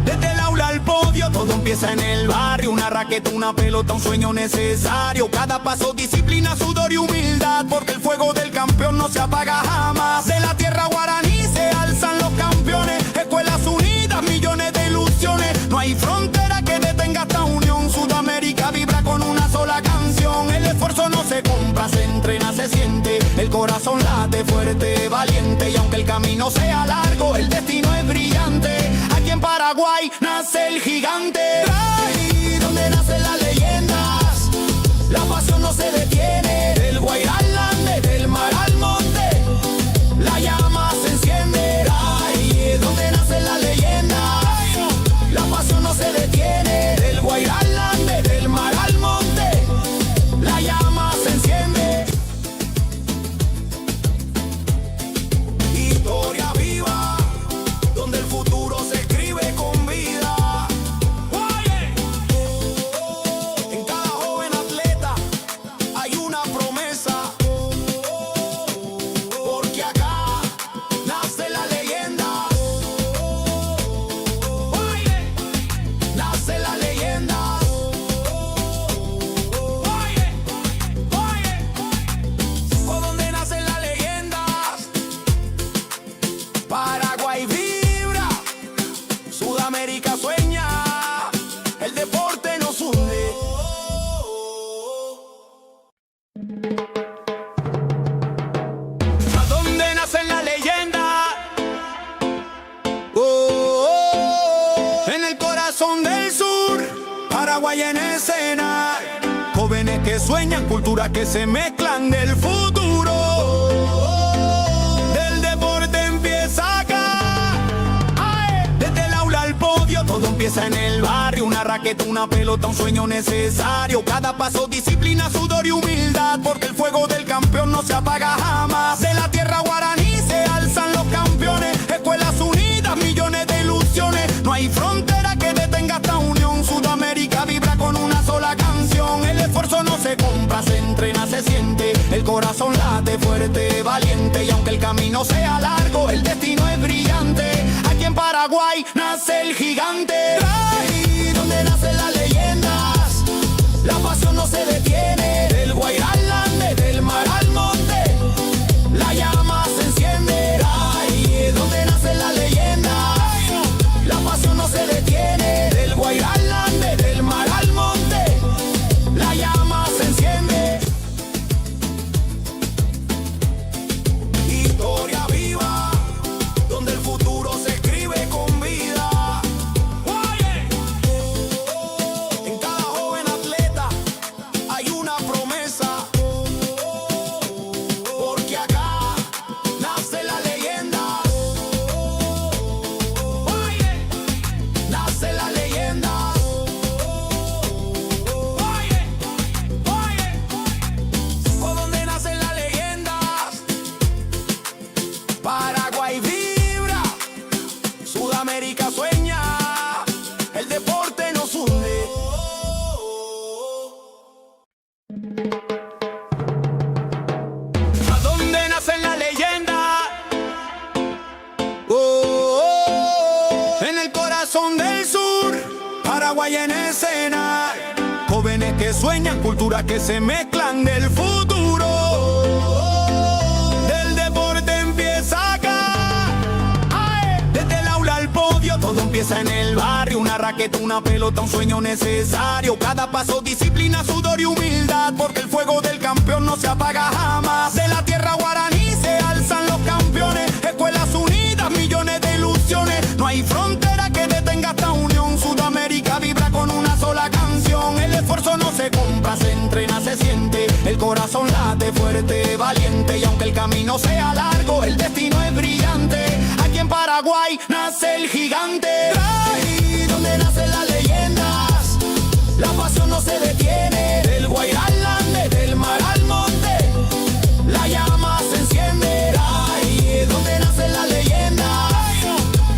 Desde el aula al podio, todo empieza en el barrio. Una raqueta, una pelota, un sueño necesario. Cada paso, disciplina, sudor y humildad, porque el fuego del campeón no se apaga jamás. De la tierra guaraní se alzan los campeones. Escuelas unidas, millones de ilusiones. No hay frontera que detenga esta unión. Sudamérica vibra con una sola canción. El esfuerzo no se compra, se entrena, se siente. El corazón late fuerte, valiente. Y aunque el camino sea largo, el destino es brillante. Aquí en Paraguay nace el gigante. Ahí donde nace la leyenda, Paraguay en escena. Jóvenes que sueñan, culturas que se mezclan del futuro. Del deporte empieza acá. Desde el aula al podio, todo empieza en el barrio. Una raqueta, una pelota, un sueño necesario. Cada paso, disciplina, sudor y humildad, porque el fuego del campeón no se apaga jamás. De la tierra guaraní se alzan los campeones. Escuelas unidas, millones de ilusiones. No hay frontera que detenga esta unión. Sudamérica vibra con una sola canción. El esfuerzo no se compra, se entrena, se siente. El corazón late fuerte, valiente. Y aunque el camino sea largo, el destino es brillante. Aquí en Paraguay nace el gigante. Ahí donde nacen las leyendas, la pasión no se detiene. Del Guairá al Ande, del mar al monte, la llama se enciende. Ahí donde nacen las leyendas, la pasión no se detiene. Del Guairá al Ande, del mar al monte, la llama se enciende. Historia viva, donde el futuro se escribe con vida. Oye, en cada joven atleta hay una promesa, porque acá nace la leyenda. Oye, nace la leyenda. Oye, por donde nacen las leyendas. Paraguay vibra, Sudamérica sueña, el deporte nos hunde. ¿A dónde nacen las leyendas? En el corazón del sur, Paraguay en escena. Jóvenes que sueñan, culturas que se mezclan del futuro. Del deporte empieza acá. Desde el aula al podio, todo empieza en el barrio. Una raqueta, una pelota, un sueño necesario. Cada paso, disciplina, sudor y humildad, porque el fuego del campeón no se apaga jamás. De la tierra guaraní se alzan los campeones. Escuelas unidas, millones de ilusiones. No hay frontera que detenga esta unión. Sudamérica vibra con una sola canción. El esfuerzo no se compra, se entrena, se siente. El corazón late fuerte, valiente. Y aunque el camino sea largo, el destino es brillante. Aquí en Paraguay nace el gigante. Ahí donde nacen las leyendas, la pasión no se detiene. Del Guairá al Ande, del mar al monte, la llama se enciende. Ahí donde nacen las leyendas,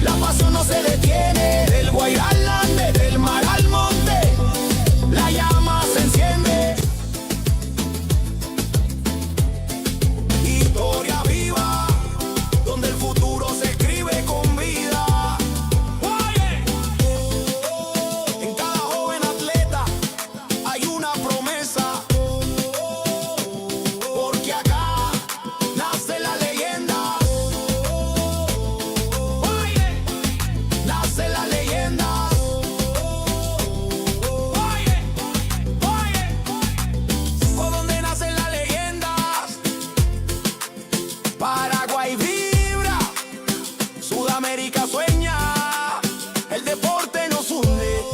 la pasión no se detiene. Del Guairá al Ande, del mar al monte, la llama se enciende. Historia viva, donde el futuro se escribe con vida. Oye, en cada joven atleta hay una promesa, porque acá nace la leyenda. Oye, nace la leyenda. Oye, por donde nacen las leyendas. Paraguay vibra, Sudamérica sueña, el deporte nos hunde.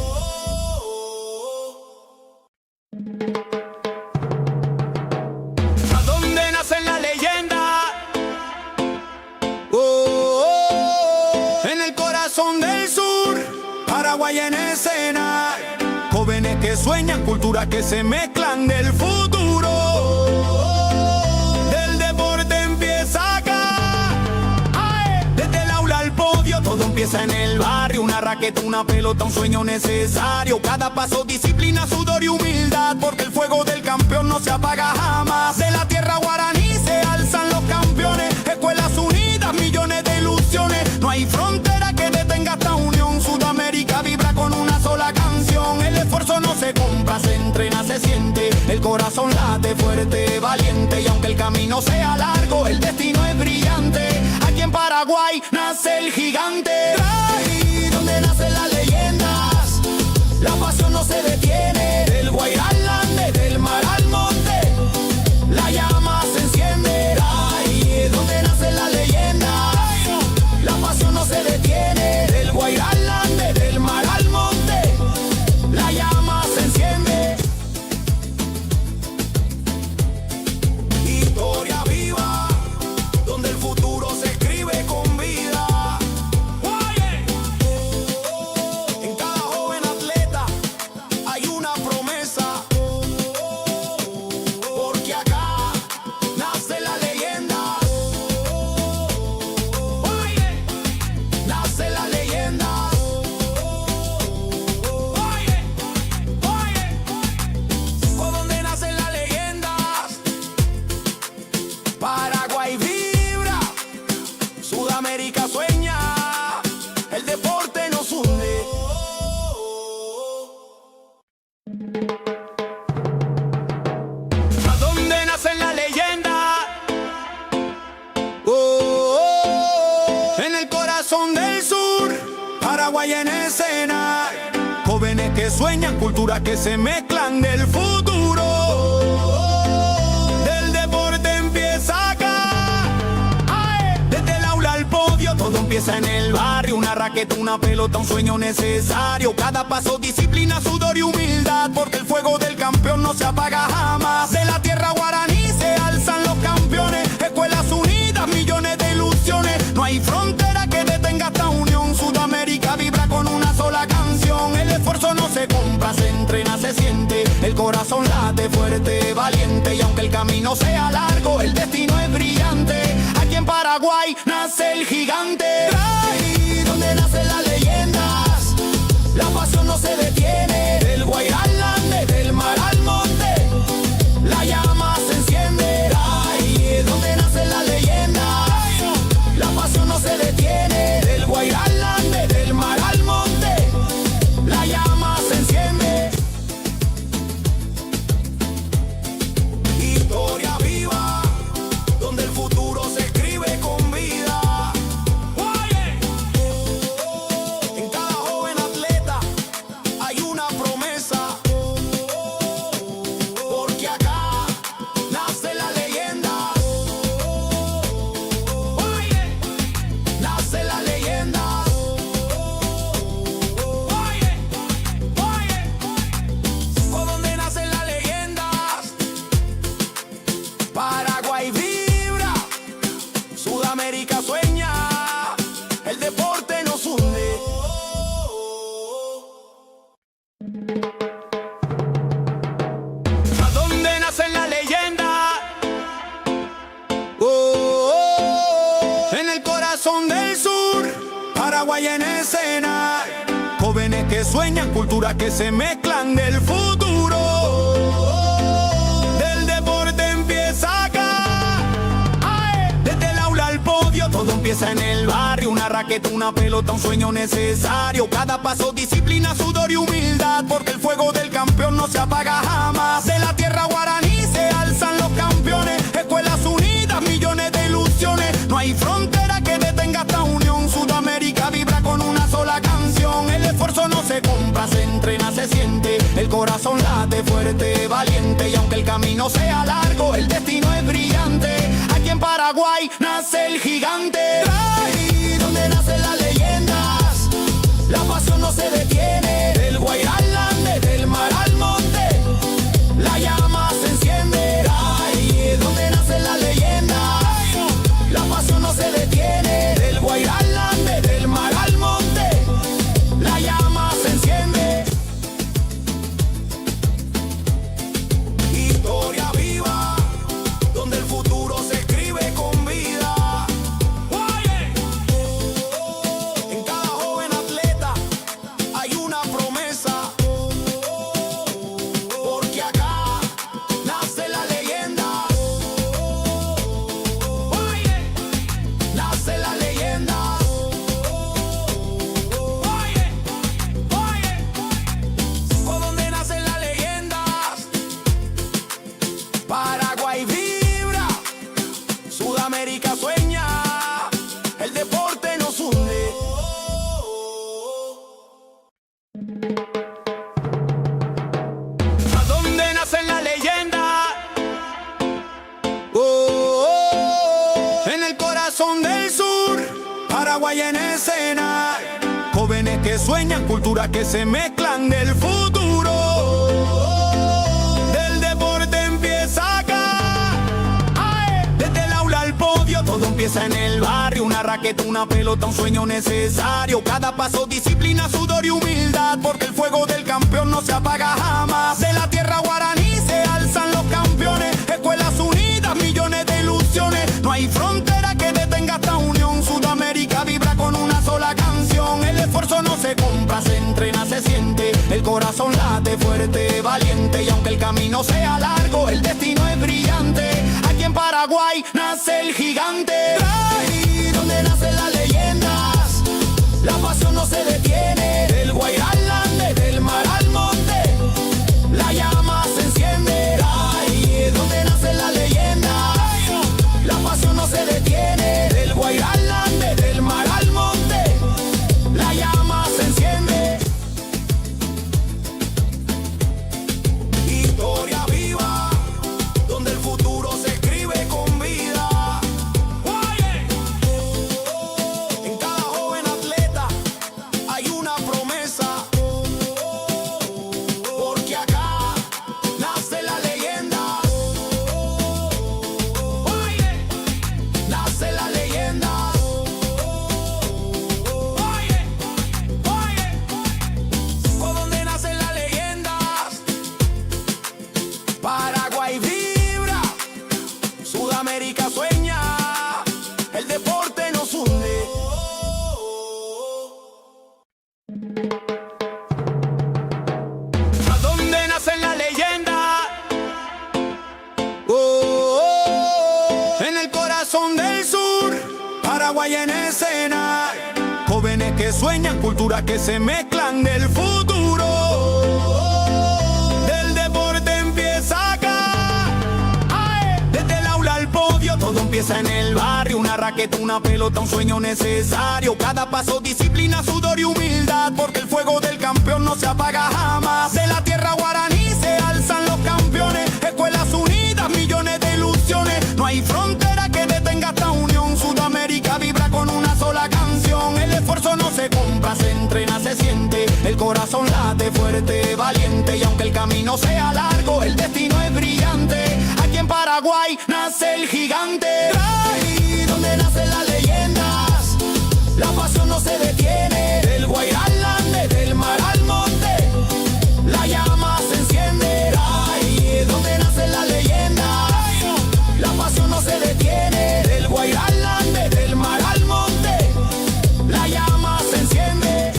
¿A dónde nacen las leyendas? En el corazón del sur, Paraguay en escena. Jóvenes que sueñan, culturas que se mezclan del futuro. Del deporte empieza acá. Desde el aula al podio, todo empieza en el barrio. Una raqueta, una pelota, un sueño necesario. Cada paso, disciplina, sudor y humildad, porque el fuego del campeón no se apaga jamás. De la tierra guaraní se alzan los campeones. Escuelas unidas, millones de ilusiones. No hay frontera que detenga esta unión. Sudamérica vibra con una sola canción. El esfuerzo no se compra, se entrena, se siente. El corazón late fuerte, valiente. Y aunque el camino sea largo, el destino es brillante. Aquí en Paraguay nace el gigante. Ahí donde nacen las leyendas, la pasión no se detiene. Del Guairá al Ande, del mar al monte, la llama se enciende. Ahí donde nacen las leyendas, la pasión no se detiene. Del Guairá al Ande, del mar al monte, la llama se ¿A dónde nace la leyenda? En el corazón del sur, Paraguay en escena. Jóvenes que sueñan, culturas que se mezclan del futuro. Del deporte empieza acá. Desde el aula al podio, todo empieza en el barrio. Una raqueta, una pelota, un sueño necesario. Cada paso, disciplina, sudor y humildad, porque el fuego del campeón no se apaga jamás. De la tierra guaraní se alzan los campeones. Escuelas unidas, millones de ilusiones. No hay frontera que detenga esta unión. Sudamérica vibra con una sola canción. El esfuerzo no se compra, se entrena, se siente. El corazón late fuerte, valiente. Y aunque el camino sea largo, el destino es brillante. Aquí en Paraguay nace el gigante. Ahí donde nacen las leyendas, la pasión no se detiene. Del Guairá al Ande, del mar al monte, la llama se enciende. Ahí donde nacen las leyendas, la pasión no se detiene. Del Guairá al Ande, del mar al monte, la llama se enciende. Historia viva, donde el futuro se escribe con vida. En cada joven atleta hay una promesa, porque acá nace la leyenda. Nace la leyenda. ¿Por dónde nacen las leyendas? Paraguay vibra, Sudamérica sueña, el deporte nos hunde. ¿A dónde nacen las leyendas? En el corazón del sur, Paraguay en escena. Jóvenes que sueñan, culturas que se mezclan del futuro. Del deporte empieza acá. Desde el aula al podio, todo empieza en el barrio. Una raqueta, una pelota, un sueño necesario. Cada paso, disciplina, sudor y humildad, porque el fuego del campeón no se apaga jamás. De la tierra guaraní se alzan los campeones. Escuelas unidas, millones de ilusiones. No hay frontera que detenga esta unión. Sudamérica vibra con una sola canción. El esfuerzo no se compra, se entrena, se siente. El corazón late fuerte, valiente. Y aunque el camino sea largo, el destino es brillante. Aquí en Paraguay nace el gigante. Ahí donde nacen las leyendas, la pasión no se detiene. Del Guairá al Ande, del mar al monte, la llama se enciende. Ahí donde nacen las leyendas, la pasión no se detiene. Del Guairá al Ande, del mar al monte, la llama se enciende. Historia viva, donde el futuro se escribe con vida. En cada joven atleta hay una promesa, porque acá nace la leyenda. Nace la leyenda. ¿Por dónde nacen las leyendas? Paraguay vibra, Sudamérica sueña, el deporte nos hunde. ¿A dónde nacen las leyendas? En el corazón del sur, Paraguay en escena. Jóvenes que sueñan, culturas que se mezclan del futuro. Del deporte empieza acá. Desde el aula al podio, todo empieza en el barrio. Una raqueta, una pelota, un sueño necesario. Cada paso, disciplina, sudor y humildad, porque el fuego del campeón no se apaga jamás. De la tierra guaraní se alzan los campeones. Escuelas unidas, millones de ilusiones. No hay frontera que detenga esta unión. Sudamérica vibra con una sola canción. El esfuerzo no se compra, se entrena, se siente. El corazón late fuerte, valiente. Y aunque el camino sea largo, el destino es brillante. Aquí en Paraguay nace el gigante. Ahí donde nacen las leyendas, la pasión no se detiene. Del Guairá al Ande, del mar al monte, Paraguay en escena, jóvenes que sueñan, culturas que se mezclan del futuro. Del deporte empieza acá, desde el aula al podio, todo empieza en el barrio. Una raqueta, una pelota, un sueño necesario. Cada paso, disciplina, sudor y humildad, porque el fuego del campeón no se apaga jamás. De la tierra guaraní se alzan los campeones, escuelas unidas, millones de ilusiones. No hay frontera que detenga esta unión. Sudamérica vibra con una sola canción. El esfuerzo no se compra, se entrena, se siente. El corazón late fuerte, valiente. Y aunque el camino sea largo, el destino es brillante. Aquí en Paraguay nace el gigante. Ahí donde nacen las leyendas, la pasión no se detiene. Del Guairá al Ande, del mar al monte, la llama se enciende. Ahí donde nacen las leyendas, la pasión no se detiene. Del Guairá al Ande, del mar al monte, la llama se enciende.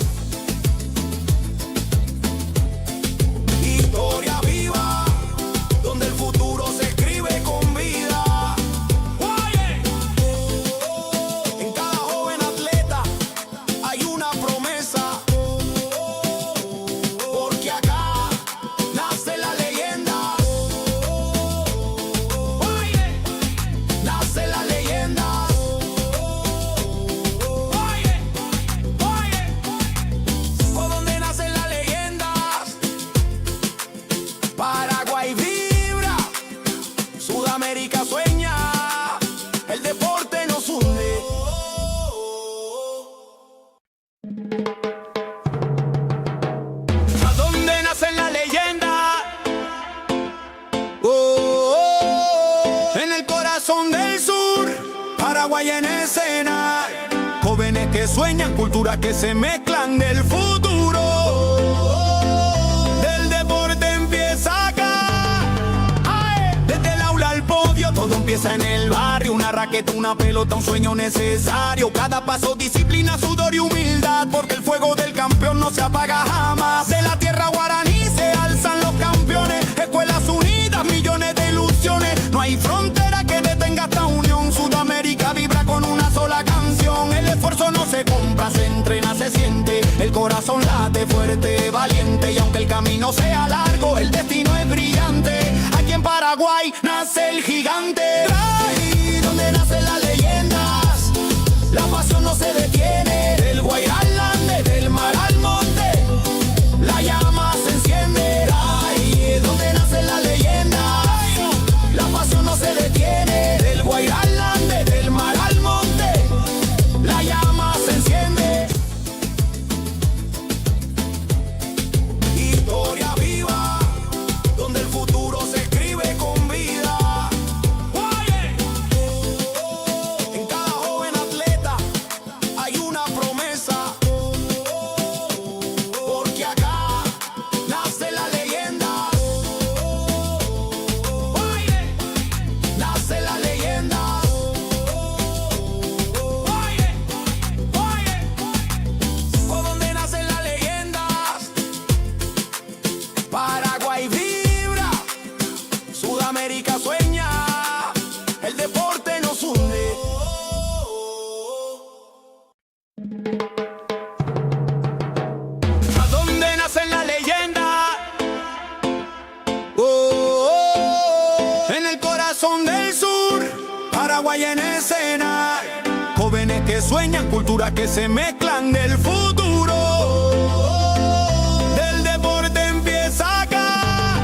Historia viva, donde el futuro se escribe con vida. En cada joven atleta hay una promesa, porque acá nace la leyenda. Nace la leyenda. ¿Por dónde nacen las leyendas? Paraguay vibra, Sudamérica sueña, el deporte nos hunde. ¿A dónde nacen las leyendas? En el corazón del sur, Paraguay en escena, jóvenes que sueñan, culturas que se mezclan del futuro. Del deporte empieza acá, desde el aula al podio, todo empieza en el barrio. Una raqueta, una pelota, un sueño necesario. Cada paso, disciplina, sudor y humildad, porque el fuego del campeón no se apaga jamás. De la tierra guaraní se alzan los campeones, escuelas unidas, millones de ilusiones. No hay frontera que detenga esta unión. Sudamérica vibra con una sola canción. El esfuerzo no se compra, se entrena, se siente. El corazón late fuerte, valiente. Y aunque el camino sea largo, el destino es brillante. Aquí en Paraguay nace el gigante. Ahí donde nacen las leyendas, la pasión no se detiene. Del Guairá al Ande, del mar al monte, la llama se enciende. Ahí donde nacen las leyendas, la pasión no se detiene. Del Guairá al Ande, del mar al monte, la llama se enciende. Historia viva, donde el futuro se escribe con vida. En cada joven atleta hay una promesa, porque acá nace la leyenda. Nace la leyenda. ¿Por dónde nacen las leyendas? Paraguay vibra, Sudamérica sueña, el deporte nos hunde. ¿A dónde nacen las leyendas? En el corazón del sur, Paraguay en escena, jóvenes que sueñan, culturas que se mezclan del futuro. Del deporte empieza acá,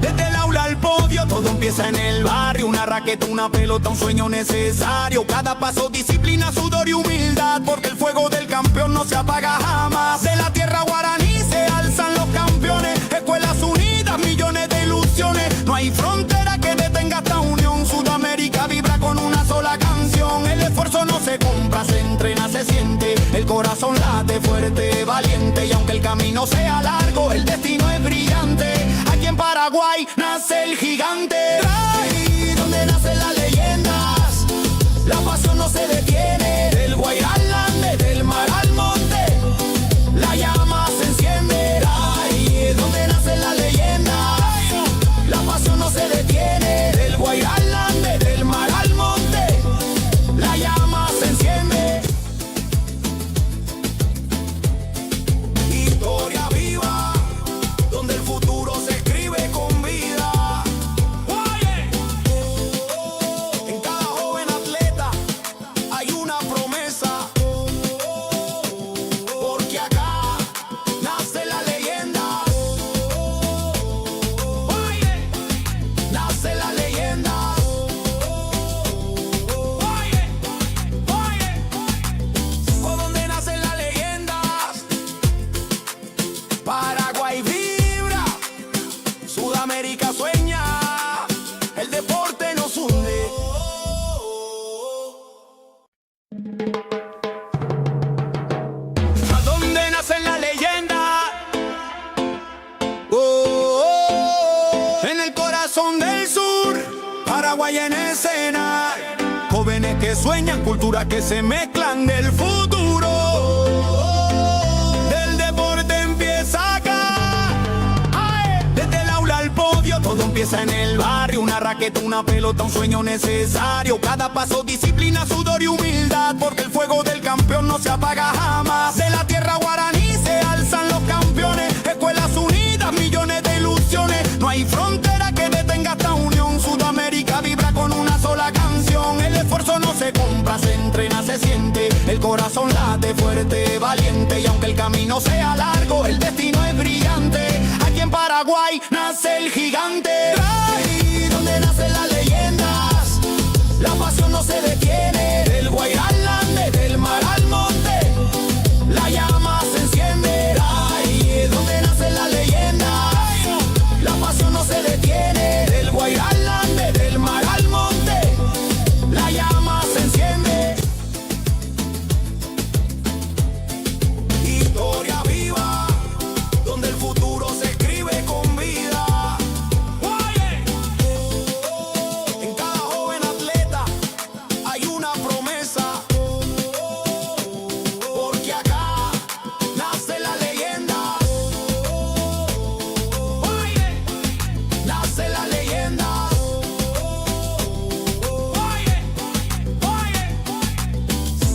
desde el aula al podio, todo empieza en el barrio. Una raqueta, una pelota, un sueño necesario. Cada paso, disciplina, sudor y humildad, porque el fuego del campeón no se apaga jamás. De la tierra guaraní se alzan los campeones, escuelas unidas, millones de ilusiones. No hay frontera que detenga esta unión. Sudamérica vibra con una sola canción. El esfuerzo no se compra, se entrena, se siente. El corazón late fuerte, valiente. Y aunque el camino sea largo, el destino es brillante. Aquí en Paraguay nace el gigante. Ahí donde nacen las leyendas, la pasión no se detiene. Del Guairá al Ande, del mar al monte, la llama se enciende. Ahí donde nacen las leyendas, la pasión no se detiene. Del Guairá al Ande, del mar al monte, la llama se corazón del sur, Paraguay en escena. Jóvenes que sueñan, culturas que se mezclan del futuro. Del deporte empieza acá. Desde el aula al podio, todo empieza en el barrio. Una raqueta, una pelota, un sueño necesario. Cada paso, disciplina, sudor y humildad, porque el fuego del campeón no se apaga jamás. De la tierra guaraní se alzan los campeones. Escuelas unidas, millones de ilusiones. No hay frontera que detenga esta unión. Sudamérica vibra con una sola canción. El esfuerzo no se compra, se entrena, se siente. El corazón late fuerte, valiente. Y aunque el camino sea largo, el destino es brillante. Aquí en Paraguay nace el gigante. Ahí donde nacen las leyendas, la pasión no se detiene. Del Guairá al Ande, del mar al monte, la llama se enciende. Ahí es donde nacen las leyendas, la pasión no se detiene. Del Guairá al Ande, del mar al monte, la llama se enciende. Historia viva, donde el futuro se escribe con vida. En cada joven atleta hay una promesa, porque acá nace la leyenda. Nace la leyenda.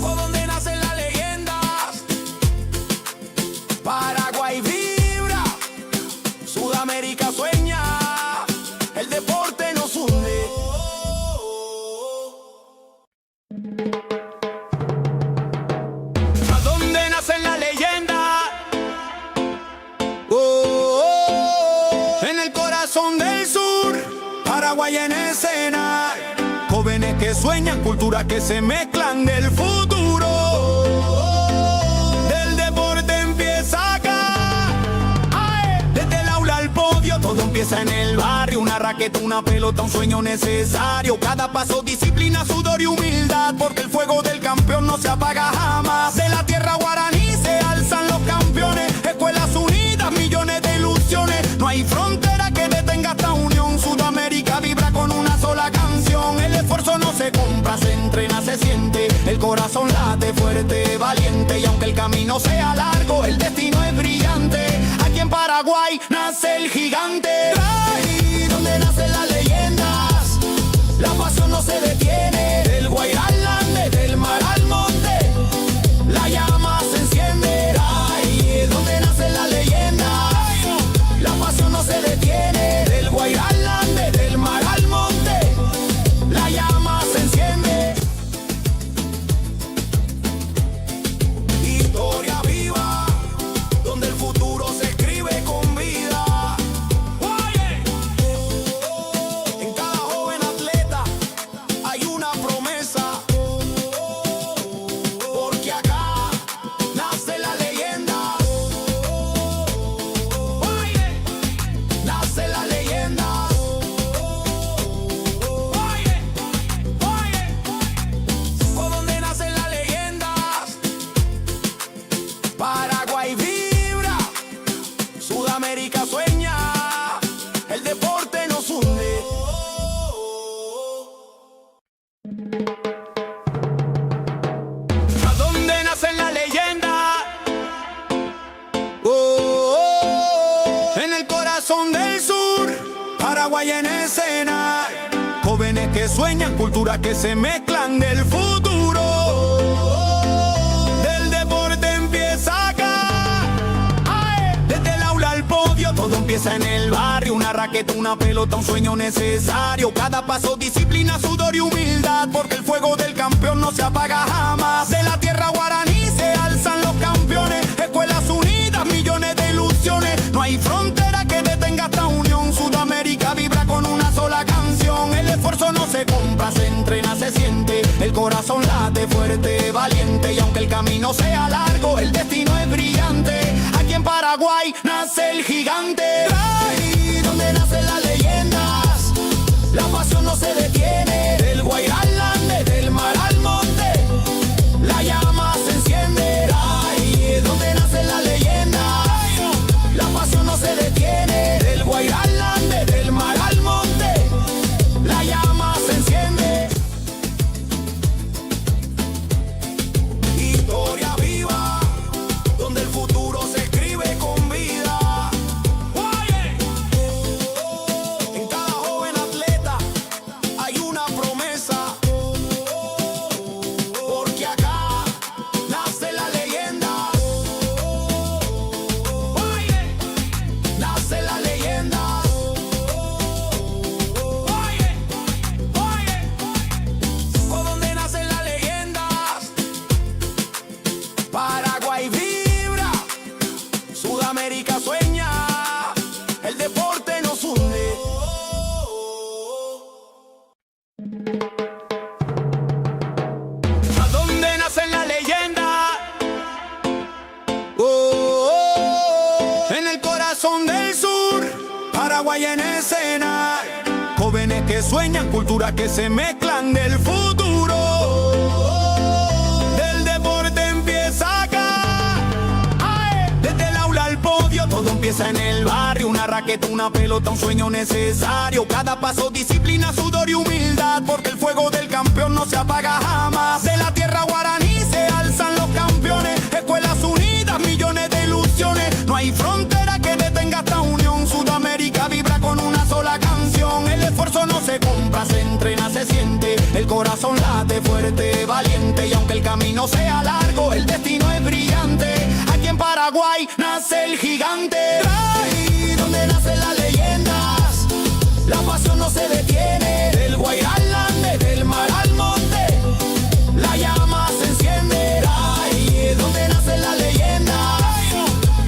Por donde nacen las leyendas, Paraguay vibra, Sudamérica sueña, el deporte nos hunde. ¿A dónde nacen las leyendas? En el corazón del sur, Paraguay en escena. Jóvenes que sueñan, culturas que se mezclan del futuro. Del deporte empieza acá. Desde el aula al podio, todo empieza en el barrio. Una raqueta, una pelota, un sueño necesario. Cada paso, disciplina, sudor y humildad, porque el fuego del campeón no se apaga jamás. De la tierra guaraní se alzan los campeones. Escuelas unidas, millones de ilusiones. No hay frontera que detenga esta unión. Sudamérica vibra con una sola canción. El esfuerzo no se compra, se entrena, se siente. El corazón late fuerte, valiente. Y aunque el camino sea largo, el destino es brillante. Aquí en Paraguay nace el gigante. Ahí donde nacen las leyendas, la pasión no se detiene. Del Guairá al Ande, del mar al monte, la llama se enciende. Ahí es donde nacen las leyendas, la pasión no se detiene. Del Guairá al Ande, del mar al monte, la llama se enciende. Historia viva, donde el futuro se escribe con vida. En cada joven atleta hay una promesa, porque acá nace la leyenda. Nace la leyenda. Por donde nacen las leyendas, Paraguay vibra, Sudamérica sueña, el deporte nos hunde. ¿A dónde nacen las leyendas? En el corazón del sur, Paraguay en escena. Jóvenes que sueñan, culturas que se mezclan del futuro. Del deporte empieza acá. Desde el aula al podio, todo empieza en el barrio. Una raqueta, una pelota, un sueño necesario. Cada paso, disciplina, sudor y humildad, porque el fuego del campeón no se apaga jamás. De la tierra guaraní se alzan los campeones. Escuelas unidas, millones de ilusiones. No hay frontera que detenga esta unión. Sudamérica vibra con una sola canción. El esfuerzo no se compra, se entrena, se siente. El corazón late fuerte, valiente. Y aunque el camino sea largo, el destino es brillante. Aquí en Paraguay nace el gigante. Ahí donde nacen las leyendas, la pasión no se detiene. Del Guairá al Ande, del mar al monte, la llama se enciende. Ahí es donde nacen las leyendas, la pasión no se detiene. Del Guairá al Ande, del mar al monte, Paraguay en escena. Jóvenes que sueñan, culturas que se mezclan del futuro. Del deporte empieza acá. Desde el aula al podio, todo empieza en el barrio. Una raqueta, una pelota, un sueño necesario. Cada paso, disciplina, sudor y humildad, porque el fuego del campeón no se apaga jamás. De la tierra guaraní se alzan los campeones. Escuelas unidas, millones de ilusiones. No hay frontera que detenga esta unión. Sudamérica vibra con una sola canción. El esfuerzo no se compra, se entrena, se siente. El corazón late fuerte, valiente. Y aunque el camino sea largo, el destino es brillante. Aquí en Paraguay nace el gigante. Ahí donde nacen las leyendas, la pasión no se detiene. Del Guairá al Ande, del mar al monte, la llama se enciende. Ahí es donde nacen las leyendas,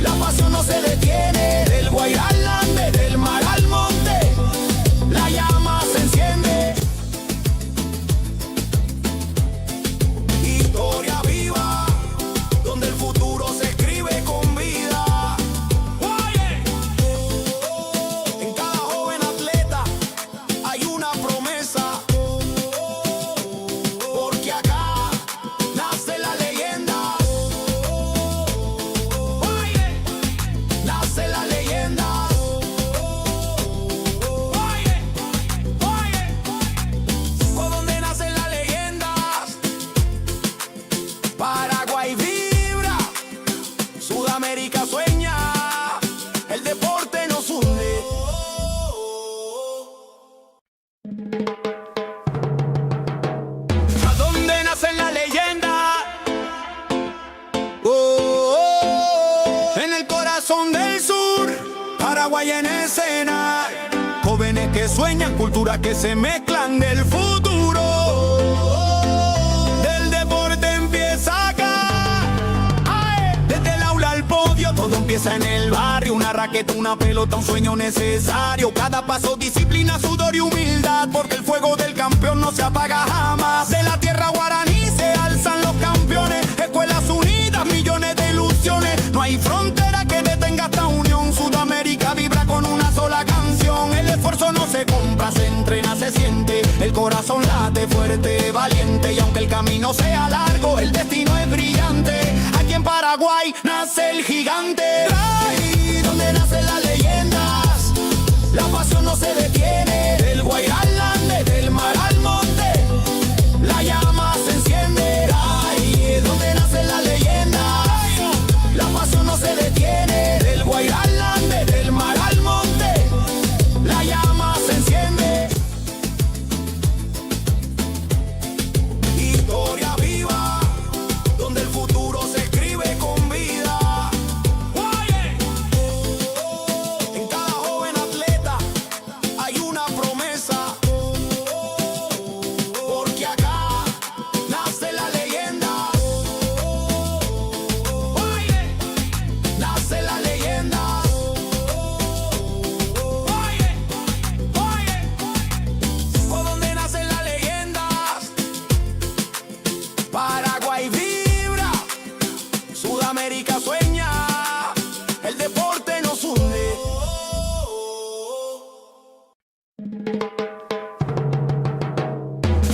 la pasión no se detiene. Del Guairá al Ande, del mar al monte, la llama se enciende. Historia viva, donde el futuro se escribe con vida. En cada joven atleta hay una promesa, porque acá nace la leyenda. Nace la leyenda. Por donde nacen las leyendas, Paraguay vibra, Sudamérica sueña, el deporte nos hunde. ¿A dónde nacen las leyendas? En el corazón del sur, Paraguay en escena. Jóvenes que sueñan, culturas que se mezclan del futuro. Del deporte empieza acá. Desde el aula al podio, todo empieza en el barrio. Una raqueta, una pelota, un sueño necesario. Cada paso, disciplina, sudor y humildad, porque el fuego del campeón no se apaga jamás. De la tierra guaraní se alzan los campeones. Escuelas unidas, millones de ilusiones. No hay frontera que detenga esta unión. Sudamérica vibra con una sola canción. El esfuerzo no se compra, se entrena, se siente. El corazón late fuerte, valiente. Y aunque el camino sea largo, el destino es brillante. Aquí en Paraguay nace el gigante. Ahí donde nacen las leyendas, la pasión no se detiene. Del Guairá al Ande, del mar al monte, la llama se enciende. Ahí es donde nacen las leyendas, la pasión no se detiene. Del Guairá al Ande, del mar al monte, la llama se enciende. Historia viva, donde el futuro se escribe con vida. En cada joven atleta hay una promesa, porque acá nace la leyenda. Nace la leyenda. Por donde nacen las leyendas, Paraguay vibra, Sudamérica sueña, el deporte nos hunde.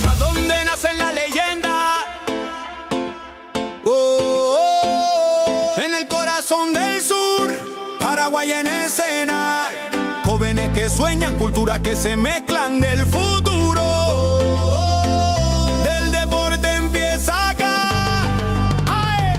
¿A dónde nacen las leyendas? En el corazón del sur, Paraguay en escena. Jóvenes que sueñan, culturas que se mezclan del futuro. Del deporte empieza acá.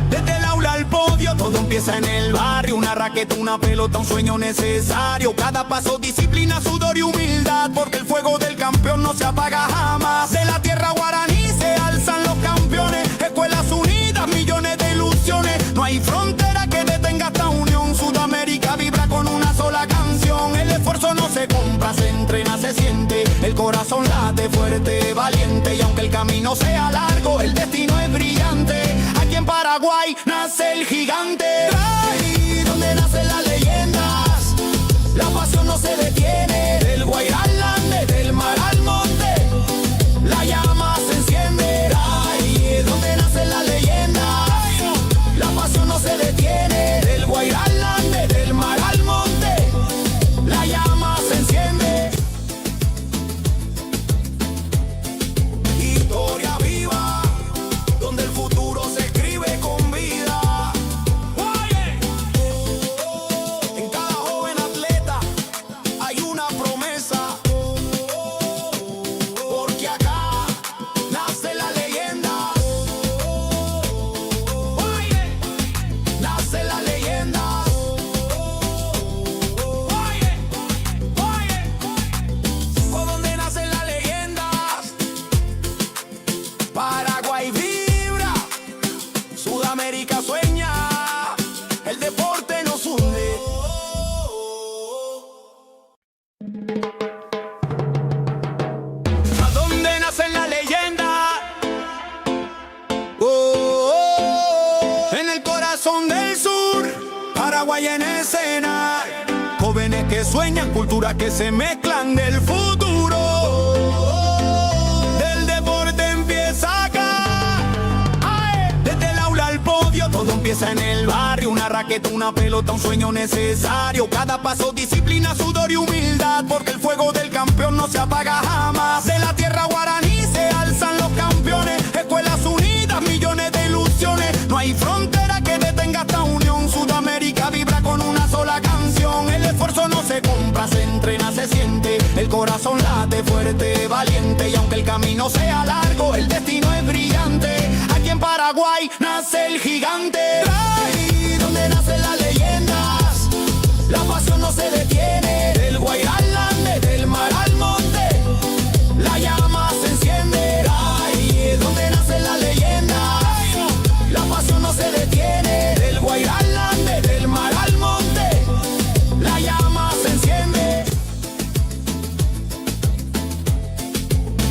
Desde el aula al podio, todo empieza en el barrio. Una raqueta, una pelota, un sueño necesario. Cada paso, disciplina, sudor y humildad, porque el fuego del campeón no se apaga jamás. De la tierra guaraní se alzan los campeones. Escuelas unidas, millones de ilusiones. No hay frontera que detenga esta unión. Sudamérica vibra con una sola canción. El esfuerzo no se compra, se entrena, se siente. El corazón late fuerte, valiente. Y aunque el camino sea largo, el destino es brillante. Aquí en Paraguay nace el gigante. Ahí donde nacen las leyendas, la pasión no se detiene. Del Guairá al Ande, del mar al monte, la llama se enciende. Ahí es donde nacen las leyendas, la pasión no se detiene. Del Guairá al Ande, del mar al monte, la llama sueñan, culturas que se mezclan del futuro. Del deporte empieza acá. Desde el aula al podio, todo empieza en el barrio. Una raqueta, una pelota, un sueño necesario. Cada paso, disciplina, sudor y humildad, porque el fuego del campeón no se apaga jamás. De la tierra guaraní se alzan los campeones. Escuelas unidas, millones de ilusiones. No hay frontera que detenga esta unión. Sudamérica vibra con una sola canción. El esfuerzo no se compra, se entrena, se siente. El corazón late fuerte, valiente. Y aunque el camino sea largo, el destino es brillante. Aquí en Paraguay nace el gigante. Ahí donde nacen las leyendas, la pasión no se detiene. Del Guairá al Ande, del mar al monte, la llama se enciende. Ahí donde nacen las leyendas, la pasión no se detiene. Del Guairá al Ande, del mar al monte, la llama se enciende.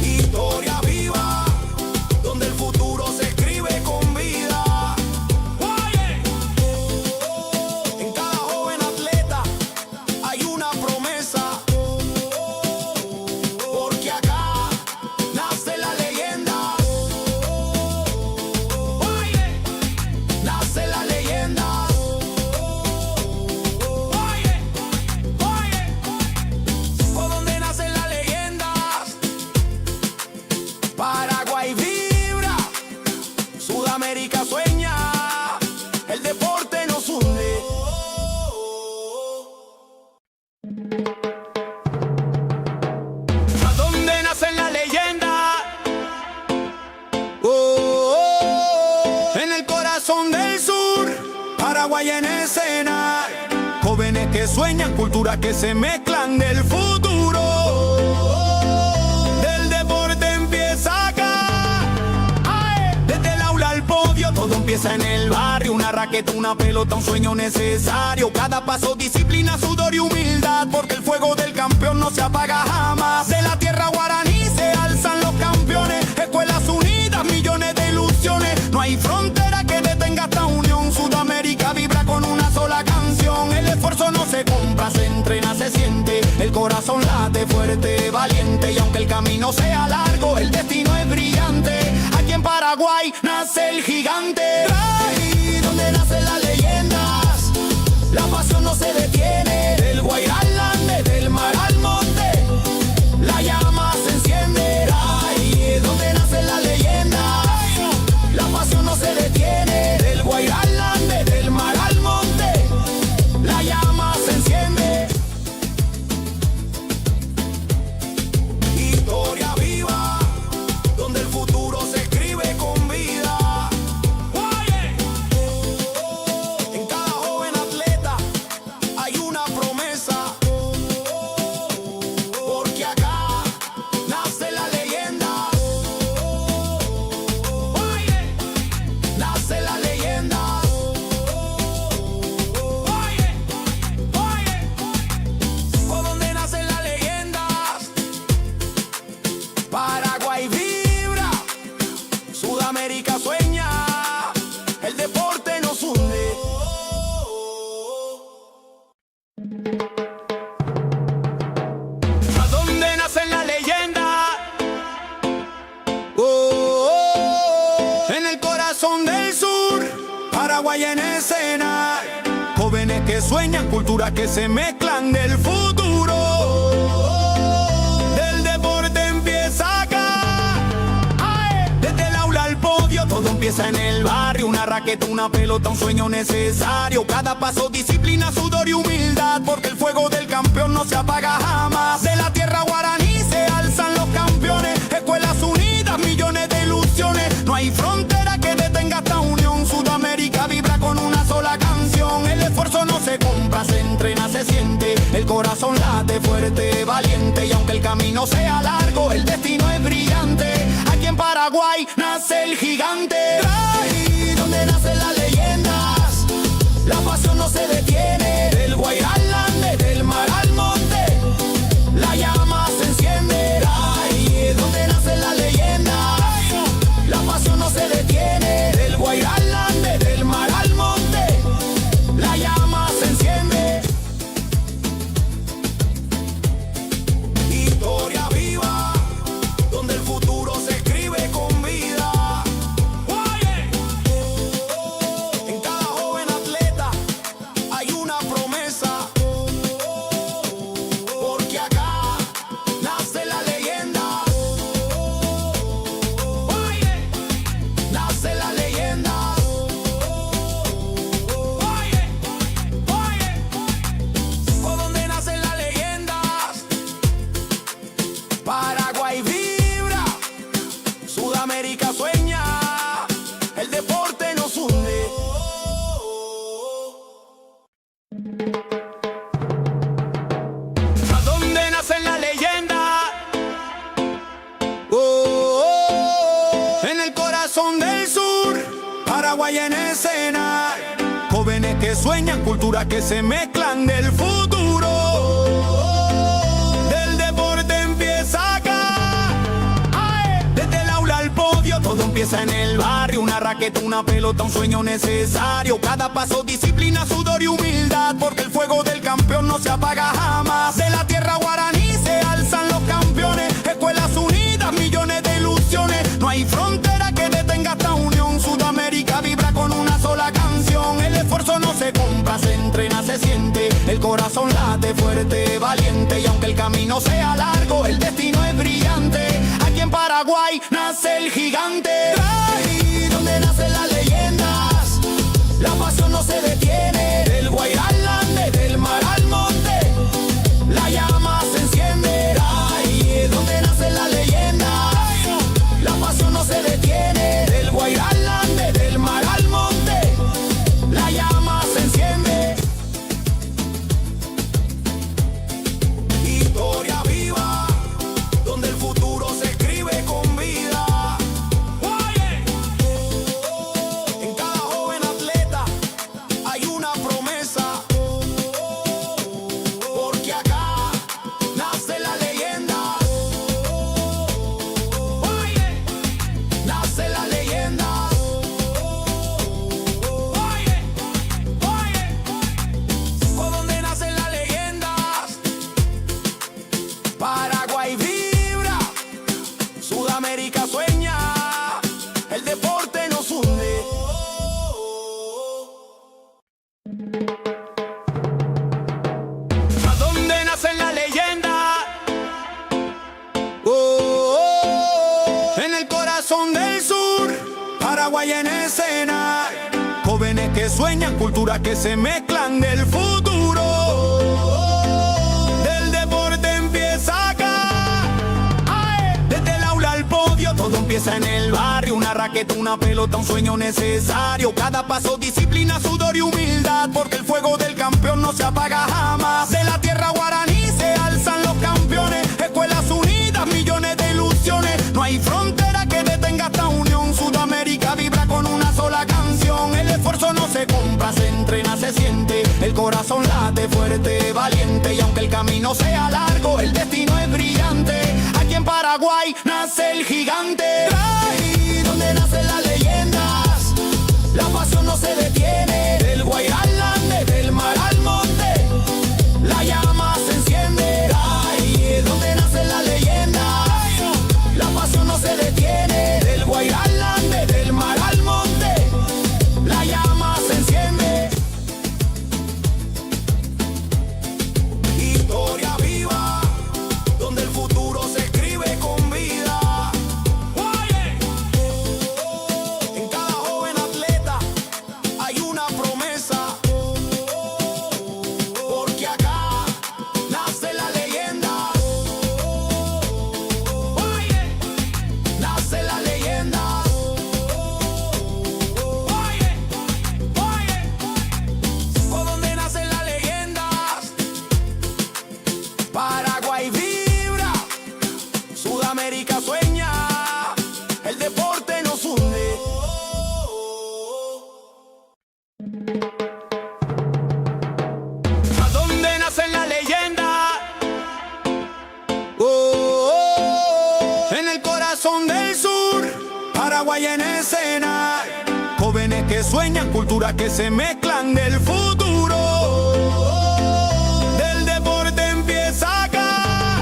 Historia viva, donde el futuro se escribe con vida. En cada joven atleta hay una promesa, porque acá nace la leyenda. Nace la leyenda. Por donde nacen las leyendas, Paraguay vibra, Sudamérica sueña, el deporte nos hunde. ¿A dónde nacen las leyendas? En el corazón del sur, Paraguay en escena. Jóvenes que sueñan, culturas que se mezclan del futuro. Del deporte empieza acá. Desde el aula al podio, todo empieza en el barrio. Una raqueta, una pelota, un sueño necesario. Cada paso, disciplina, sudor y humildad, porque el fuego del campeón no se apaga jamás. De la tierra guaraní se alzan los campeones. Escuelas unidas, millones de ilusiones. No hay frontera que detenga esta unión. Sudamérica vibra con una sola canción. El esfuerzo no se compra, se entrena, se siente. El corazón late fuerte, valiente. Y aunque el camino sea largo, el destino es brillante. Aquí en Paraguay nace el gigante. Ahí donde nacen las leyendas, la pasión no se detiene. Del Guairá al Ande, del mar al monte, la llama se enciende. Ahí donde nacen las leyendas, la pasión no se detiene. Del Guairá al Ande, del mar al monte, la llama se enciende. Historia viva, donde el futuro se escribe con vida. En cada joven atleta hay una promesa, porque acá nace la leyenda. Nace la leyenda. Por donde nacen las leyendas, Paraguay vibra, Sudamérica sueña, el deporte nos hunde. ¿A dónde nacen las leyendas? En el corazón del sur, Paraguay en escena. Jóvenes que sueñan, culturas que se mezclan del futuro. Del deporte empieza acá. Desde el aula al podio, todo empieza en el barrio. Una raqueta, una pelota, un sueño necesario. Cada paso, disciplina, sudor y humildad, porque el fuego del campeón no se apaga jamás. De la tierra guaraní se alzan los campeones. Escuelas unidas, millones de ilusiones. No hay frontera que detenga esta unión. Sudamérica vibra con una sola canción. El esfuerzo no se compra, se entrena, se siente. El corazón late fuerte, valiente. Y aunque el camino sea largo, el destino es brillante. Aquí en Paraguay nace el gigante. Ahí donde nacen las leyendas, la pasión no se detiene. Del Guairá al Ande, del mar al monte, la llama se enciende. Ahí donde nacen las leyendas, la pasión no se detiene. Del Guairá al Ande, del mar al monte, la llama se enciende. que sueñan, culturas que se mezclan del futuro. Del deporte empieza acá. Desde el aula al podio, todo empieza en el barrio. Una raqueta, una pelota, un sueño necesario. Cada paso, disciplina, sudor y humildad, porque el fuego del campeón no se apaga jamás. De la tierra guaraní se alzan los campeones. Escuelas unidas, millones de ilusiones. No hay frontera que detenga esta unión. Sudamérica vibra con una sola canción. El esfuerzo no se compra, se entrena, se siente. El corazón late fuerte, valiente. Y aunque el camino sea largo, el destino es brillante. Aquí en Paraguay nace el gigante. Ahí donde nacen las leyendas, la pasión no se detiene. Del Guairá al Ande, del mar al monte, la llama se enciende. Ahí donde nacen las leyendas, la pasión no se detiene. Del Guairá al Ande, del mar al monte, la llama se enciende. Historia viva, donde el futuro se escribe con vida. En cada joven atleta hay una promesa, porque acá nace la leyenda. Nace la leyenda. Por donde nacen las leyendas, Paraguay vibra, Sudamérica sueña, el deporte nos hunde. ¿A dónde nacen las leyendas? En el corazón del sur, Paraguay en escena. Jóvenes que sueñan, culturas que se mezclan del futuro. Del deporte empieza acá. Desde el aula al podio, todo empieza en el barrio. Una raqueta, una pelota, un sueño necesario. Cada paso, disciplina, sudor y humildad, porque el fuego del campeón no se apaga jamás. De la tierra guaraní se alzan los campeones. Escuelas unidas, millones de ilusiones. No hay frontera que detenga esta unión. Sudamérica vibra con una sola canción. El esfuerzo no se compra, se entrena, se siente. El corazón late fuerte, valiente. Y aunque el camino sea largo, el destino es brillante. Aquí en Paraguay nace el gigante. Ahí donde nacen las leyendas, la pasión no se detiene. Del Guairá al Ande, del mar al monte, la llama se enciende. Ahí donde nacen las leyendas, la pasión no se detiene. Del Guairá al Ande, del mar al monte, la llama se enciende. Historia viva, donde el futuro se escribe con vida. En cada joven atleta hay una promesa, porque acá nace la leyenda. Nace la leyenda. Por donde nacen las leyendas, Paraguay vibra, Sudamérica sueña, el deporte nos hunde. ¿A dónde nacen las leyendas? En el corazón del sur, Paraguay en escena. Jóvenes que sueñan, culturas que se mezclan del futuro. Del deporte empieza acá.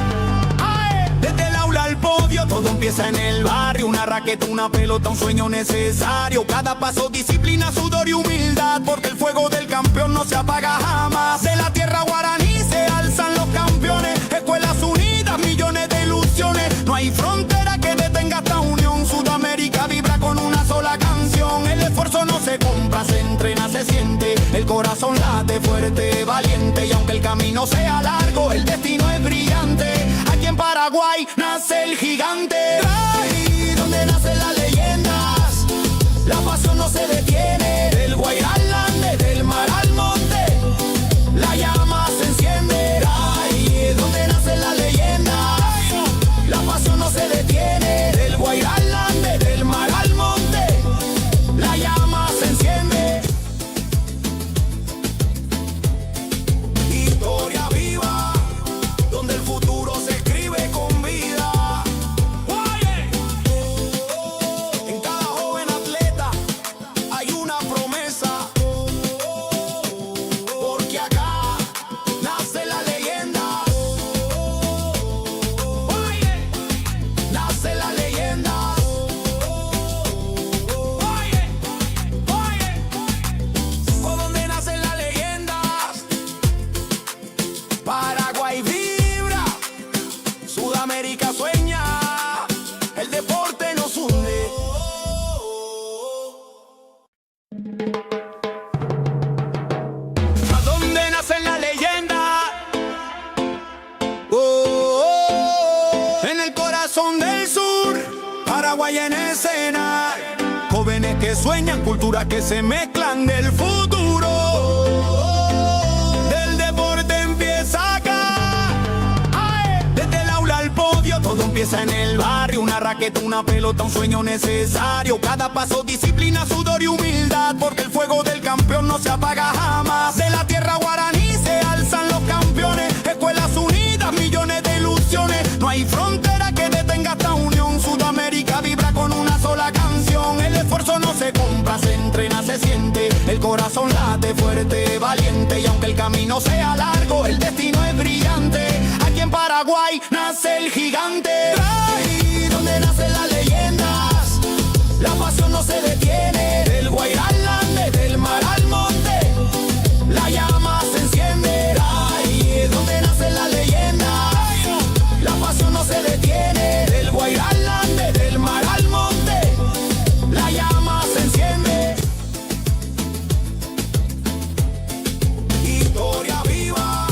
Desde el aula al podio, todo empieza en el barrio. Una raqueta, una pelota, un sueño necesario. Cada paso, disciplina, sudor y humildad, porque el fuego del campeón no se apaga jamás. De la tierra guaraní se alzan los campeones. Escuelas unidas, millones de ilusiones. No hay frontera que detenga esta unión. Sudamérica vibra con una sola canción. El esfuerzo no se compra, se entrena, se siente. El corazón late fuerte, valiente. Y aunque el camino sea largo, el destino es brillante. Aquí en Paraguay nace el gigante. Ahí donde nacen las leyendas, la pasión no se detiene. Del Guairá al Ande, del mar al monte, la llama se enciende. Ahí donde nacen las leyendas, la pasión no se detiene. Del Guairá al Ande, del mar al monte, la llama se enciende. En el corazón del sur, Paraguay en escena. Jóvenes que sueñan, culturas que se mezclan del futuro. Del deporte empieza acá. Desde el aula al podio, todo empieza en el barrio. Una raqueta, una pelota, un sueño necesario. Cada paso, disciplina, sudor y humildad, porque el fuego del campeón no se apaga jamás. De la tierra guaraní se alzan los campeones. Escuelas unidas, millones de ilusiones. No hay frontera que detenga esta unión. Sudamérica vibra con una sola canción. El esfuerzo no se compra, se entrena, se siente. El corazón late fuerte, valiente. Y aunque el camino sea largo, el destino es brillante. Aquí en Paraguay nace el gigante. Ahí donde nacen las leyendas, la pasión no se detiene. Del Guairá al Ande, del mar al monte, la llama se enciende. Ahí donde nacen las leyendas, la pasión no se detiene. Del Guairá al Ande, del mar al monte, la llama se enciende. Historia viva,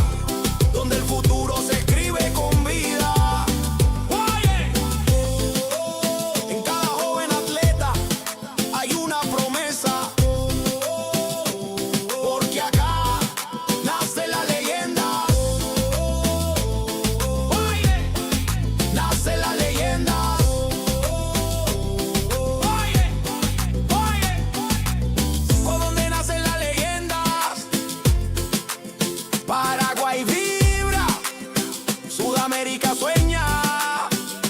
donde el futuro se escribe con vida. En cada joven atleta hay una promesa, porque acá nace la leyenda. Nace la leyenda. ¿Por dónde nacen las leyendas? Paraguay vibra, Sudamérica sueña,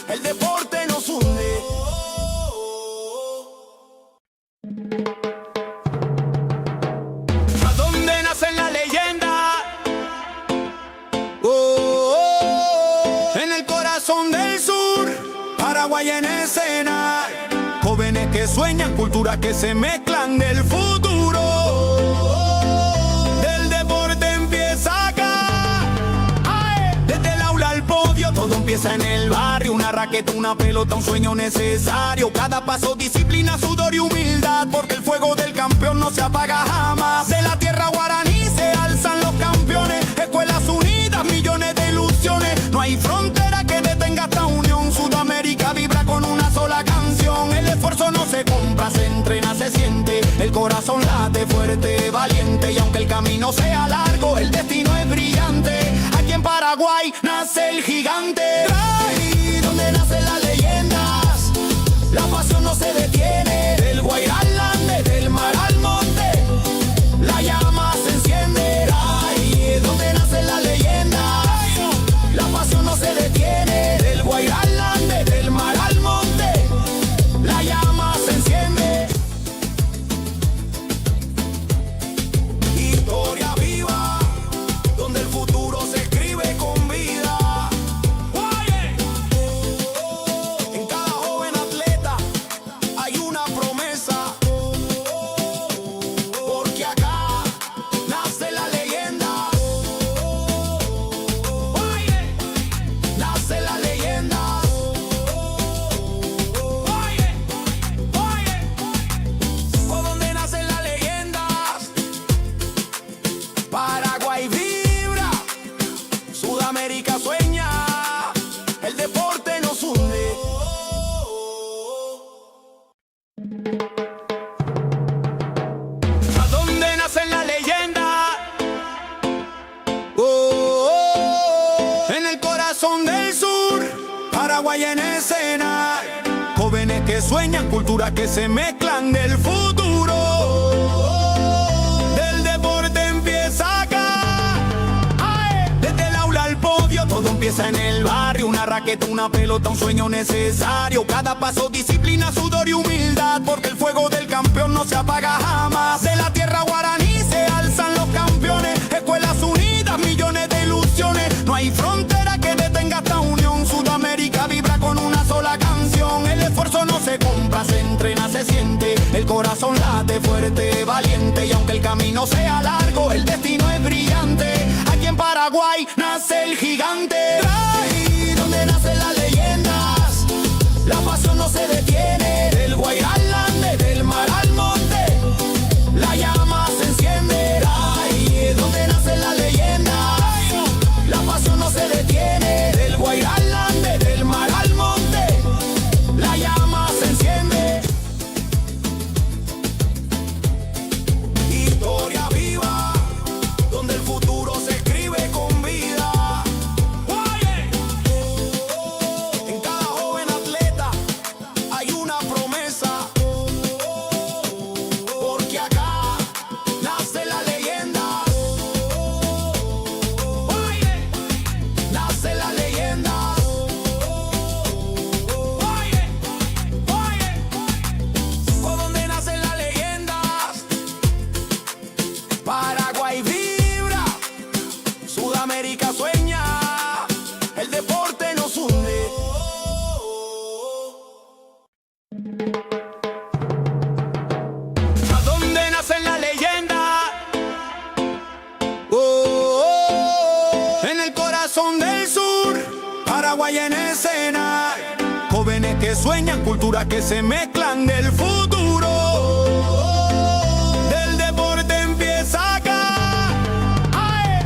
el deporte nos hunde. ¿A dónde nacen las leyendas? En el corazón del sur, Paraguay en escena. Jóvenes que sueñan, culturas que se mezclan del futuro. Del deporte empieza acá. Desde el aula al podio, todo empieza en el barrio. Una raqueta, una pelota, un sueño necesario. Cada paso, disciplina, sudor y humildad, porque el fuego del campeón no se apaga jamás. De la tierra guaraní se alzan los campeones. Escuelas unidas, millones de ilusiones. No hay frontera que detenga esta unión. Sudamérica vibra con una sola canción. El esfuerzo no se compra, se entrena, se siente. El corazón late fuerte, valiente. Y aunque el camino sea largo, el destino es brillante. Aquí en Paraguay nace el gigante. Ahí donde nacen las leyendas, la pasión no se detiene. Del Guairá al Ande, del mar al monte, la llama se enciende. Ahí donde nacen las leyendas, la pasión no se detiene. Del Guairá al Ande, del mar al monte, la llama se enciende. Historia viva, donde el futuro se escribe con vida. En cada joven atleta hay una promesa, porque acá nace la leyenda. Nace la leyenda. ¿Por dónde nacen las leyendas? Paraguay vibra, Sudamérica sueña, el deporte nos hunde. ¿A dónde nacen las leyendas? En el corazón del sur, Paraguay en escena. Jóvenes que sueñan, culturas que se mezclan del futuro. Del deporte empieza acá. Desde el aula al podio, todo empieza en el barrio. Una raqueta, una pelota, un sueño necesario. Cada paso, disciplina, sudor y humildad, porque el fuego del campeón no se apaga jamás. De la tierra guaraní se alzan los campeones. Escuelas unidas, millones de ilusiones. No hay frontera que detenga esta unión. Sudamérica vibra con una sola canción. El esfuerzo no se compra, se entrena, se siente. El corazón late fuerte, valiente. Y aunque el camino sea largo, el destino es brillante. Aquí en Paraguay nace el gigante. Ahí donde nacen las leyendas, la pasión no se detiene. Del Guairá al Ande, del mar al monte, la llama se enciende. Ahí donde nacen las leyendas, la pasión no se detiene. del sur, Paraguay en escena. Jóvenes que sueñan, culturas que se mezclan del futuro. Del deporte empieza acá.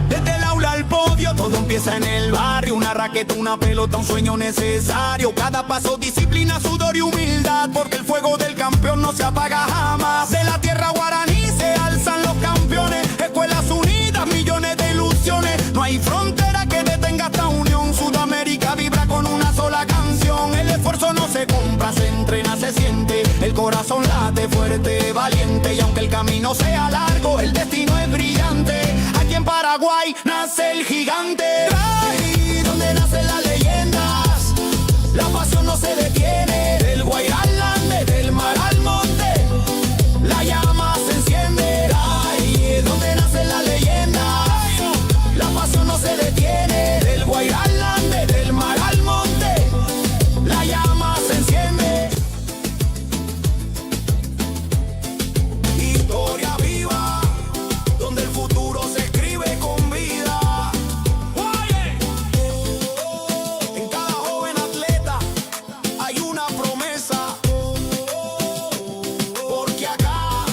Desde el aula al podio, todo empieza en el barrio. Una raqueta, una pelota, un sueño necesario. Cada paso, disciplina, sudor y humildad, porque el fuego del campeón no se apaga jamás. De la tierra guaraní se alzan los campeones. Escuelas unidas, millones de ilusiones. No hay frontera que detenga esta unión. Sudamérica vibra con una sola canción. El esfuerzo no se compra, se entrena, se siente. El corazón late fuerte, valiente. Y aunque el camino sea largo, el destino es brillante. Aquí en Paraguay nace el gigante. Ahí donde nacen las leyendas, la pasión no se detiene. Del Guairá al Ande, del mar al monte, la llama se enciende. Ahí donde nacen las leyendas, la pasión no se detiene. Del Guairá al Ande, del mar al monte, la llama se enciende. Historia viva, donde el futuro se escribe con vida. En cada joven atleta hay una promesa, porque acá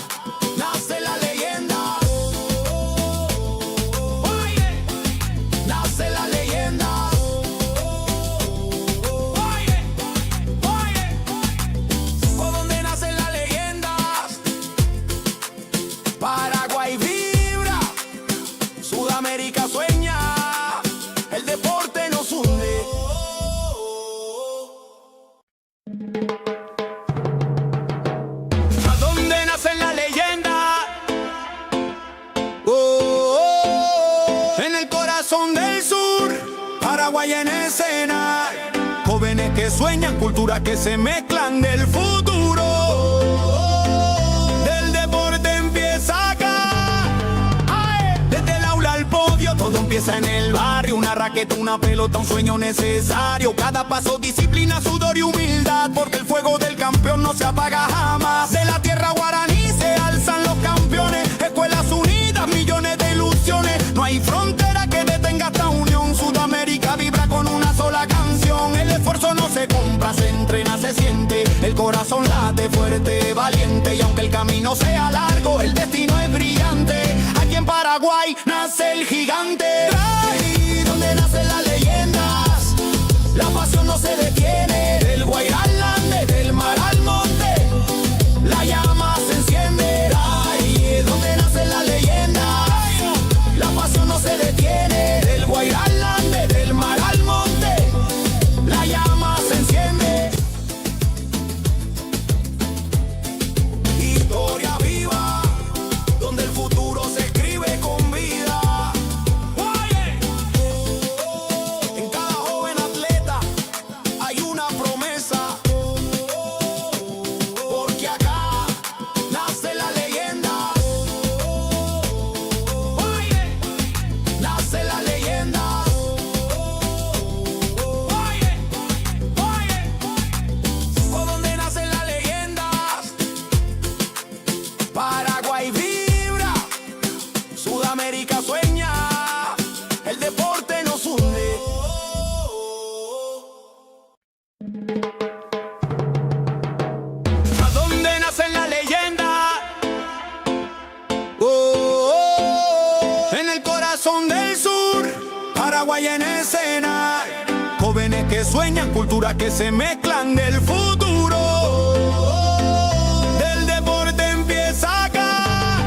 nace la leyenda. Nace la leyenda. Por donde nacen las leyendas, Paraguay vibra, Sudamérica sueña, el deporte nos hunde. ¿A dónde nacen las leyendas? En el corazón del sur, Paraguay en escena. Jóvenes que sueñan, culturas que se mezclan del futuro. Del deporte empieza acá. Desde el aula al podio, todo empieza en el barrio. Una raqueta, una pelota, un sueño necesario. Cada paso, disciplina, sudor y humildad, porque el fuego del campeón no se apaga jamás. De la tierra guaraní se alzan los campeones. Escuelas unidas, millones de ilusiones. No hay frontera que detenga esta unión. Sudamérica vibra con una sola canción. El esfuerzo no se compra, se entrena, se siente. El corazón late fuerte, valiente. Y aunque el camino sea largo, el destino es brillante. Aquí en Paraguay nace el gigante. Ahí donde nacen las leyendas, la pasión no se detiene. Del Guairá al Ande, del mar al monte, la llama se enciende. Ahí donde nacen las leyendas, la pasión no se detiene. Del Guairá al Ande, del mar al monte, la llama se enciende. Historia viva, donde el futuro se escribe con vida. En cada joven atleta hay una promesa, porque acá nace la leyenda. Nace la leyenda. Por donde nacen las leyendas, Paraguay vibra, Sudamérica sueña, el deporte nos hunde. ¿A dónde nacen las leyendas? En el corazón del sur, Paraguay en escena. Jóvenes que sueñan, culturas que se mezclan del futuro. Del deporte empieza acá.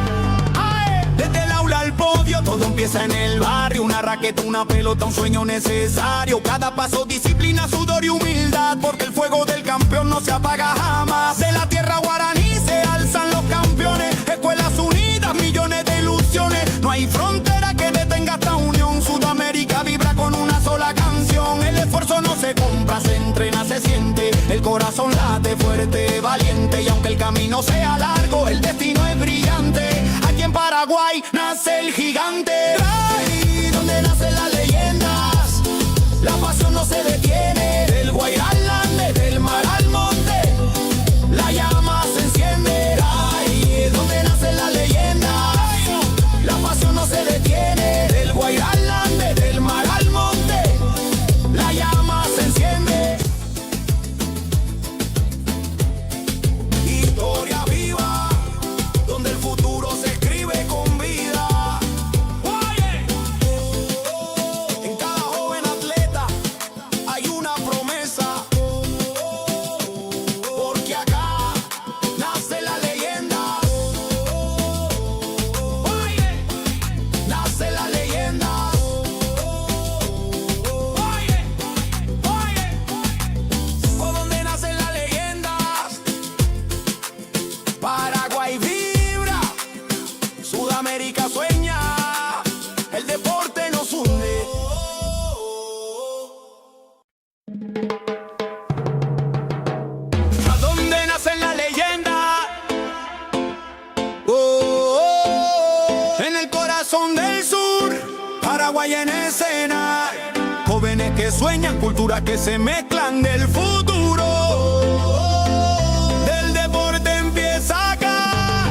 Desde el aula al podio, todo empieza en el barrio. Una raqueta, una pelota, un sueño necesario. Cada paso, disciplina, sudor y humildad, porque el fuego del campeón no se apaga jamás. De la tierra guaraní se alzan los campeones. Escuelas unidas, millones de ilusiones. No hay frontera que detenga esta unión. Sudamérica vibra con una sola canción. El esfuerzo no se compra, se entrena, se siente. El corazón late fuerte, valiente. Y aunque el camino sea largo, el destino es brillante. Aquí en Paraguay nace el gigante. Ahí donde nacen las leyendas, la pasión no se detiene. Del Guairá al Ande, del mar al monte, la llama se enciende. Ahí donde nacen las leyendas, la pasión no se detiene. Del Guairá al Ande, del mar al monte, Paraguay en escena. Jóvenes que sueñan, culturas que se mezclan del futuro. Del deporte empieza acá.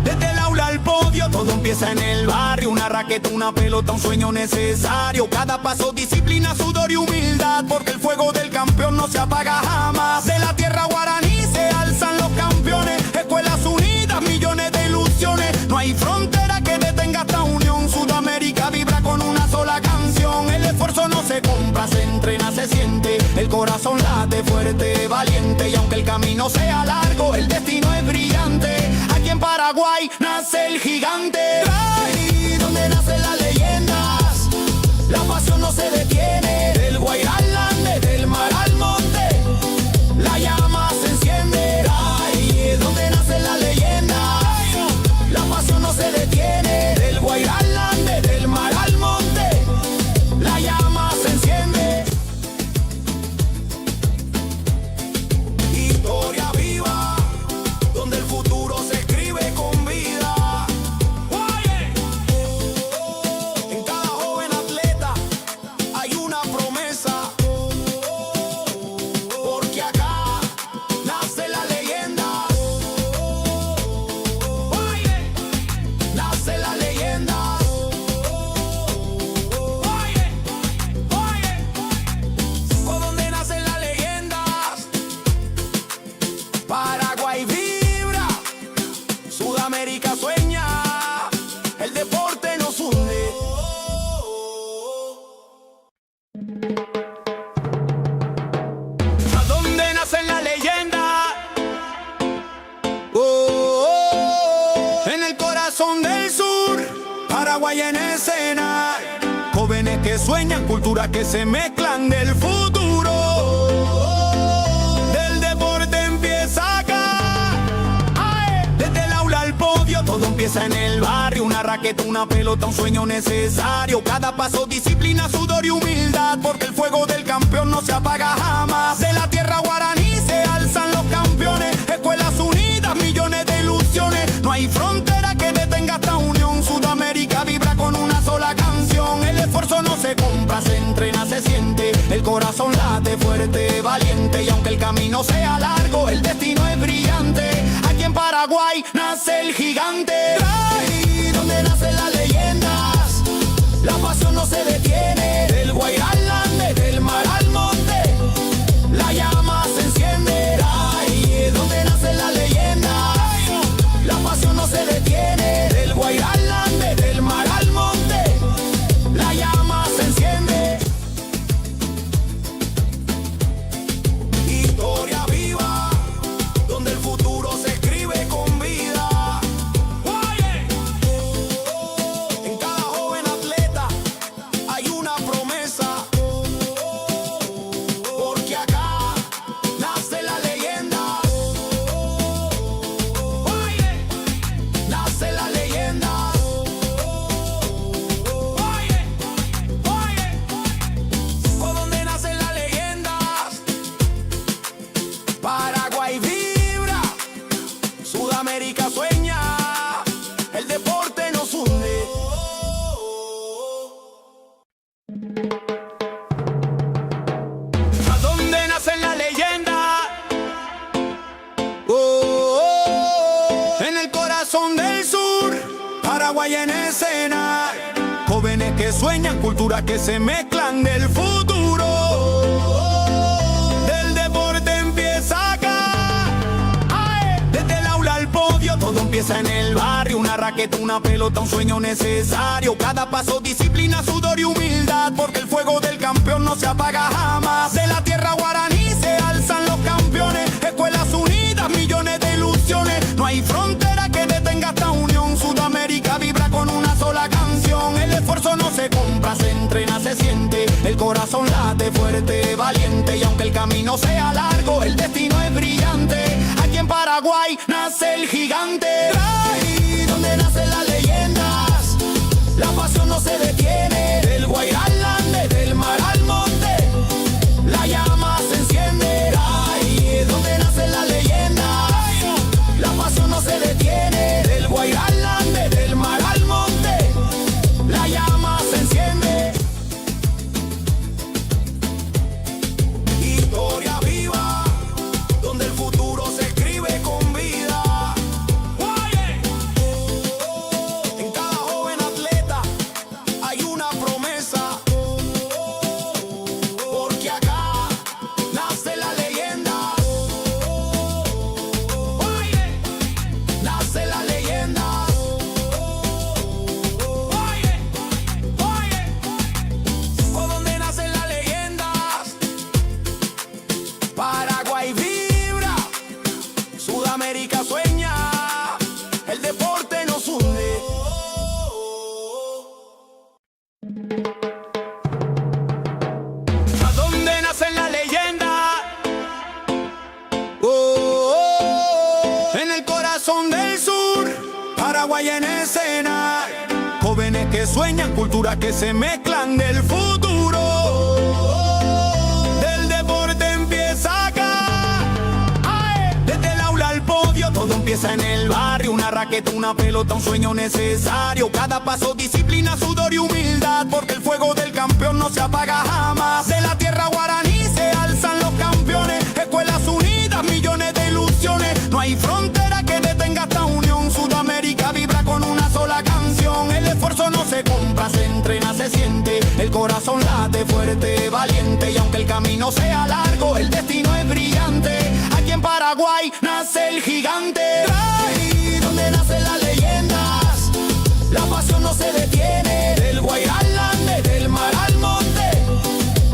Desde el aula al podio, todo empieza en el barrio. Una raqueta, una pelota, un sueño necesario. Cada paso, disciplina, sudor y humildad, porque el fuego del campeón no se apaga jamás. De la tierra guaraní se alzan los campeones. Escuelas unidas, millones de ilusiones. No hay frontera que detenga esta unión. Sudamérica vibra con una sola canción. El esfuerzo no se compra, se entrena, se siente. El corazón late fuerte, valiente. Y aunque el camino sea largo, el destino es brillante. Aquí en Paraguay nace el gigante. Ahí donde nacen las leyendas, la pasión no se detiene. Del Guairá al Ande, del mar al monte, la llama se enciende. Ahí es donde nacen las leyendas, la pasión no se detiene. Del Guairá al Ande, del mar al monte, la llama se enciende. Historia viva, donde el futuro se escribe con vida. En cada joven atleta hay una promesa, porque acá nace la leyenda. Nace la leyenda. Por donde nacen las leyendas, Paraguay vibra, Sudamérica sueña, el deporte nos hunde. ¿A dónde nacen las leyendas? En el corazón del sur, Paraguay en escena. Jóvenes que sueñan, culturas que se mezclan del futuro. Del deporte empieza acá. Desde el aula al podio, todo empieza en el barrio. Una raqueta, una pelota, un sueño necesario. Cada paso, disciplina, sudor y humildad, porque el fuego del campeón no se apaga jamás. De la tierra guaraní se alzan los campeones. Escuelas unidas, millones de ilusiones. No hay frontera que detenga esta unión. Sudamérica vibra con una sola canción. El esfuerzo no se compra, se entrena, se siente. El corazón late fuerte, valiente. Y aunque el camino sea largo, el destino es brillante. Aquí en Paraguay nace el gigante. Ahí donde nacen las leyendas, la pasión no se detiene. Del Guairá al Ande, del mar al monte, la llama se enciende. Ahí es donde nacen las leyendas, la pasión no se detiene. Del Guairá al Ande, del mar al monte, la llama se enciende. Historia viva, donde el futuro se escribe con vida. En cada joven atleta hay una promesa, porque acá nace la leyenda. Nace la leyenda. Por donde nacen las leyendas, Paraguay vibra, Sudamérica sueña, el deporte nos hunde. ¿A dónde nacen las leyendas? En el corazón del sur, Paraguay en escena. Jóvenes que sueñan, culturas que se mezclan del futuro. Del deporte empieza acá. Desde el aula al podio, todo empieza en el barrio. Una raqueta, una pelota, un sueño necesario. Cada paso, disciplina, sudor y humildad, porque el fuego del campeón no se apaga jamás. De la tierra guaraní se alzan los campeones. Escuelas unidas, millones de ilusiones. No hay frontera que detenga esta unión. Sudamérica vibra con una sola canción. El esfuerzo no se compra, se entrena, se siente. El corazón late fuerte, valiente. Y aunque el camino sea largo, el destino es brillante. Aquí en Paraguay nace el gigante. Ahí donde nacen las leyendas, la pasión no se detiene. Del Guairá al Ande, del mar al monte, la llama se enciende. Ahí es donde nacen las leyendas, la pasión no se detiene. Del Guairá al Ande, del mar al monte, la llama se enciende. Paraguay en escena, jóvenes que sueñan, culturas que se mezclan del futuro. Del deporte empieza acá, desde el aula al podio, todo empieza en el barrio. Una raqueta, una pelota, un sueño necesario. Cada paso, disciplina, sudor y humildad, porque el fuego del campeón no se apaga jamás. De la tierra guaraní se alzan los campeones, escuelas unidas, millones de ilusiones. No hay frontera que detenga esta unión. Sudamérica vibra con una sola canción. El esfuerzo no se compra, se entrena, se siente. El corazón late fuerte, valiente. Y aunque el camino sea largo, el destino es brillante. Aquí en Paraguay nace el gigante. Ahí donde nacen las leyendas, la pasión no se detiene. Del Guairá al Ande, del mar al monte,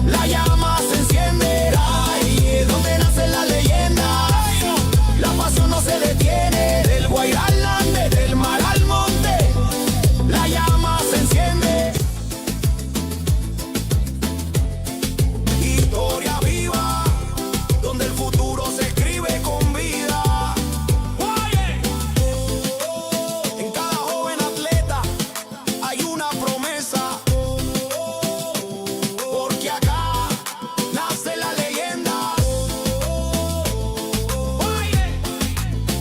la llama se enciende. Ahí donde nacen las leyendas, la pasión no se detiene. Del Guairá al Ande, del mar al monte, la llama se enciende. Historia viva, donde el futuro se escribe con vida. En cada joven atleta hay una promesa, porque acá nace la leyenda.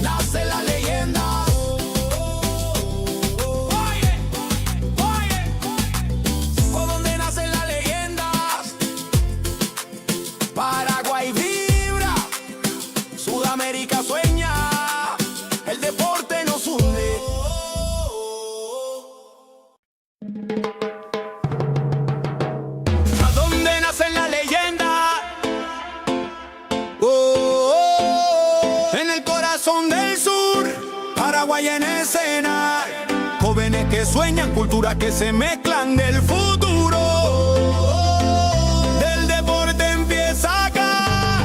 Nace la leyenda. Por donde nacen las leyendas, Paraguay vibra, Sudamérica sueña, el deporte nos hunde. ¿A dónde nacen las leyendas? En el corazón del sur, Paraguay en escena, jóvenes que sueñan, culturas que se mezclan del futuro. Del deporte empieza acá,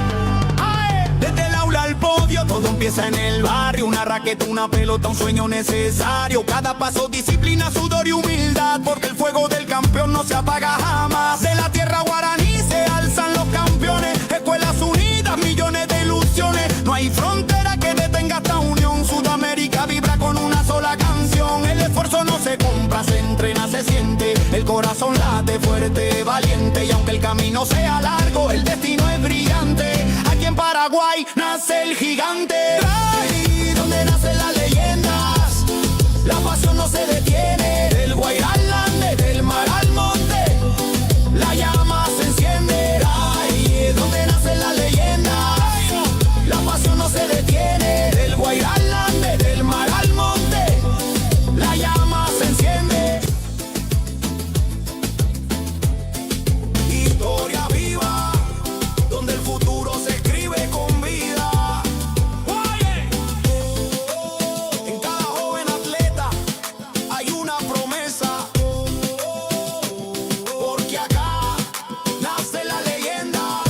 desde el aula al podio, todo empieza en el barrio. Una raqueta, una pelota, un sueño necesario. Cada paso, disciplina, sudor y humildad, porque el fuego del campeón no se apaga jamás. De la tierra guaraní se alzan los campeones, escuelas unidas, millones de ilusiones. No hay frontera que detenga esta unión. Sudamérica vibra con una sola canción. El esfuerzo no se compra, se entrena, se siente. El corazón late fuerte, valiente. Y aunque el camino sea largo, el destino es brillante. Aquí en Paraguay nace el gigante. Ahí donde nacen las leyendas, la pasión no se detiene. Del Guairá al Ande, del mar al monte, la llama se enciende. Ahí donde nacen las leyendas, la pasión no se detiene. Del Guairá al Ande, del mar al monte, la llama se enciende. Historia viva, donde el futuro se escribe con vida. En cada joven atleta hay una promesa, porque acá nace la leyenda.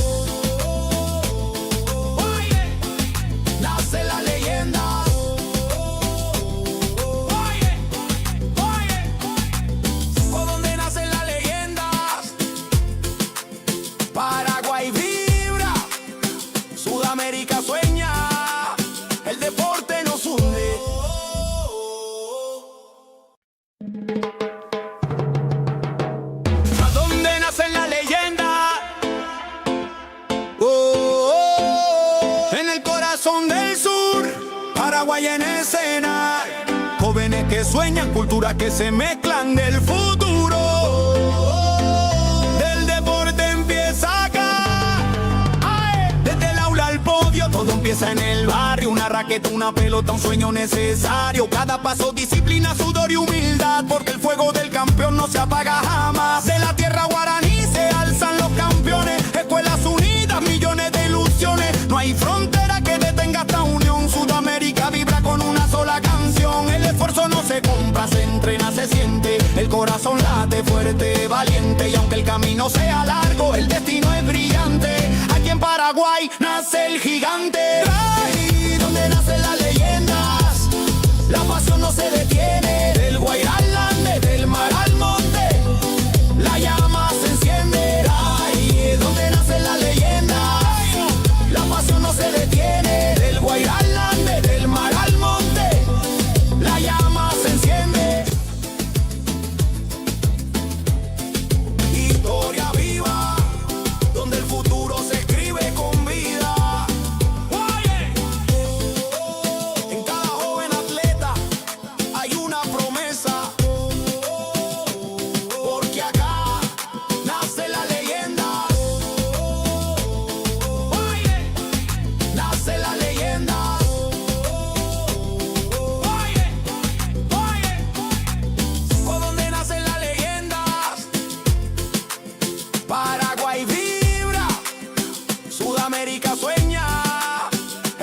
Nace la leyenda. Por donde nacen las leyendas, Paraguay vibra, Sudamérica sueña, el deporte nos hunde. ¿A dónde nacen las leyendas? En el corazón del sur, Paraguay en escena, jóvenes que sueñan, culturas que se mezclan del futuro. Del deporte empieza acá, desde el aula al podio, todo empieza en el barrio. Una raqueta, una pelota, un sueño necesario. Cada paso, disciplina, sudor y humildad, porque el fuego del campeón no se apaga jamás. De la tierra guaraní se alzan los campeones, escuelas unidas, millones de ilusiones. No hay frontera que detenga esta unión. Sudamérica vibra con una sola canción. El esfuerzo no se compra, se entrena, se siente. El corazón late fuerte, valiente. Y aunque el camino sea largo, el destino es brillante. Aquí en Paraguay nace el gigante. Ahí donde nacen las leyendas, la pasión no se detiene. Del Guairá al Ande, del mar al monte, la llama se enciende. Ahí donde nacen las leyendas, la pasión no se detiene. Del Guairá al Ande, del mar al monte, la llama se Sudamérica sueña,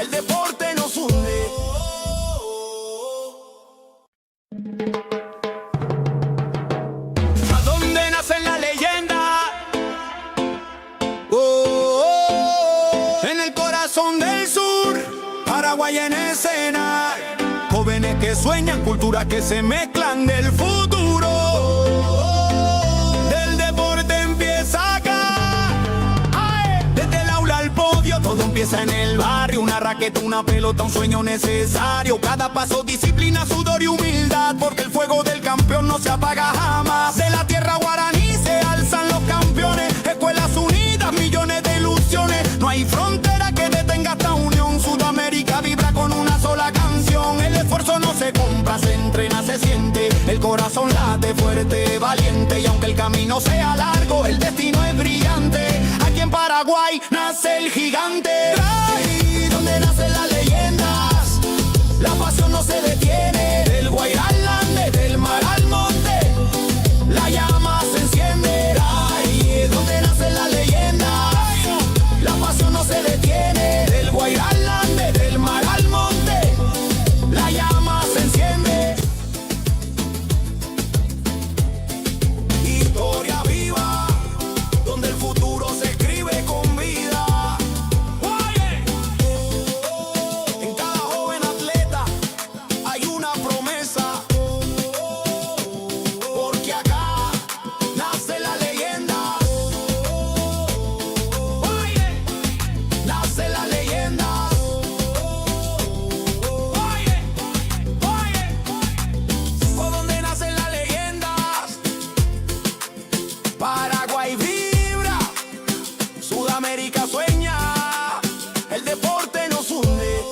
el deporte nos hunde. ¿A dónde nace la leyenda? En el corazón del sur, Paraguay en escena. Jóvenes que sueñan, culturas que se mezclan del futuro. Del deporte empieza acá. Desde el aula al podio, todo empieza en el barrio. Una raqueta, una pelota, un sueño necesario. Cada paso, disciplina, sudor y humildad. Porque el fuego del campeón no se apaga jamás. De la tierra guaraní se alzan los campeones. Escuelas unidas, millones de ilusiones. No hay frontera que detenga esta unión. Sudamérica vibra con una sola canción. El esfuerzo no se compra, se entrena, se siente. El corazón late fuerte, valiente. Y aunque el camino sea largo, el destino es brillante. Aquí en Paraguay nace el gigante. Ahí donde nacen las leyendas, la pasión no se detiene. Del Guairá al Ande, del mar al monte, la llama se enciende. Ahí donde nacen las leyendas, la pasión no se detiene. Del Guairá al Ande, del mar al monte, la llama se enciende. Historia viva, donde el futuro se escribe con vida. En cada joven atleta hay una promesa, porque acá nace la leyenda. Nace la leyenda. ¿Por dónde nacen las leyendas? Paraguay vibra, Sudamérica sueña, el deporte nos hunde.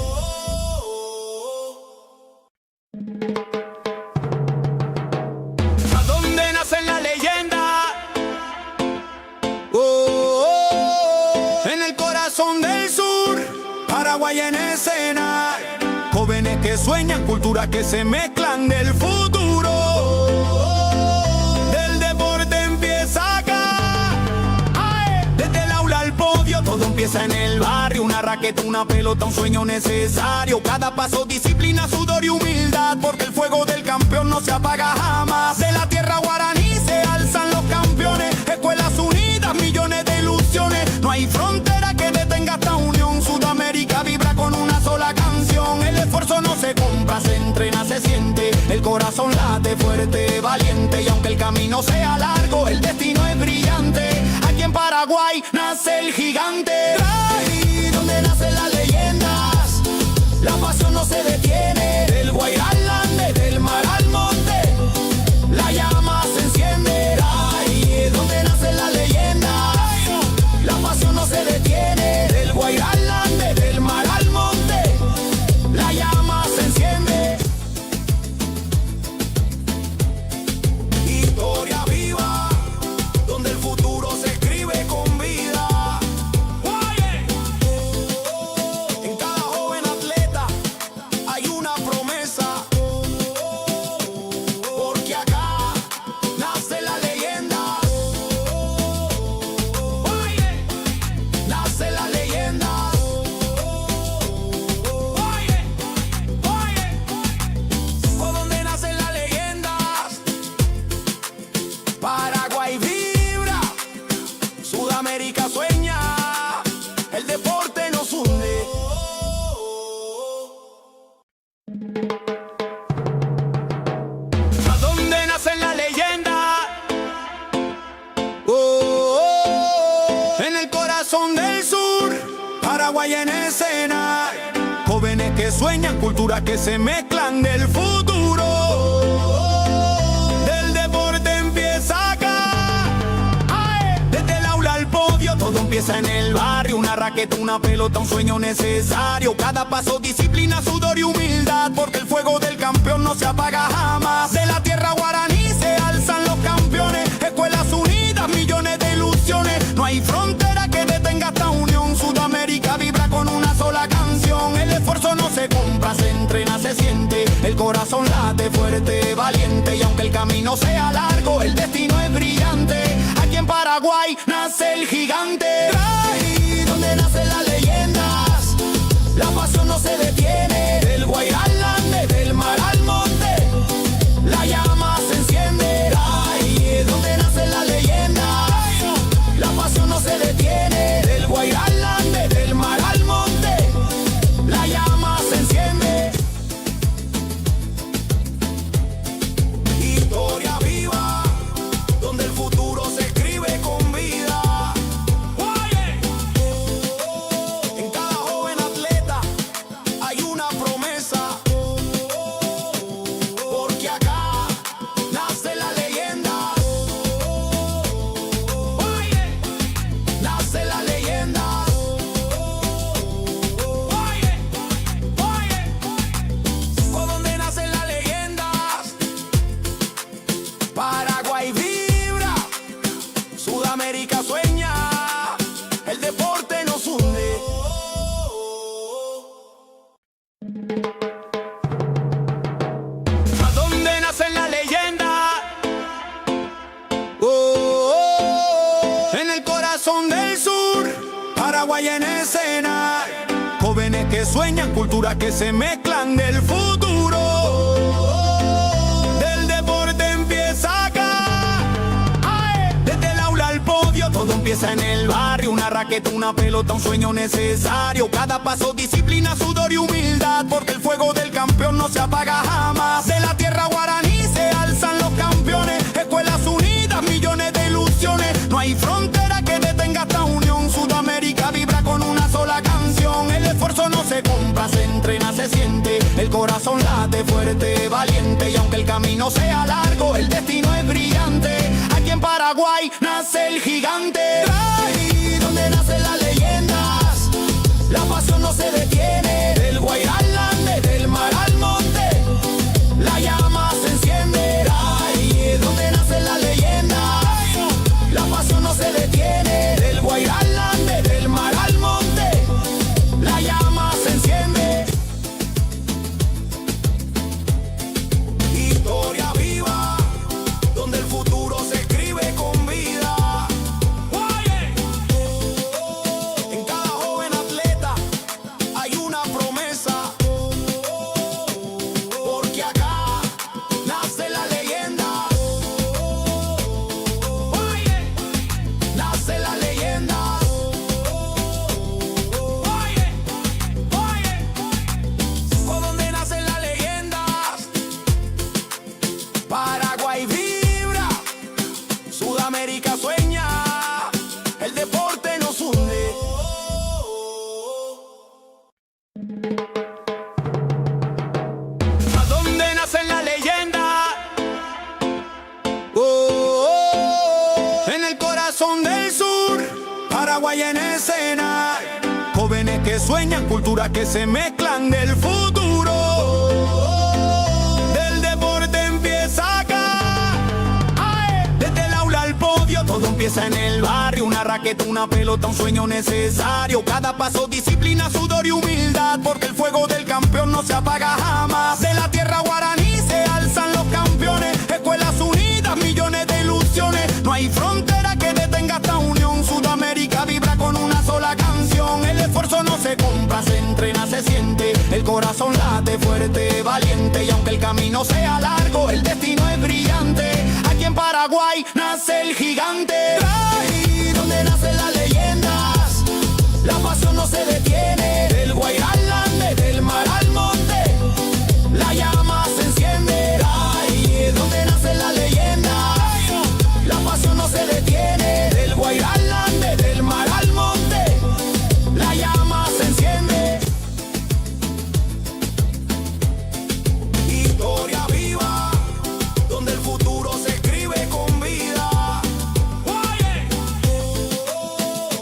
¿A dónde nacen las leyendas? En el corazón del sur, Paraguay en escena. Jóvenes que sueñan, culturas que se mezclan del futuro. Del deporte empieza acá. Desde el aula al podio, todo empieza en el barrio. Una raqueta, una pelota, un sueño necesario. Cada paso, disciplina, sudor y humildad. Porque el fuego del campeón no se apaga jamás. De la tierra guaraní se alzan los campeones. Escuelas unidas, millones de ilusiones. No hay frontera que detenga esta unión. Sudamérica vibra con una sola canción. El esfuerzo no se compra, se entrena, se siente. El corazón late fuerte, valiente. Y aunque el camino sea largo, el destino es brillante. Aquí en Paraguay nace el gigante. Ahí donde nacen las leyendas, la pasión no se detiene. Del Guairá al Ande, del mar al monte, la llama se enciende. Ahí donde nacen las leyendas, la pasión no se detiene. Del Guairá al Ande, del mar al monte, la llama se enciende. Historia viva, donde el futuro se escribe con vida. En cada joven atleta hay una promesa, porque acá nace la leyenda. Nace la leyenda. ¿Por dónde nacen las leyendas? Paraguay vibra, Sudamérica sueña, el deporte nos hunde. ¿A dónde nacen las leyendas? En el corazón del sur, Paraguay en escena. Jóvenes que sueñan, culturas que se mezclan del futuro. Del deporte empieza acá. Desde el aula al podio, todo empieza en el barrio. Una raqueta, una pelota, un sueño necesario. Cada paso, disciplina, sudor y humildad. Porque el fuego del campeón no se apaga jamás. De la tierra guaraní se alzan los campeones. Escuelas unidas, millones de ilusiones. No hay frontera que detenga esta unión. Sudamérica vibra con una sola canción. El esfuerzo no se compra, se entrena, se siente. El corazón late fuerte, valiente. Y aunque el camino sea largo, el destino es brillante. Aquí en Paraguay nace el gigante. Ahí donde nace la Paraguay en escena. Jóvenes que sueñan, culturas que se mezclan del futuro. Del deporte empieza acá. Desde el aula al podio, todo empieza en el barrio. Una raqueta, una pelota, un sueño necesario. Cada paso, disciplina, sudor y humildad, porque el fuego del campeón no se apaga jamás. De la tierra guaraní se alzan los campeones. Escuelas unidas, millones de ilusiones. No hay frontera que detenga esta unión. Sudamérica vibra con una sola canción. El esfuerzo no se compra, se entrena, se siente. El corazón late fuerte, valiente. Y aunque el camino sea largo, el destino es brillante. Aquí en Paraguay nace el gigante. Ahí donde nacen las leyendas, la pasión no se detiene. Del Guairá al Ande, del mar al monte, la llama se enciende. Ahí donde nacen las leyendas, la pasión no se detiene. Del Guairá al Ande, del mar al monte, la llama se enciende. Historia viva, donde el futuro se escribe con vida. En cada joven atleta hay una promesa, porque acá nace la leyenda. Nace la leyenda. Por donde nacen las leyendas, Paraguay vibra, Sudamérica sueña, el deporte nos hunde. ¿A dónde nacen las leyendas? En el corazón del sur, Paraguay en escena. Jóvenes que sueñan, culturas que se mezclan del futuro. Del deporte empieza acá. Desde el aula al podio, todo empieza en el barrio. Una raqueta, una pelota, un sueño necesario. Cada paso, disciplina, sudor y humildad, porque el fuego del campeón no se apaga jamás. De la tierra guaraní se alzan los campeones. Escuelas unidas, millones de ilusiones. No hay frontera que detenga esta unión. Sudamérica vibra con una sola canción. El esfuerzo no se compra, se entrena, se siente. El corazón late fuerte, valiente. Y aunque el camino sea largo, el destino es brillante. Aquí en Paraguay nace el gigante. Ahí donde nacen las leyendas, la pasión no se detiene. Del Guairá al Ande, del mar al monte, la llama se enciende. Ahí donde nacen las leyendas, la pasión no se detiene. Del Guairá al Ande, del mar al monte, la llama se enciende. Historia viva, donde el futuro se escribe con vida.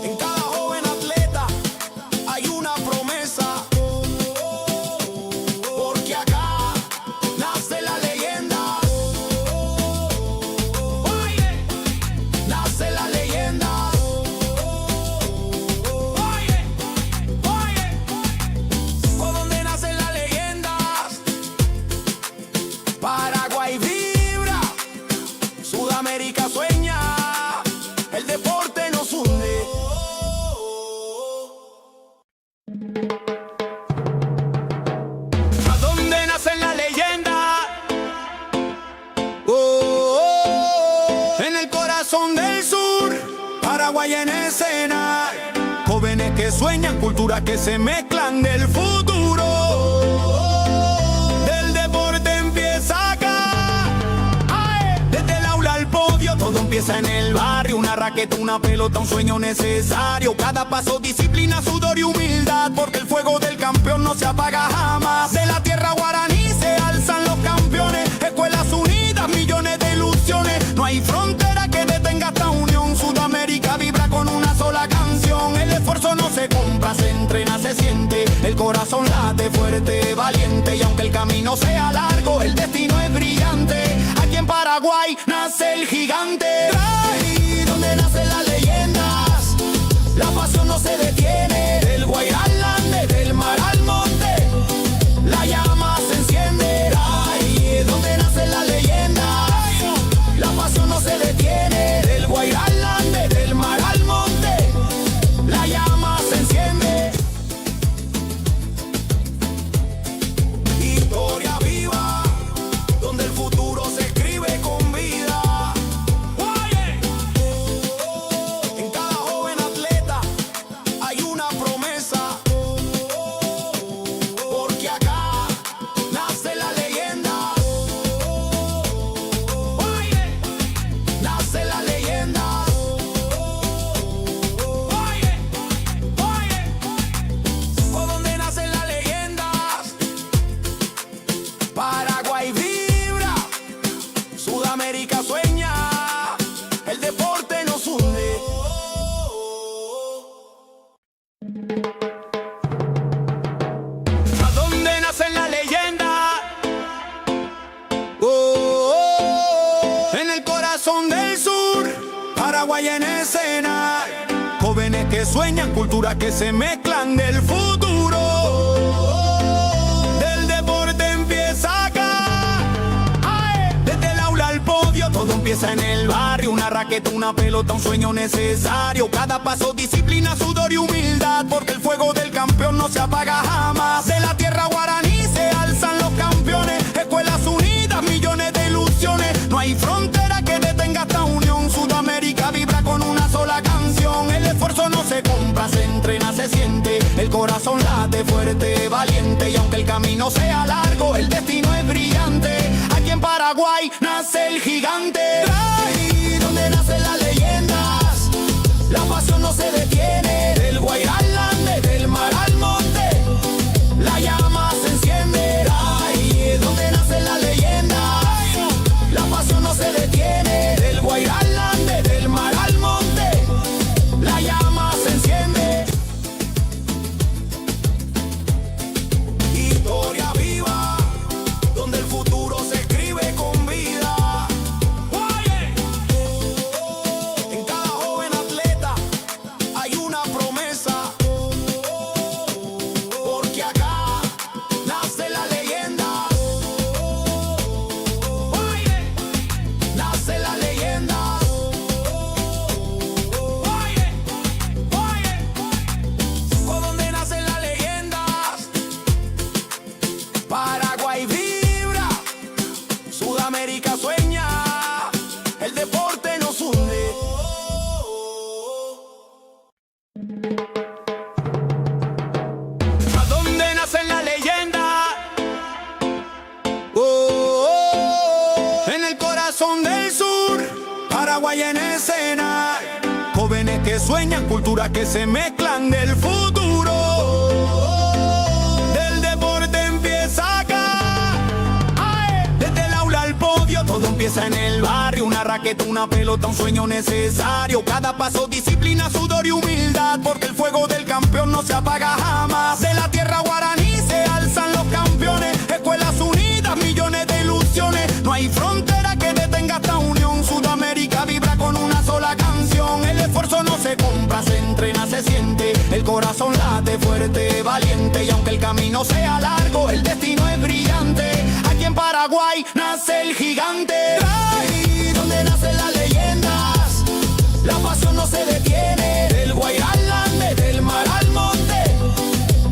En cada joven atleta hay una promesa, porque acá nace la leyenda. Nace la leyenda. Por donde nacen las leyendas, Paraguay vibra, Sudamérica sueña, el deporte nos hunde. ¿A dónde nacen las leyendas? En el corazón del sur, Paraguay en escena. Jóvenes que sueñan, culturas que se mezclan del futuro. Del deporte empieza acá. Desde el aula al podio, todo empieza en el barrio. Una raqueta, una pelota, un sueño necesario. Cada paso, disciplina, sudor y humildad, porque el fuego del campeón no se apaga jamás. De la tierra guaraní se alzan los campeones. Escuelas unidas, millones de ilusiones. No hay frontera que detenga esta unión. Sudamérica vibra con una sola canción. El esfuerzo no se compra, se entrena, se siente. El corazón late fuerte, valiente. Y aunque el camino sea largo, el destino es brillante. Aquí en Paraguay nace el gigante. Ahí donde nacen las leyendas, la pasión no se detiene. Del Guairá al Ande, del mar al monte, la llama se enciende. Ahí donde nacen las leyendas, la pasión no se detiene. Del Guairá al Ande, del mar al monte, la llama se ¿A dónde nace la leyenda? Oh, oh, en el corazón del sur, Paraguay en escena. Jóvenes que sueñan, culturas que se mezclan del futuro. Del deporte empieza acá. Desde el aula al podio, todo empieza en el barrio. Una raqueta, una pelota, un sueño necesario. Cada paso, disciplina, sudor y humildad, porque el fuego del campeón no se apaga jamás. De la tierra guaraní se alzan los campeones. Escuelas unidas, millones de ilusiones. No hay frontera que detenga esta unión. Sudamérica vibra con una sola canción. El esfuerzo no se compra, se entrena, se siente. El corazón late fuerte, valiente. Y aunque el camino sea largo, el destino es brillante. Aquí en Paraguay nace el gigante. Ahí donde nacen las leyendas, la pasión no se detiene. Del Guairá al Ande, del mar al monte, la llama se enciende. Ahí es donde nacen las leyendas, la pasión no se detiene. Del Guairá al Ande, del mar al monte, la llama se enciende. Historia viva, donde el futuro se escribe con vida. En cada joven atleta hay una promesa, porque acá nace la leyenda. Nace la leyenda. ¿Por dónde nacen las leyendas? Paraguay vibra, Sudamérica sueña, el deporte nos hunde. ¿A dónde nacen las leyendas? Oh, oh, en el corazón del sur, Paraguay en escena. Jóvenes que sueñan, culturas que se mezclan del futuro. Del deporte empieza acá. Desde el aula al podio, todo empieza en el barrio. Una raqueta, una pelota, un sueño necesario. Cada paso, disciplina, sudor y humildad, porque el fuego del campeón no se apaga jamás. De la tierra guaraní se alzan los campeones. Escuelas unidas, millones de ilusiones. No hay frontera que detenga esta unión. Sudamérica vibra con una sola canción. El esfuerzo no se compra, se entrena, se siente. El corazón late fuerte, valiente. Y aunque el camino sea largo, el destino es brillante. Aquí en Paraguay nace el gigante. Ahí donde nacen las leyendas, la pasión no se detiene. Del Guairá al Ande, del mar al monte,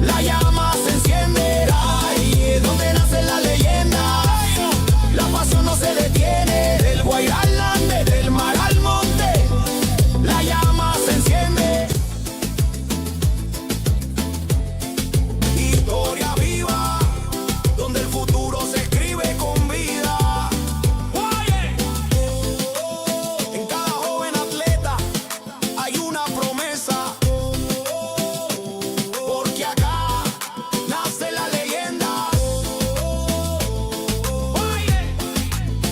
la llama se enciende. Ahí es donde nacen las leyendas, la pasión no se detiene. Del Guairá al Ande, del mar al monte, la llama se enciende. Historia viva, donde el futuro se escribe con vida. En cada joven atleta hay una promesa, porque acá nace la leyenda.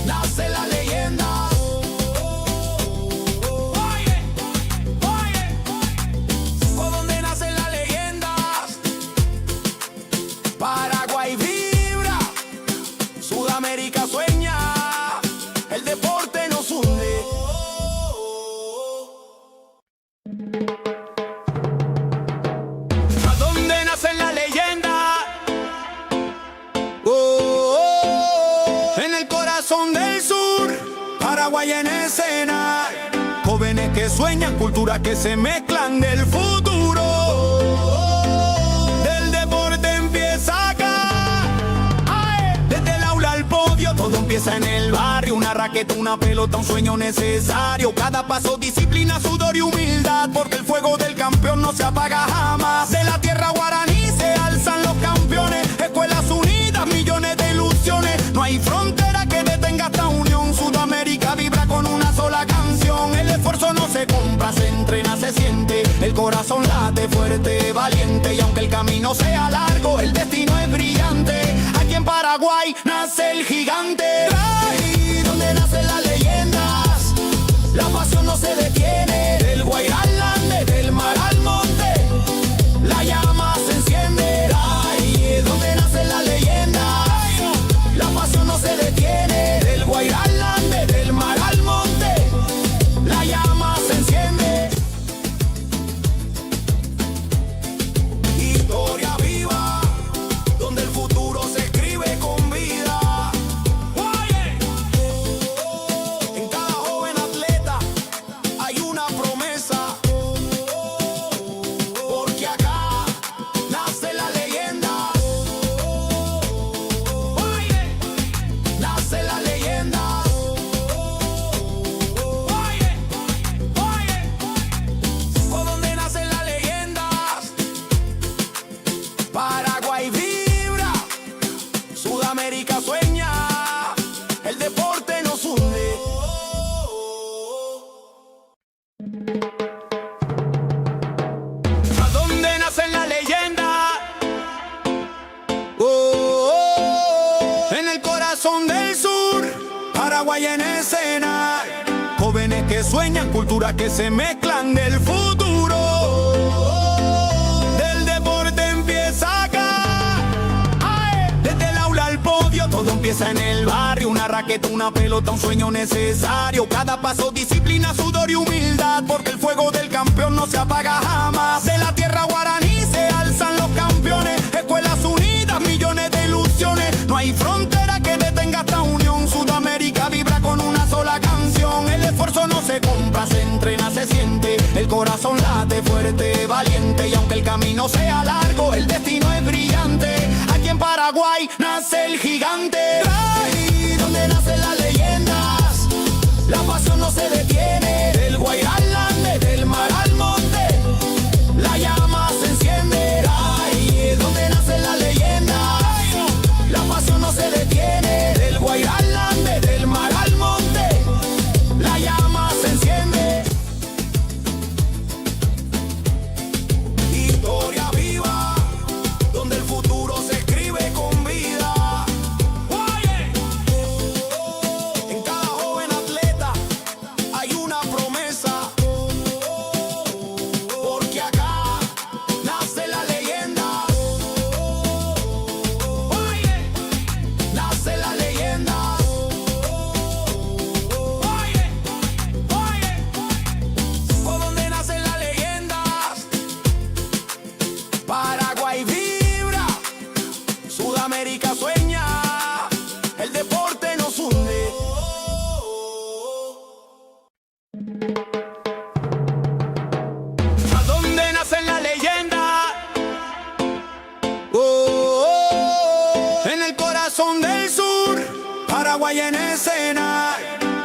Nace la leyenda. ¿Por dónde nacen las leyendas? Paraguay vibra, Sudamérica sueña, el deporte nos hunde. ¿A dónde nacen las leyendas? Oh, oh, en el corazón del sur, Paraguay en escena. Jóvenes que sueñan, culturas que se mezclan del futuro. Del deporte empieza acá. Desde el aula al podio, todo empieza en el barrio. Una raqueta, una pelota, un sueño necesario. Cada paso, disciplina, sudor y humildad, porque el fuego del campeón no se apaga jamás. De la tierra guaraní se alzan los campeones. Escuelas unidas, millones de ilusiones. No hay frontera que detenga esta unión. Sudamérica vibra con una sola canción. El esfuerzo no se compra, se entrena, se siente. El corazón late fuerte, valiente. Y aunque el camino sea largo, el destino es brillante. Aquí en Paraguay nace el gigante. Ahí donde nacen las leyendas, la pasión no se detiene. Del Guairá al Ande, del mar al monte, la sueñan, culturas que se mezclan del futuro. Del deporte empieza acá. Desde el aula al podio, todo empieza en el barrio. Una raqueta, una pelota, un sueño necesario. Cada paso, disciplina, sudor y humildad, porque el fuego del campeón no se apaga jamás. De la tierra guaraní se alzan los campeones. Escuelas unidas, millones de ilusiones. No hay frontera que detenga esta unión. Sudamérica vibra con una sola canción. El esfuerzo no se compra, se entrena, se siente. El corazón late fuerte, valiente. Y aunque el camino sea largo, el destino es brillante. Aquí en Paraguay nace el gigante. Ahí donde nacen las leyendas, la pasión no se detiene. Del Guairá al Ande, del mar al monte, la llama se enciende. Ahí es donde nacen las leyendas, la pasión no se detiene. Del Guairá al Ande, del mar al monte, la llama se enciende. Historia viva, donde el futuro se escribe con vida. En cada joven atleta hay una promesa, porque acá nace la leyenda. Nace la leyenda. Por donde nacen las leyendas, Paraguay vibra, Sudamérica sueña, el deporte nos hunde. ¿A dónde nacen las leyendas? En el corazón del sur, Paraguay en escena.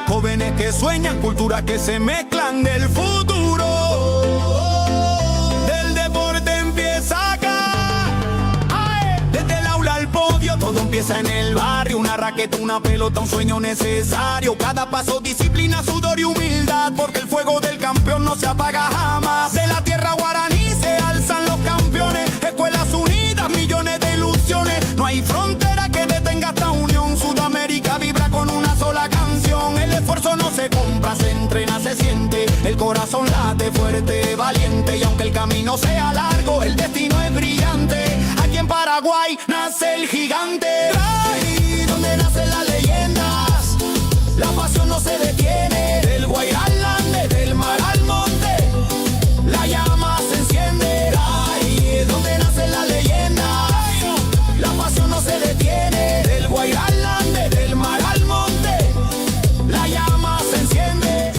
Jóvenes que sueñan, culturas que se mezclan del futuro. Del deporte empieza acá. Desde el aula al podio, todo empieza en el barrio. Una raqueta, una pelota, un sueño necesario. Cada paso, disciplina, sudor y humildad, porque el fuego del campeón no se apaga jamás. De la tierra guaraní se alzan los campeones. Escuelas unidas, millones de ilusiones. No hay frontera que detenga esta unión. Sudamérica vibra con una sola canción. El esfuerzo no se compra, se entrena, se siente. El corazón late fuerte, valiente. Y aunque el camino sea largo, el destino es brillante. Aquí en Paraguay nace el gigante. Ahí donde nacen las leyendas, la pasión no se detiene. Del Guairá al Ande, del mar al monte, la llama se enciende. Ahí es donde nacen las leyendas, la pasión no se detiene. Del Guairá al Ande, del mar al monte, la llama se enciende.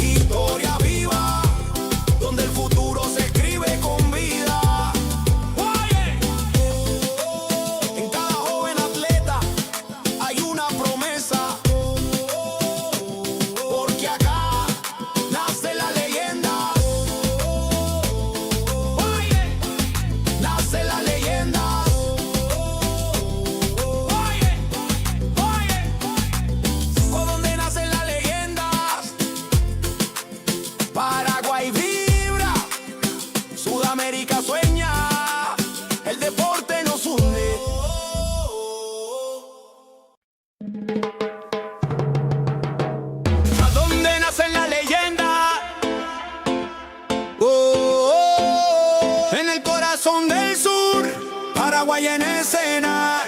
Historia viva, donde el futuro se escribe con vida. En cada joven atleta hay una promesa, porque acá nace la leyenda. Nace la leyenda. Por donde nacen las leyendas, Paraguay vibra, Sudamérica sueña, el deporte nos hunde. ¿A dónde nacen las leyendas? En el corazón del sur, Paraguay en escena.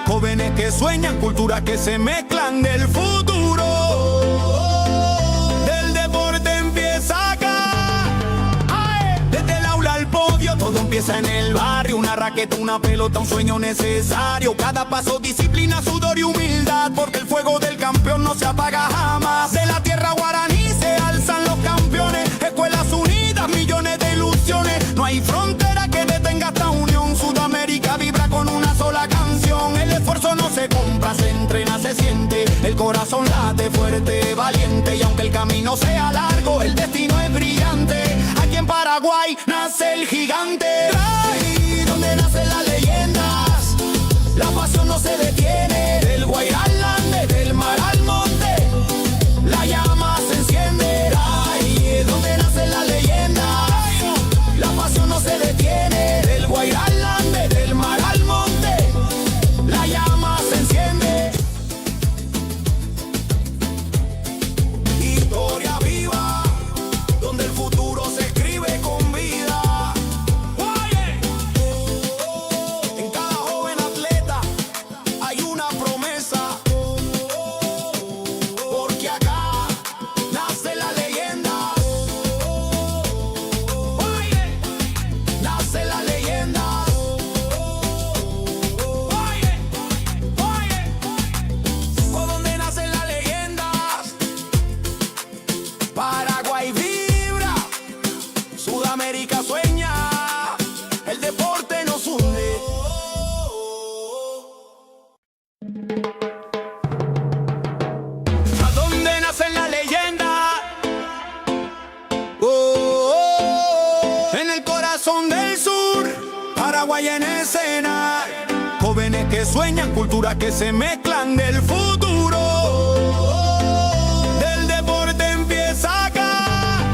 Jóvenes que sueñan, culturas que se mezclan del futuro. Del deporte empieza acá. Desde el aula al podio, todo empieza en el barrio. Una raqueta, una pelota, un sueño necesario. Cada paso, disciplina, sudor y humildad, porque el fuego del campeón no se apaga jamás. De la tierra guaraní se alzan los campeones. Escuelas unidas, millones de ilusiones. No hay frontera que detenga esta unión. Sudamérica vibra con una sola canción. El esfuerzo no se compra, se entrena, se siente. El corazón late fuerte, valiente. Y aunque el camino sea largo, el destino es brillante. Aquí en Paraguay nace el gigante. Ahí donde nacen las leyendas, la pasión no se detiene. Del Guairá al Ande, del mar al monte, la llama se enciende. Ahí es donde nacen las leyendas, la pasión no se detiene. Del Guairá al Ande, del mar al monte, la llama se enciende. Paraguay en escena, jóvenes que sueñan, culturas que se mezclan del futuro. Del deporte empieza acá,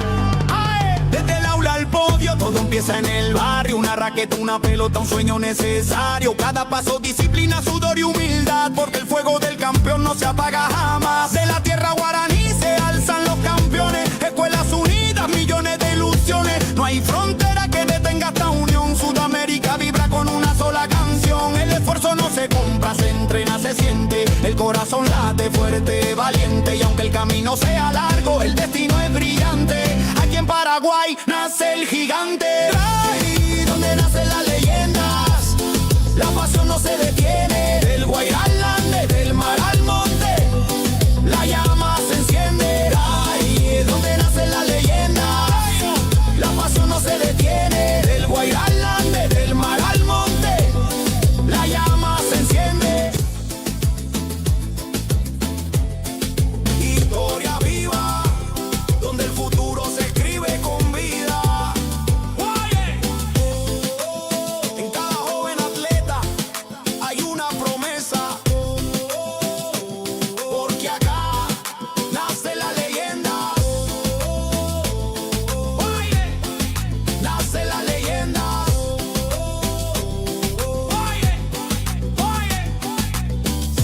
desde el aula al podio, todo empieza en el barrio. Una raqueta, una pelota, un sueño necesario. Cada paso, disciplina, sudor y humildad, porque el fuego del campeón no se apaga jamás. De la tierra guaraní se alzan los campeones, escuelas unidas, millones de ilusiones. No hay frontera que detenga esta unión. Sudamérica vibra con una sola canción. El esfuerzo no se compra, se entrena, se siente. El corazón late fuerte, valiente. Y aunque el camino sea largo, el destino es brillante. Aquí en Paraguay nace el gigante. Ahí donde nacen las leyendas, la pasión no se detiene. Del Guairá al Ande, del mar al monte, la llama se enciende. Ahí donde nacen las leyendas, la pasión no se detiene. Del Guairá al Ande, del mar al monte, la llama se enciende. Historia viva, donde el futuro se escribe con vida. En cada joven atleta hay una promesa, porque acá nace la leyenda. Nace la leyenda.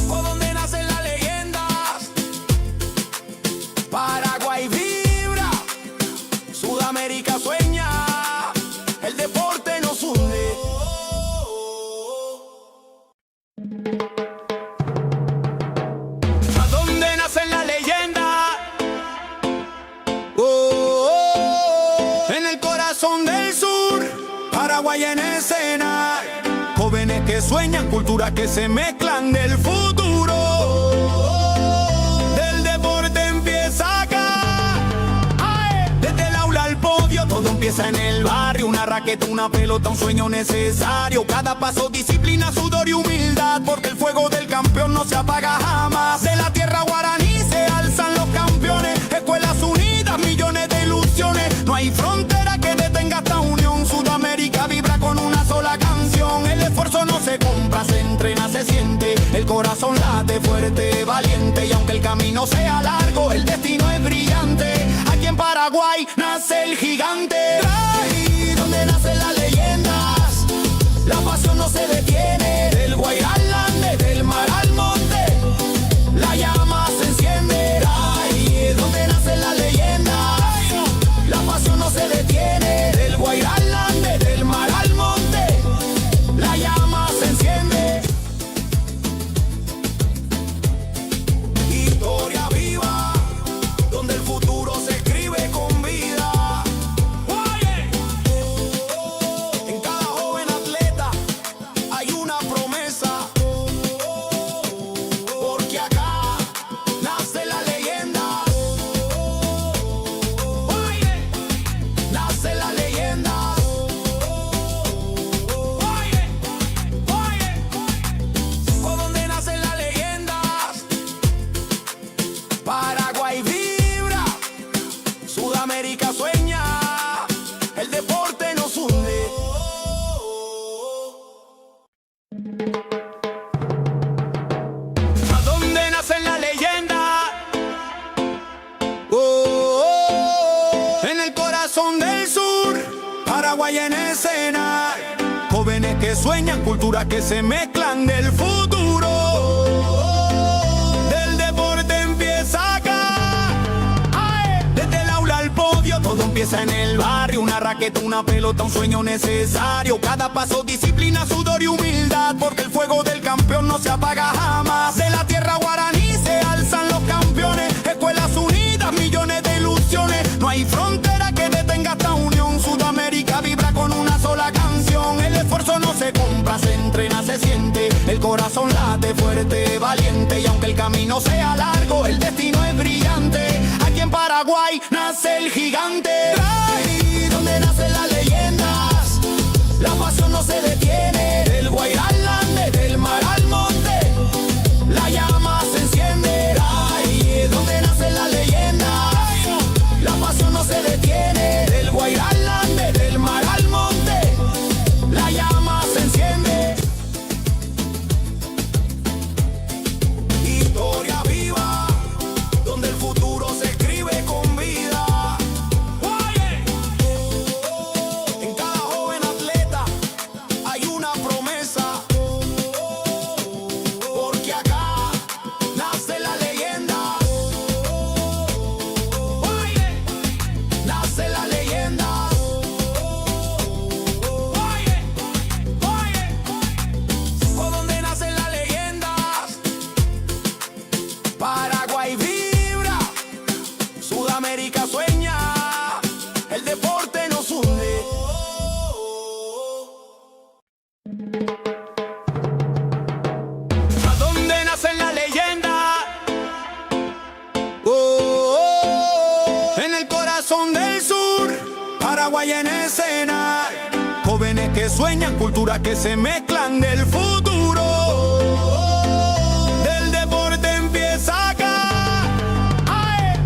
Por donde nacen las leyendas, Paraguay vibra, Sudamérica sueña, el deporte nos hunde. ¿A dónde nacen las leyendas? En el corazón del sur, Paraguay en escena, jóvenes que sueñan, culturas que se mezclan del futuro. Del deporte empieza acá, desde el aula al podio, todo empieza en el barrio. Una raqueta, una pelota, un sueño necesario. Cada paso, disciplina, sudor y humildad, porque el fuego del campeón no se apaga jamás. De la tierra guaraní se alzan los campeones, escuelas unidas, millones de ilusiones. No hay frontera que detenga esta unión. Sudamérica vibra con una sola canción. El esfuerzo no se compra, se entrena, se siente. El corazón late fuerte, valiente. Y aunque el camino sea largo, el destino es brillante. Aquí en Paraguay nace el gigante. Ahí donde nacen las leyendas, la pasión no se detiene. Del Guairá al Ande, del mar al monte, la llama se enciende. Ahí donde nacen las leyendas, la pasión no se detiene. Del Guairá al Ande, del mar al monte, la llama se enciende. Historia viva, donde el futuro se escribe con vida. En cada joven atleta hay una promesa, porque acá nace la leyenda. Nace la leyenda. Por donde nacen las leyendas, Paraguay vibra, Sudamérica sueña, el deporte nos hunde. ¿A dónde nacen las leyendas? En el corazón del sur, Paraguay en escena, jóvenes que sueñan, culturas que se mezclan del futuro. Del deporte empieza acá, desde el aula al podio, todo empieza en el barrio. Una raqueta, una pelota, un sueño necesario. Cada paso, disciplina, sudor y humildad, porque el fuego del campeón no se apaga jamás. De la tierra guaraní se alzan los campeones, escuelas unidas, millones de ilusiones. No hay frontera que detenga esta unión. Sudamérica vibra con una sola canción. El esfuerzo no se compra, se entrena, se siente. El corazón late fuerte, valiente. Y aunque el camino sea largo, el destino es brillante. Aquí en Paraguay nace el gigante. Ahí donde nacen las leyendas, la pasión no se detiene. Del Guairá al Ande, del mar al monte, la llama se enciende. Ahí donde nacen las leyendas, la pasión no se detiene. Del Guairá al Ande, del mar al monte, la llama se Paraguay en escena, jóvenes que sueñan, culturas que se mezclan del futuro. Del deporte empieza acá,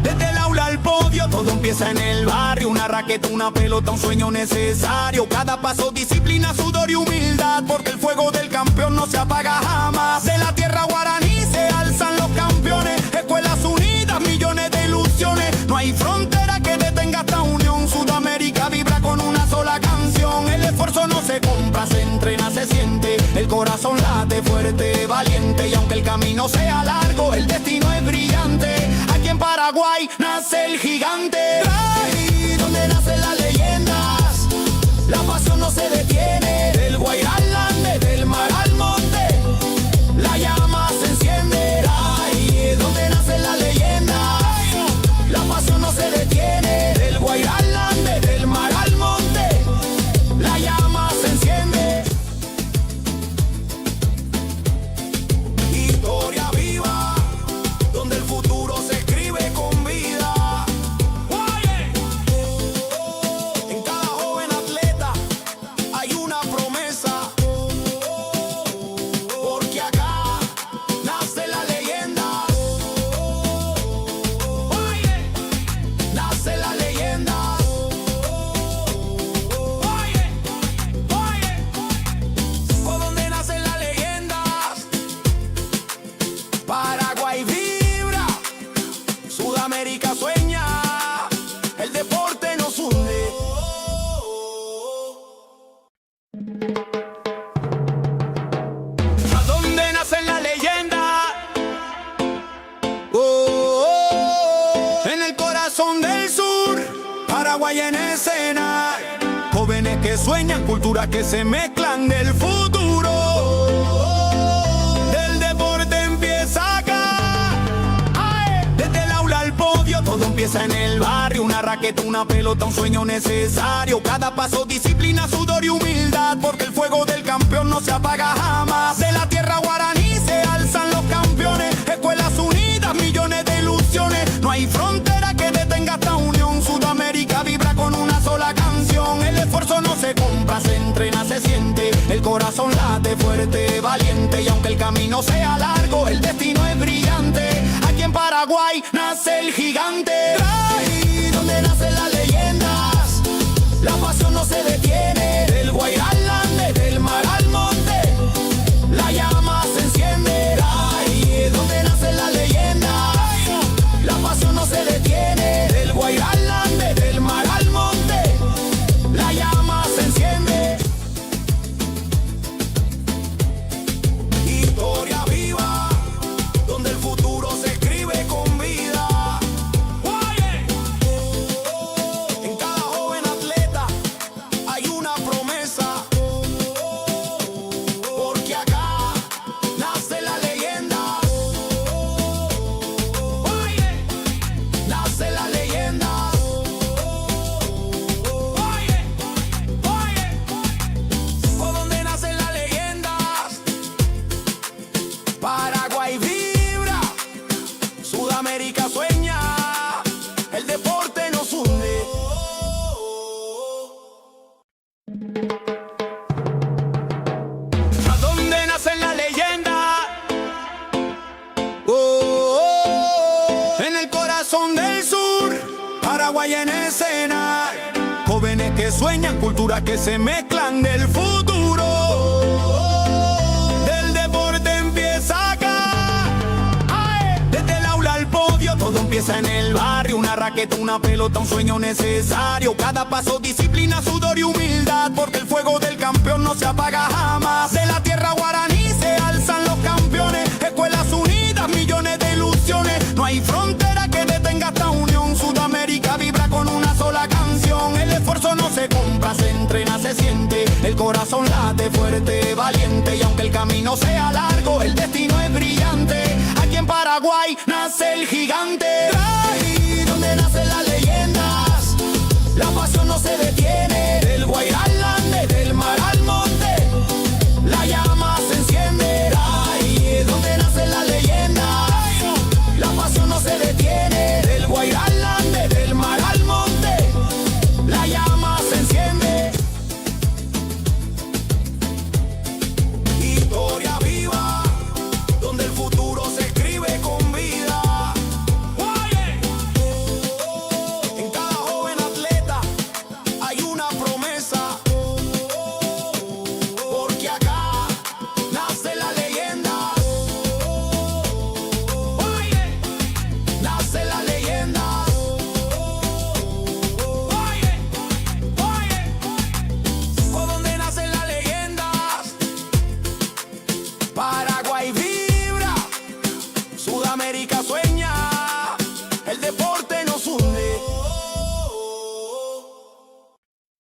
desde el aula al podio, todo empieza en el barrio. Una raqueta, una pelota, un sueño necesario. Cada paso, disciplina, sudor y humildad, porque el fuego del campeón no se apaga jamás. De la tierra guaraní se alzan los campeones, escuelas unidas, millones de ilusiones. No hay frontera que detenga esta unión. Sudamérica vibra con una sola canción. El esfuerzo no se compra, se entrena, se siente. El corazón late fuerte, valiente. Y aunque el camino sea largo, el destino es brillante. Aquí en Paraguay nace el gigante. Ahí donde nacen las leyendas, la pasión no se detiene. Del Guairá al Ande, del mar al monte, la llama se enciende. Ahí donde nacen las leyendas, la pasión no se detiene. Del Guairá al Ande, del mar al monte, la llama se enciende. Historia viva, donde el futuro se escribe con vida. En cada joven atleta hay una promesa, porque acá nace la leyenda. Nace la leyenda. Por donde nacen las leyendas, Paraguay vibra, Sudamérica sueña, el deporte nos hunde. ¿A dónde nacen las leyendas? En el corazón del sur, Paraguay en escena, jóvenes que sueñan, culturas que se mezclan del futuro. Del deporte empieza acá, desde el aula al podio, todo empieza en el barrio. Una raqueta, una pelota, un sueño necesario. Cada paso, disciplina, sudor y humildad, porque el fuego del campeón no se apaga jamás. De la tierra guaraní se alzan los campeones, escuelas unidas, millones de ilusiones. No hay frontera que detenga esta unión. Sudamérica vibra con una sola canción. El esfuerzo no se compra, se entrena, se siente. El corazón late fuerte, valiente. Y aunque el camino sea largo, el destino es brillante. Aquí en Paraguay nace el gigante. Ahí donde nacen las leyendas, la pasión no se detiene. Del Guairá al Ande, del mar al monte, la llama se enciende. Ahí donde nacen las leyendas, la pasión no se detiene. Del Guairá al Ande, del mar al monte, la llama se enciende. Historia viva, donde el futuro se escribe con vida. En cada joven atleta hay una promesa, porque acá nace la leyenda. Nace la leyenda. Por donde nacen las leyendas, Paraguay vibra, Sudamérica sueña, el deporte nos hunde. ¿A dónde nacen las leyendas? En el corazón del sur, Paraguay en escena, jóvenes que sueñan, culturas que se mezclan del futuro. Del deporte empieza acá, desde el aula al podio, todo empieza en el barrio. Una raqueta, una pelota, un sueño necesario. Cada paso, disciplina, sudor y humildad, porque el fuego del campeón no se apaga jamás. De la tierra guaraní se alzan los campeones, escuelas unidas, millones de ilusiones. No hay frontera que detenga esta unión. Sudamérica vibra con una sola canción. El esfuerzo no se compra, se entrena, se siente. El corazón late fuerte, valiente. Y aunque el camino sea largo, el destino es brillante. Aquí en Paraguay nace el gigante. Ahí donde nacen las leyendas, la pasión no se detiene. Del Guairá al Ande, del mar al monte, la llama se enciende. Ahí donde nacen las leyendas, la pasión no se detiene. Del Guairá al Ande, del mar al monte, la llama se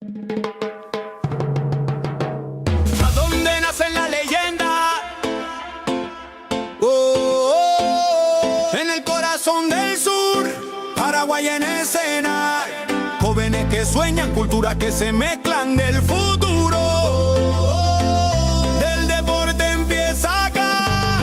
¿A dónde nace la leyenda? Oh, oh, oh. En el corazón del sur, Paraguay en escena. Jóvenes que sueñan, culturas que se mezclan del futuro. Del deporte empieza acá.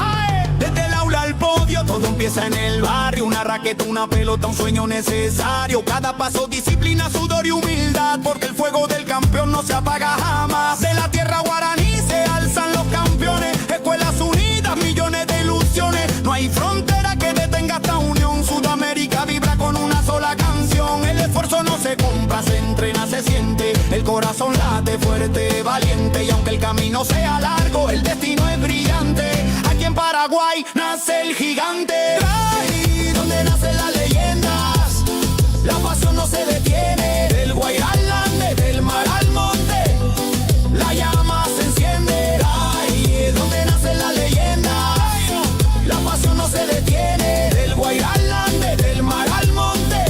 Ay, desde el aula al podio, todo empieza en el barrio. Una raqueta, una pelota, un sueño necesario. Cada paso, disciplina, sudor y humildad, porque el fuego del campeón no se apaga jamás. De la tierra guaraní se alzan los campeones. Escuelas unidas, millones de ilusiones. No hay frontera que detenga esta unión. Sudamérica vibra con una sola canción. El esfuerzo no se compra, se entrena, se siente. El corazón late fuerte, valiente. Y aunque el camino sea largo, el destino es brillante. Aquí en Paraguay nace el gigante. Ahí donde nacen las leyendas, la pasión no se detiene. Del Guairá al Ande, del mar al monte, la llama se enciende. Ahí donde nacen las leyendas, la pasión no se detiene. Del Guairá al Ande, del mar al monte,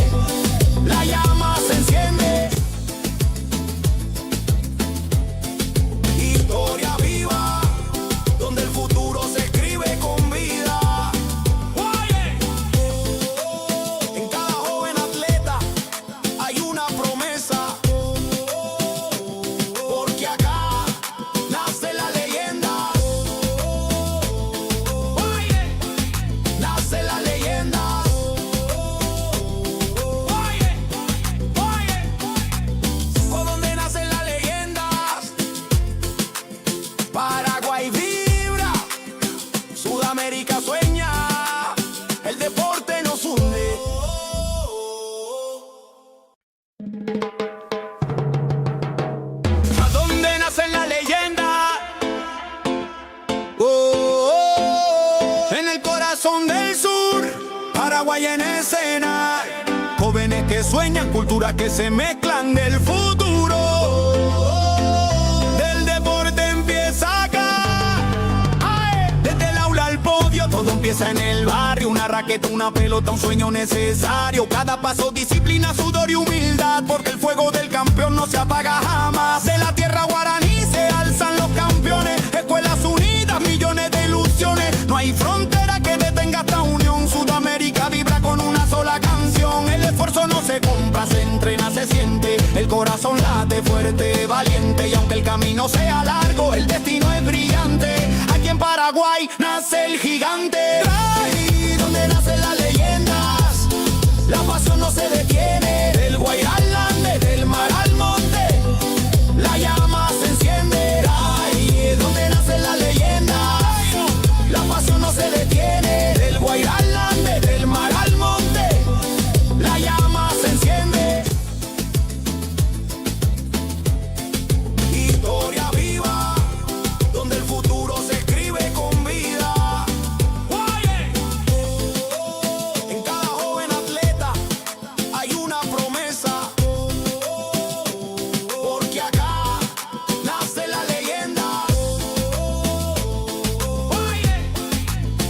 la llama se enciende. Historia viva, donde el futuro se escribe con vida. En cada joven atleta hay una promesa, porque acá nace la leyenda. Nace la leyenda. ¿Por dónde nacen las leyendas? Paraguay vibra, Sudamérica sueña, el deporte nos hunde. ¿A dónde nacen las leyendas? Oh, oh, oh. En el corazón del sur, Paraguay en escena. Jóvenes que sueñan, culturas que se mezclan del futuro. Del deporte empieza acá. Ay, desde el aula al podio, todo empieza en el barrio. Una raqueta, una pelota, un sueño necesario. Cada paso, disciplina, sudor y humildad, porque el fuego del campeón no se apaga jamás. De la tierra guaraní se alzan los campeones. Escuelas unidas, millones de ilusiones. No hay frontera que detenga esta unión. Sudamérica vibra con una sola canción. El esfuerzo no se compra, se entrena, se siente. El corazón late fuerte, valiente. Y aunque el camino sea largo, el destino es brillante. Aquí en Paraguay nace el gigante. Ahí donde nacen las leyendas, la pasión no se detiene. Del Guairá al Ande, del mar al monte, la llama se enciende. Ahí donde nacen las leyendas, la pasión no se detiene. Del Guairá al Ande, del mar al monte, la llama se enciende. Historia viva, donde el futuro se escribe con vida. En cada joven atleta hay una promesa, porque acá nace la leyenda.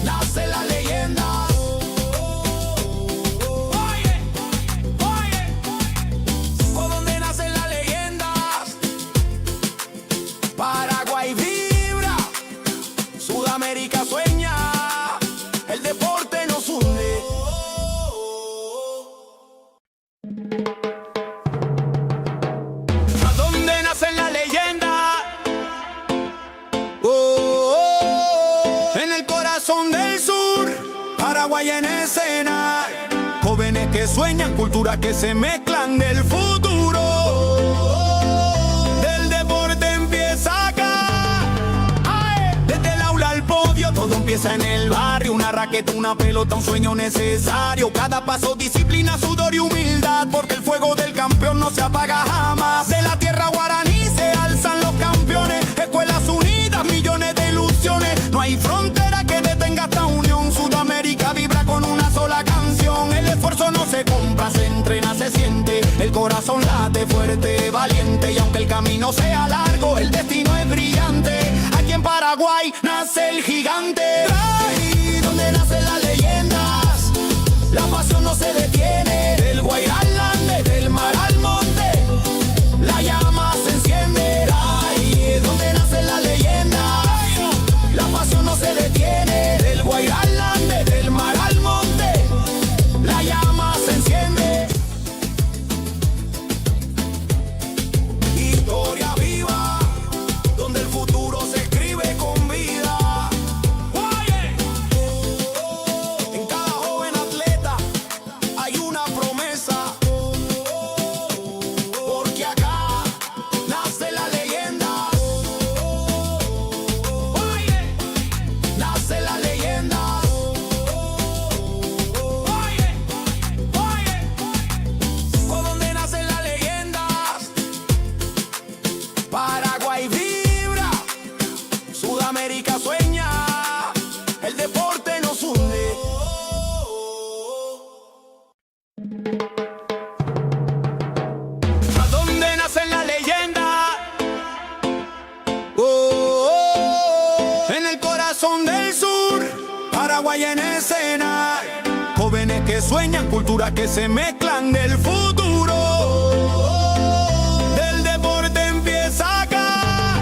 Nace la leyenda. ¿Por dónde nacen las leyendas? Paraguay vibra, Sudamérica sueña, el deporte nos hunde. ¿A dónde nacen las leyendas? Oh, oh, oh. En el corazón del sur, Paraguay en escena. Jóvenes que sueñan, culturas que se mezclan del futuro. Del deporte empieza acá. Ay, desde el aula al podio, todo empieza en el barrio. Una raqueta, una pelota, un sueño necesario. Cada paso, disciplina, sudor y humildad, porque el fuego del campeón no se apaga jamás. De la tierra guaraní se alzan los campeones. Escuelas unidas, millones de ilusiones. No hay frontera que detenga esta unión. Sudamérica vibra con una sola canción. El esfuerzo no se compra, se entrena, se siente. El corazón late fuerte, valiente. Y aunque el camino sea largo, el destino es brillante. Aquí en Paraguay nace el gigante. Ahí donde nacen las leyendas, la pasión no se detiene. Del Guairá al Ande, del mar al monte, Paraguay en escena, jóvenes que sueñan, culturas que se mezclan del futuro. Del deporte empieza acá,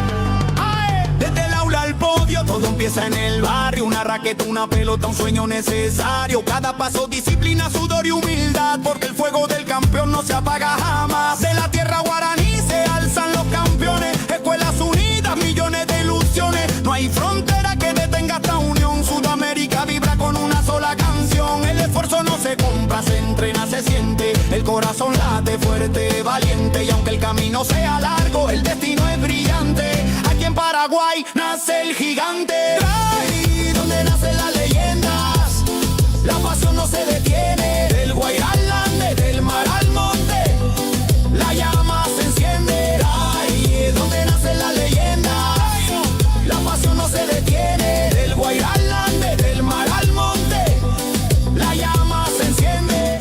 desde el aula al podio, todo empieza en el barrio. Una raqueta, una pelota, un sueño necesario. Cada paso, disciplina, sudor y humildad, porque el fuego del campeón no se apaga jamás. De la tierra guaraní se alzan los campeones, escuelas unidas, millones de ilusiones. No hay frontera que detenga esta unión. Sudamérica vibra con una sola canción. El esfuerzo no se compra, se entrena, se siente. El corazón late fuerte, valiente. Y aunque el camino sea largo, el destino es brillante. Aquí en Paraguay nace el gigante. Ahí donde nacen las leyendas, la pasión no se detiene. Del Guairá al Ande, del mar al monte, la llama se enciende. Ahí donde nacen las leyendas, la pasión no se detiene. Del Guairá al Ande, del mar al monte, la llama se enciende.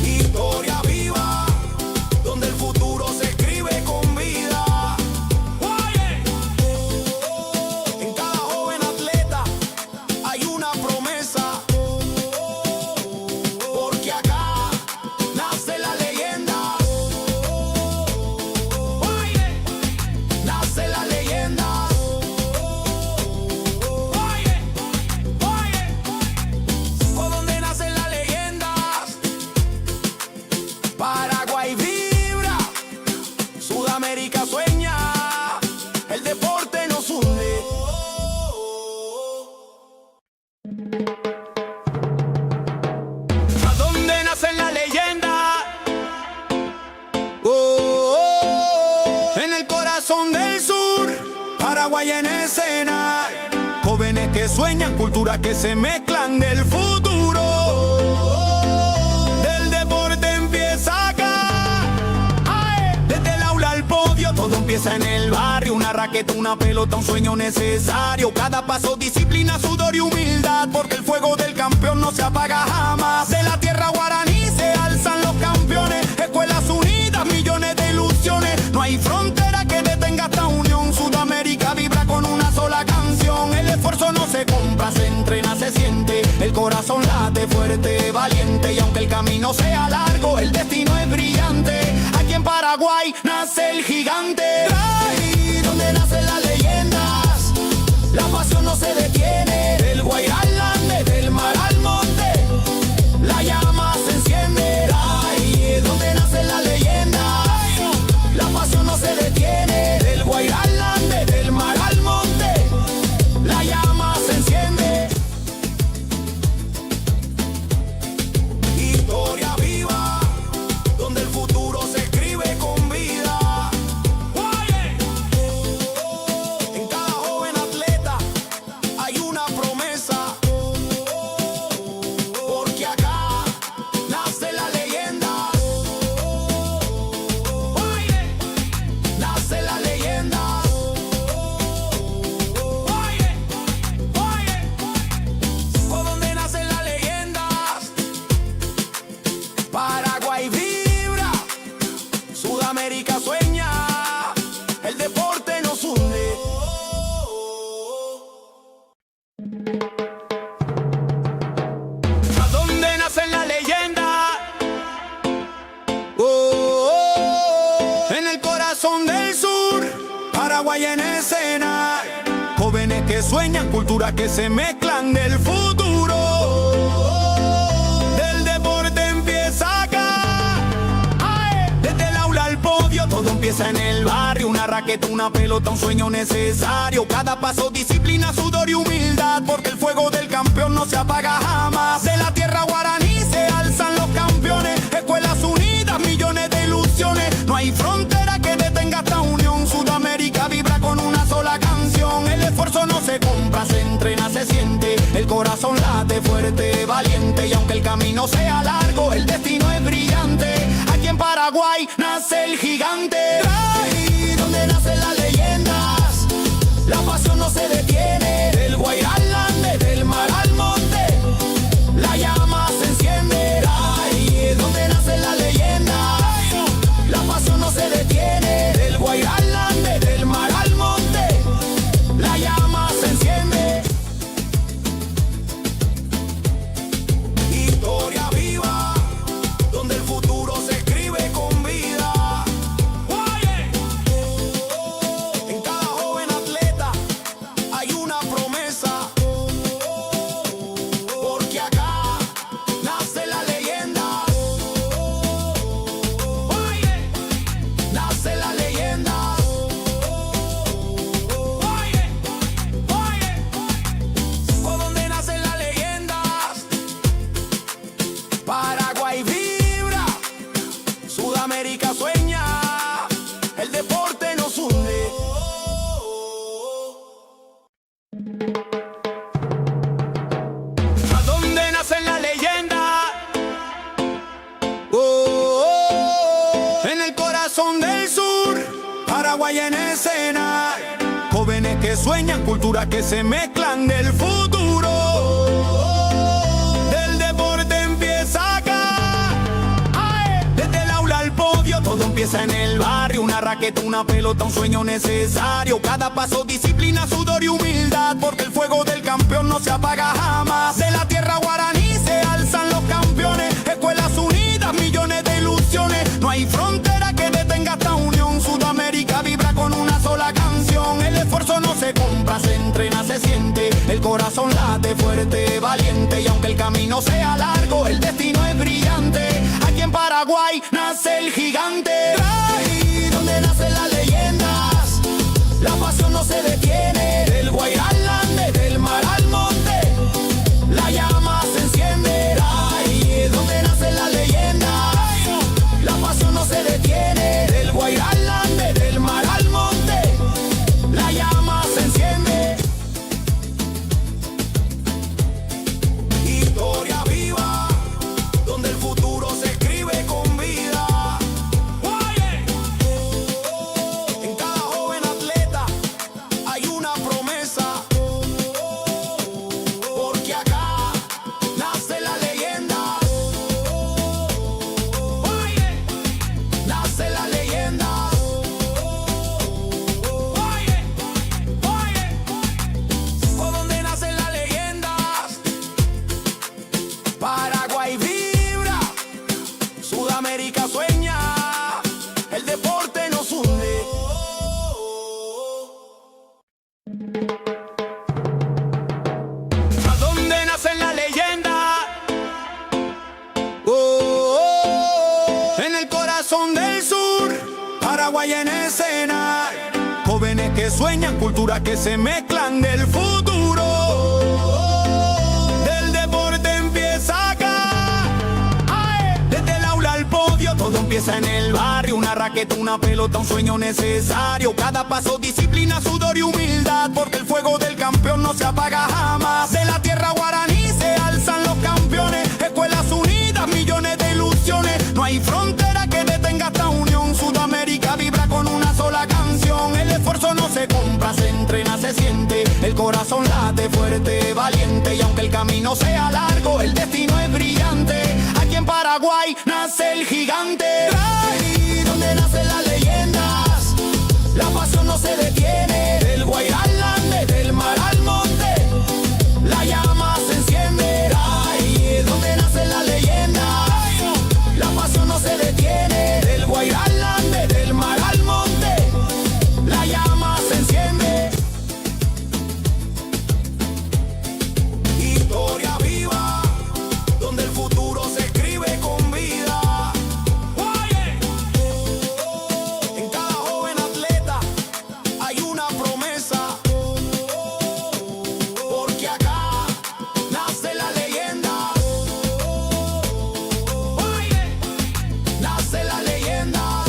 Historia viva, donde el futuro se escribe con vida. En cada joven atleta hay una promesa, porque acá nace la leyenda. Nace la leyenda. Por donde nacen las leyendas, Paraguay vibra, Sudamérica sueña, el deporte nos hunde. ¿A dónde nacen las leyendas? En el corazón del sur, Paraguay en escena, jóvenes que sueñan, culturas que se mezclan del futuro. Del deporte empieza acá, desde el aula al podio, todo empieza en el barrio. Una raqueta, una pelota, un sueño necesario. Cada paso, disciplina, sudor y humildad, porque el fuego del campeón no se apaga jamás. De la tierra guaraní se alzan los campeones, escuelas unidas, millones de ilusiones. No hay frontera que detenga esta unión. Sudamérica vibra con una sola canción. El esfuerzo no se compra, se entrena, se siente. El corazón late fuerte, valiente. Y aunque el camino sea largo, el destino es brillante. Aquí en Paraguay nace el gigante. Ahí donde nacen las leyendas, la pasión no se detiene. Del Guairá al Ande, del mar al monte, la llama se enciende. Ahí donde nacen las leyendas, la pasión no se detiene. Del Guairá al Ande, del mar al monte, la llama se enciende. Historia viva, donde el futuro se escribe con vida. En cada joven atleta hay una promesa, porque acá nace la leyenda. Nace la leyenda. Por donde nacen las leyendas, Paraguay vibra, Sudamérica sueña, el deporte nos hunde. ¿A dónde nacen las leyendas? En el corazón del sur, Paraguay en escena, jóvenes que sueñan, culturas que se mezclan del futuro. Del deporte empieza acá, desde el aula al podio, todo empieza en el barrio. Una raqueta, una pelota, un sueño necesario. Cada paso, disciplina, sudor y humildad, porque el fuego del campeón no se apaga jamás. De la tierra guaraní se alzan los campeones, escuelas unidas, millones de ilusiones. No hay frontera que detenga esta unión. Sudamérica vibra con una sola canción. El esfuerzo no se compra, se entrena, se siente. El corazón late fuerte, valiente. Y aunque el camino sea largo, el destino es brillante. Aquí en Paraguay nace el gigante. Ahí donde nacen las leyendas, la pasión no se detiene. Del Guairá al Ande, del mar al monte, la llama se enciende. Ahí donde nacen las leyendas, la pasión no se detiene. Del Guairá al Ande, del mar al monte, la llama se corazón del sur, Paraguay en escena. Jóvenes que sueñan, culturas que se mezclan del futuro. Del deporte empieza acá. Desde el aula al podio, todo empieza en el barrio. Una raqueta, una pelota, un sueño necesario. Cada paso, disciplina, sudor y humildad, porque el fuego del campeón no se apaga jamás. De la tierra guaraní se alzan los campeones. Escuelas unidas, millones de ilusiones. No hay frontera que detenga esta unión. Sudamérica vibra con una sola canción. El esfuerzo no se compra, se entrena, se siente. El corazón late fuerte, valiente. Y aunque el camino sea largo, el destino es brillante. Aquí en Paraguay nace el gigante. Ahí donde nacen las leyendas, la pasión no se detiene. Del Guairá al Ande, del mar al monte, la llama se enciende. Ahí es donde nacen las leyendas, la pasión no se detiene. Del Guairá al Ande, del mar al monte, la llama se enciende. Historia viva, donde el futuro se escribe con vida. En cada joven atleta hay una promesa, porque acá nace la leyenda. Nace la leyenda. Por donde nacen las leyendas, Paraguay vibra, Sudamérica sueña, el deporte nos hunde. ¿A dónde nacen las leyendas? En el corazón del sur, Paraguay en escena. Jóvenes que sueñan, culturas que se mezclan del futuro. Del deporte empieza acá. Desde el aula al podio, todo empieza en el barrio. Una raqueta, una pelota, un sueño necesario. Cada paso, disciplina, sudor y humildad, porque el fuego del campeón no se apaga jamás. De la tierra guaraní se alzan los campeones. Escuelas unidas, millones de ilusiones. No hay frontera que detenga esta unión. Sudamérica vibra con una sola canción. El esfuerzo no se compra, se entrena, se siente. El corazón late fuerte, valiente. Y aunque el camino sea largo, el destino es brillante. Aquí en Paraguay nace el gigante. Ahí donde nacen las leyendas, la pasión no se detiene. Del Guairá al Ande, del mar al monte, la llama se enciende. Ahí es donde nacen las leyendas, la pasión no se detiene. Del Guairá al Ande, del mar al monte, la llama se enciende. Historia viva, donde el futuro se escribe con vida. En cada joven atleta hay una promesa, porque acá nace la leyenda. Nace la leyenda.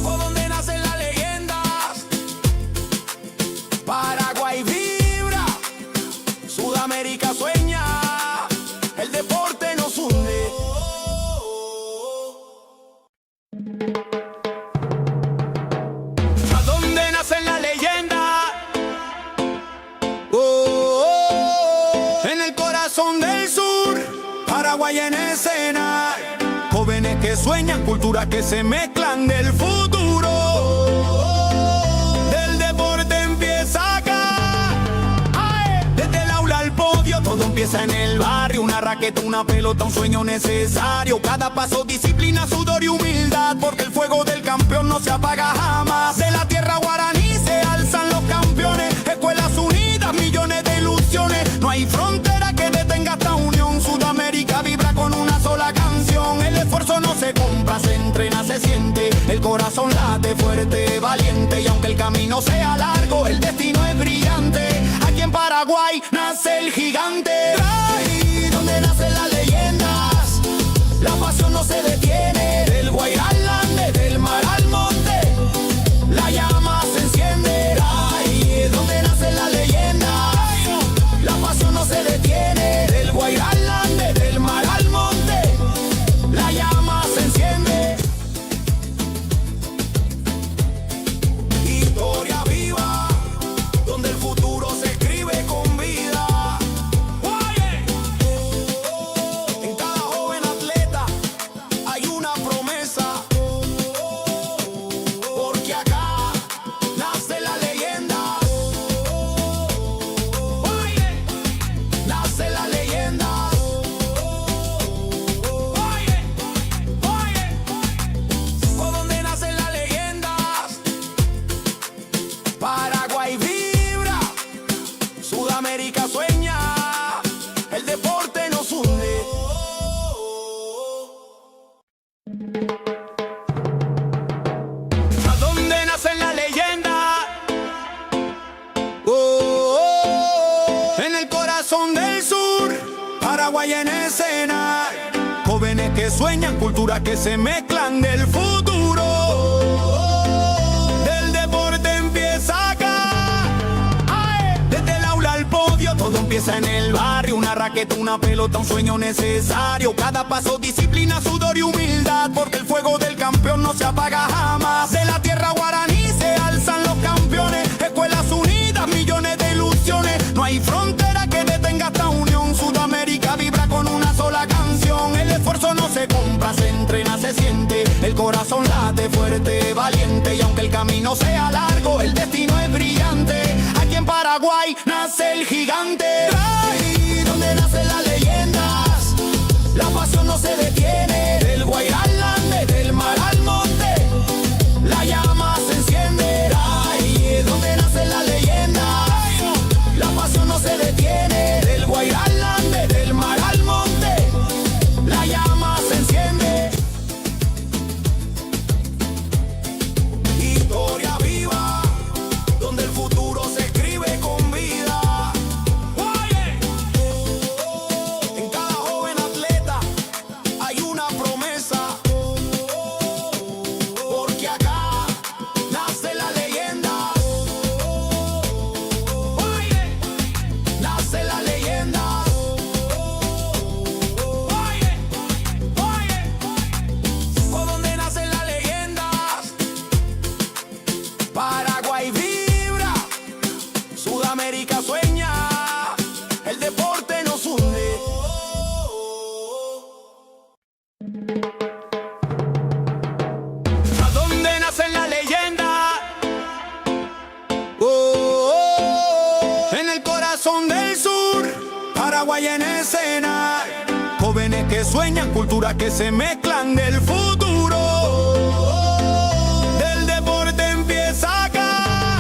Por donde nacen las leyendas, Paraguay vibra, Sudamérica sueña, el deporte nos hunde. ¿A dónde nacen las leyendas? En el corazón del sur, Paraguay en escena. Jóvenes que sueñan, culturas que se mezclan del futuro. Del deporte empieza acá. Desde el aula al podio, todo empieza en el barrio. Una raqueta, una pelota, un sueño necesario. Cada paso, disciplina, sudor y humildad, porque el fuego del campeón no se apaga jamás. De la tierra guaraní se alzan los campeones. Escuelas unidas, millones de ilusiones. No hay frontera que detenga esta unión. Sudamérica vibra con una sola canción. El esfuerzo no se compra, se entrena, se siente. El corazón late fuerte, valiente. Y aunque el camino sea largo, el destino es brillante. Aquí en Paraguay nace el gigante. Ahí donde nacen las leyendas, la pasión no se detiene. Del Guairá al Ande, del mar al monte, la llama se enciende. Ahí es donde nacen las leyendas, la pasión no se detiene. Del Guairá al Ande, del mar al monte, Paraguay en escena, jóvenes que sueñan, culturas que se mezclan del futuro. Del deporte empieza acá, desde el aula al podio, todo empieza en el barrio. Una raqueta, una pelota, un sueño necesario. Cada paso, disciplina, sudor y humildad, porque el fuego del campeón no se apaga jamás. De la tierra guaraní se alzan los campeones, escuelas unidas, millones de ilusiones. No hay frontera que detenga esta unión. Sudamérica vibra con una sola canción. El esfuerzo no se compra, se entrena, se siente. El corazón late fuerte, valiente. Y aunque el camino sea largo, el destino es brillante. Aquí en Paraguay nace el gigante. Ahí donde nacen las leyendas, la pasión no se detiene. Del Guairá al Ande, del mar al monte, la llama se enciende. Ahí donde nacen las leyendas, la pasión no se detiene. Del Guairá al Ande, del mar al monte, la llama se enciende. Historia viva, donde el futuro se escribe con vida. En cada joven atleta hay una promesa, porque acá nace la leyenda. Nace la leyenda. Por donde nacen las leyendas, Paraguay vibra, Sudamérica sueña, el deporte nos hunde. ¿A dónde nacen las leyendas? En el corazón del sur, Paraguay en escena, jóvenes que sueñan, culturas que se mezclan del futuro. Del deporte empieza acá,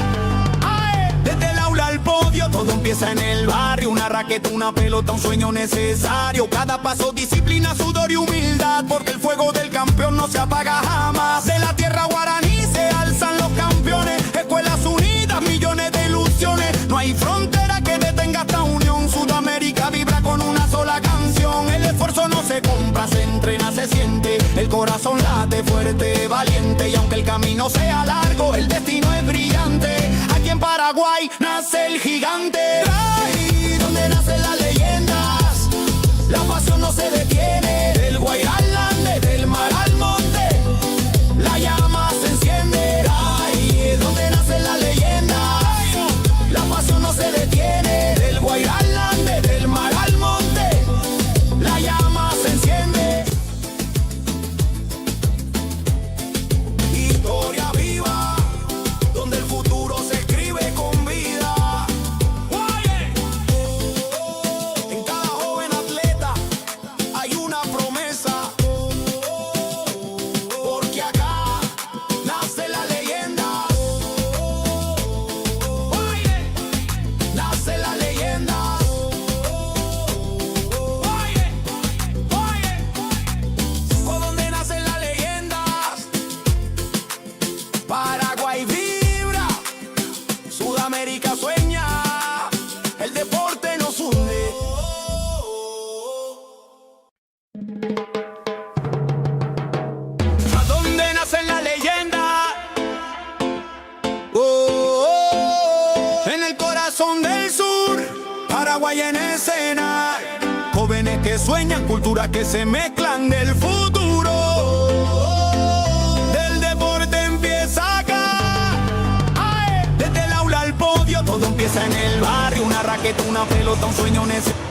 desde el aula al podio, todo empieza en el barrio. Una raqueta, una pelota, un sueño necesario. Cada paso, disciplina, sudor y humildad, porque el fuego del campeón no se apaga jamás. De la tierra guaraní se alzan los campeones, escuelas unidas, millones de ilusiones. No hay frontera que detenga esta unión. Sudamérica vibra con una sola canción. El esfuerzo no se compra, se entrena, se siente. El corazón late fuerte, valiente. Y aunque el camino sea largo, el destino es brillante. Aquí en Paraguay nace el gigante. Ahí donde nacen las leyendas, la pasión no se detiene. Del Guairá al Ande, del mar al monte, la llama se enciende. Ahí donde nacen las leyendas, la pasión no se detiene. Del Guairá al Ande, del mar al monte, la llama se enciende. Historia viva, donde el futuro se escribe con vida. En cada joven atleta hay una promesa, porque acá nace la leyenda. Nace la leyenda. Por donde nacen las leyendas, Paraguay vibra, Sudamérica sueña, el deporte nos hunde. ¿A dónde nacen las leyendas? En el corazón del sur, Paraguay en escena, jóvenes que sueñan, culturas que se mezclan del futuro. Del deporte empieza acá, desde el aula al podio, todo empieza en el barrio. Una raqueta, una pelota, un sueño necesario.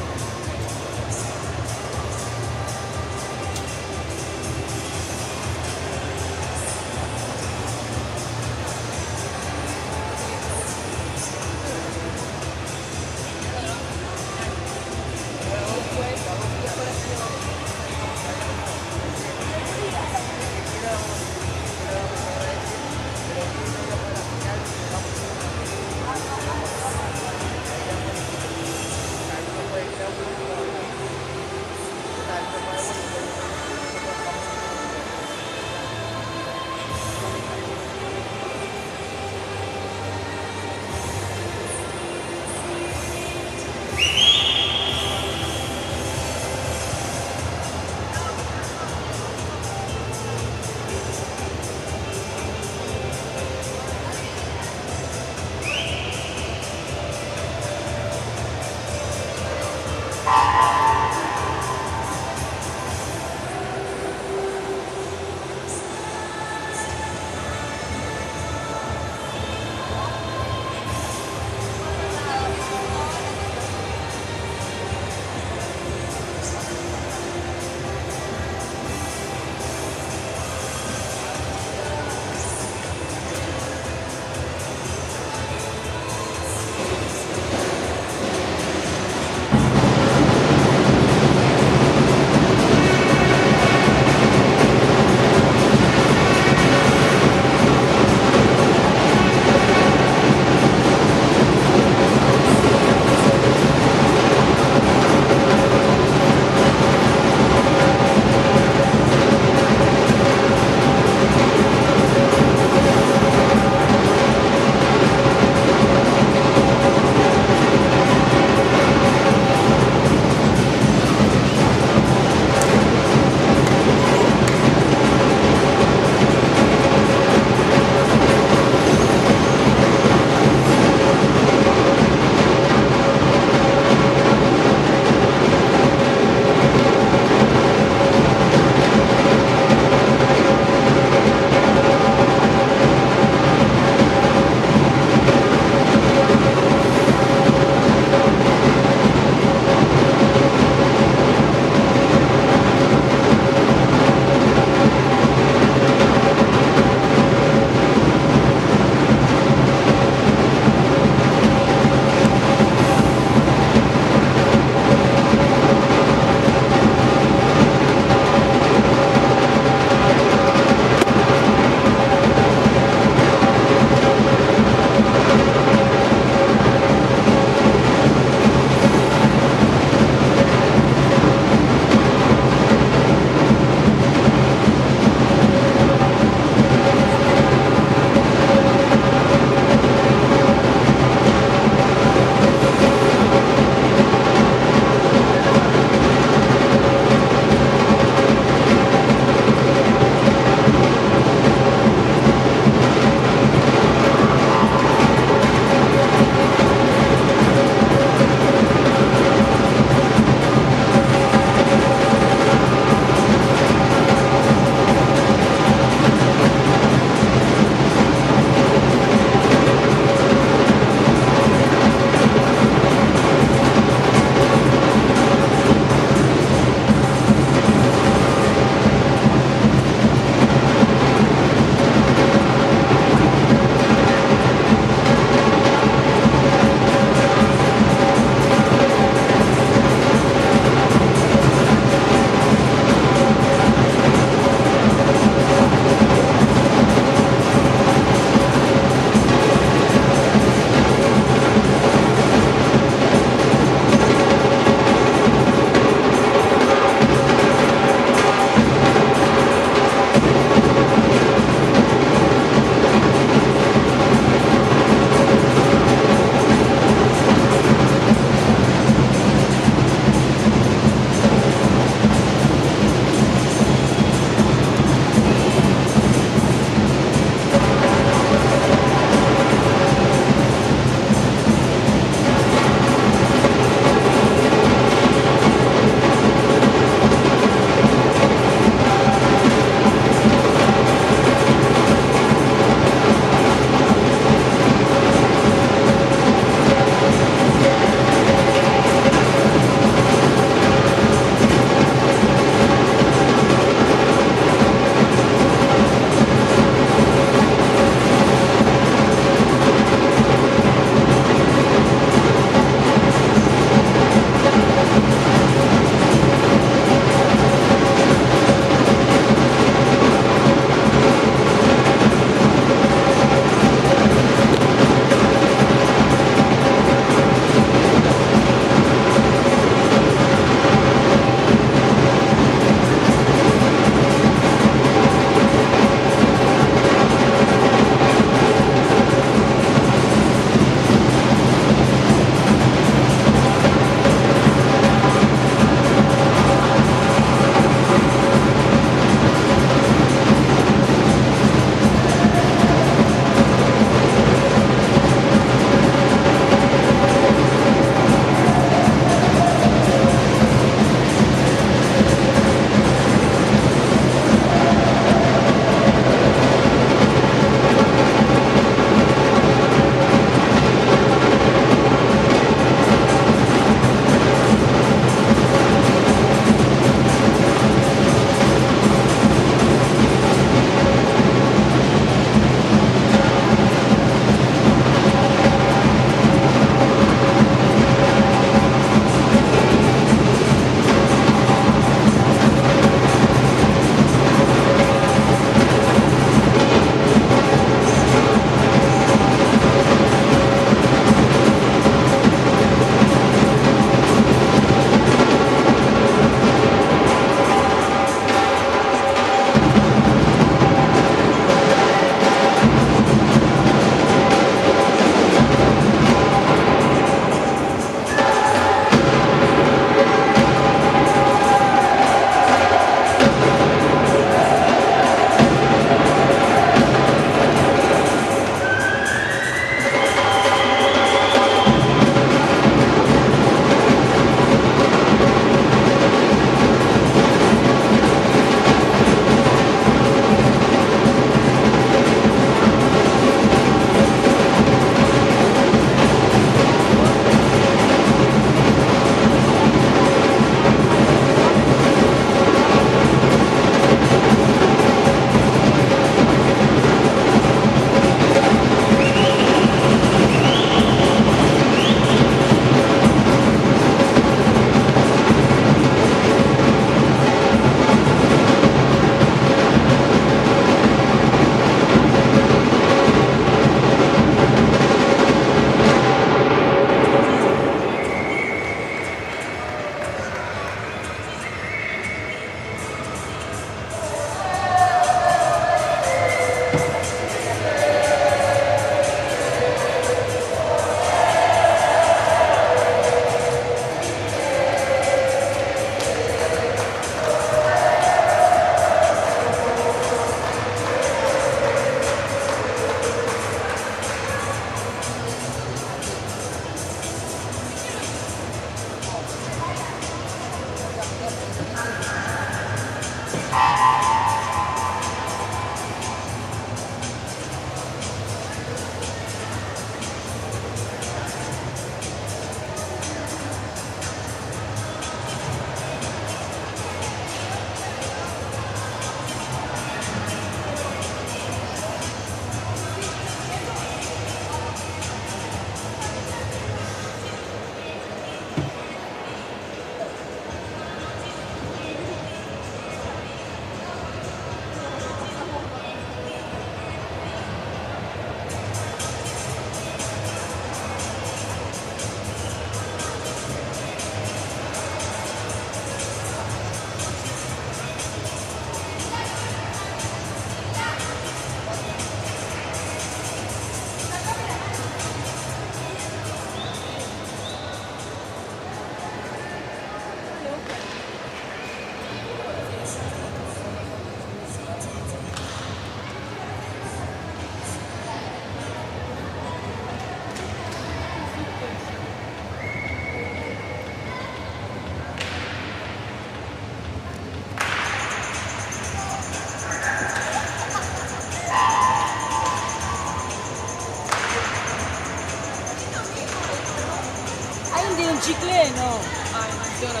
Hay un de un chicle, no. Ay, menciona.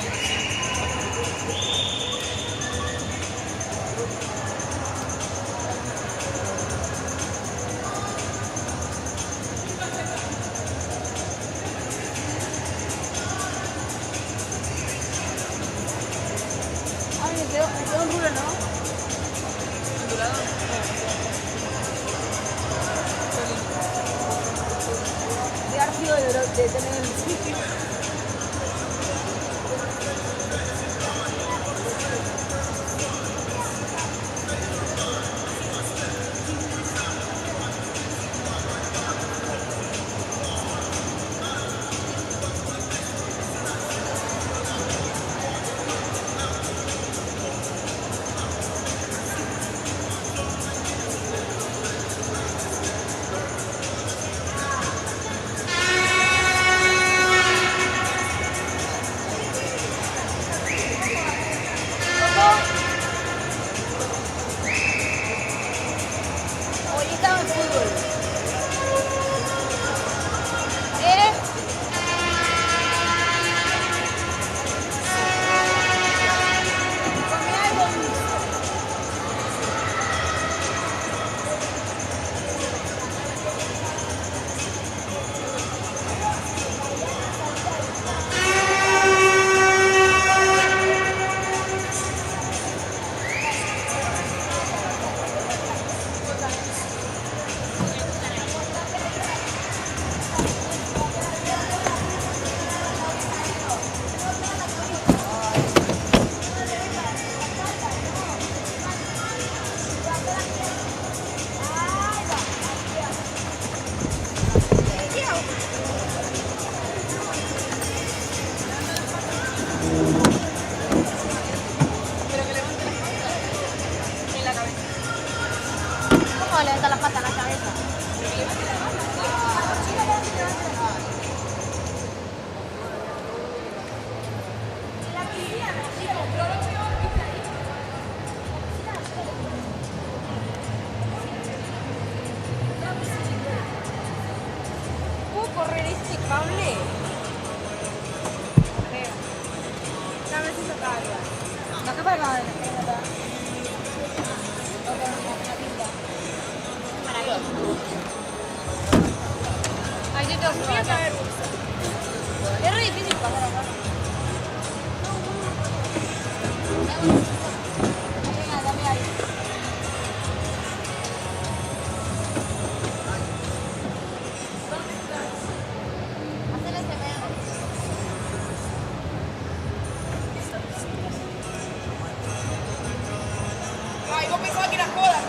Ay, me quedó un rulo, ¿no? ¿Ondulado? De archivo de tener el sitio. Hoy estaba en fútbol. Comí algo dulce. ¿Cómo levanta la pata a la cabeza? ¿Puedo correr este cable? Creo. Dame si se carga. No, que para nada. Ay, yo tengo que caer. Es re difícil pasar acá. Venga, dame ahí. Hacele este medio. Ay, vos pensabas que era joda.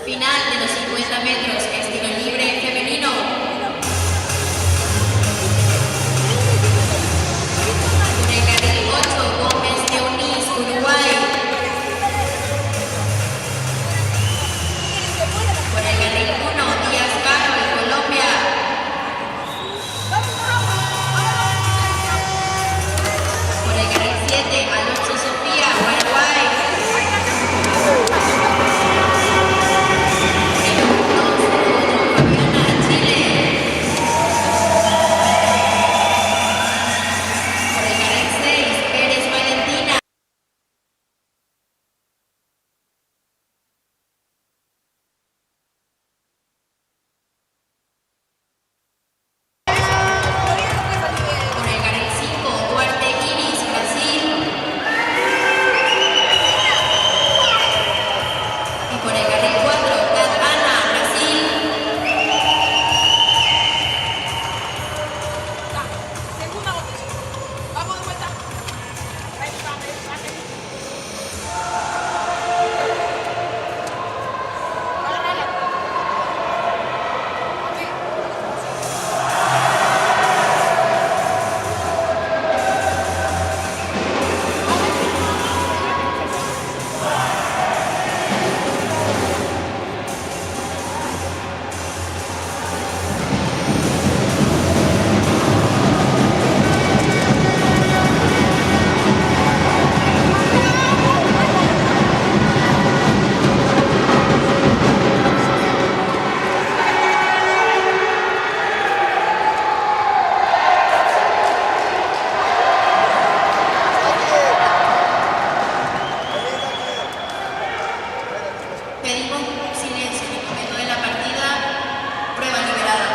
Final de los 50 metros, estilo libre femenino. Por el carril 8, Gómez de Onís, Uruguay. Por el carril 1, Díaz Caro, Colombia. Por el carril 7, Alonso Sofía, Paraguay. Por el carril 5, Duarte Iris, Brasil. Y por el carril 4, Cat Ana, Brasil. Segunda botella. Vamos de vuelta. Pedimos silencio en el momento de la partida. Prueba liberada.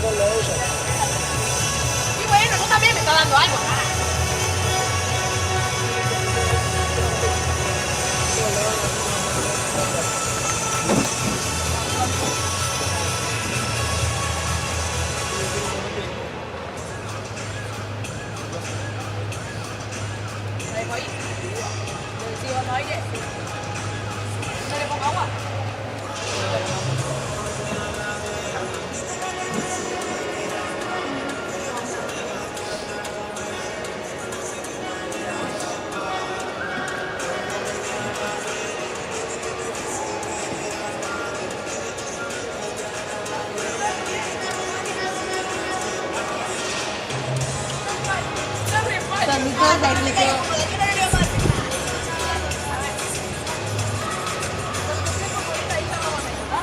Y bueno, tú también me estás dando algo, cara. ¿La dejo ahí? ¿Le sigo dando aire? ¿No le pongo agua?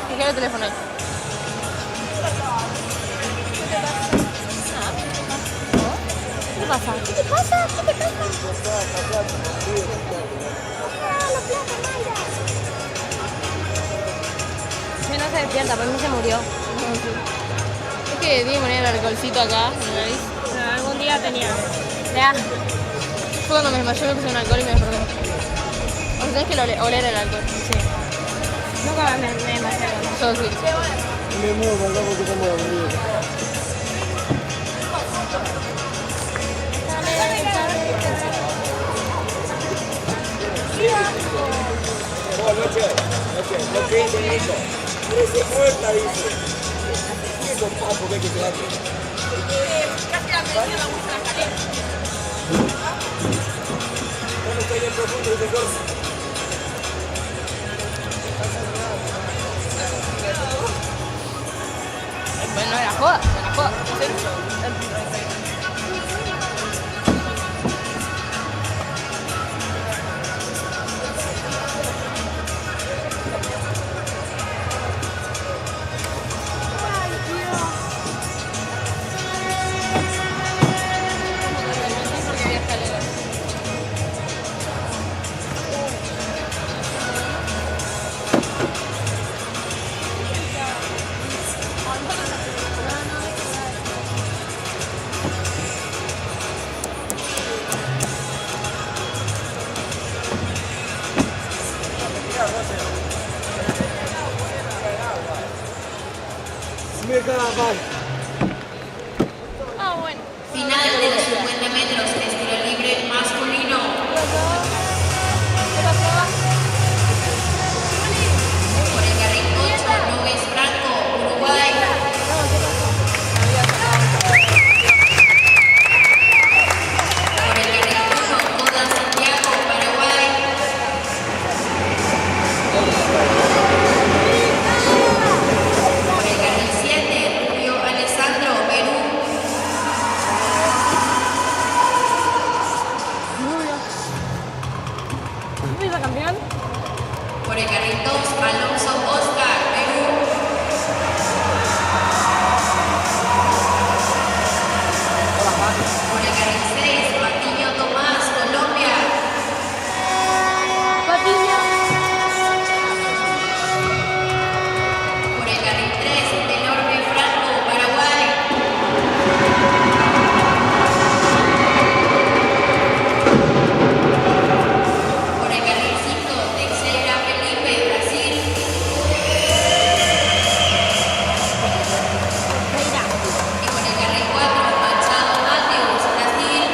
Fíjate el teléfono ahí. ¿Qué pasa? ¿Qué te pasa? ¿Qué te pasa? Sí, no se despierta, pero no se murió. Es que tiene que poner el alcoholcito acá en la nariz. No, algún día tenía. Ya. Fue cuando me desmayó, me puse un alcohol y me desperté. O sea, tenés que oler el alcohol. Sí. Nunca me demasiado. Yo sí. Me muevo para acá porque estamos aburridos. Buenas noches. No crees en eso. Pero se muerta, dice. ¿Qué son papo que hay que quedarte? Casi la medicina la puse en la escalera. No estoy en profundo, dice Corsi. Bueno, no era joda, no era joda. Porque había escaleras. Ah, bueno. Final de los 50 metros de estilo libre masculino. Por el carril 8, Nubes Franco, Uruguay. Por el carril 1, Coda Santiago, Paraguay. Por el carril 7, Rubio Alessandro, Perú. ¿Fuiste campeón? Por el carril 2, Alonso Oscar, Perú. Por el carril 6, Patiño Tomás, Colombia. Patiño. Por el carril 3, Delorme Franco, Paraguay. Por el carril 5, Teixeira Felipe, Brasil. Y por el carril 4, Machado Mateus, Brasil.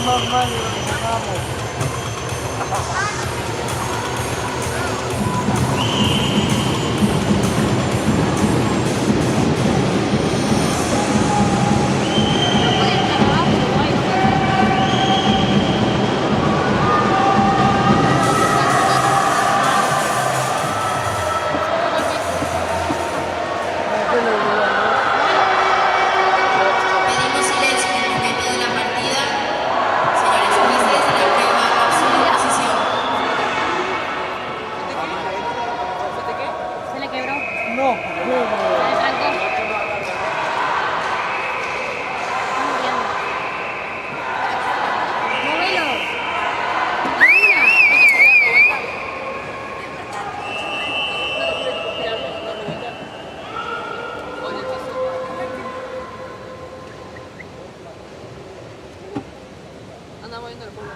Más mal de lo que llamamos. Pedimos silencio en el momento de la partida. anda moviendo el culo.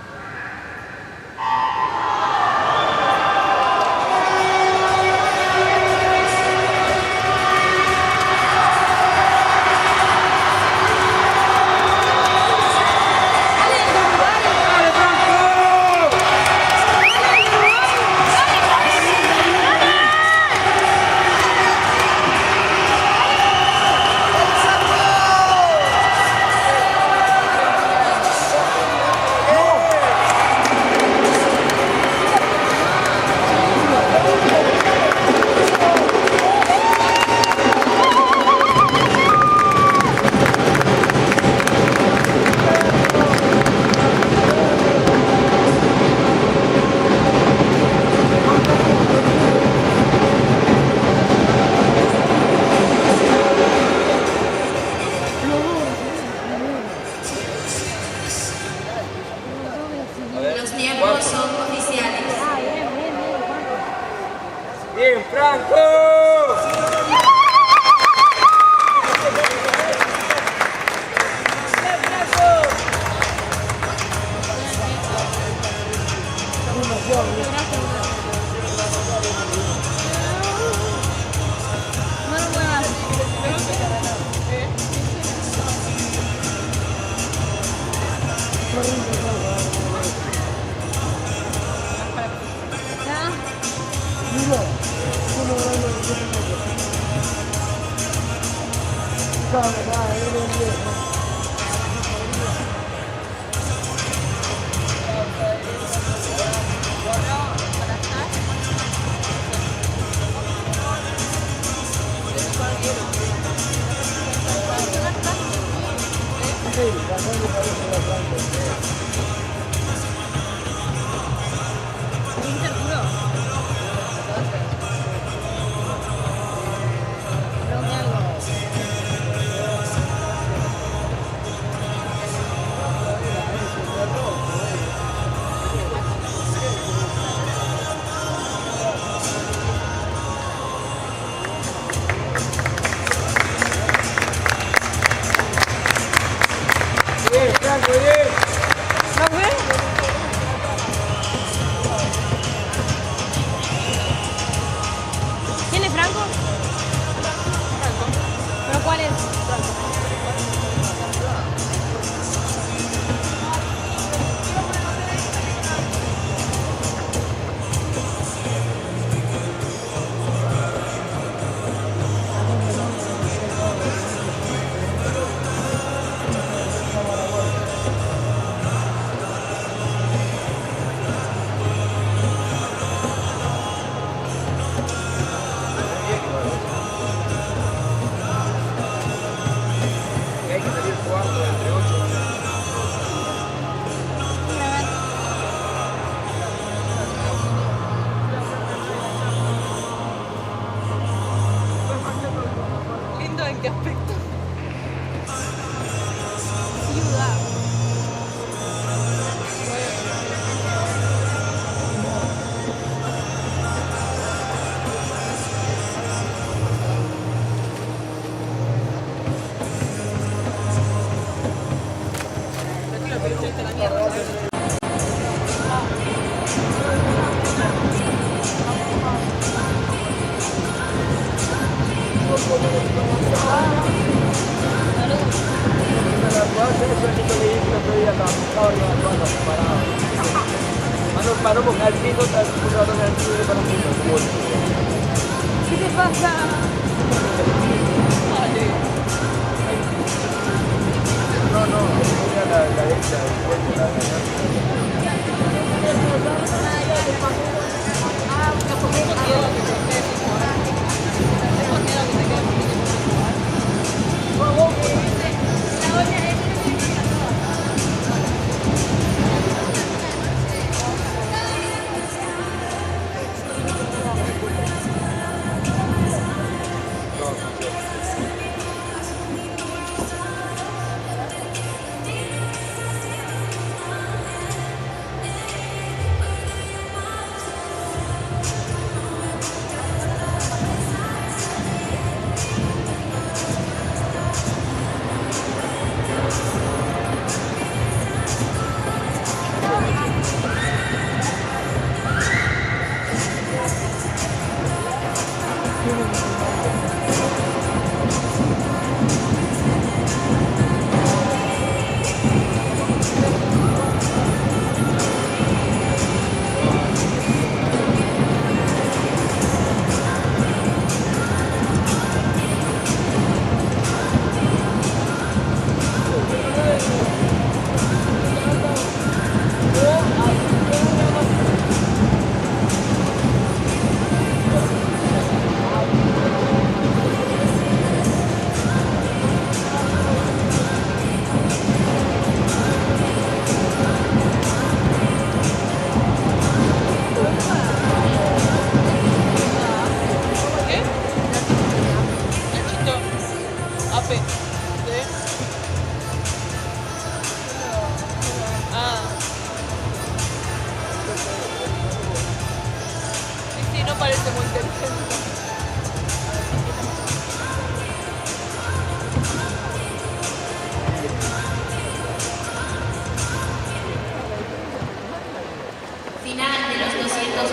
Los tiempos son oficiales. Bien, Franco. No lo muevas. ¿Ya? Mira, ¿cómo va lo que te Bien, Franco, bien. ¿No fue? ¿Quién es Franco? ¿Pero cuál es? Hay que salir jugando entre 8. ¿Lindo en qué aspecto? Ciudad. Paró porque al pico está un rato en el pico para un pico. ¿Qué te pasa? No, mira la derecha,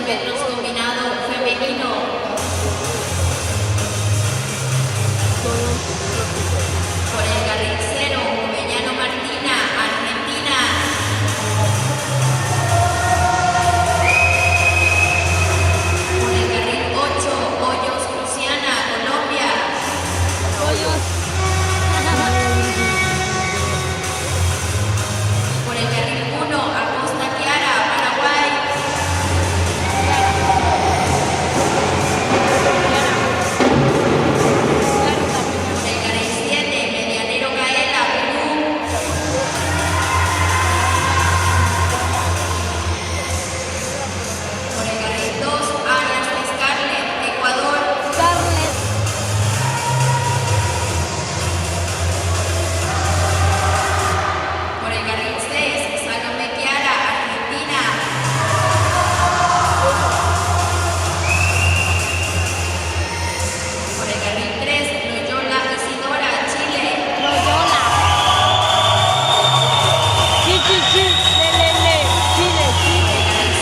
metros combinado femenino. Por el carril 0, Jovellanos Martina, Argentina. Por el carril 8, Hoyos Luciana, Colombia. Por el carril 1, Acosta Chiara, Paraguay. Por el carril 7, Medianero Gaela, Perú. Por el carril 2, Arias Scarlett, Ecuador. Por el carril 6, Salome Chiara, Argentina. Por el carril 3, Loyola Isidora, Chile. Por el carril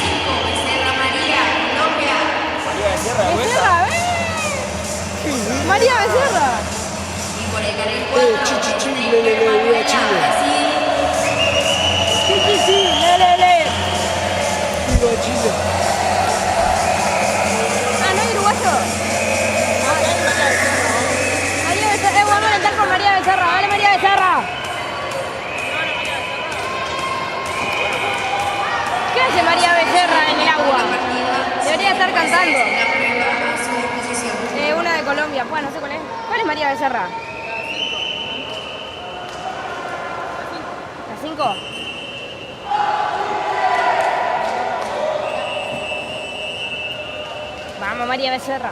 5, Becerra María, Colombia. María Becerra. Y por el carril 4, Brasil. Viva Chile. Ah, no hay uruguayo. María Becerra. Vamos a alentar por María Becerra. Dale, María Becerra. ¿Qué hace María Becerra en el agua? Debería estar cantando. La prueba a su disposición. Una de Colombia. Bueno, no sé cuál es. ¿Cuál es María Becerra? ¿La 5? Vamos, María Becerra.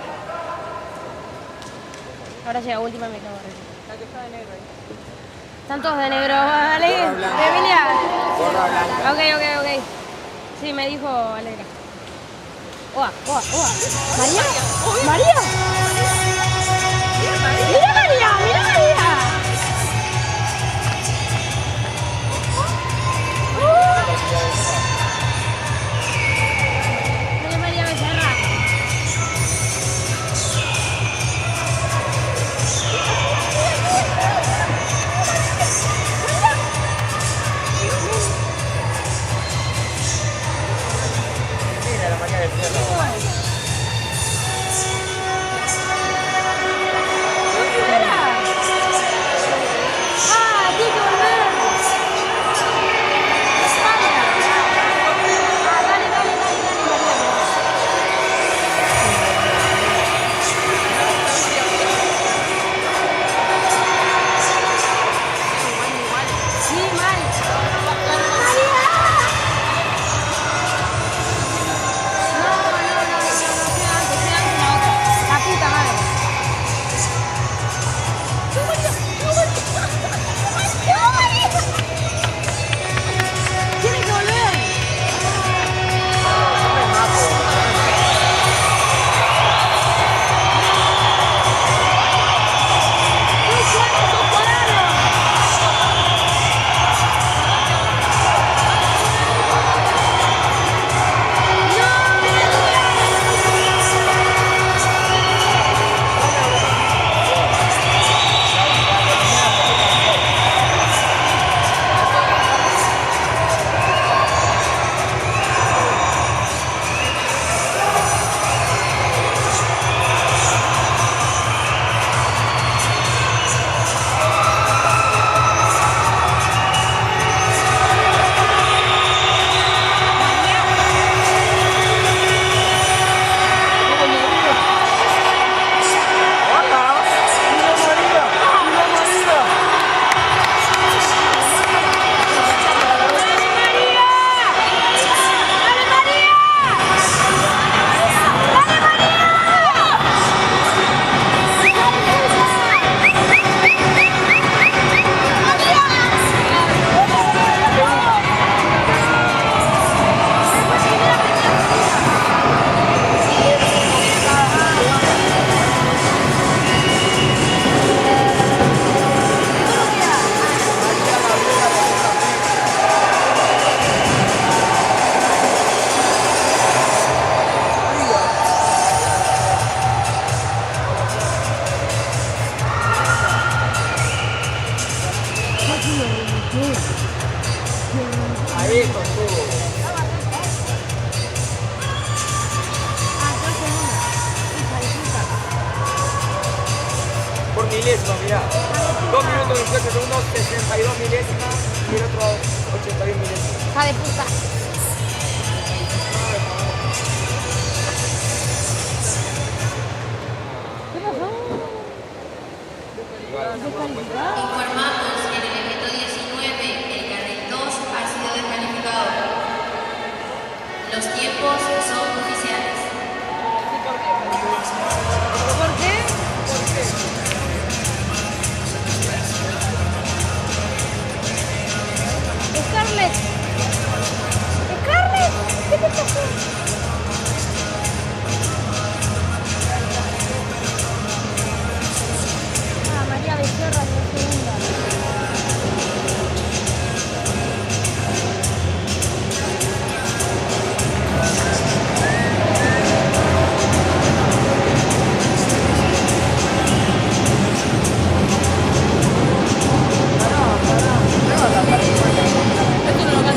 Ahora llega última, me cago en risa. La que está de negro ahí. Están todos de negro, ¿vale? Emilia. Ok. Sí, me dijo Alegra. Oa. ¿María? ¿María? ¡Mira María! Dale, María Becerra. Mira la María del Cerro. Clarito, tú. Ah, soy segunda. Hija de puta. Por milésima, mira. 2 minutos 28 segundos, 62 milésimas y el otro 81 milésimas. Hija de puta. ¿Qué pasó? ¿Descalificado? Informamos que en el evento 19, el carril 2 ha sido descalificado. Los tiempos son oficiales. ¿Por qué? Scarlett. Scarlett, ¿qué te pasó? Ah, María Becerra es la segunda. Esto no lo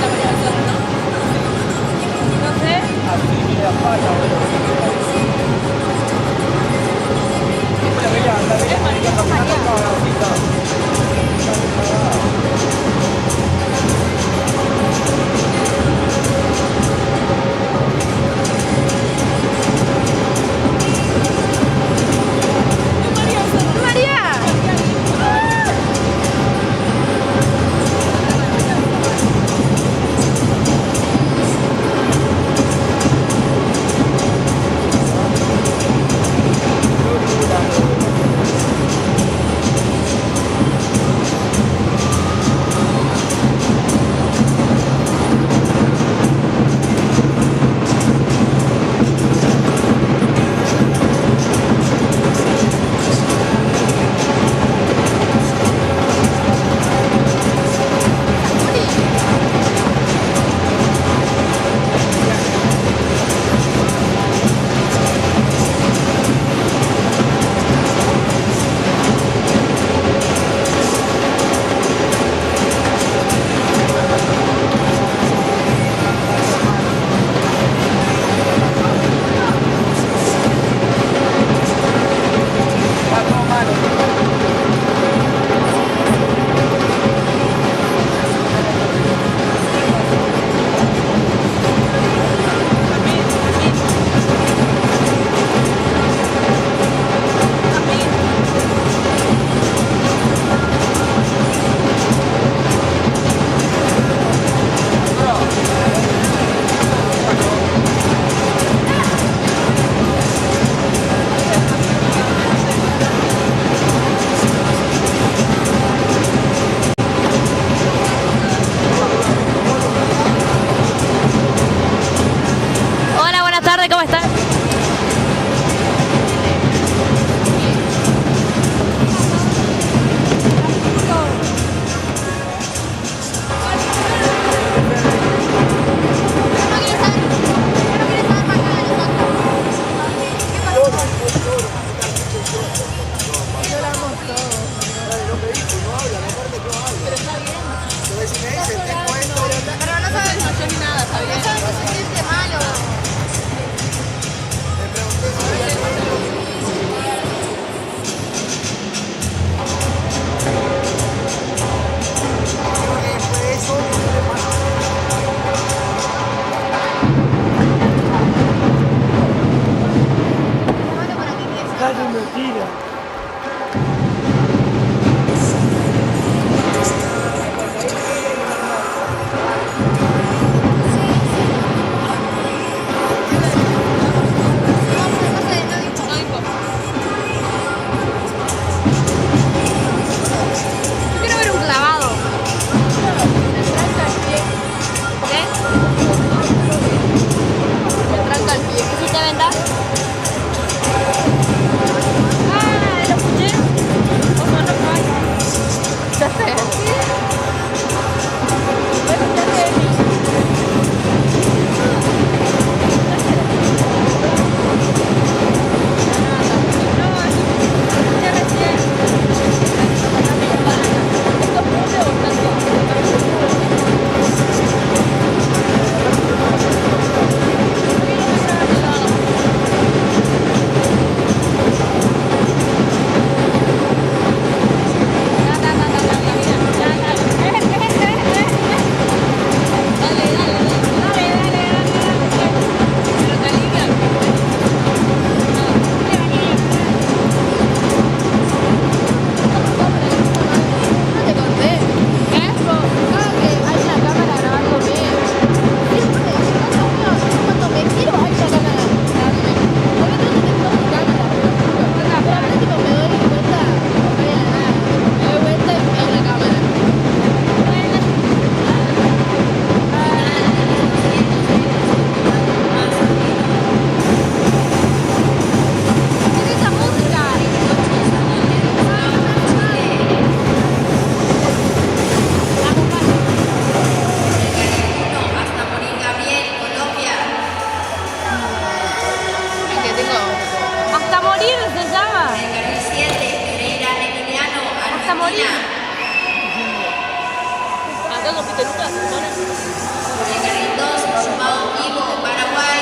Por el carril 2, João Ivo, Paraguay.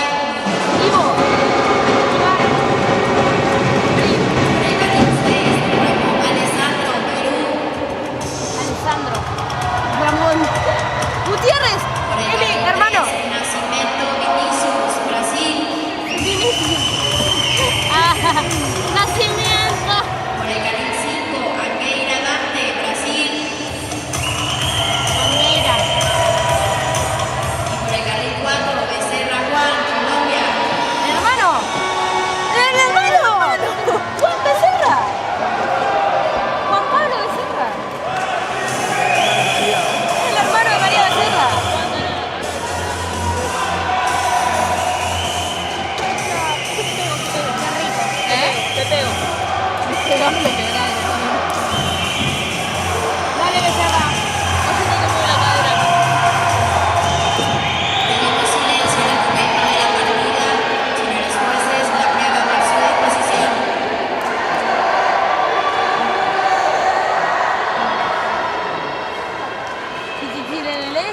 Ivo. Por el carril 6, Ramón Alessandro, Perú. Alessandro. Ramón. Gutiérrez. Por el Es mi carril hermano. 3, Nascimento Vinicius, Brasil. Nacimiento. Por el carril 5, Angueira Dante, Brasil. Mira. Y por el carril 4, Becerra Juan, Colombia. ¿El hermano? ¡El hermano! ¡Juan Becerra! Juan Pablo Becerra. El hermano de María Becerra. Te pego. Dale, Becerra. No sé dónde mueve la cadera. Teniendo silencio en el momento de la partida, señores jueces, la prueba va a su disposición.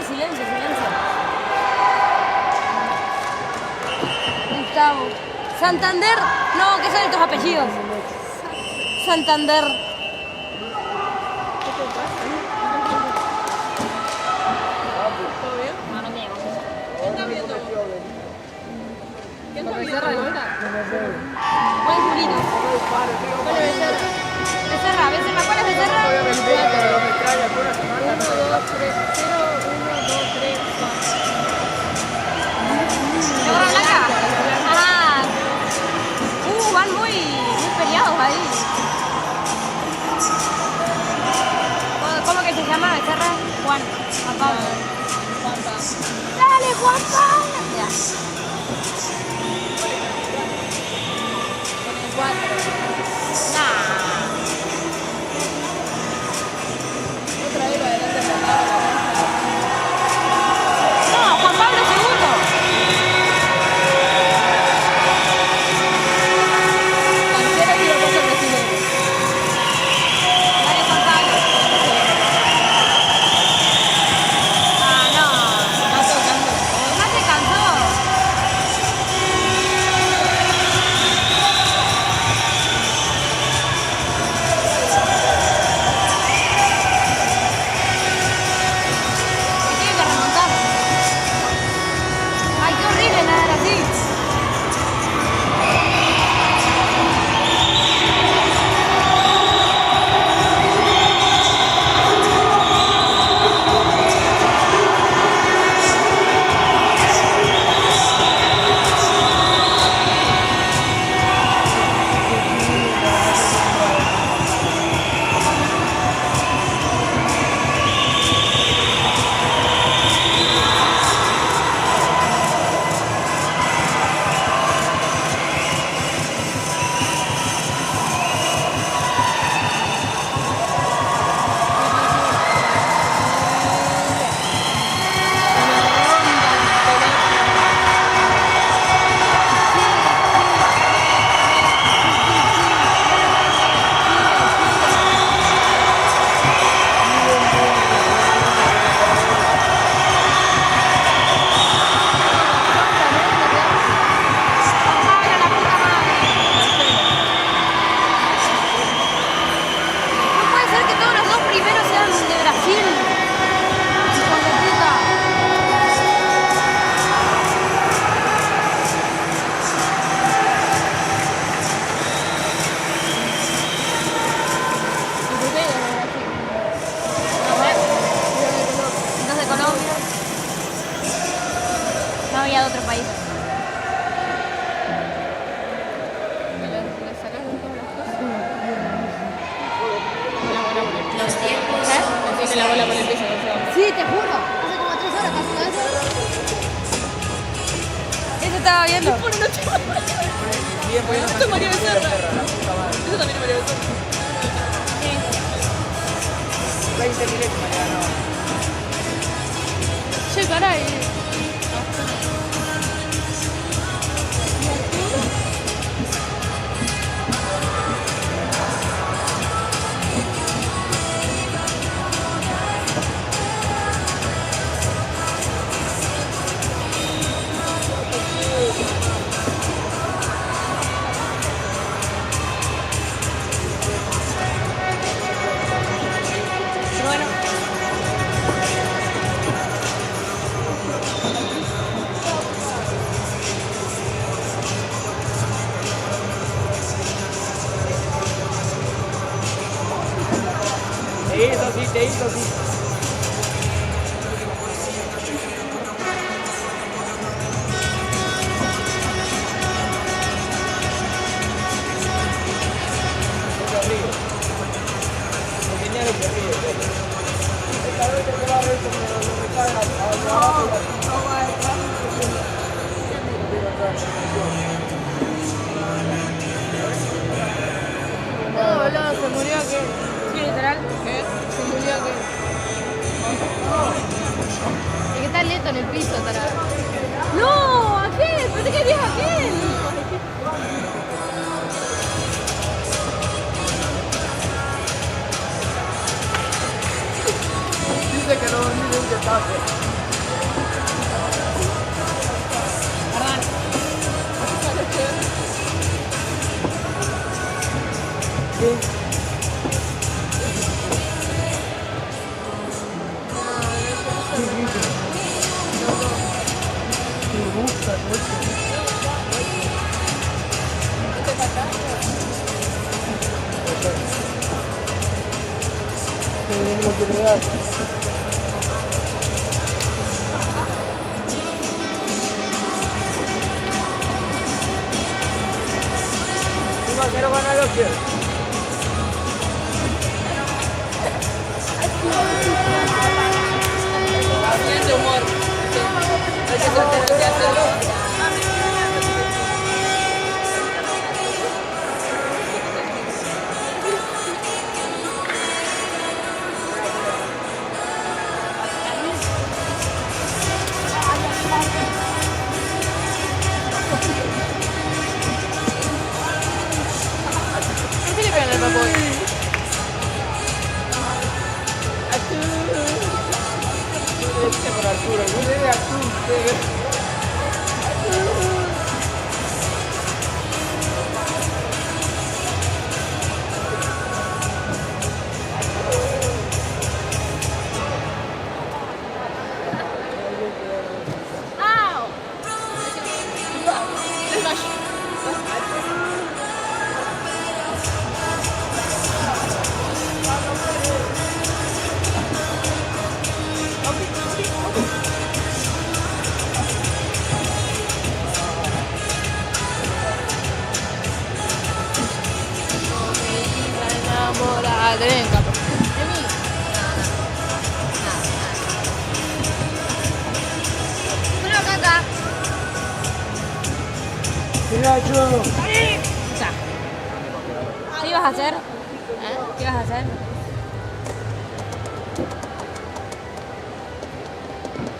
Silencio. Gustavo. Santander. No, ¿qué son estos apellidos? Santander. Ah, no me llevo. ¿Quién está viendo? ¿Quién está viendo? Buen Julito. Becerra. ¿Cuál es Becerra? 1, 2, 3, 0, 1, 2, 3, 4. ¿La gorra blanca? Ah. Van muy peleados ahí. ¿Cómo que se llama Becerra? Juan Pablo. Dale, Juan Pablo. Ya. Con el 4. Otra vez adelante saltaba la baja. No, Juan Pablo segundo. Tercero y luego el brasileño. Dale, Juan Pablo. No. Está tocando. Ya se cansó. Tiene que remontar. Ay, qué horrible nadar así. había de otro país. ¿Le sacas de todas las cosas? Los tiempos Tiene la bola por el piso, no sé. Sí, te juro. Hace como 3 horas que haciendo eso. Eso estaba viendo. Esto es María Becerra. Eso también es María Becerra. 20 miles, Mariano. Che, caray. No, boludo, se murió aquel. Sí, literal. ¿Qué? Se murió aquel. Es que está lento en el piso, tarado. ¡No! ¡Aquel! ¡Pensé que querías aquel! Dice que no dormí de un detalle. Me gusta, lo que le das. Quiero ganar los pies. Bien de humor. Hay que hacer lo que hacerlo. ¿Por qué le pegan al papoy? Por Arturo, yo le de Arturo. ¡Au! Enamorada de mí. Bueno, caca. Mira, yo. ¿Qué ibas a hacer? ¿Qué ibas a hacer?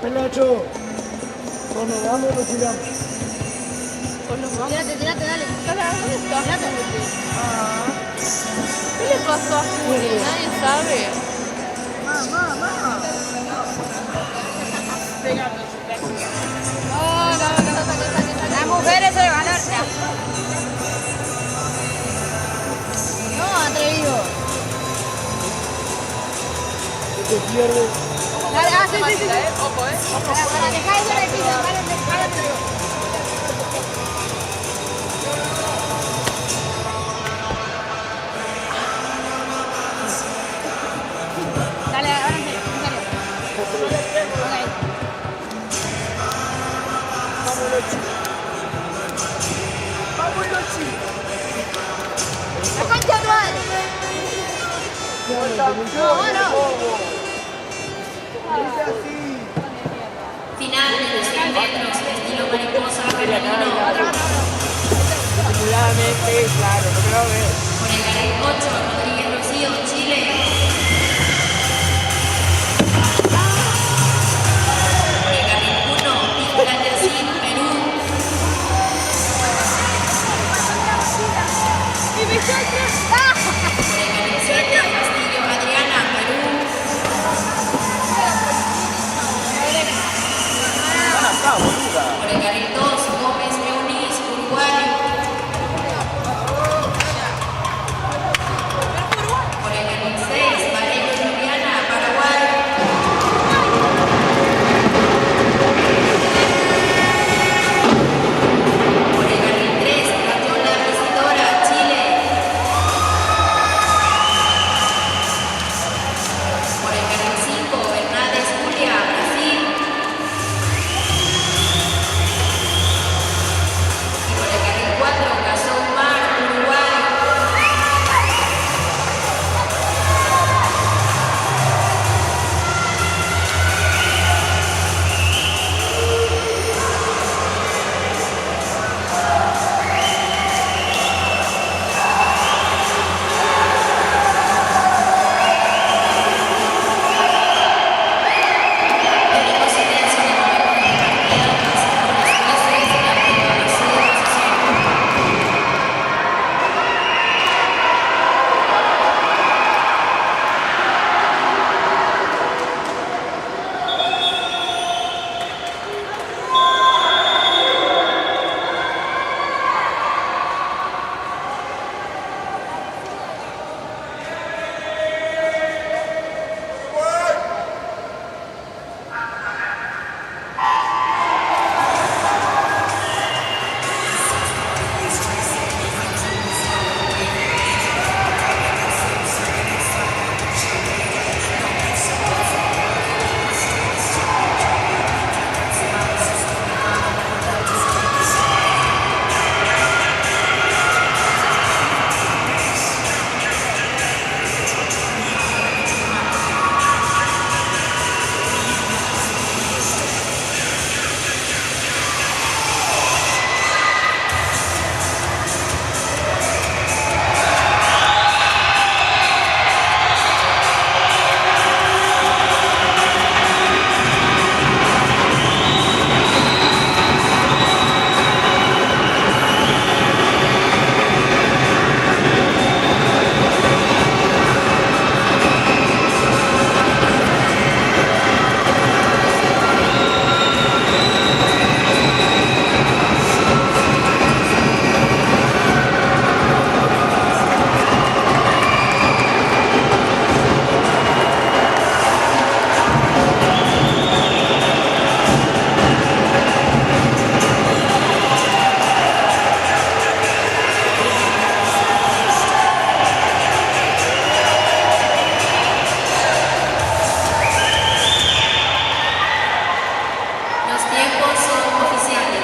Penacho. Cuando vamos, lo tiramos. Tírate, tírate, dale. ¿Dónde está? ¿Qué le pasó a Juli? Nadie sabe. Las mujeres de valor. No, atrevido. Te pierdes. Dale, sí, sí, sí. Ojo, Para dejar eso en el piso, dale. Dale, ahora en serio. Ok. La concha de tu madre. Final de los 100 metros, estilo mariposa femenino. Simuladamente, claro, no me va a ver. Por el carril 8, Rodríguez Rocío, Chile. Por el carril 1, Nicolás Yacín, Perú. Por el carril 7, Castillo Adriana, Perú. Por el carril 2, Gómez Eunice, Uruguay. Por el carril 6, tiempos son oficiales.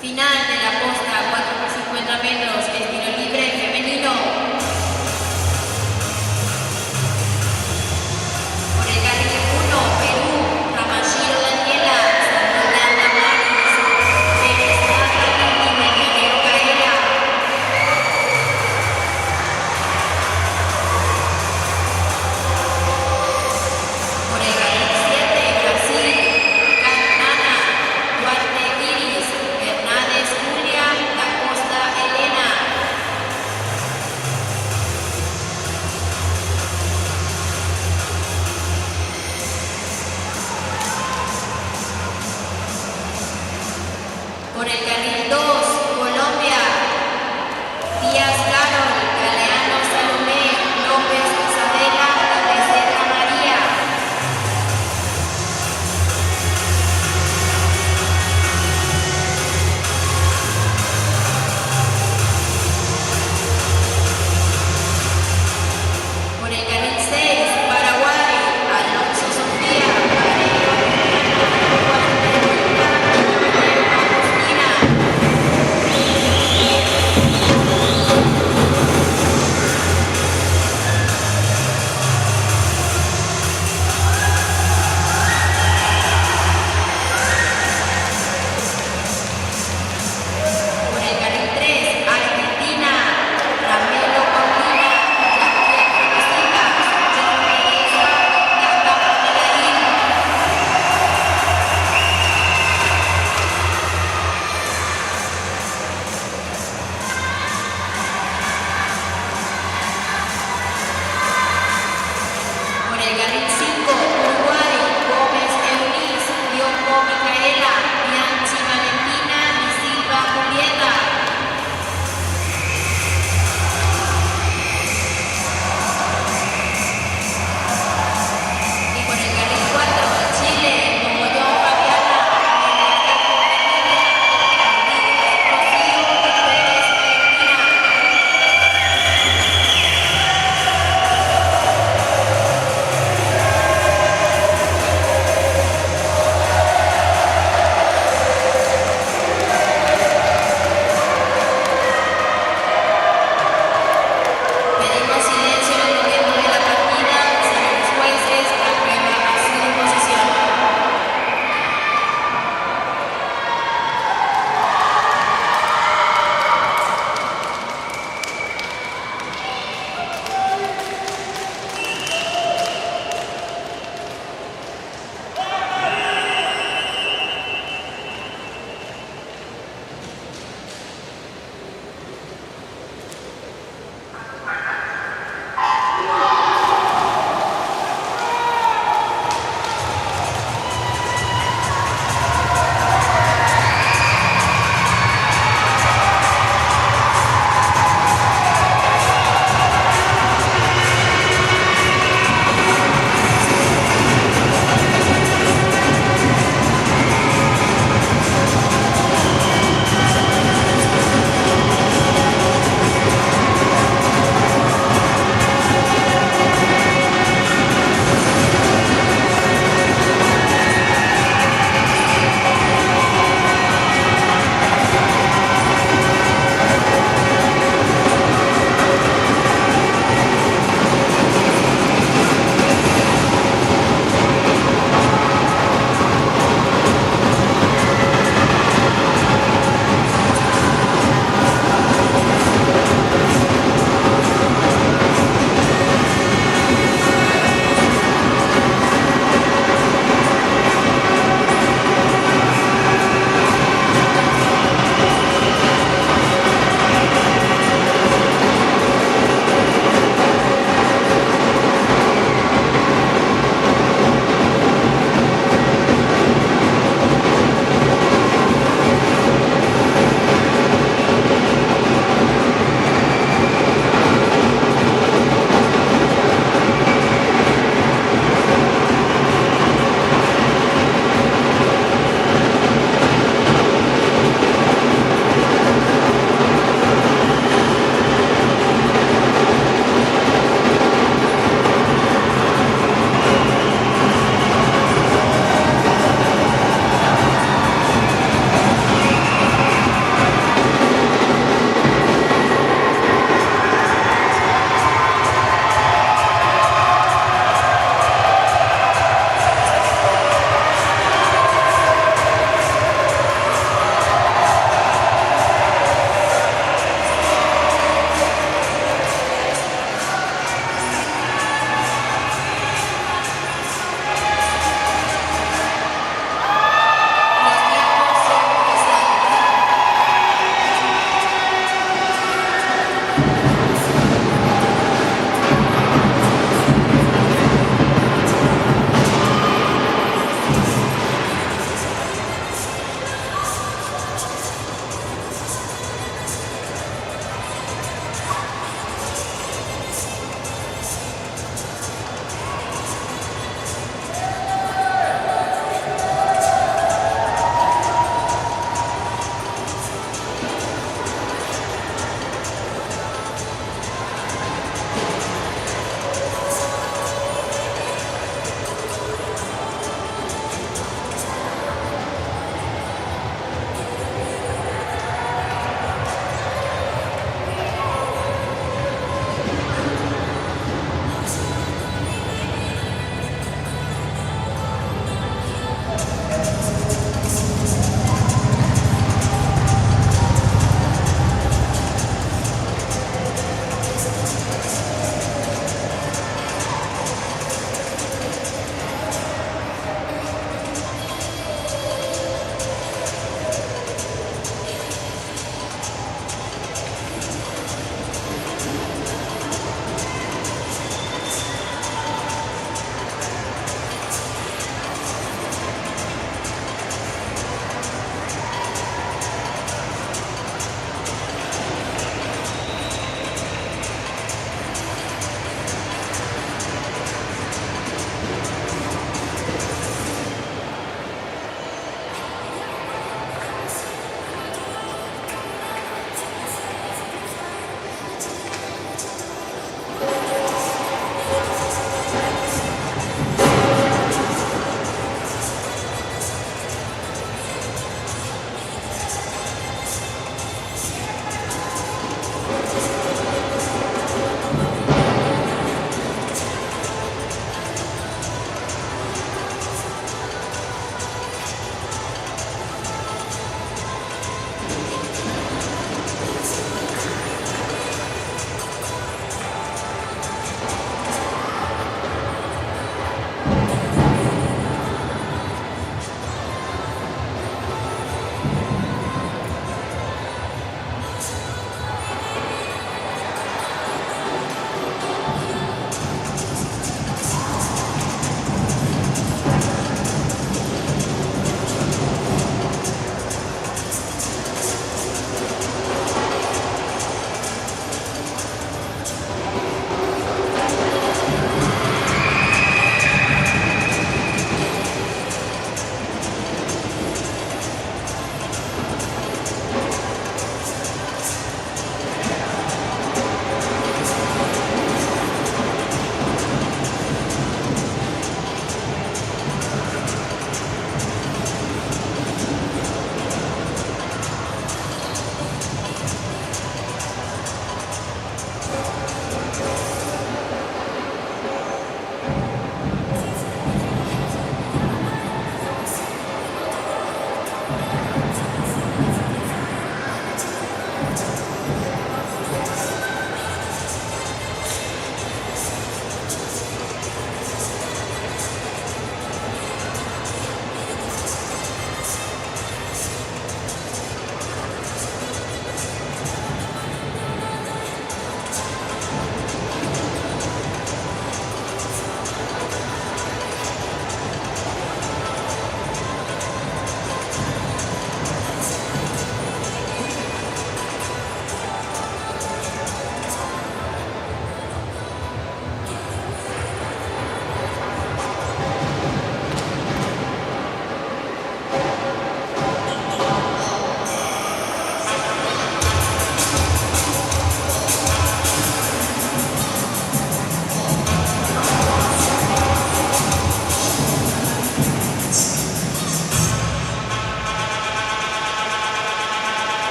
Final de la posta 4 por 50 metros,